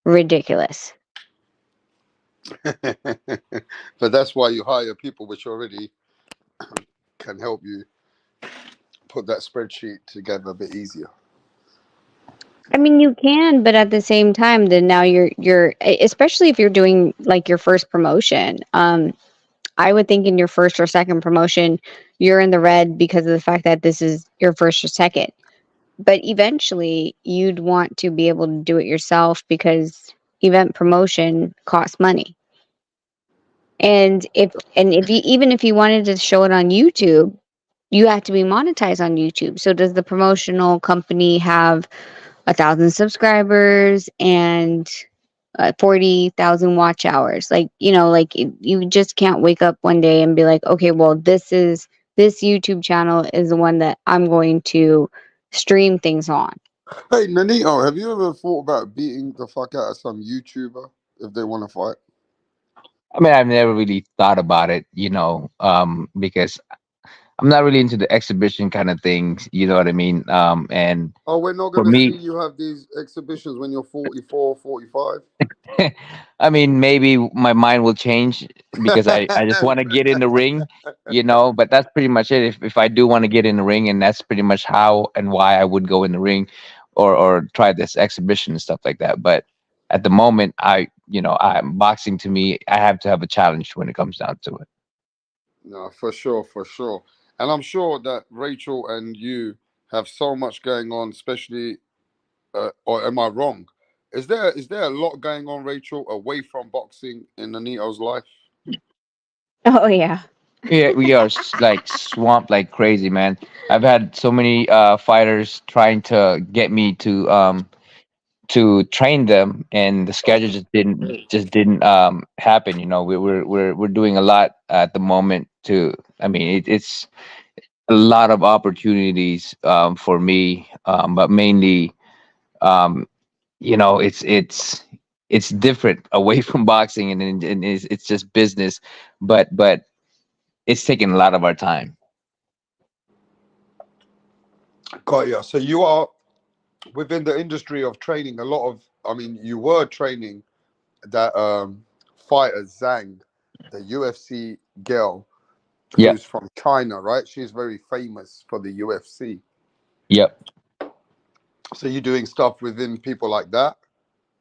ridiculous. But that's why you hire people which already can help you put that spreadsheet together a bit easier. I mean, you can, but at the same time, then now especially if you're doing like your first promotion. I would think in your first or second promotion, you're in the red because of the fact that this is your first or second. But eventually, you'd want to be able to do it yourself because event promotion costs money. And if you even if you wanted to show it on YouTube, you have to be monetized on YouTube. So does the promotional company have 1,000 subscribers and 40,000 watch hours? Like, like you just can't wake up one day and be like, okay, well, this YouTube channel is the one that I'm going to stream things on. Hey, Nanito, have you ever thought about beating the fuck out of some YouTuber if they want to fight? I mean, I've never really thought about it, because I'm not really into the exhibition kind of things. You know what I mean? And Oh, we're not for going to see me, you have these exhibitions when you're 44, 45? I mean, maybe my mind will change because I just want to get in the ring, but that's pretty much it. If I do want to get in the ring, and that's pretty much how and why I would go in the ring or try this exhibition and stuff like that. But at the moment, I'm boxing to me, I have to have a challenge when it comes down to it. No, for sure, for sure. And I'm sure that Rachel and you have so much going on, especially, or am I wrong? Is there a lot going on, Rachel, away from boxing in Anito's life? Oh yeah. Yeah, we are like swamped like crazy, man. I've had so many fighters trying to get me to train them, and the schedule just didn't happen. We're doing a lot at the moment. I mean, it's a lot of opportunities for me, but mainly, um, it's different away from boxing, and it's just business, but it's taking a lot of our time. Got you. So you are within the industry of training a lot of. I mean, you were training that fighter Zhang, the UFC girl Yep. who's from China, right? She's very famous for the UFC. Yep. So you're doing stuff within people like that?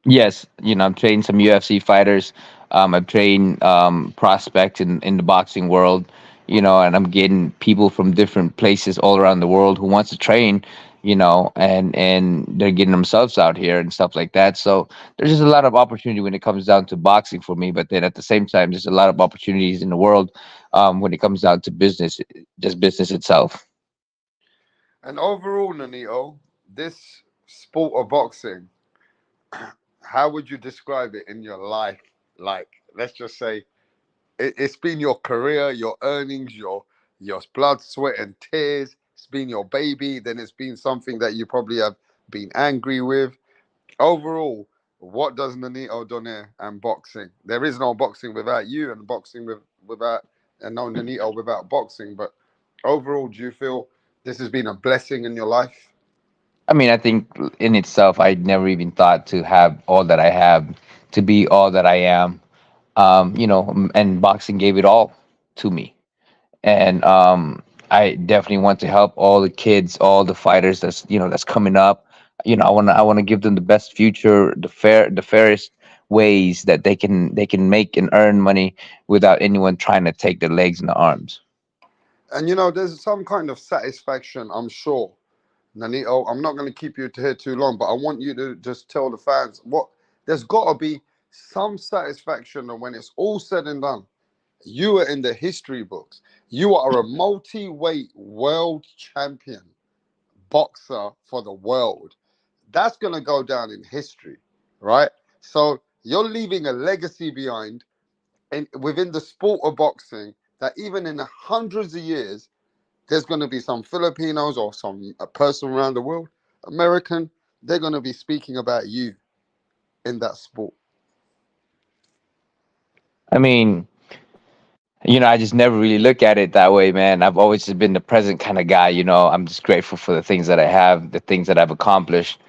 Yes, I've trained some UFC fighters. I've trained prospects in the boxing world, and I'm getting people from different places all around the world who wants to train, and they're getting themselves out here and stuff like that. So there's just a lot of opportunity when it comes down to boxing for me. But then at the same time, there's a lot of opportunities in the world when it comes down to business, just business itself. And overall, Nanito, this sport of boxing, how would you describe it in your life? Like, let's just say it's been your career, your earnings, your blood, sweat, and tears. It's been your baby. Then it's been something that you probably have been angry with. Overall, what does Nanito Donaire and boxing? There is no boxing without you, and boxing without, and no Nanito without boxing. But overall, do you feel this has been a blessing in your life? I mean, I think in itself, I never even thought to have all that I have, to be all that I am. And boxing gave it all to me. And I definitely want to help all the kids, all the fighters that's coming up. I want to give them the best future, the fairest ways that they can make and earn money without anyone trying to take their legs and their arms. And there's some kind of satisfaction, I'm sure. Nanito, I'm not going to keep you to here too long, but I want you to just tell the fans what there's got to be some satisfaction, and when it's all said and done, You are in the history books. You are a multi-weight world champion boxer for the world. That's going to go down in history, right? So you're leaving a legacy behind within the sport of boxing that even in the hundreds of years, there's going to be some Filipinos or some a person around the world, American, they're going to be speaking about you in that sport. I mean, I just never really look at it that way, man. I've always just been the present kind of guy. I'm just grateful for the things that I have, the things that I've accomplished,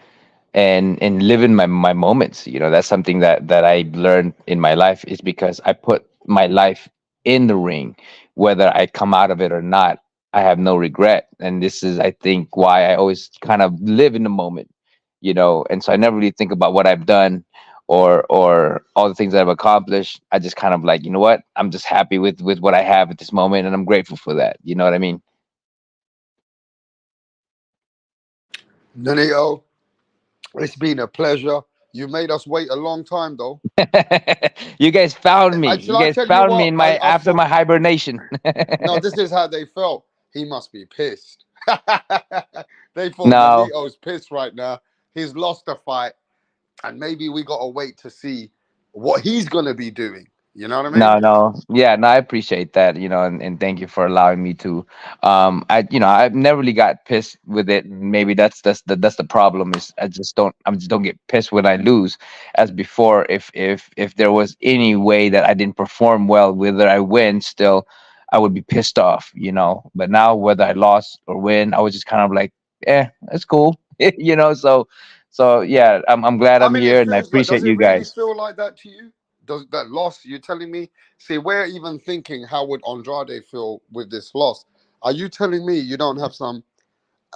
and living my moments. That's something that I learned in my life, is because I put my life in the ring, whether I come out of it or not. I have no regret, and this is, I think, why I always kind of live in the moment. And so I never really think about what I've done, or all the things that I've accomplished. I just kind of like, you know what, I'm just happy with what I have at this moment, and I'm grateful for that. You know what I mean? Nonito, it's been a pleasure. You made us wait a long time, though. You guys found me. Shall You I guys tell you found me what? in my after my hibernation. No, this is how they felt. He must be pissed. They thought No. Nonito's pissed right now. He's lost a fight, and maybe we gotta wait to see what he's gonna be doing. You know what I mean? No. Yeah, no, I appreciate that, and thank you for allowing me to. I've never really got pissed with it. Maybe that's the problem, is I just don't get pissed when I lose, as before. If there was any way that I didn't perform well, whether I win, still I would be pissed off, But now, whether I lost or win, I was just kind of like, that's cool. So yeah, I'm glad I I'm mean, here, it's and I serious. Like, does appreciate it you really guys. feel like that to you? Does that loss? You're telling me? See, we're even thinking, how would Andrade feel with this loss? Are you telling me you don't have some?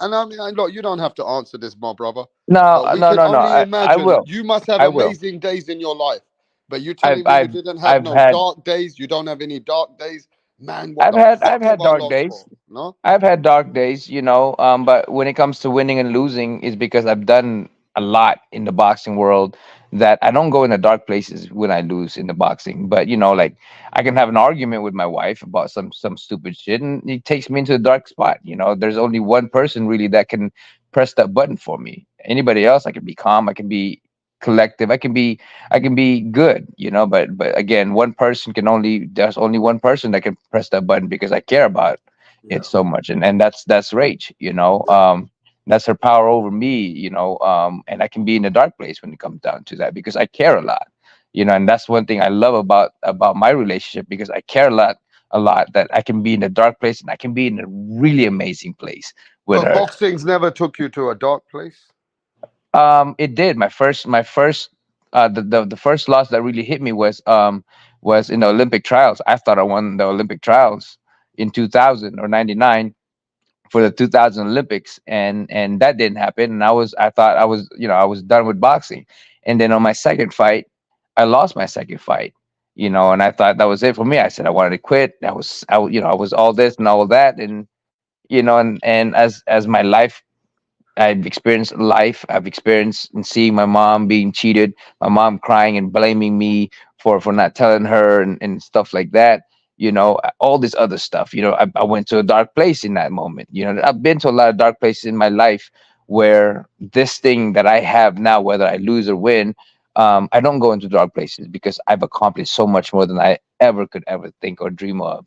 And I mean, look, you don't have to answer this, my brother. No, But we no, can no, no. only I imagine will. you must have I will. amazing days in your life. But you I've telling me you I've didn't have I've no had dark days? You don't have any dark days? Man, what I've the had I've fuck have had I dark lost days. for? No? I've had dark days, but when it comes to winning and losing, is because I've done a lot in the boxing world, that I don't go in the dark places when I lose in the boxing. But like, I can have an argument with my wife about some stupid shit, and it takes me into the dark spot. There's only one person really that can press that button for me. Anybody else, I can be calm, I can be collective, I can be good, but again, one person can only there's only one person that can press that button, because I care about Yeah. it so much, and that's Rach. That's her power over me. And I can be in a dark place when it comes down to that, because I care a lot. And that's one thing I love about my relationship, because I care a lot, that I can be in a dark place, and I can be in a really amazing place with But her. boxing's never took you to a dark place? It did. My first the first loss that really hit me was in the Olympic trials. I thought I won the Olympic trials in 2000 or 99 for the 2000 Olympics, and that didn't happen. And I thought I was done with boxing. And then on my second fight, I lost my second fight. And I thought that was it for me. I said I wanted to quit. I was all this and all that, and as my life, I've experienced life. I've experienced and seeing my mom being cheated, my mom crying and blaming me for not telling her, and stuff like that. All this other stuff. I went to a dark place in that moment. I've been to a lot of dark places in my life, where this thing that I have now, whether I lose or win, I don't go into dark places, because I've accomplished so much more than I ever could ever think or dream of.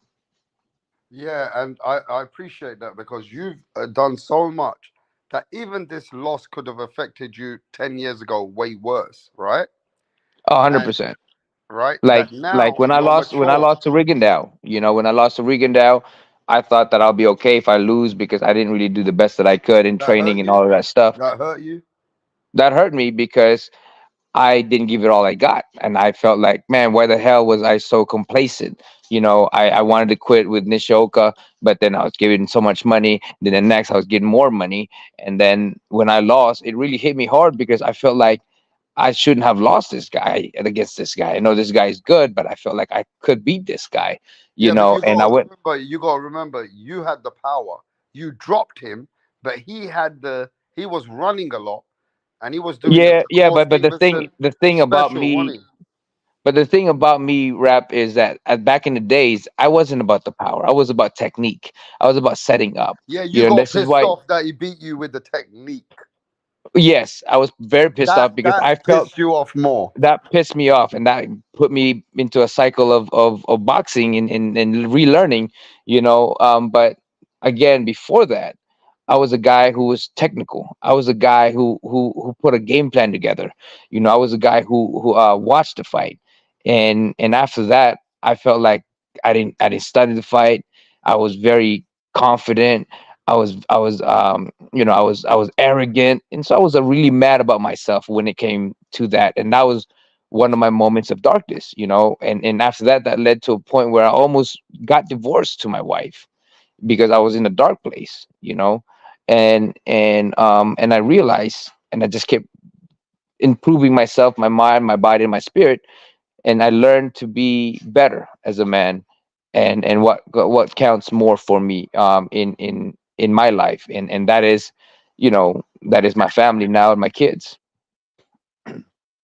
Yeah, and I appreciate that, because you've done so much that even this loss could have affected you 10 years ago way worse, right? Oh, 100 And percent. right, like that like now when I you're lost when I mature. lost to Rigondeaux. When I lost to Rigondeaux, I thought that I'll be okay if I lose, because I didn't really do the best that I could in That training hurt and you? all of that stuff. That hurt you? That hurt me, because I didn't give it all I got, and I felt like, man, why the hell was I so complacent? I wanted to quit with Nishioka, but then I was giving so much money. Then the next, I was getting more money, and then when I lost, it really hit me hard, because I felt like I shouldn't have lost this guy against this guy. I know this guy's good, but I felt like I could beat this guy, Yeah, but and I went. you gotta remember, you had the power. You dropped him, but he was running a lot, and he was doing the Yeah, yeah, Shakur but the thing Stevenson the thing about special, me wasn't he? But the thing about me, rap, is that back in the days, I wasn't about the power. I was about technique. I was about setting up. Yeah, You you know, and got this is pissed why. off that he beat you with the technique. Yes, I was very pissed That off because that I felt pissed you off more. that pissed me off, and that put me into a cycle of boxing and relearning, but again, before that, I was a guy who was technical. I was a guy who put a game plan together. I was a guy who watched the fight, and after that, I felt like I didn't study the fight. I was very confident. I was arrogant, and so I was really mad about myself when it came to that, and that was one of my moments of darkness. And after that, that led to a point where I almost got divorced to my wife because I was in a dark place. And I realized, and I just kept improving myself, my mind, my body, and my spirit, and I learned to be better as a man, and what counts more for me, in my life, and that is my family now and my kids.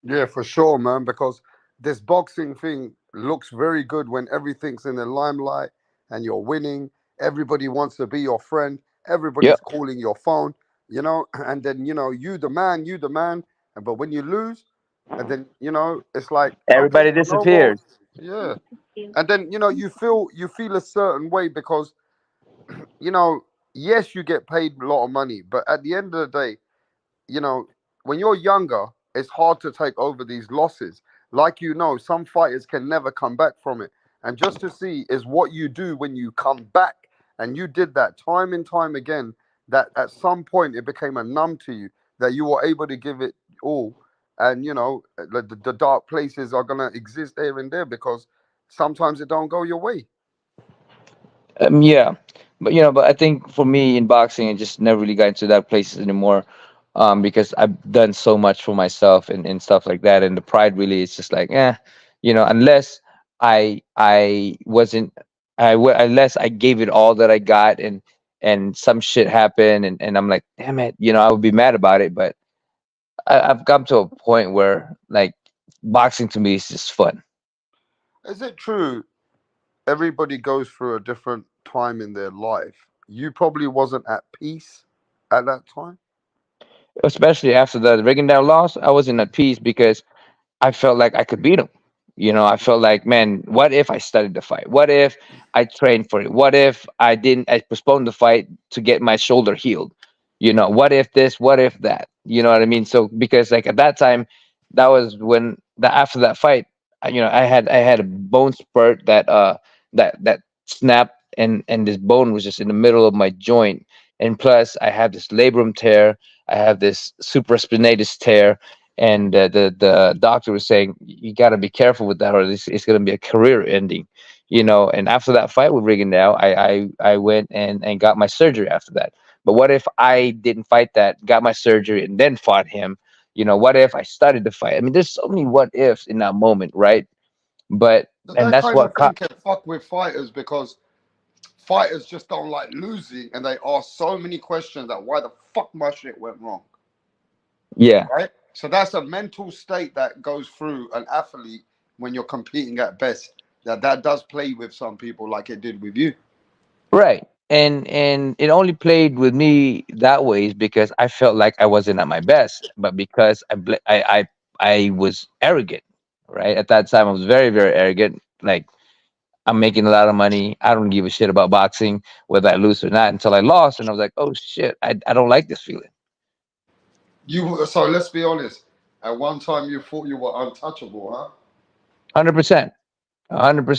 Yeah, for sure, man. Because this boxing thing looks very good when everything's in the limelight and you're winning. Everybody wants to be your friend. Everybody's Yep. calling your phone, and then you the man. But when you lose, and then it's like okay, Everybody so no more. disappears. Yeah, and then you feel a certain way because you know yes, you get paid a lot of money, but at the end of the day, you know, when you're younger, it's hard to take over these losses. Like some fighters can never come back from it. And just to see is what you do when you come back. And you did that time and time again, that at some point it became a numb to you, that you were able to give it all. And the dark places are gonna exist here and there because sometimes it don't go your way. Yeah, but I think for me in boxing, I just never really got into that places anymore, because I've done so much for myself and stuff like that, and the pride really is just like, unless I wasn't, unless I gave it all that I got, and some shit happened, and I'm like, damn it, I would be mad about it, but I've come to a point where, like, boxing to me is just fun. Is it true everybody goes through a different time in their life? You probably wasn't at peace at that time. Especially after the Rigondeaux loss, I wasn't at peace because I felt like I could beat him. I felt like, man, what if I studied the fight? What if I trained for it? What if I postponed the fight to get my shoulder healed? What if this? What if that? You know what I mean? So because, like, at that time, that was when after that fight, I had a bone spurt that snapped, and this bone was just in the middle of my joint, and plus I have this labrum tear, I have this supraspinatus tear, and the doctor was saying, you got to be careful with that, or this it's going to be a career ending. And after that fight with Rigondeaux, I went and got my surgery after that. But what if I didn't fight that, got my surgery, and then fought him? What if I started the fight? I mean, there's so many what ifs in that moment, right? But But and that that's kind what of thing can fuck with fighters because fighters just don't like losing and they ask so many questions that why the fuck my shit went wrong. yeah. Right? So that's a mental state that goes through an athlete when you're competing at best. That does play with some people like it did with you. Right. And it only played with me that way is because I felt like I wasn't at my best, but because I was arrogant, right? At that time I was very, very arrogant. Like, I'm making a lot of money. I don't give a shit about boxing, whether I lose or not, until I lost, and I was like, oh shit, I don't like this feeling. So let's be honest. At one time you thought you were untouchable, huh? 100%.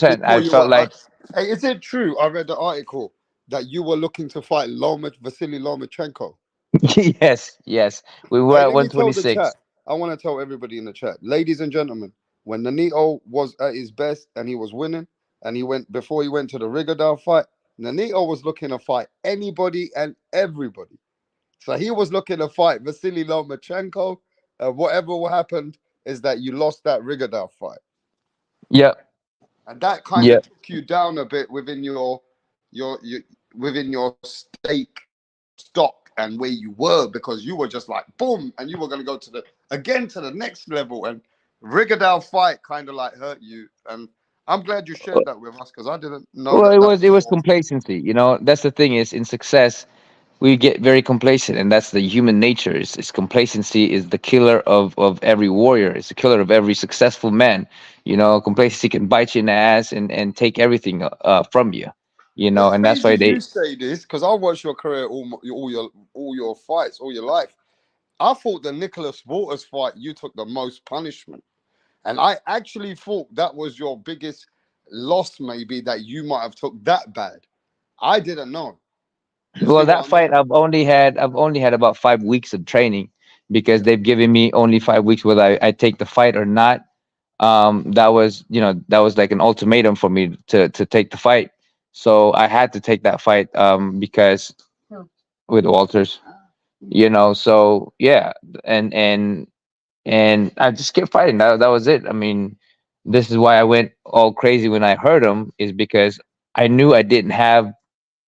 You 100%. thought I you were felt like Hey, is it true? I read the article that you were looking to fight Vasily Lomachenko. yes, yes. We were Hey, at let me tell the 126. chat. I want to tell everybody in the chat, ladies and gentlemen, when Nanito was at his best and he was winning, and before he went to the Rigondeaux fight, Nanito was looking to fight anybody and everybody. So he was looking to fight Vasily Lomachenko. Whatever happened is that you lost that Rigondeaux fight, Yep. and that kind of Yep. took you down a bit your within your stake stock and where you were because you were just like boom, and you were going to go to the next level, and Rigadale fight kind of like hurt you, and I'm glad you shared that with us because I didn't know Well, that that it was was your. complacency. You know, that's the thing is in success we get very complacent, and that's the human nature. Is complacency is the killer of every warrior. It's the killer of every successful man. You know, complacency can bite you in the ass and take everything from you. You know, It's and that's why crazy you they. say this because I watched your career, all your fights, all your life. I thought the Nicholas Waters fight you took the most punishment, and I actually thought that was your biggest loss, maybe that you might have took that bad. I didn't know. You see Well, that what I mean? fight I've only had about 5 weeks of training because they've given me only 5 weeks whether I take the fight or not. That was that was like an ultimatum for me to take the fight. So I had to take that fight because with Walters, so yeah, and and and I just kept fighting. That was it. I mean, this is why I went all crazy when I heard him is because I knew I didn't have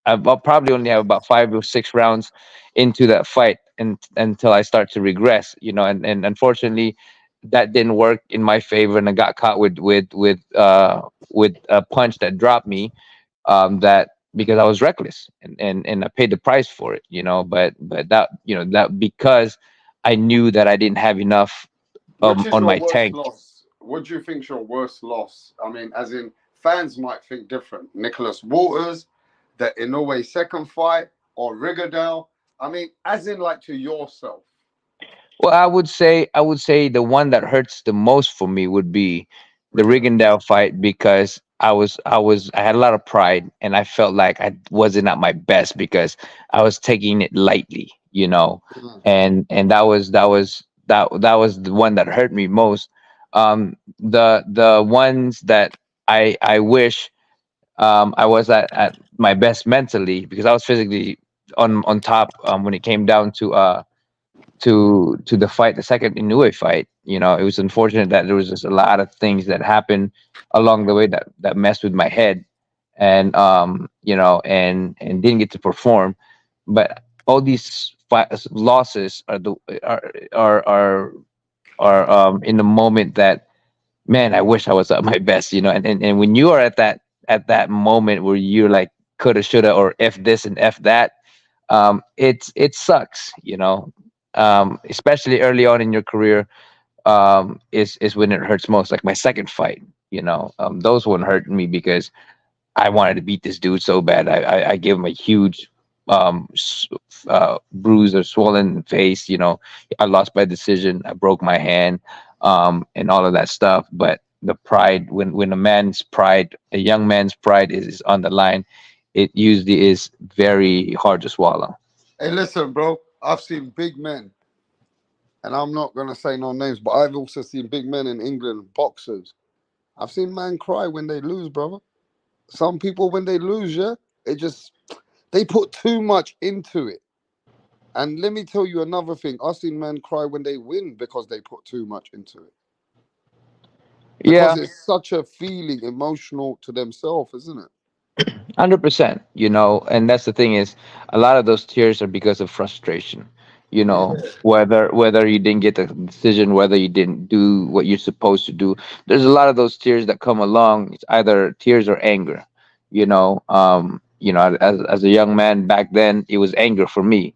I'll probably only have about 5 or 6 rounds into that fight and until I start to regress, and unfortunately that didn't work in my favor and I got caught with a punch that dropped me, that because I was reckless and I paid the price for it, but that because I knew that I didn't have enough Which is on your my worst tank. loss? What do you think's your worst loss? I mean, as in fans might think different. Nicholas Waters, the Inoue second fight, or Rigadale. I mean, as in like to yourself. Well, I would say the one that hurts the most for me would be the Rigondeaux fight because I had a lot of pride and I felt like I wasn't at my best because I was taking it lightly, Mhm. and that was the one that hurt me most. The ones that I wish I was at my best mentally because I was physically on top when it came down to the fight, the second Inoue fight. It was unfortunate that there was just a lot of things that happened along the way that messed with my head, and and didn't get to perform. But all these losses are are are are in the moment that, man, I wish I was at my best. And when you are at that moment where you're like coulda, shoulda, or f this and f that, it sucks, especially early on in your career, is when it hurts most. Like my second fight, those one hurt me because I wanted to beat this dude so bad. I gave him a huge bruise or swollen face. I lost by decision. I broke my hand, and all of that stuff. But the pride, when a young man's pride is on the line, it usually is very hard to swallow. Hey, listen, bro. I've seen big men, and I'm not gonna say no names, but I've also seen big men in England, boxers. I've seen man cry when they lose, brother. Some people when they lose, yeah, they put too much into it. And let me tell you another thing. I've seen men cry when they win because they put too much into it. Because Yeah, it's such a feeling emotional to themselves, isn't it? 100%. And that's the thing is, a lot of those tears are because of frustration. Yeah. Whether you didn't get the decision, whether you didn't do what you're supposed to do. There's a lot of those tears that come along. It's either tears or anger. As a young man back then, it was anger for me.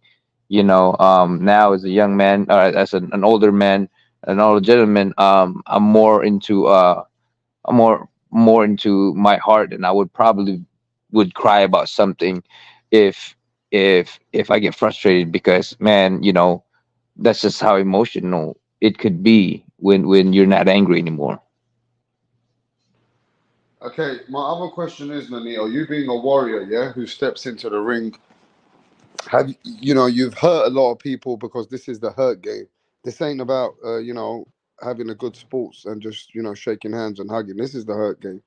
Now as a young man, or as an older man, an older gentleman, I'm more into my heart, and I would probably would cry about something if if I get frustrated because, man, that's just how emotional it could be when you're not angry anymore. Okay, my other question is, Nanito, you being a warrior, yeah, who steps into the ring, you've hurt a lot of people because this is the hurt game. This ain't about having a good sports and just shaking hands and hugging. This is the hurt game.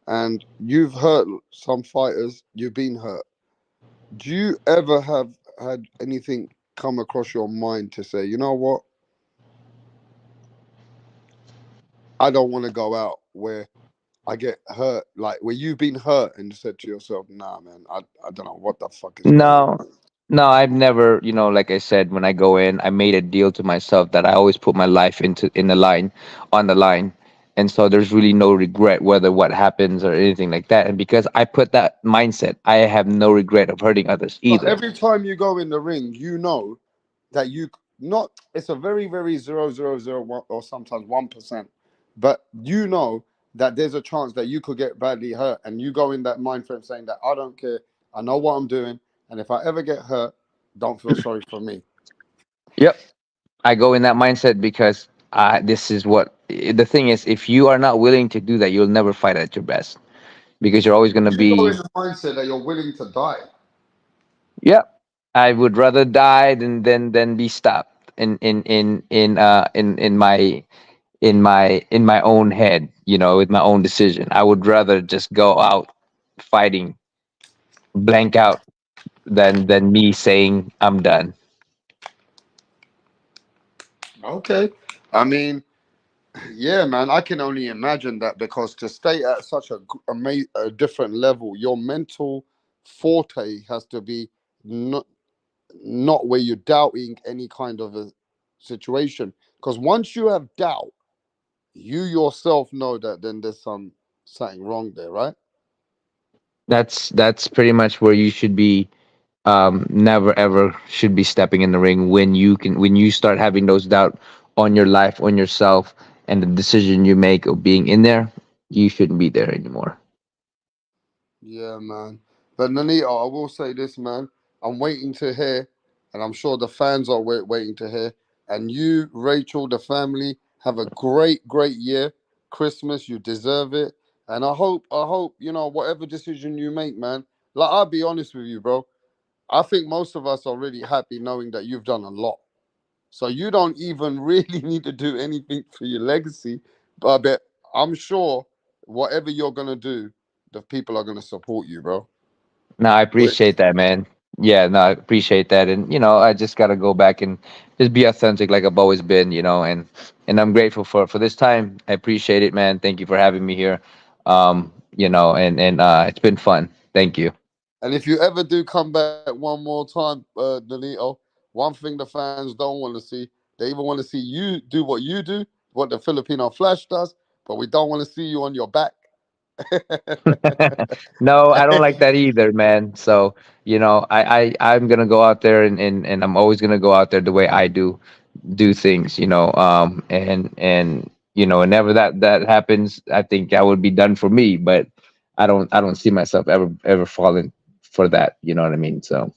And you've hurt some fighters, you've been hurt. Do you ever have had anything come across your mind to say, you know what? I don't want to go out where I get hurt, like where you've been hurt and you said to yourself, nah, man, I don't know what the fuck is going on. No, No, I've never, like I said, when I go in, I made a deal to myself that I always put my life in the line, on the line. And so there's really no regret whether what happens or anything like that. And because I put that mindset, I have no regret of hurting others So either. every time you go in the ring, you know that you not. It's a very very 0.001 or sometimes 1%, but you know that there's a chance that you could get badly hurt, and you go in that mind frame saying that I don't care, I know what I'm doing, and if I ever get hurt, don't feel sorry for me. Yep. I go in that mindset because this is what the thing is. If you are not willing to do that, you'll never fight at your best because you're always going to You go in be. the mindset that you're willing to die. Yep. I would rather die than be stopped in my own head, with my own decision. I would rather just go out fighting, blank out, than me saying I'm done. Okay, I mean, yeah, man, I can only imagine that because to stay at such a different level, your mental forte has to be not not where you're doubting any kind of a situation. Because once you have doubt, you yourself know that then there's something wrong there, right? That's pretty much where you should be. Never ever should be stepping in the ring when you start having those doubt on your life, on yourself, and the decision you make of being in there. You shouldn't be there anymore. Yeah, man. But Nanito, I will say this, man. I'm waiting to hear, and I'm sure the fans are waiting to hear. And you, Rachel, the family, have a great, great year. Christmas, you deserve it. And I hope, whatever decision you make, man. Like, I'll be honest with you, bro. I think most of us are really happy knowing that you've done a lot. So you don't even really need to do anything for your legacy. But I'm sure whatever you're gonna do, the people are gonna support you, bro. No, I Which appreciate that, man. Yeah, no, I appreciate that, and I just gotta go back and just be authentic, like I've always been, and I'm grateful for this time. I appreciate it, man. Thank you for having me here. And it's been fun. Thank you. and if you ever do come back one more time, Danilo, one thing the fans don't want to see, they even want to see you do what you do, what the Filipino Flash does, but we don't want to see you on your back. No, I don't like that either, man. So, I'm gonna go out there and I'm always gonna go out there the way I do things, and whenever that happens, I think that would be done for me. But I don't see myself ever falling for that. You know what I mean? So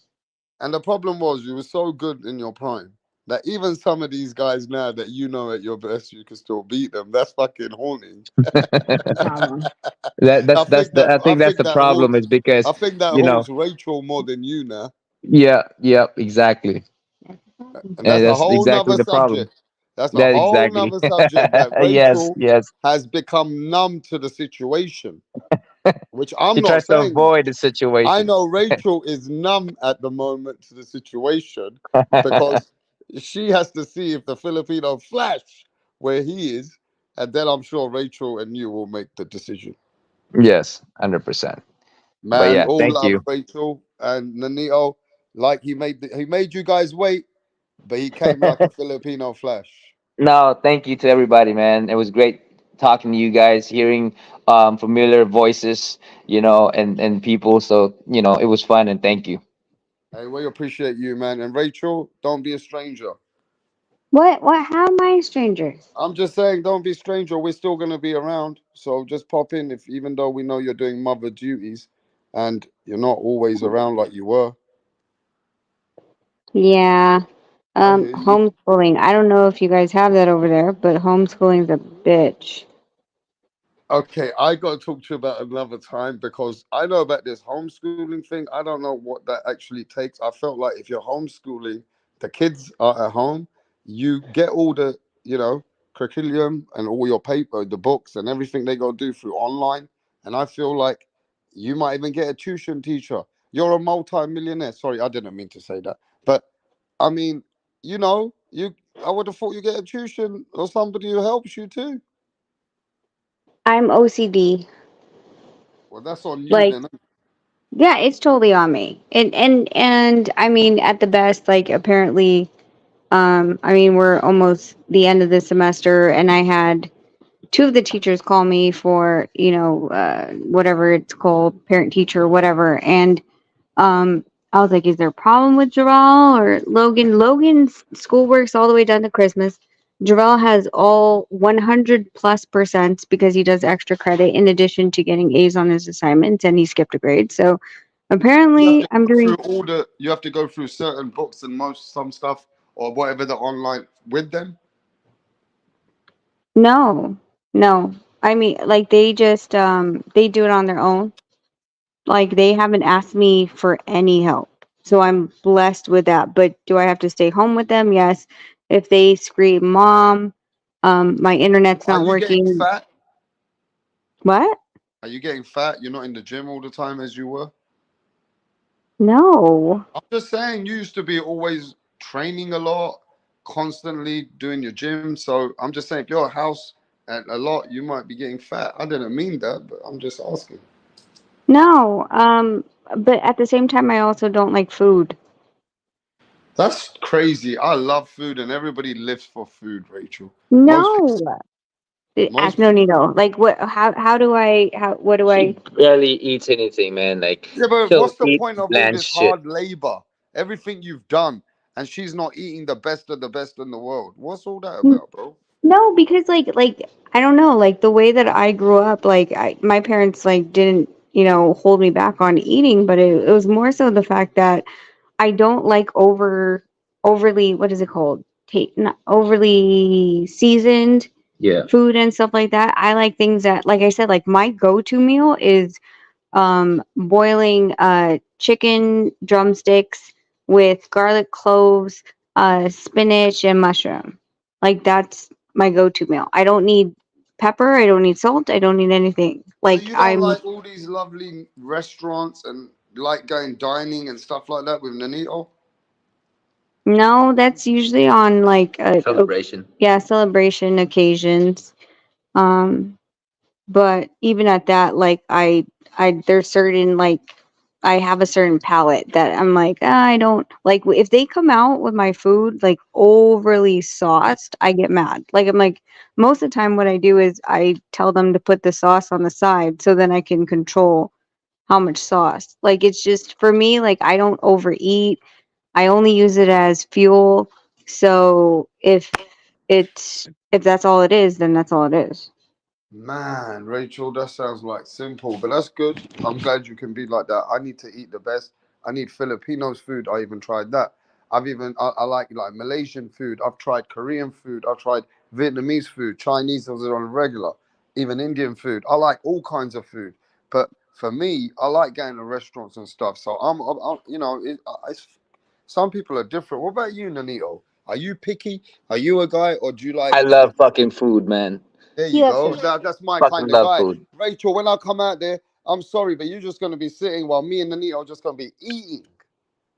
And the problem was you were so good in your prime that even some of these guys now that you know at your best you can still beat them. That's fucking haunting. that that's that's the I I think that's think the that problem is haunts because I think that you know haunts Rachel more than you now. yeah, exactly. And And that's a that's whole exactly nother the problem. subject. That's a That whole exactly. nother subject that Yes, Rachel yes. has become numb to the situation, which I'm She not tries to saying that. avoid the I situation. know Rachel is numb at the moment to the situation because she has to see if the Filipino flash where he is, and then I'm sure Rachel and you will make the decision. Yes, 100%. But Man, yeah, all thank love you. Rachel and Nanito. Like he made you guys wait, but he came like a Filipino flash. No, thank you to everybody, man. It was great talking to you guys, hearing familiar voices, and people. So, it was fun, and thank you. Hey, we appreciate you, man. And Rachel, don't be a stranger. What? How am I a stranger? I'm just saying, don't be a stranger. We're still gonna be around, so just pop in. If even though we know you're doing mother duties, and you're not always around like you were. Yeah. I hear you. Homeschooling. I don't know if you guys have that over there, but homeschooling's a bitch. Okay, I got to talk to you about another time because I know about this homeschooling thing. I don't know what that actually takes. I felt like if you're homeschooling, the kids are at home, you get all the, curriculum and all your paper, the books and everything they got to do through online. And I feel like you might even get a tuition teacher. You're a multi-millionaire. Sorry, I didn't mean to say that. But I mean, you I would have thought you get a tuition or somebody who helps you too. I'm OCD. Well, that's on you Like then. Yeah, it's totally on me. And I mean, at the best, like apparently, I mean, we're almost the end of the semester, and I had two of the teachers call me for, whatever it's called, parent teacher, whatever. And I was like, is there a problem with Jarrell or Logan? Logan's schoolwork's all the way done to Christmas. Jarrell has all 100 plus percent because he does extra credit in addition to getting A's on his assignments, and he skipped a grade. So You have apparently to I'm go through doing all the. You have to go through certain books and some stuff or whatever the online with them. no, no. I mean, like they just they do it on their own. Like they haven't asked me for any help. So I'm blessed with that. But do I have to stay home with them? Yes. If they scream, "Mom, my internet's Are not you getting working." fat? What? Are you getting fat? You're not in the gym all the time as you were. No. I'm just saying, you used to be always training a lot, constantly doing your gym. So I'm just saying, if you're a house and a lot, you might be getting fat. I didn't mean that, but I'm just asking. No. But at the same time I also don't like food. That's crazy. I love food, and everybody lives for food, Rachel. No. Ask Most no people. Nino. Like what how do I what do She I barely eats anything, man. Like Yeah, but she'll what's the eat point of all bland this shit. hard labor? Everything you've done, and she's not eating the best of the best in the world. What's all that about, bro? No, because like I don't know, like the way that I grew up, like my parents like didn't, hold me back on eating, but it was more so the fact that I don't like overly, what is it called? Not overly seasoned Yeah. food and stuff like that. I like things that, like I said, like my go-to meal is boiling chicken drumsticks with garlic cloves, spinach, and mushroom. Like that's my go-to meal. I don't need pepper. I don't need salt. I don't need anything. So Like you don't I'm like all these lovely restaurants and like going dining and stuff like that with Nanito? no. That's usually on like Celebration. yeah, celebration occasions. Um, but even at that, like I there's certain like I have a certain palate that I'm like, I don't like if they come out with my food like overly sauced, I get mad. Like I'm like most of the time what I do is I tell them to put the sauce on the side so then I can control how much sauce. Like it's just for me, like I don't overeat. I only use it as fuel. So if that's all it is, then that's all it is. Man, Rachel, that sounds like simple, but that's good. I'm glad you can be like that. I need to eat the best. I need Filipinos food. I even tried that. I like Malaysian food. I've tried Korean food. I've tried Vietnamese food. Chinese is on regular. Even Indian food. I like all kinds of food. But for me, I like going to restaurants and stuff. So some people are different. What about you, Nanito? Are you picky? Are you a guy, or do you like? I love fucking food, man. There He you loves go. food. That's my Fucking kind of love guy. food. Rachel, when I come out there, I'm sorry, but you're just going to be sitting while me and Nanita are just going to be eating.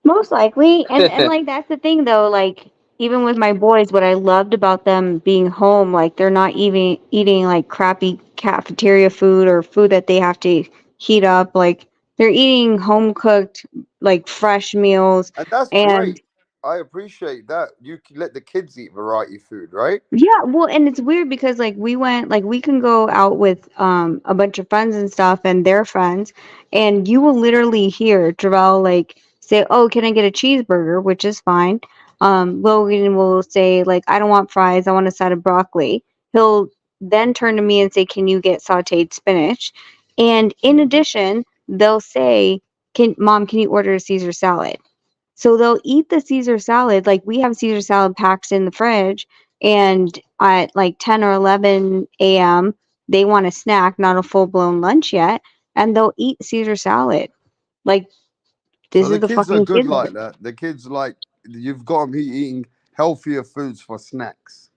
Most likely. And like that's the thing though, like even with my boys, what I loved about them being home, like they're not even eating like crappy cafeteria food or food that they have to heat up. Like they're eating home cooked, like fresh meals. And that's And great. I appreciate that. You can let the kids eat variety food, right? yeah, well, and it's weird because like we went like we can go out with a bunch of friends and stuff and their friends, and you will literally hear Jarrell like say, "Oh, can I get a cheeseburger?" Which is fine. Logan will say like, "I don't want fries. I want a side of broccoli." He'll then turn to me and say, "Can you get sautéed spinach?" And in addition, they'll say, can you order a Caesar salad?" So they'll eat the Caesar salad. Like we have Caesar salad packs in the fridge, and at like 10 or 11 a.m., they want a snack, not a full blown lunch yet, and they'll eat Caesar salad. Like So this is the the kids are fucking good kids. like that. The kids like you've got them eating healthier foods for snacks.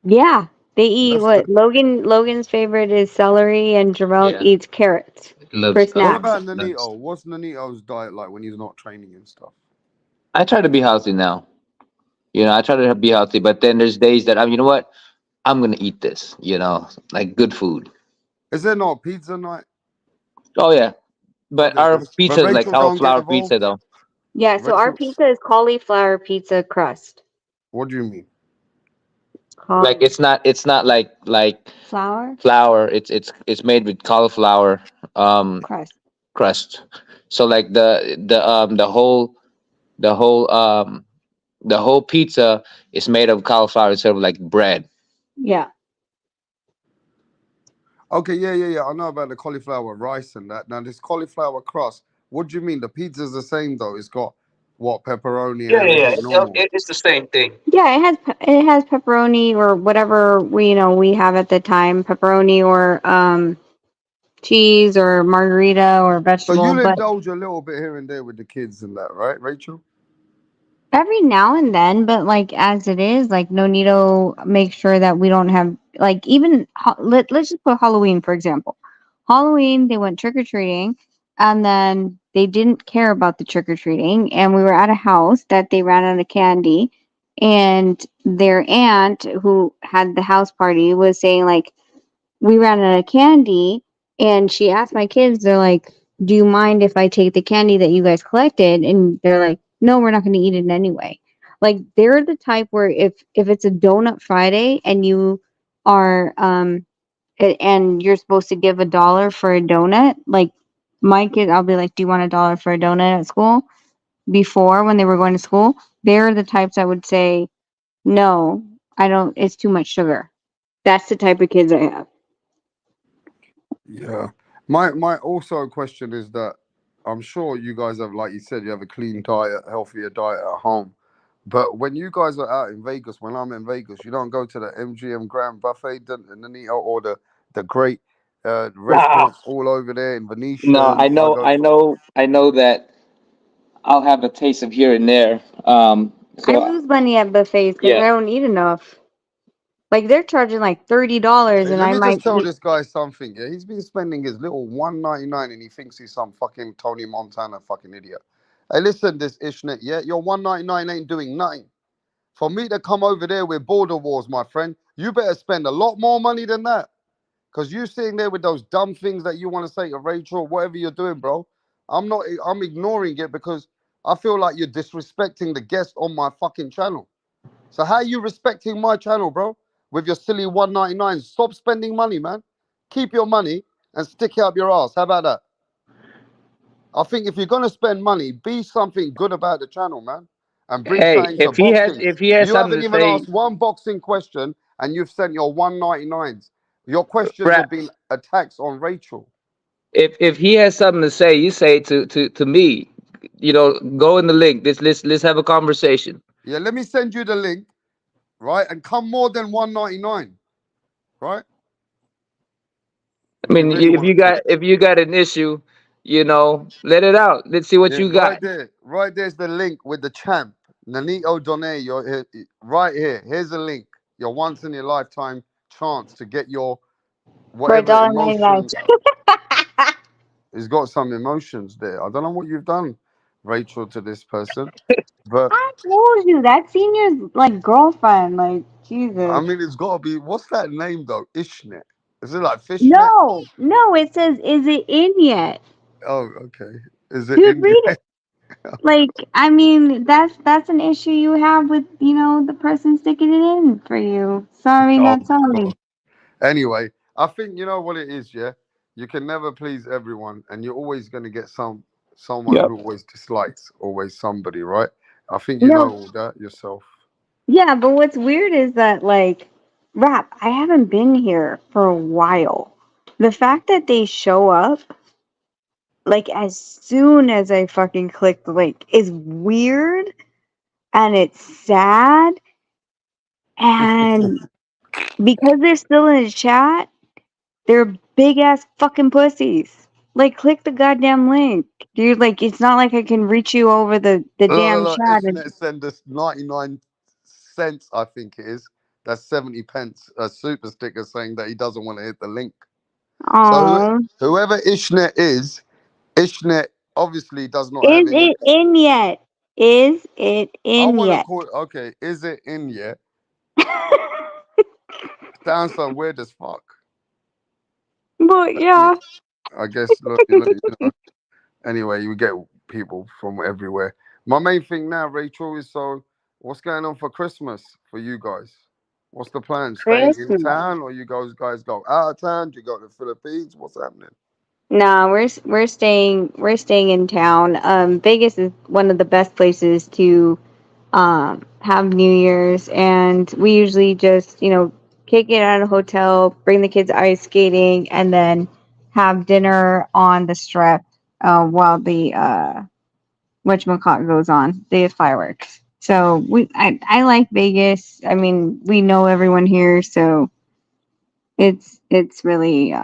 Yeah, they eat That's good. what Logan's favorite is celery, and Jarrell Yeah. eats carrots for Loves What snacks. about Nanito? What's Nanito's diet like when he's not training and stuff? I try to be healthy now. I try to be healthy, but then there's days that you know what? I'm gonna eat this, like good food. Is there not pizza night? Oh yeah. But Okay, our but pizza is like Rachel don't get cauliflower pizza, involved. though. Yeah, so our Rachel, pizza is cauliflower pizza crust. what do you mean? Like it's not like Flour flour. It's made with cauliflower crust. crust. So like the whole pizza is made of cauliflower instead of like bread. Yeah. Okay, yeah. I know about the cauliflower rice and that. Now this cauliflower crust. What do you mean? The pizza's the same though. It's got what pepperoni and Yeah, yeah, everything normal. it's the same thing. Yeah, it has pepperoni or whatever we have at the time, pepperoni or cheese or margarita or So vegetable, you'll but indulge a little bit here and there with the kids and that, right, Rachel? every now and then, but like as it is, like Nonito makes sure that we don't have like even let's just put Halloween for example. Halloween they went trick or treating, and then they didn't care about the trick or treating, and we were at a house that they ran out of candy, and their aunt who had the house party was saying like we ran out of candy, and she asked my kids, they're like, "Do you mind if I take the candy that you guys collected?" And they're like, "No, we're not going to eat it anyway." Like they're the type where if it's a donut Friday and you are and you're supposed to give $1 for a donut, like my kids, I'll be like, "Do you want $1 for a donut at school?" Before when they were going to school, they're the types that would say, "No, I don't. It's too much sugar." That's the type of kids I have. Yeah. My also question is that I'm sure you guys have, like you said, you have a clean diet, healthier diet at home. But when you guys are out in Vegas, when I'm in Vegas, you don't go to the MGM Grand Buffet, or the great Nah, restaurants all over there in no, Venetian. I I know, go I to. know, I know that I'll have a taste of here and there. I So lose money at buffets because yeah, I don't eat enough. Like they're charging like $30, Hey, and let I me just might tell eat. this guy something. Yeah, he's been spending his little 1.99 and he thinks he's some fucking Tony Montana fucking idiot. Hey, listen, this Ishnet, yeah, your 1.99 ain't doing nothing. For me to come over there with border wars, my friend, you better spend a lot more money than that. Because you sitting there with those dumb things that you want to say to Rachel, whatever you're doing, bro. I'm ignoring it because I feel like you're disrespecting the guest on my fucking channel. So how you respecting my channel, bro? With your silly 1.99. Stop spending money, man. Keep your money and stick it up your ass. How about that? I think if you're gonna spend money, be something good about the channel, man. And bring hey, something to if he has boxing. if he has You something haven't to even say, asked one boxing question and you've sent your 1.99s. Your questions rap. have been attacks on Rachel. If he has something to say, you say to me. Go in the link. Let's have a conversation. Yeah, let me send you the link, right? And come more than 1.99, right? I If you mean, really if want you to talk. got if you got an issue, let it out. Let's see what Yeah, you right got. there. Right there's the link with the champ. Nanito Donet, you're here, right here. Here's the link. Your once in your lifetime chance to get your For a whatever dollar ninety nine. emotion. He's got some emotions there. I don't know what you've done, Rachel, to this person, but I told you that senior's like girlfriend. Like I Jesus. mean, it's got to be. What's that name though? Ishnet. Is it like fishnet? No, no. It says, "Is it in yet?" Oh, okay. Is it Dude, in read there? it. Like, I mean, that's an issue you have with the person sticking it in for you. Sorry, Oh not sorry. God. Anyway, I think you know what it is, yeah. You can never please everyone, and you're always going to get someone Yep. who always dislikes, always somebody, right? I think you know No, all that yourself. yeah, but what's weird is that like, rap. I haven't been here for a while. The fact that they show up like as soon as I fucking click the link is weird, and it's sad, and because they're still in the chat, they're big ass fucking pussies. Like, click the goddamn link, dude. Like, it's not like I can reach you over the damn Look, chat. And, Ishnet send us 99 cents, I think it is. That's 70 pence. A super sticker saying that he doesn't want to hit the link. So oh, whoever Ishnet is, Ishnet obviously does not have is any. it in yet? Is it I in want to yet? call it. Okay, is it in yet? Sounds so weird as fuck. But But yeah, yeah, I guess look, you know. Anyway, you get people from everywhere. My main thing now, Rachel, is so what's going on for Christmas for you guys? What's the plan? Staying in Christmas. town, or you guys go out of town? Do you go to the Philippines? What's happening? No, we're staying in town. Vegas is one of the best places to have New Year's, and we usually just kick it at a hotel, bring the kids ice skating, and then have dinner on the strip while the whatchamacallit goes on, the fireworks. So I like Vegas. I mean, we know everyone here, so it's really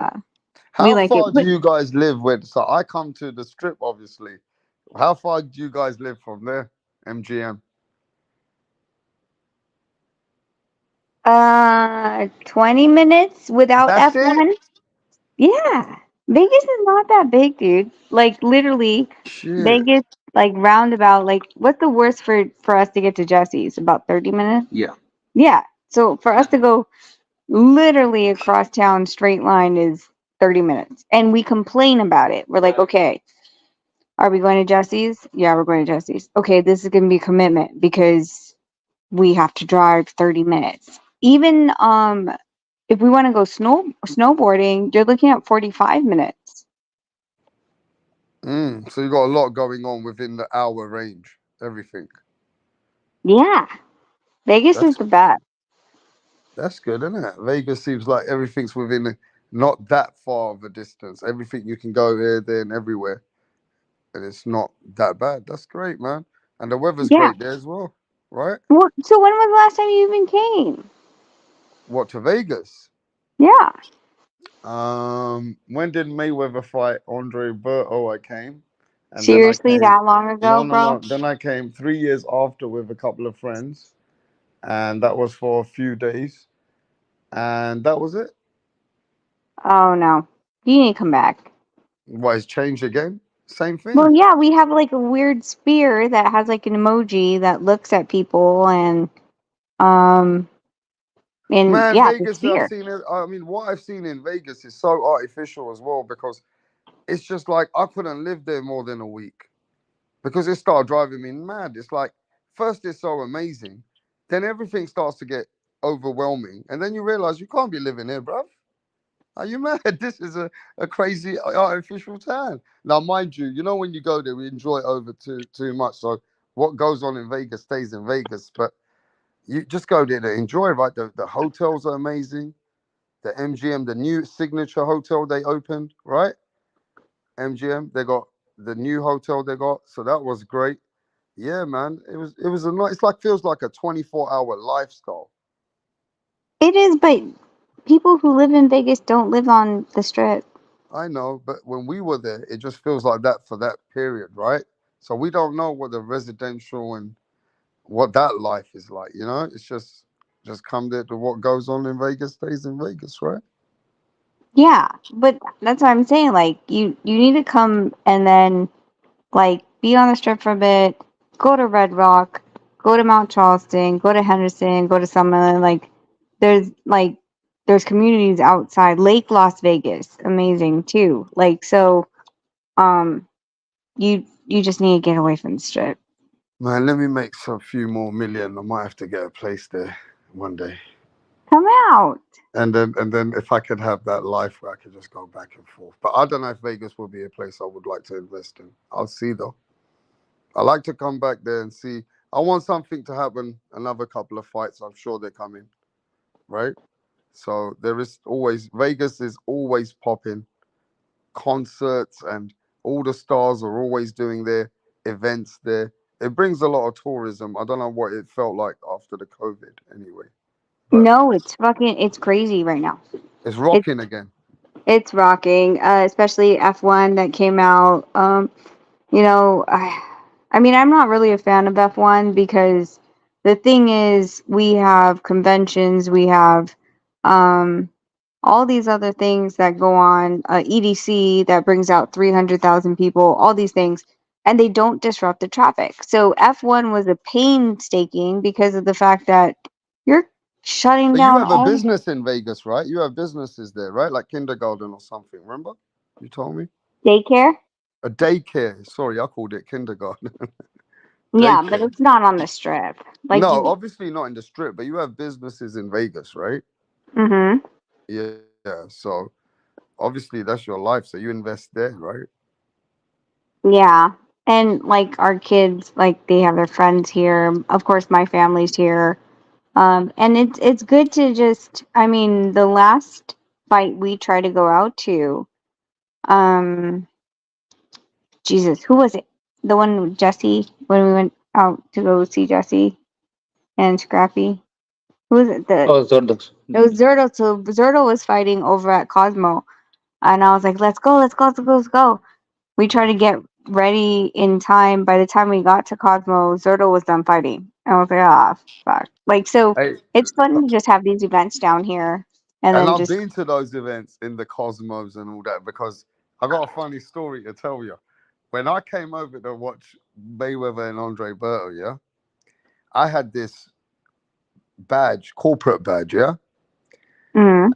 we How like it. far do But you guys live with? So I come to the strip, obviously. How far do you guys live from there, MGM? 20 minutes without That's it. F1. Yeah. Vegas is not that big, dude. Like literally Shit. Vegas like roundabout like what's the worst for us to get to Jesse's? About 30 minutes? Yeah. Yeah. So for us to go literally across town straight line is 30 minutes. And we complain about it. We're like, "Okay, are we going to Jesse's? Yeah, we're going to Jesse's. Okay, this is going to be a commitment because we have to drive 30 minutes." Even if we want to go snowboarding, you're looking at 45 minutes. So you got a lot going on within the hour range. Everything. Yeah. Vegas is That's the best. that's good, isn't it? Vegas seems like everything's within not that far of a distance. Everything you can go here, there, and everywhere, and it's not that bad. That's great, man. And the weather's Yeah. great there as well, right? Well, so when was the last time you even came? What, to Vegas? Yeah. When did Mayweather fight Andre Berto? I came, and then I Seriously, came. that long No, ago, no, bro? no. Then I came 3 years after with a couple of friends, and that was for a few days, and that was it. Oh no. You need to come back. What has changed again? Same Well, thing. yeah, we have like a weird spear that has like an emoji that looks at people um and Man, yeah, the Vegas, I've spear. seen it. I mean, what I've seen in Vegas is so artificial as well because it's just like I couldn't live there more than a week because it started driving me mad. It's like, first, it's so amazing, then everything starts to get overwhelming, and then you realize you can't be living here, bruv. Are you mad? This is a crazy artificial town. Now, mind you, when you go there, we enjoy it over too much. So what goes on in Vegas stays in Vegas, but you just go there to enjoy, right? The hotels are amazing. The MGM, the new signature hotel they opened, right? MGM, they got the new hotel they got, so that was great. Yeah, man, it was a nice. It's like feels like a 24-hour lifestyle. It is, but people who live in Vegas don't live on the strip. I know, but when we were there, it just feels like that for that period, right? So we don't know what the residential and what that life is like. It's just come there to what goes on in Vegas stays in Vegas, right? Yeah, but that's what I'm saying. Like you need to come and then like be on the strip for a bit, go to Red Rock, go to Mount Charleston, go to Henderson, go to Summerlin. There's like there's communities outside Lake Las Vegas, amazing too. Like so, um, you just need to get away from the strip. Man, let me make some few more million. I might have to get a place there one day. Come out. And then if I could have that life where I could just go back and forth. But I don't know if Vegas will be a place I would like to invest in. I'll see though. I like to come back there and see. I want something to happen, another couple of fights. I'm sure they're coming, right? So there is always Vegas is always popping concerts and all the stars are always doing their events there. It brings a lot of tourism. I don't know what it felt like after the COVID anyway, but No, it's crazy right now. it's It's rocking again. it's rocking, especially F1 that came out. You know, I mean, I'm not really a fan of F1 because the thing is, we have conventions, we have um, all these other things that go on, EDC that brings out 300,000 people, all these things, and they don't disrupt the traffic. So F1 was a painstaking because of the fact that you're shutting But you down have a all business in Vegas, right? You have businesses there, right? Like kindergarten or something. Remember? You told me. daycare. A daycare. Sorry, I called it kindergarten. Yeah, but Daycare. it's not on the strip. Like No, you. obviously not in the strip, but you have businesses in Vegas, right? Mhm. Yeah. So obviously that's your life. So you invest there, right? Yeah. And like our kids, like they have their friends here. Of course, my family's here. And it's good to just. I mean, the last fight we tried to go out to, um, Jesus, who was it? The one with Jesse when we went out to go see Jesse and Scrappy. Who was it? Oh, Zordos. It was Zerto. So Zerto was fighting over at Cosmo, and I was like, "Let's go, let's go, let's go, let's go." We tried to get ready in time. By the time we got to Cosmo, Zerto was done fighting. And I was like, ah, fuck. Like, so Hey, it's fun to just have these events down here and and then I've just, been to those events in the Cosmos and all that because I got a funny story to tell you. When I came over to watch Mayweather and Andre Berto, yeah, I had this badge, corporate badge, yeah. mm,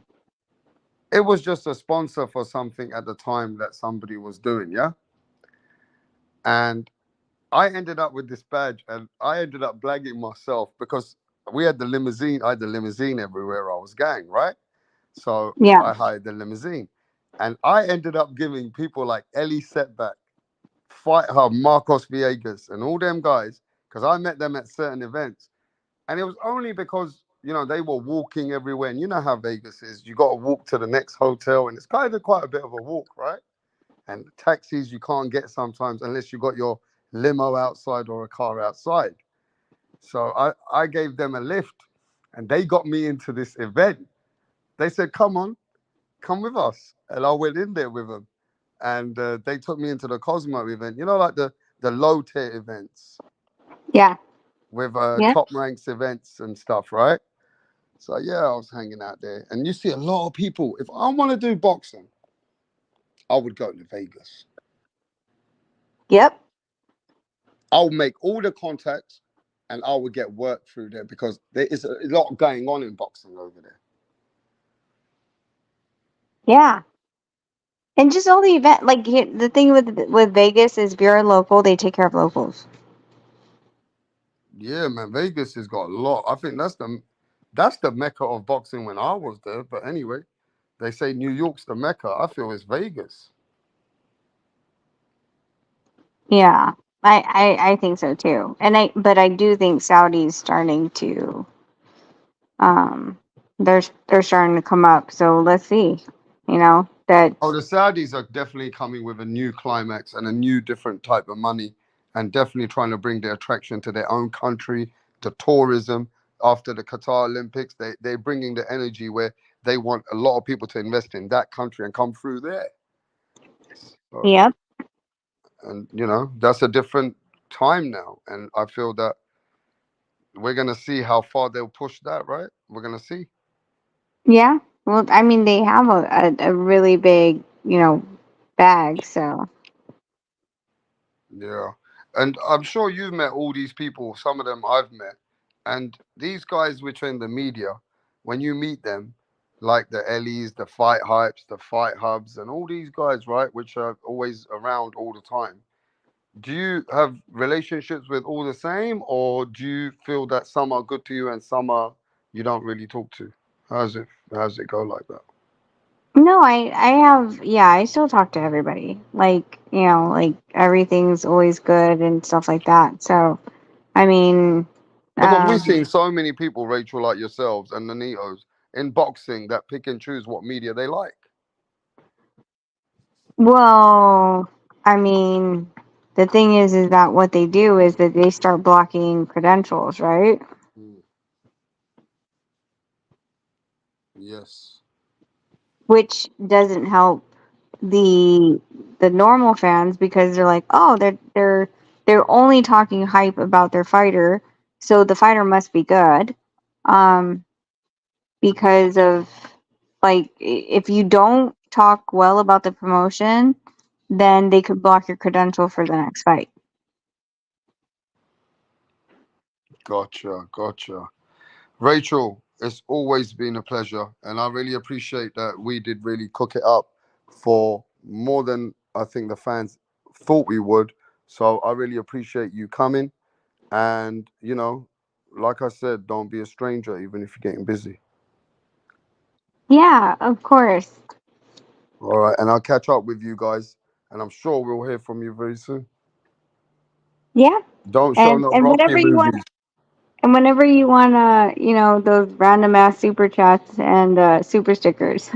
It was just a sponsor for something at the time that somebody was doing, yeah. And I ended up with this badge, and I ended up blagging myself because we had the limousine. I had the limousine everywhere I was going, right? So yeah. I hired the limousine, and I ended up giving people like Ellie Setback, Fight Hub, Marcos Viegas, and all them guys because I met them at certain events, and it was only because they were walking everywhere, and you know how Vegas is. You got to walk to the next hotel, and it's kind of quite a bit of a walk, right? And taxis you can't get sometimes unless you got your limo outside or a car outside. So I gave them a lift, and they got me into this event. They said, "Come on, come with us," and I went in there with them, and they took me into the Cosmo event. Like the low tier events Yeah. with Yeah. top ranks events and stuff, right? So yeah, I was hanging out there, and you see a lot of people. If I want to do boxing, I would go to Vegas. Yep. I'll make all the contacts, and I would get work through there because there is a lot going on in boxing over there. Yeah. And just all the event, like the thing with Vegas is if you're a local, they take care of locals. Yeah, man, Vegas has got a lot. I think that's the mecca of boxing when I was there. But anyway, they say New York's the mecca. I feel it's Vegas. Yeah. I think so too. But I do think Saudi's starting to um they're starting to come up. So let's see. That Oh, the Saudis are definitely coming with a new climax and a new different type of money, and definitely trying to bring the attraction to their own country, to tourism. After the Qatar Olympics, they're bringing the energy where they want a lot of people to invest in that country and come through there. So, Yep. and that's a different time now, and I feel that we're gonna see how far they'll push that. Right? We're gonna see. Yeah. Well, I mean, they have a really big, bag. So Yeah. And I'm sure you've met all these people, some of them I've met. And these guys which are in the media, when you meet them, like the Ellies, the Fight Hypes, the Fight Hubs, and all these guys, right, which are always around all the time, do you have relationships with all the same, or do you feel that some are good to you and some are you don't really talk to? How's it go like that? no, I have. Yeah, I still talk to everybody. Like like everything's always good and stuff like that. So I mean, Because we've um, seen so many people, Rachel, like yourselves and the Neos, in boxing that pick and choose what media they like. well, I mean, the thing is that what they do is that they start blocking credentials, right? Mm, yes. Which doesn't help the normal fans because they're like, oh, they're only talking hype about their fighter, so the fighter must be good. Um, because of like if you don't talk well about the promotion, then they could block your credential for the next fight. Gotcha. Rachel, it's always been a pleasure, and I really appreciate that we did really cook it up for more than I think the fans thought we would. So I really appreciate you coming. And like I said, don't be a stranger, even if you're getting busy. Yeah, of course. All right, and I'll catch up with you guys, and I'm sure we'll hear from you very soon. Yeah. Don't show And no and Rocky whenever you want movies. and whenever you want those random ass super chats and super stickers,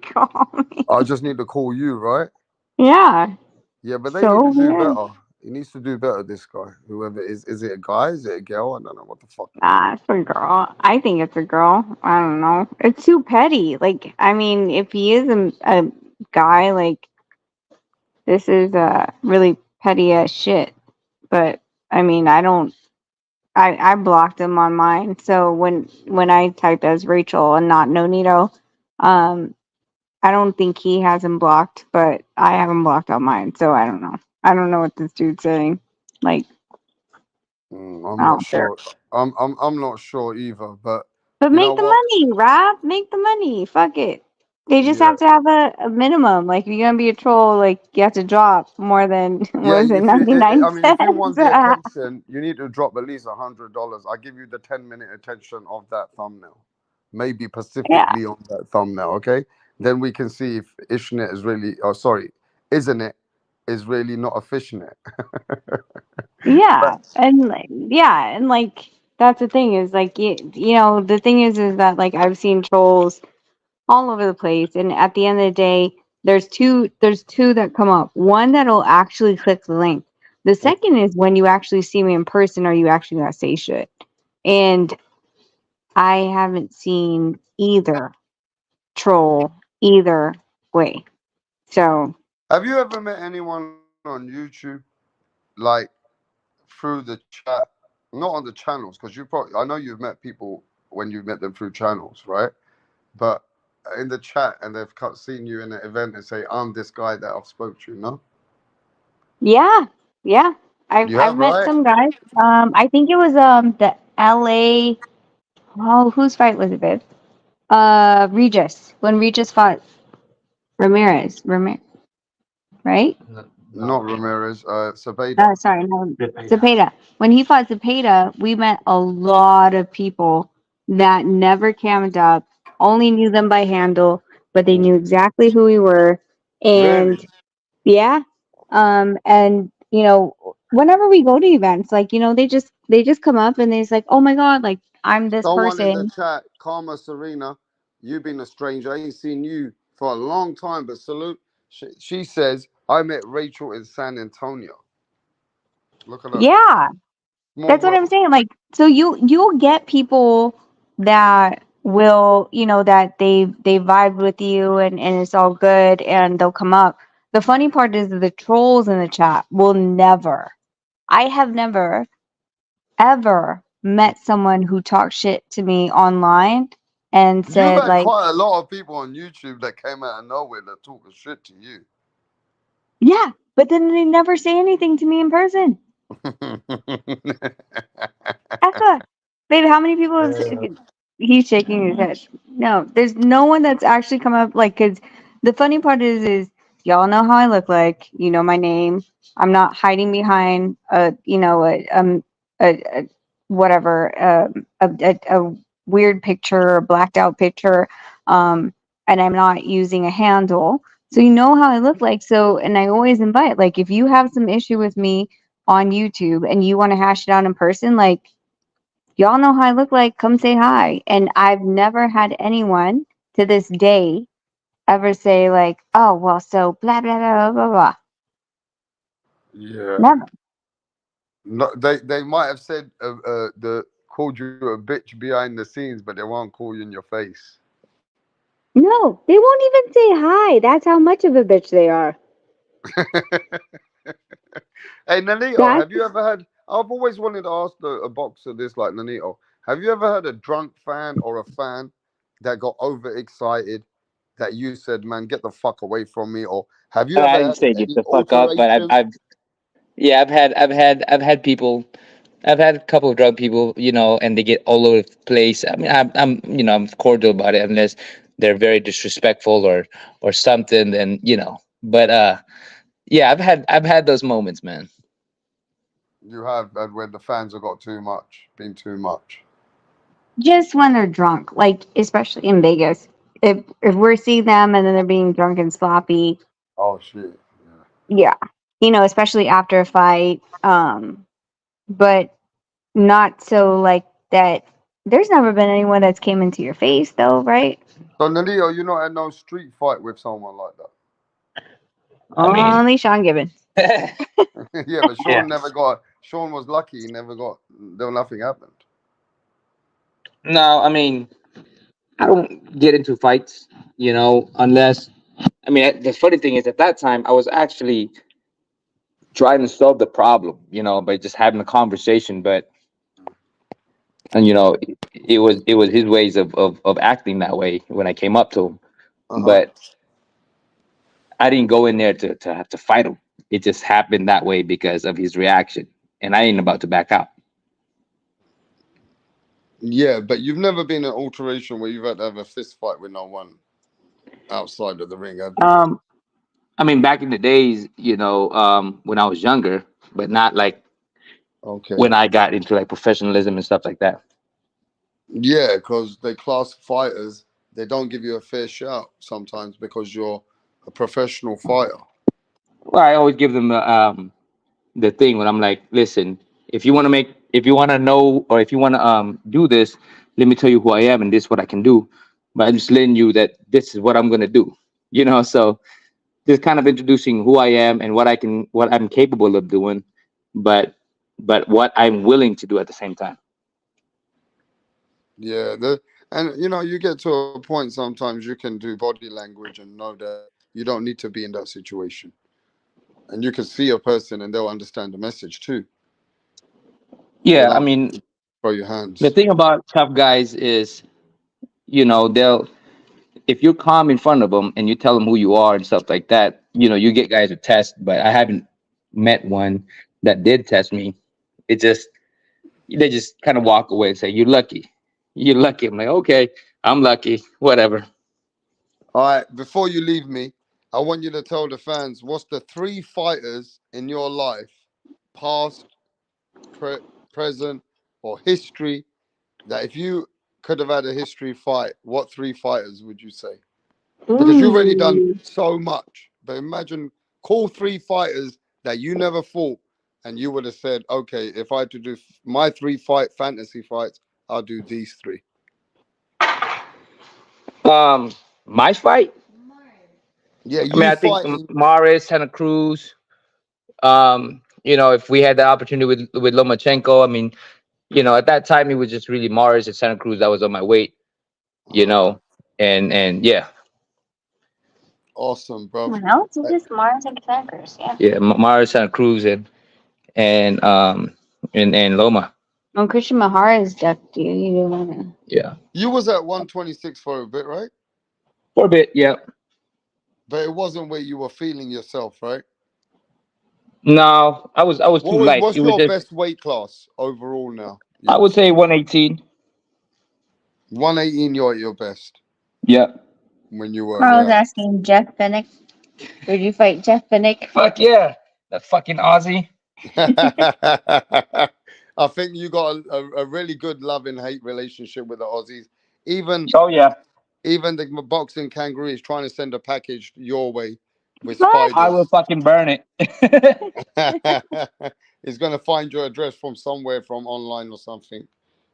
call me. I just need to call you, right? Yeah. Yeah, but they need So to do weird. better. He needs to do better, this guy. Whoever it is. Is it a guy? Is it a girl? I don't know what the fuck it is. Nah, it's a girl. I think it's a girl. I don't know. It's too petty. Like, I mean, if he is a guy, like, this is really petty as shit. But I mean, I don't. I blocked him on mine. So when I type as Rachel and not Nonito, um, I don't think he has him blocked, but I have him blocked on mine. So I don't know. I don't know what this dude's saying. Like, I'm I not don't care. sure. I'm not sure either. But But you know make the what? money, Rob. Make the money. Fuck it. They just Yeah, have to have a minimum. Like, if you're gonna be a troll, like you have to drop more than yeah. what is it, If you, ninety nine I mean, if you cents. want the attention, you need to drop at least $100. I give you the 10-minute attention of that thumbnail, maybe Yeah, specifically on that thumbnail. Okay, then we can see if Ishnet is really. Oh, sorry, isn't it? Is really not a fishnet. yeah, and like that's the thing is like the thing is that like I've seen trolls all over the place, and at the end of the day, there's two that come up. One that'll actually click the link. The second is when you actually see me in person, are you actually gonna say shit? And I haven't seen either troll either way. So Have you ever met anyone on YouTube, like through the chat, not on the channels? Because you probably, I know you've met people when you've met them through channels, right? But in the chat, and they've seen you in an event and say, "I'm this guy that I've spoke to." No, yeah, yeah. I've you I've have, met right? some guys. I think it was the LA. Oh, whose fight was it, babe? Regis. When Regis fought Ramirez, right? Not Ramirez, Sabeda. Sorry, no, Zepeda. When he fought Zepeda, we met a lot of people that never cammed up, only knew them by handle, but they knew exactly who we were. And Really? yeah, and whenever we go to events, like they just come up and they're just like, oh my god, like I'm this Someone in the person. chat, Karma Serena, you've been a stranger. I ain't seen you for a long time, but salute. She says, I met Rachel in San Antonio. Look at that. Yeah, Small that's what world. I'm saying. Like, so you'll get people that will, that they vibe with you and it's all good and they'll come up. The funny part is the trolls in the chat will never. I have never ever met someone who talked shit to me online and You've said had like, quite a lot of people on YouTube that came out of nowhere that talk shit to you. yeah, but then they never say anything to me in person. Eka, babe, how many people have he's shaking his head. No, there's no one that's actually come up like because the funny part is y'all know how I look like. You know my name. I'm not hiding behind a whatever a weird picture or blacked out picture, and I'm not using a handle. So you know how I look like. So and I always invite like if you have some issue with me on YouTube and you want to hash it out in person, like y'all know how I look like, come say hi. And I've never had anyone to this day ever say like, oh well, so blah blah blah blah blah blah. Yeah. Never. No, they might have said called you a bitch behind the scenes, but they won't call you in your face. No, they won't even say hi. That's how much of a bitch they are. Hey, Nanito, That's have you ever had? I've always wanted to ask a boxer this, like Nanito. Have you ever had a drunk fan or a fan that got overexcited that you said, "Man, get the fuck away from me"? Or have you I ever didn't had say get any the fuck up, but alteration? yeah, I've had people. I've had a couple of drug people, and they get all over the place. I mean, I'm cordial about it unless they're very disrespectful or something. Then. But Yeah, I've had those moments, man. You have when the fans have got too much, been too much. Just when they're drunk, like especially in Vegas. If we're seeing them and then they're being drunk and sloppy, Oh shit. yeah. Especially after a fight. But not so like that. There's never been anyone that's came into your face though, right? So Nalio, you not had no street fight with someone like that. I mean, Only Sean Gibbons. Yeah, but yeah. Sean never got. Sean was lucky; he never got. There nothing happened. No, I mean, I don't get into fights, unless, I mean, the funny thing is at that time I was actually trying to solve the problem, by just having a conversation, and it was his ways of acting that way when I came up to him, but I didn't go in there to have to fight him. It just happened that way because of his reaction, and I ain't about to back out. Yeah, but you've never been in an alteration where you've had to have a fist fight with no one outside of the ring, have you? I mean, back in the days, when I was younger, but not like Okay. when I got into like professionalism and stuff like that. Yeah, because they class fighters, they don't give you a fair shout sometimes because you're a professional fighter. Well, I always give them the thing when I'm like, listen, if you want to know, or if you want to do this, let me tell you who I am and this is what I can do. But I'm just letting you that this is what I'm gonna do. So just kind of introducing who I am and what I'm capable of doing, but what I'm willing to do at the same time. Yeah, and you get to a point sometimes you can do body language and know that you don't need to be in that situation. And you can see a person and they'll understand the message too. They Yeah, I don't mean, throw your the hands. thing about tough guys is, they'll if you're calm in front of them and you tell them who you are and stuff like that, you get guys to test. But I haven't met one that did test me. It just They just kind of walk away and say, "You're lucky. You're lucky." I'm like, "Okay, I'm lucky. Whatever." All right, before you leave me, I want you to tell the fans what's the three fighters in your life, past, present, or history, that if you could have had a history fight, what three fighters would you say? Because you've already done Ooh. so much. But imagine, call three fighters that you never fought, and you would have said, okay, if I had to do my three fantasy fights, I'll do these three. My fight. Yeah, I mean, you I think fighting. Maris, Santa Cruz. If we had the opportunity with Lomachenko, I mean, at that time it was just really Maris and Santa Cruz that was on my weight. And yeah. Awesome, bro. No, it's just Mars and Crackers, yeah. Yeah, Maris, Santa Cruz, and Loma. Well, Christian Mahara is deaf, dude. You don't wanna. Yeah. You was at 126 for a bit, right? For a bit, yeah. But it wasn't where you were feeling yourself, right? No, I was too light. What's It was your just, best weight class overall now? I would say 118. 118, you're at your best. Yeah. When you were, Carl was yeah. asking Jeff Finnick. Would you fight Jeff Finnick? Fuck yeah. That fucking Aussie. I think you got a really good love and hate relationship with the Aussies. Even yeah. Even the boxing kangaroo is trying to send a package your way with What? I will spiders. fucking burn it. He's gonna find your address from somewhere from online or something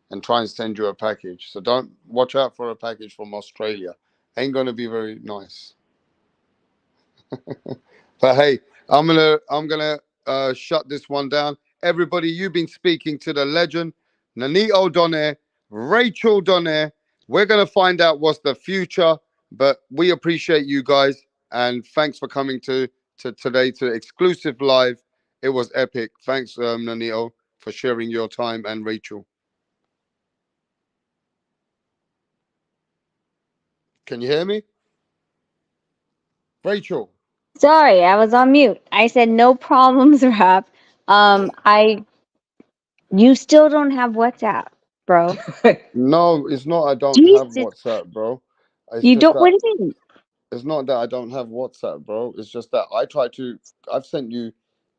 and try and send you a package. So don't watch out for a package from Australia. Ain't gonna be very nice. But hey, I'm gonna shut this one down. Everybody, you've been speaking to the legend, Nanito Donaire, Rachel Donaire. We're gonna find out what's the future, but we appreciate you guys and thanks for coming to today to exclusive live. It was epic. Thanks, Nanito, for sharing your time and Rachel. Can you hear me, Rachel? Sorry, I was on mute. I said no problems, Rap. I You still don't have WhatsApp, bro. No, it's not. I don't have Jesus, WhatsApp, bro. It's you just don't. What that do you mean? It's not that I don't have WhatsApp, bro. It's just that I've sent you.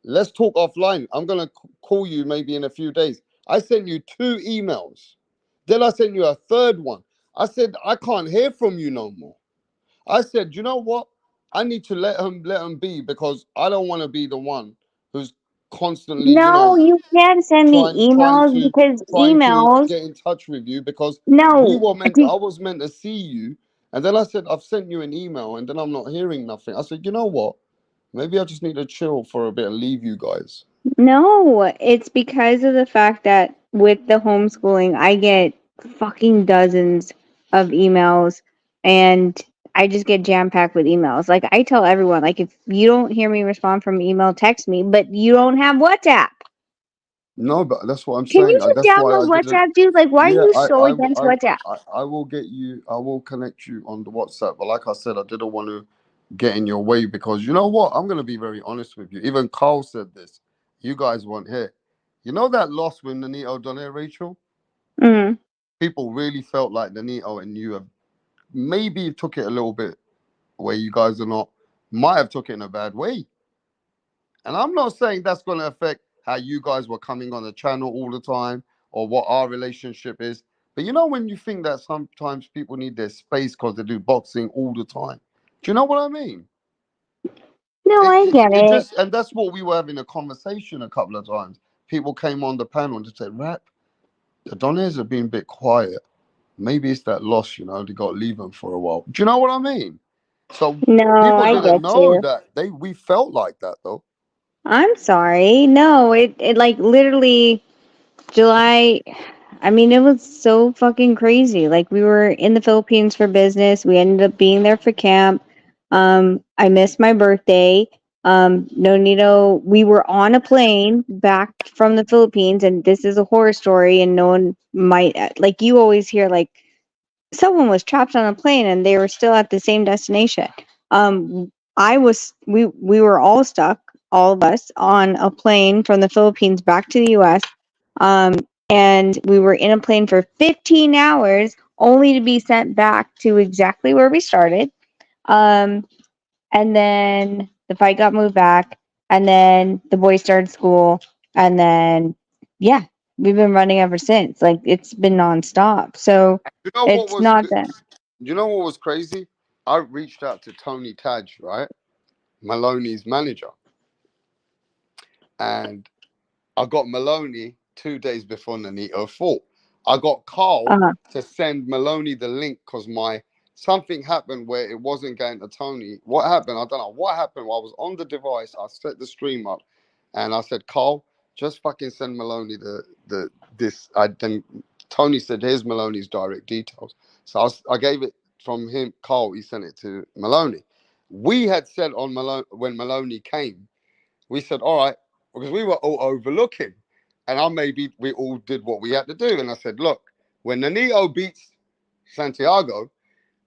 Let's talk offline. I'm gonna call you maybe in a few days. I sent you 2 emails. Then I sent you a third one. I said I can't hear from you no more. I said, you know what? I need to let him be because I don't want to be the one who's constantly, No, you can't send me trying emails to because emails. get in touch with you because No, I was meant to see you, and then I said I've sent you an email, and then I'm not hearing nothing. I said, you know what? Maybe I just need to chill for a bit and leave you guys. no, it's because of the fact that with the homeschooling, I get fucking dozens of emails and I just get jam packed with emails. Like I tell everyone, like if you don't hear me respond from email, text me, but you don't have WhatsApp. No, but that's what I'm Can you saying. just That's why I download didn't. WhatsApp, dude? Like why are Yeah, you so against WhatsApp? I will get you. I will connect you on the WhatsApp. But like I said, I didn't want to get in your way because you know what? I'm gonna be very honest with you. Even Carl said this. You guys weren't here. You know that loss with Nanito done it, Rachel? Mm. People really felt like Nanito and you have maybe took it a little bit where you guys are not might have took it in a bad way. And I'm not saying that's going to affect how you guys were coming on the channel all the time or what our relationship is. But you know, when you think that sometimes people need their space because they do boxing all the time. Do you know what I mean? No, I get It it. just, and that's what we were having a conversation a couple of times. People came on the panel and just said, Rap, the Donners have been a bit quiet. Maybe it's that loss, they got to leave them for a while. Do you know what I mean? So No, people I didn't get know you. that we felt like that though. I'm sorry. No, it like literally July. I mean, it was so fucking crazy. Like we were in the Philippines for business. We ended up being there for camp. I missed my birthday. Nonito, we were on a plane back from the Philippines, and this is a horror story, and no one might like you always hear like someone was trapped on a plane and they were still at the same destination. We were all stuck, all of us, on a plane from the Philippines back to the US. Um, and we were in a plane for 15 hours only to be sent back to exactly where we started. Um, and then the fight got moved back, and then the boys started school, and then yeah, we've been running ever since. Like it's been nonstop. So You know what it's was not that. you know what was crazy? I reached out to Tony Taj, right? Maloney's manager. And I got Maloney 2 days before Nanito fought. I got Carl Uh-huh. to send Maloney the link because something happened where it wasn't going to Tony. What happened? I don't know what happened. While I was on the device, I set the stream up and I said, Carl, just fucking send Maloney this. Then Tony said, here's Maloney's direct details. So I gave it from him, Carl, he sent it to Maloney. We had said on Maloney when Maloney came, we said, all right, because we were all overlooking. And maybe we all did what we had to do. And I said, look, when Nanito beats Santiago,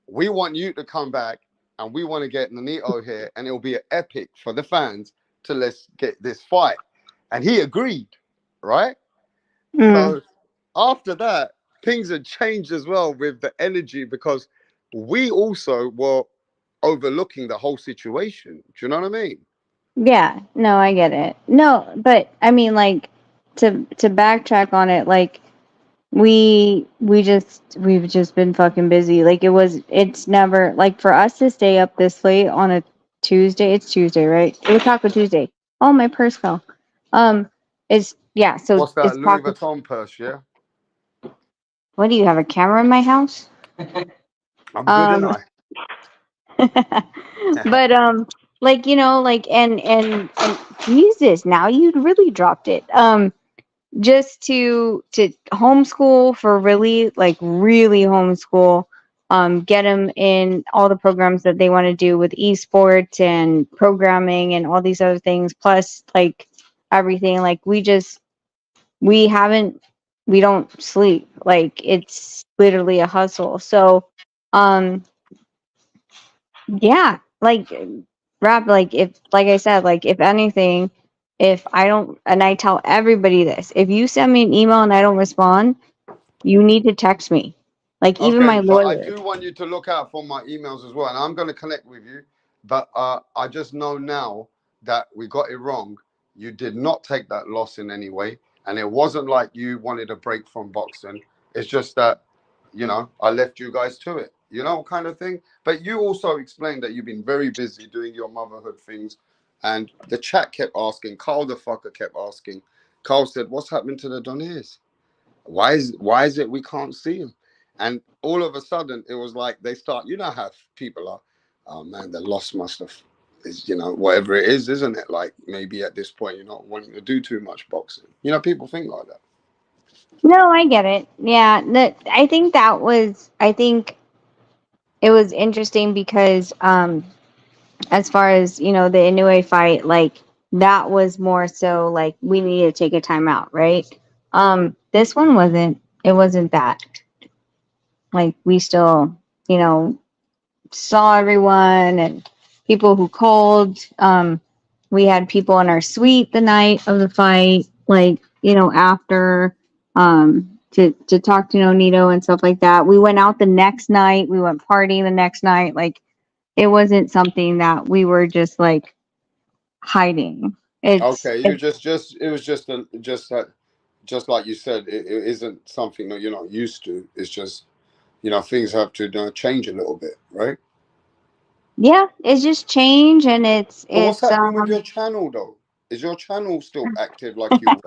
we want you to come back and we want to get Nanito here. And it'll be an epic for the fans to let's get this fight. And he agreed, right? Mm. So after that, things had changed as well with the energy because we also were overlooking the whole situation. Do you know what I mean? Yeah, no, I get it. No, but I mean like to backtrack on it, like we've just been fucking busy. Like it's never like for us to stay up this late on a Tuesday. It's Tuesday, right? It was Taco Tuesday. Oh, my purse fell. It's yeah, so What's that, it's Louis Taco. Vuitton purse, yeah? What do you have a camera in my house? I'm good, Um and but like like and Jesus, now you really dropped it. Just to homeschool for really homeschool, get them in all the programs that they want to do with esports and programming and all these other things, plus like everything. Like we haven't we don't sleep. Like it's literally a hustle. So um yeah, like rap, like if like I said, like if anything, if I don't, and I tell everybody this, if you send me an email and I don't respond, you need to text me. Like even Okay, my but I lawyer. do want you to look out for my emails as well, and I'm going to connect with you. But I just know now that we got it wrong. You did not take that loss in any way, and it wasn't like you wanted a break from boxing. It's just that, I left you guys to it, kind of thing. But you also explained that you've been very busy doing your motherhood things, and the chat kept asking. Carl the fucker kept asking. Carl said, "What's happening to the Doniers? Why is it we can't see him?" And all of a sudden, it was like they start. You know how people are. Oh man, the loss must have is whatever it is, isn't it? Like maybe at this point you're not wanting to do too much boxing. People think like that. No, I get it. Yeah, I think it was interesting because as far as the Inoue fight, like that was more so like we needed to take a timeout, right? This one wasn't. It wasn't that. Like we still, you know, saw everyone and people who called. We had people in our suite the night of the fight, like after to talk to Nonito and stuff like that. We went out the next night. We went partying the next night. Like it wasn't something that we were just like hiding. Okay, you just it was just that just like you said, it isn't something that you're not used to. It's just things have to change a little bit, right? Yeah, it's just change and So what's it's happening with your channel though? Is your channel still active like you were?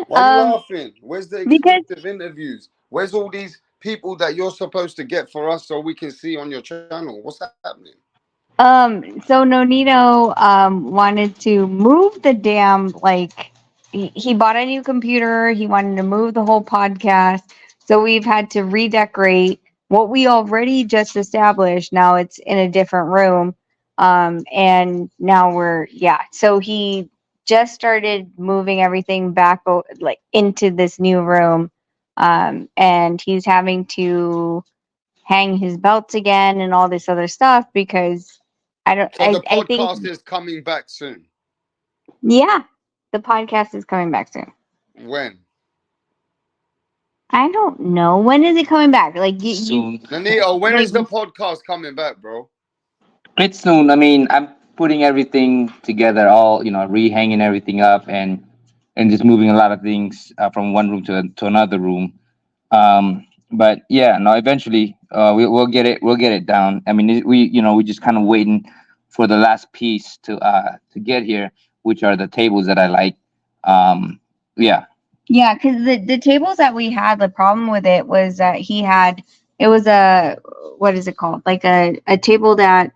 Why are you laughing? Where's the because exclusive interviews? Where's all these people that you're supposed to get for us so we can see on your channel? What's happening? so Nonito wanted to move the damn like he bought a new computer, he wanted to move the whole podcast. So we've had to redecorate what we already just established. Now it's in a different room. And now so he just started moving everything back like into this new room. And he's having to hang his belts again and all this other stuff because So the I think podcast is coming back soon. yeah, the podcast is coming back soon. When? I don't know. When is it coming back? Like Soon. Nanito, when like is the podcast coming back, bro? It's soon. I mean, I'm putting everything together, all rehanging everything up, and just moving a lot of things from one room to another room. But yeah, no, eventually we'll get it. We'll get it down. I mean, we just kind of waiting for the last piece to get here, which are the tables that I like. Yeah. yeah, because the tables that we had, the problem with it was that it was a what is it called? Like a table that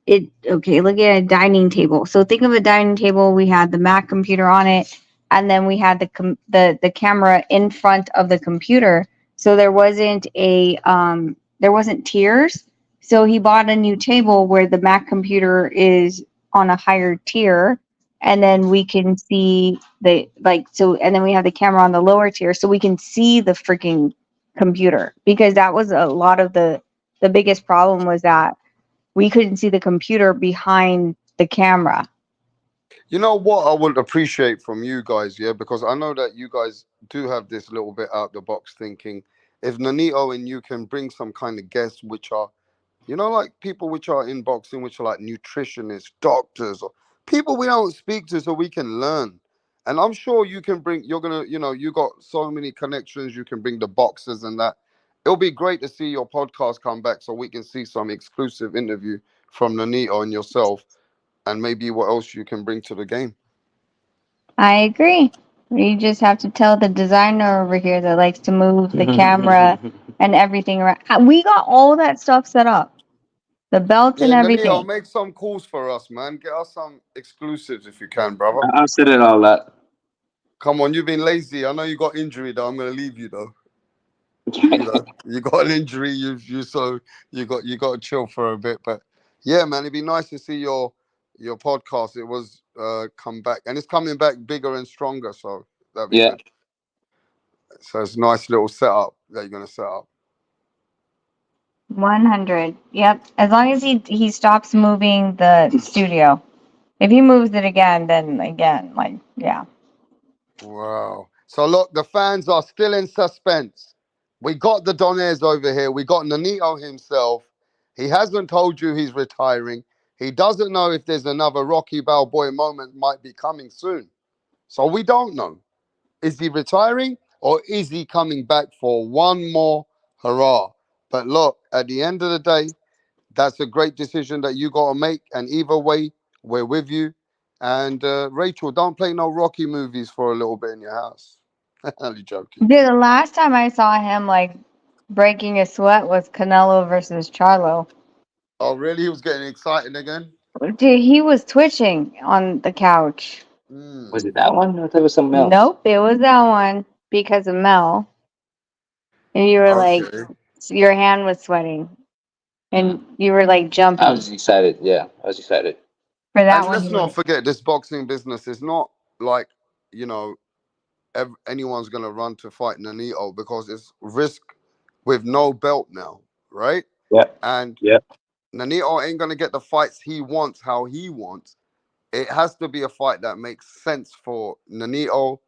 look at a dining table. So think of a dining table. We had the Mac computer on it, and then we had the camera in front of the computer. So there wasn't tiers. So he bought a new table where the Mac computer is on a higher tier, and then we can see and then we have the camera on the lower tier, so we can see the freaking computer, because that was a lot of the biggest problem was that we couldn't see the computer behind the camera. You know what I would appreciate from you guys, yeah, because I know that you guys do have this little bit out the box thinking. If Nanito and you can bring some kind of guests which are, like people which are in boxing, which are like nutritionists, doctors, or people we don't speak to so we can learn. And I'm sure you're gonna, you got so many connections, you can bring the boxers and that. It'll be great to see your podcast come back so we can see some exclusive interview from Nanito and yourself, and maybe what else you can bring to the game. I agree. You just have to tell the designer over here that likes to move the camera and everything around. We got all that stuff set up, the belts and Yeah, Nanito, everything. make some calls for us, man. Get us some exclusives if you can, brother. I'll set it all up. Come on, you've been lazy. I know you got injury though. I'm gonna leave you though. You got an injury. You got to chill for a bit. But yeah, man, it'd be nice to see your podcast. It was come back, and it's coming back bigger and stronger. So that'd be Yeah. good. So it's a nice little setup that you're gonna set up. 100. Yep. As long as he stops moving the studio. If he moves it again, then again, yeah. Wow. So look, the fans are still in suspense. We got the Donairs over here. We got Nonito himself. He hasn't told you he's retiring. He doesn't know if there's another Rocky Balboa moment might be coming soon. So we don't know. Is he retiring or is he coming back for one more hurrah? But look, at the end of the day, that's a great decision that you got to make. And either way, we're with you. And Rachel, don't play no Rocky movies for a little bit in your house. Only joking. Dude, the last time I saw him like breaking a sweat was Canelo versus Charlo. Oh, really? He was getting excited again? Dude, he was twitching on the couch. Was it that one? I thought it was something else. Nope, it was that one because of Mel. And you were like, Okay. your hand was sweating. And you were like I jumping. was excited. Yeah, I was excited. For that And one, let's you not were. forget, this boxing business is not like, you know, anyone's going to run to fight Nonito because it's risk with no belt now, right? Yeah. And Yeah. Nonito ain't going to get the fights he wants how he wants. It has to be a fight that makes sense for Nonito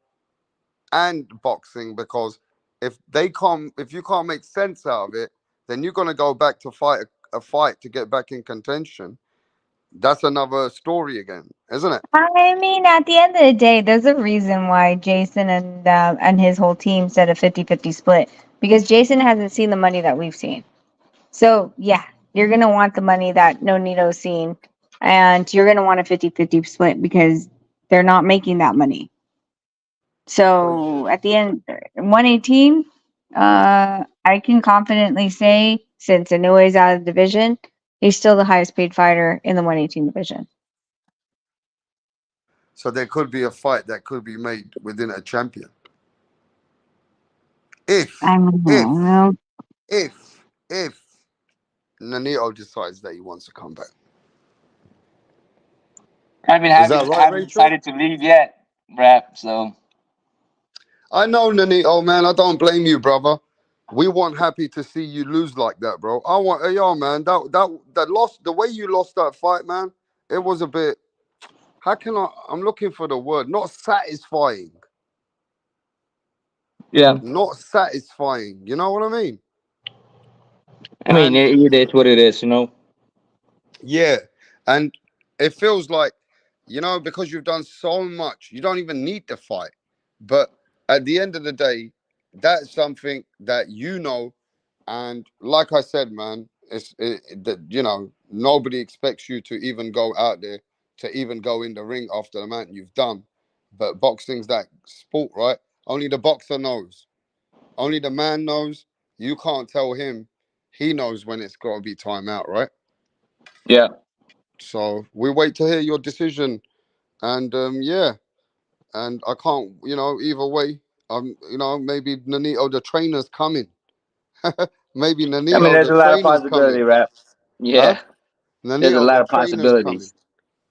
and boxing, because if you can't make sense out of it, then you're going to go back to fight a fight to get back in contention. That's another story again, isn't it? I mean, at the end of the day, there's a reason why Jason and his whole team said a 50-50 split. Because Jason hasn't seen the money that we've seen. So, yeah, you're going to want the money that Nonito's seen. And you're going to want a 50-50 split because they're not making that money. So, at the end, 118, I can confidently say, since Inoue's out of the division, he's still the highest paid fighter in the 118 division. So there could be a fight that could be made within a champion. If Nonito decides that he wants to come back. I mean, Is that right, haven't Rachel? decided to leave yet, rap. So I know, Nonito, man. I don't blame you, brother. We weren't happy to see you lose like that, bro. Yo, man, that loss, the way you lost that fight, man, it was a bit. How can I'm looking for the word. Not satisfying. yeah. Not satisfying. You know what I mean? I mean, it is what it is, you know. Yeah, and it feels like, because you've done so much, you don't even need to fight. But at the end of the day, that's something that and like I said, man, nobody expects you to even go out there, to even go in the ring after the amount you've done. But boxing's that sport, right? Only the boxer knows. Only the man knows. You can't tell him. He knows when it's got to be time out, right? Yeah. So we wait to hear your decision, and yeah, and I can't, either way, maybe Nonito the trainer's coming. Maybe I mean, Nonito there's the a lot of trainer's possibility, coming. rap. Huh? Yeah. There's a Nonito lot the of trainer's coming. possibilities.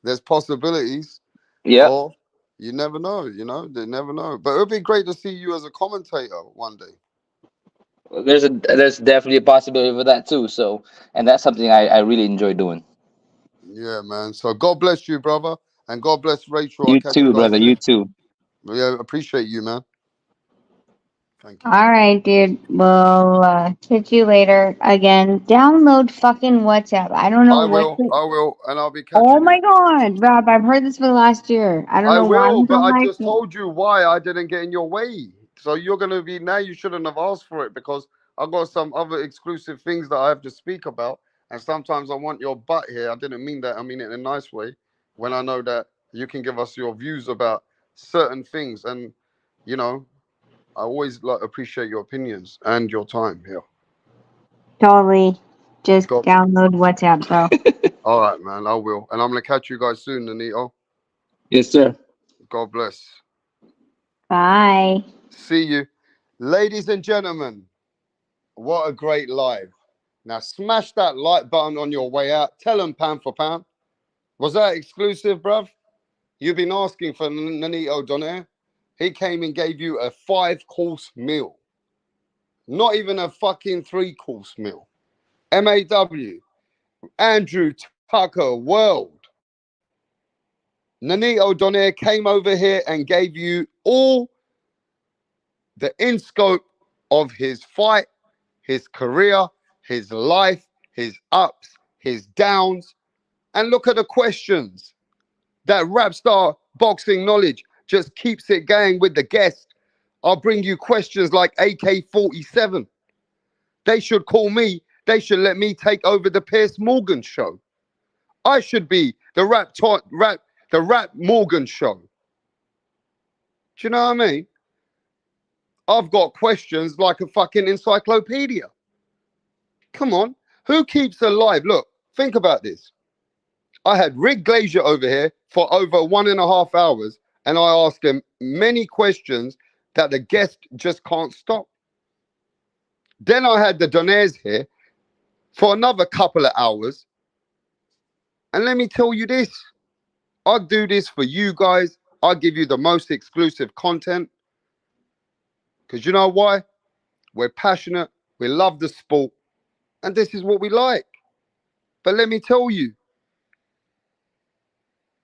There's possibilities, Yep. or you never know. They never know. But it would be great to see you as a commentator one day. There's definitely a possibility for that too. So, and that's something I really enjoy doing. Yeah, man. So God bless you, brother, and God bless Rachel. I'll You catch you too, guys brother. You soon. too. Yeah, appreciate you, man. Thank you. All right, dude. We'll hit you later. Again, download fucking WhatsApp. I don't know I what. will, and I'll be Oh catching you. my God, Rob! I've heard this for the last year. I don't I know why will, you but don't I like just it. told you why I didn't get in your way. So you're gonna be now. You shouldn't have asked for it because I got some other exclusive things that I have to speak about, and sometimes I want your butt here. I didn't mean that. I mean it in a nice way. When I know that you can give us your views about certain things, and you know, I always appreciate your opinions and your time here. Totally. Just God, download WhatsApp, bro. all right, man. I will, and I'm gonna catch you guys soon, Anito. Yes, sir. God bless. Bye. See you, ladies and gentlemen. What a great live. Now smash that like button on your way out. Tell them pound for pound. Was that exclusive, bruv? You've been asking for Nonito Donaire. He came and gave you a 5-course meal. Not even a fucking 3-course meal. MAW. Andrew Tucker World. Nonito Donaire came over here and gave you all the in-scope of his fight, his career, his life, his ups, his downs. And look at the questions. That rap star boxing knowledge just keeps it going with the guest. I'll bring you questions like AK-47. They should call me. They should let me take over the Piers Morgan show. I should be the rap Morgan show. Do you know what I mean? I've got questions like a fucking encyclopedia. Come on. Who keeps alive? Look, think about this. I had Rick Glaser over here for over 1.5 hours, and I asked him many questions that the guest just can't stop. Then I had the Donairs here for another couple of hours. And let me tell you this. I do this for you guys. I give you the most exclusive content. Because you know why? We're passionate. We love the sport. And this is what we like. But let me tell you,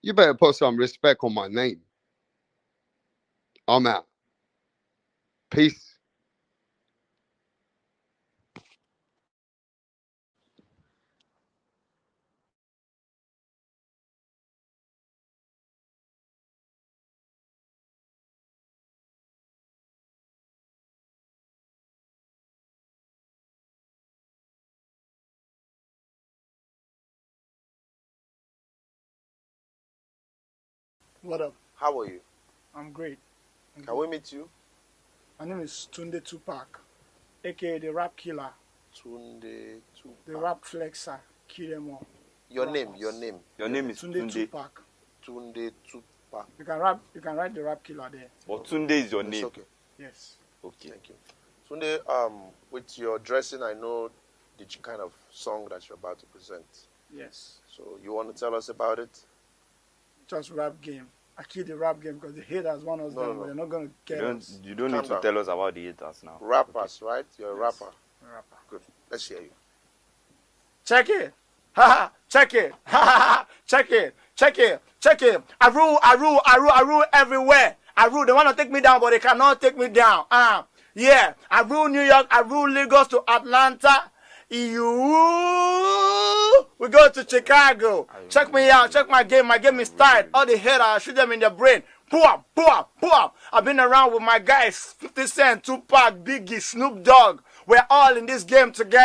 you better put some respect on my name. I'm out. Peace. What up? How are you? I'm great. Can we meet you? My name is Tunde Tupac, aka the Rap Killer. Tunde Tupac. The Rap Flexer. Kill them all. Your name is Tunde Tupac. Tunde Tupac. You can write the Rap Killer there. But Tunde is your name. Okay. Yes. Okay. Thank you. Tunde, with your dressing, I know the kind of song that you're about to present. Yes. So you want to tell us about it? Just rap game. I kill the rap game because the haters want us down, but they're not going to get us. You don't need to tell us about the haters now. Rappers, right? You're a rapper. Rapper. Good. Let's hear you. Check it. Ha ha. Check it. Ha ha. Check it. Check it. Check it. I rule everywhere. I rule. They want to take me down, but they cannot take me down. Yeah. I rule New York. I rule Lagos to Atlanta. We go to Chicago. Check me out. Check my game. My game is tight. All the haters, I shoot them in the brain. Boom, boom, boom. I've been around with my guys, 50 Cent, Tupac, Biggie, Snoop Dogg. We're all in this game together.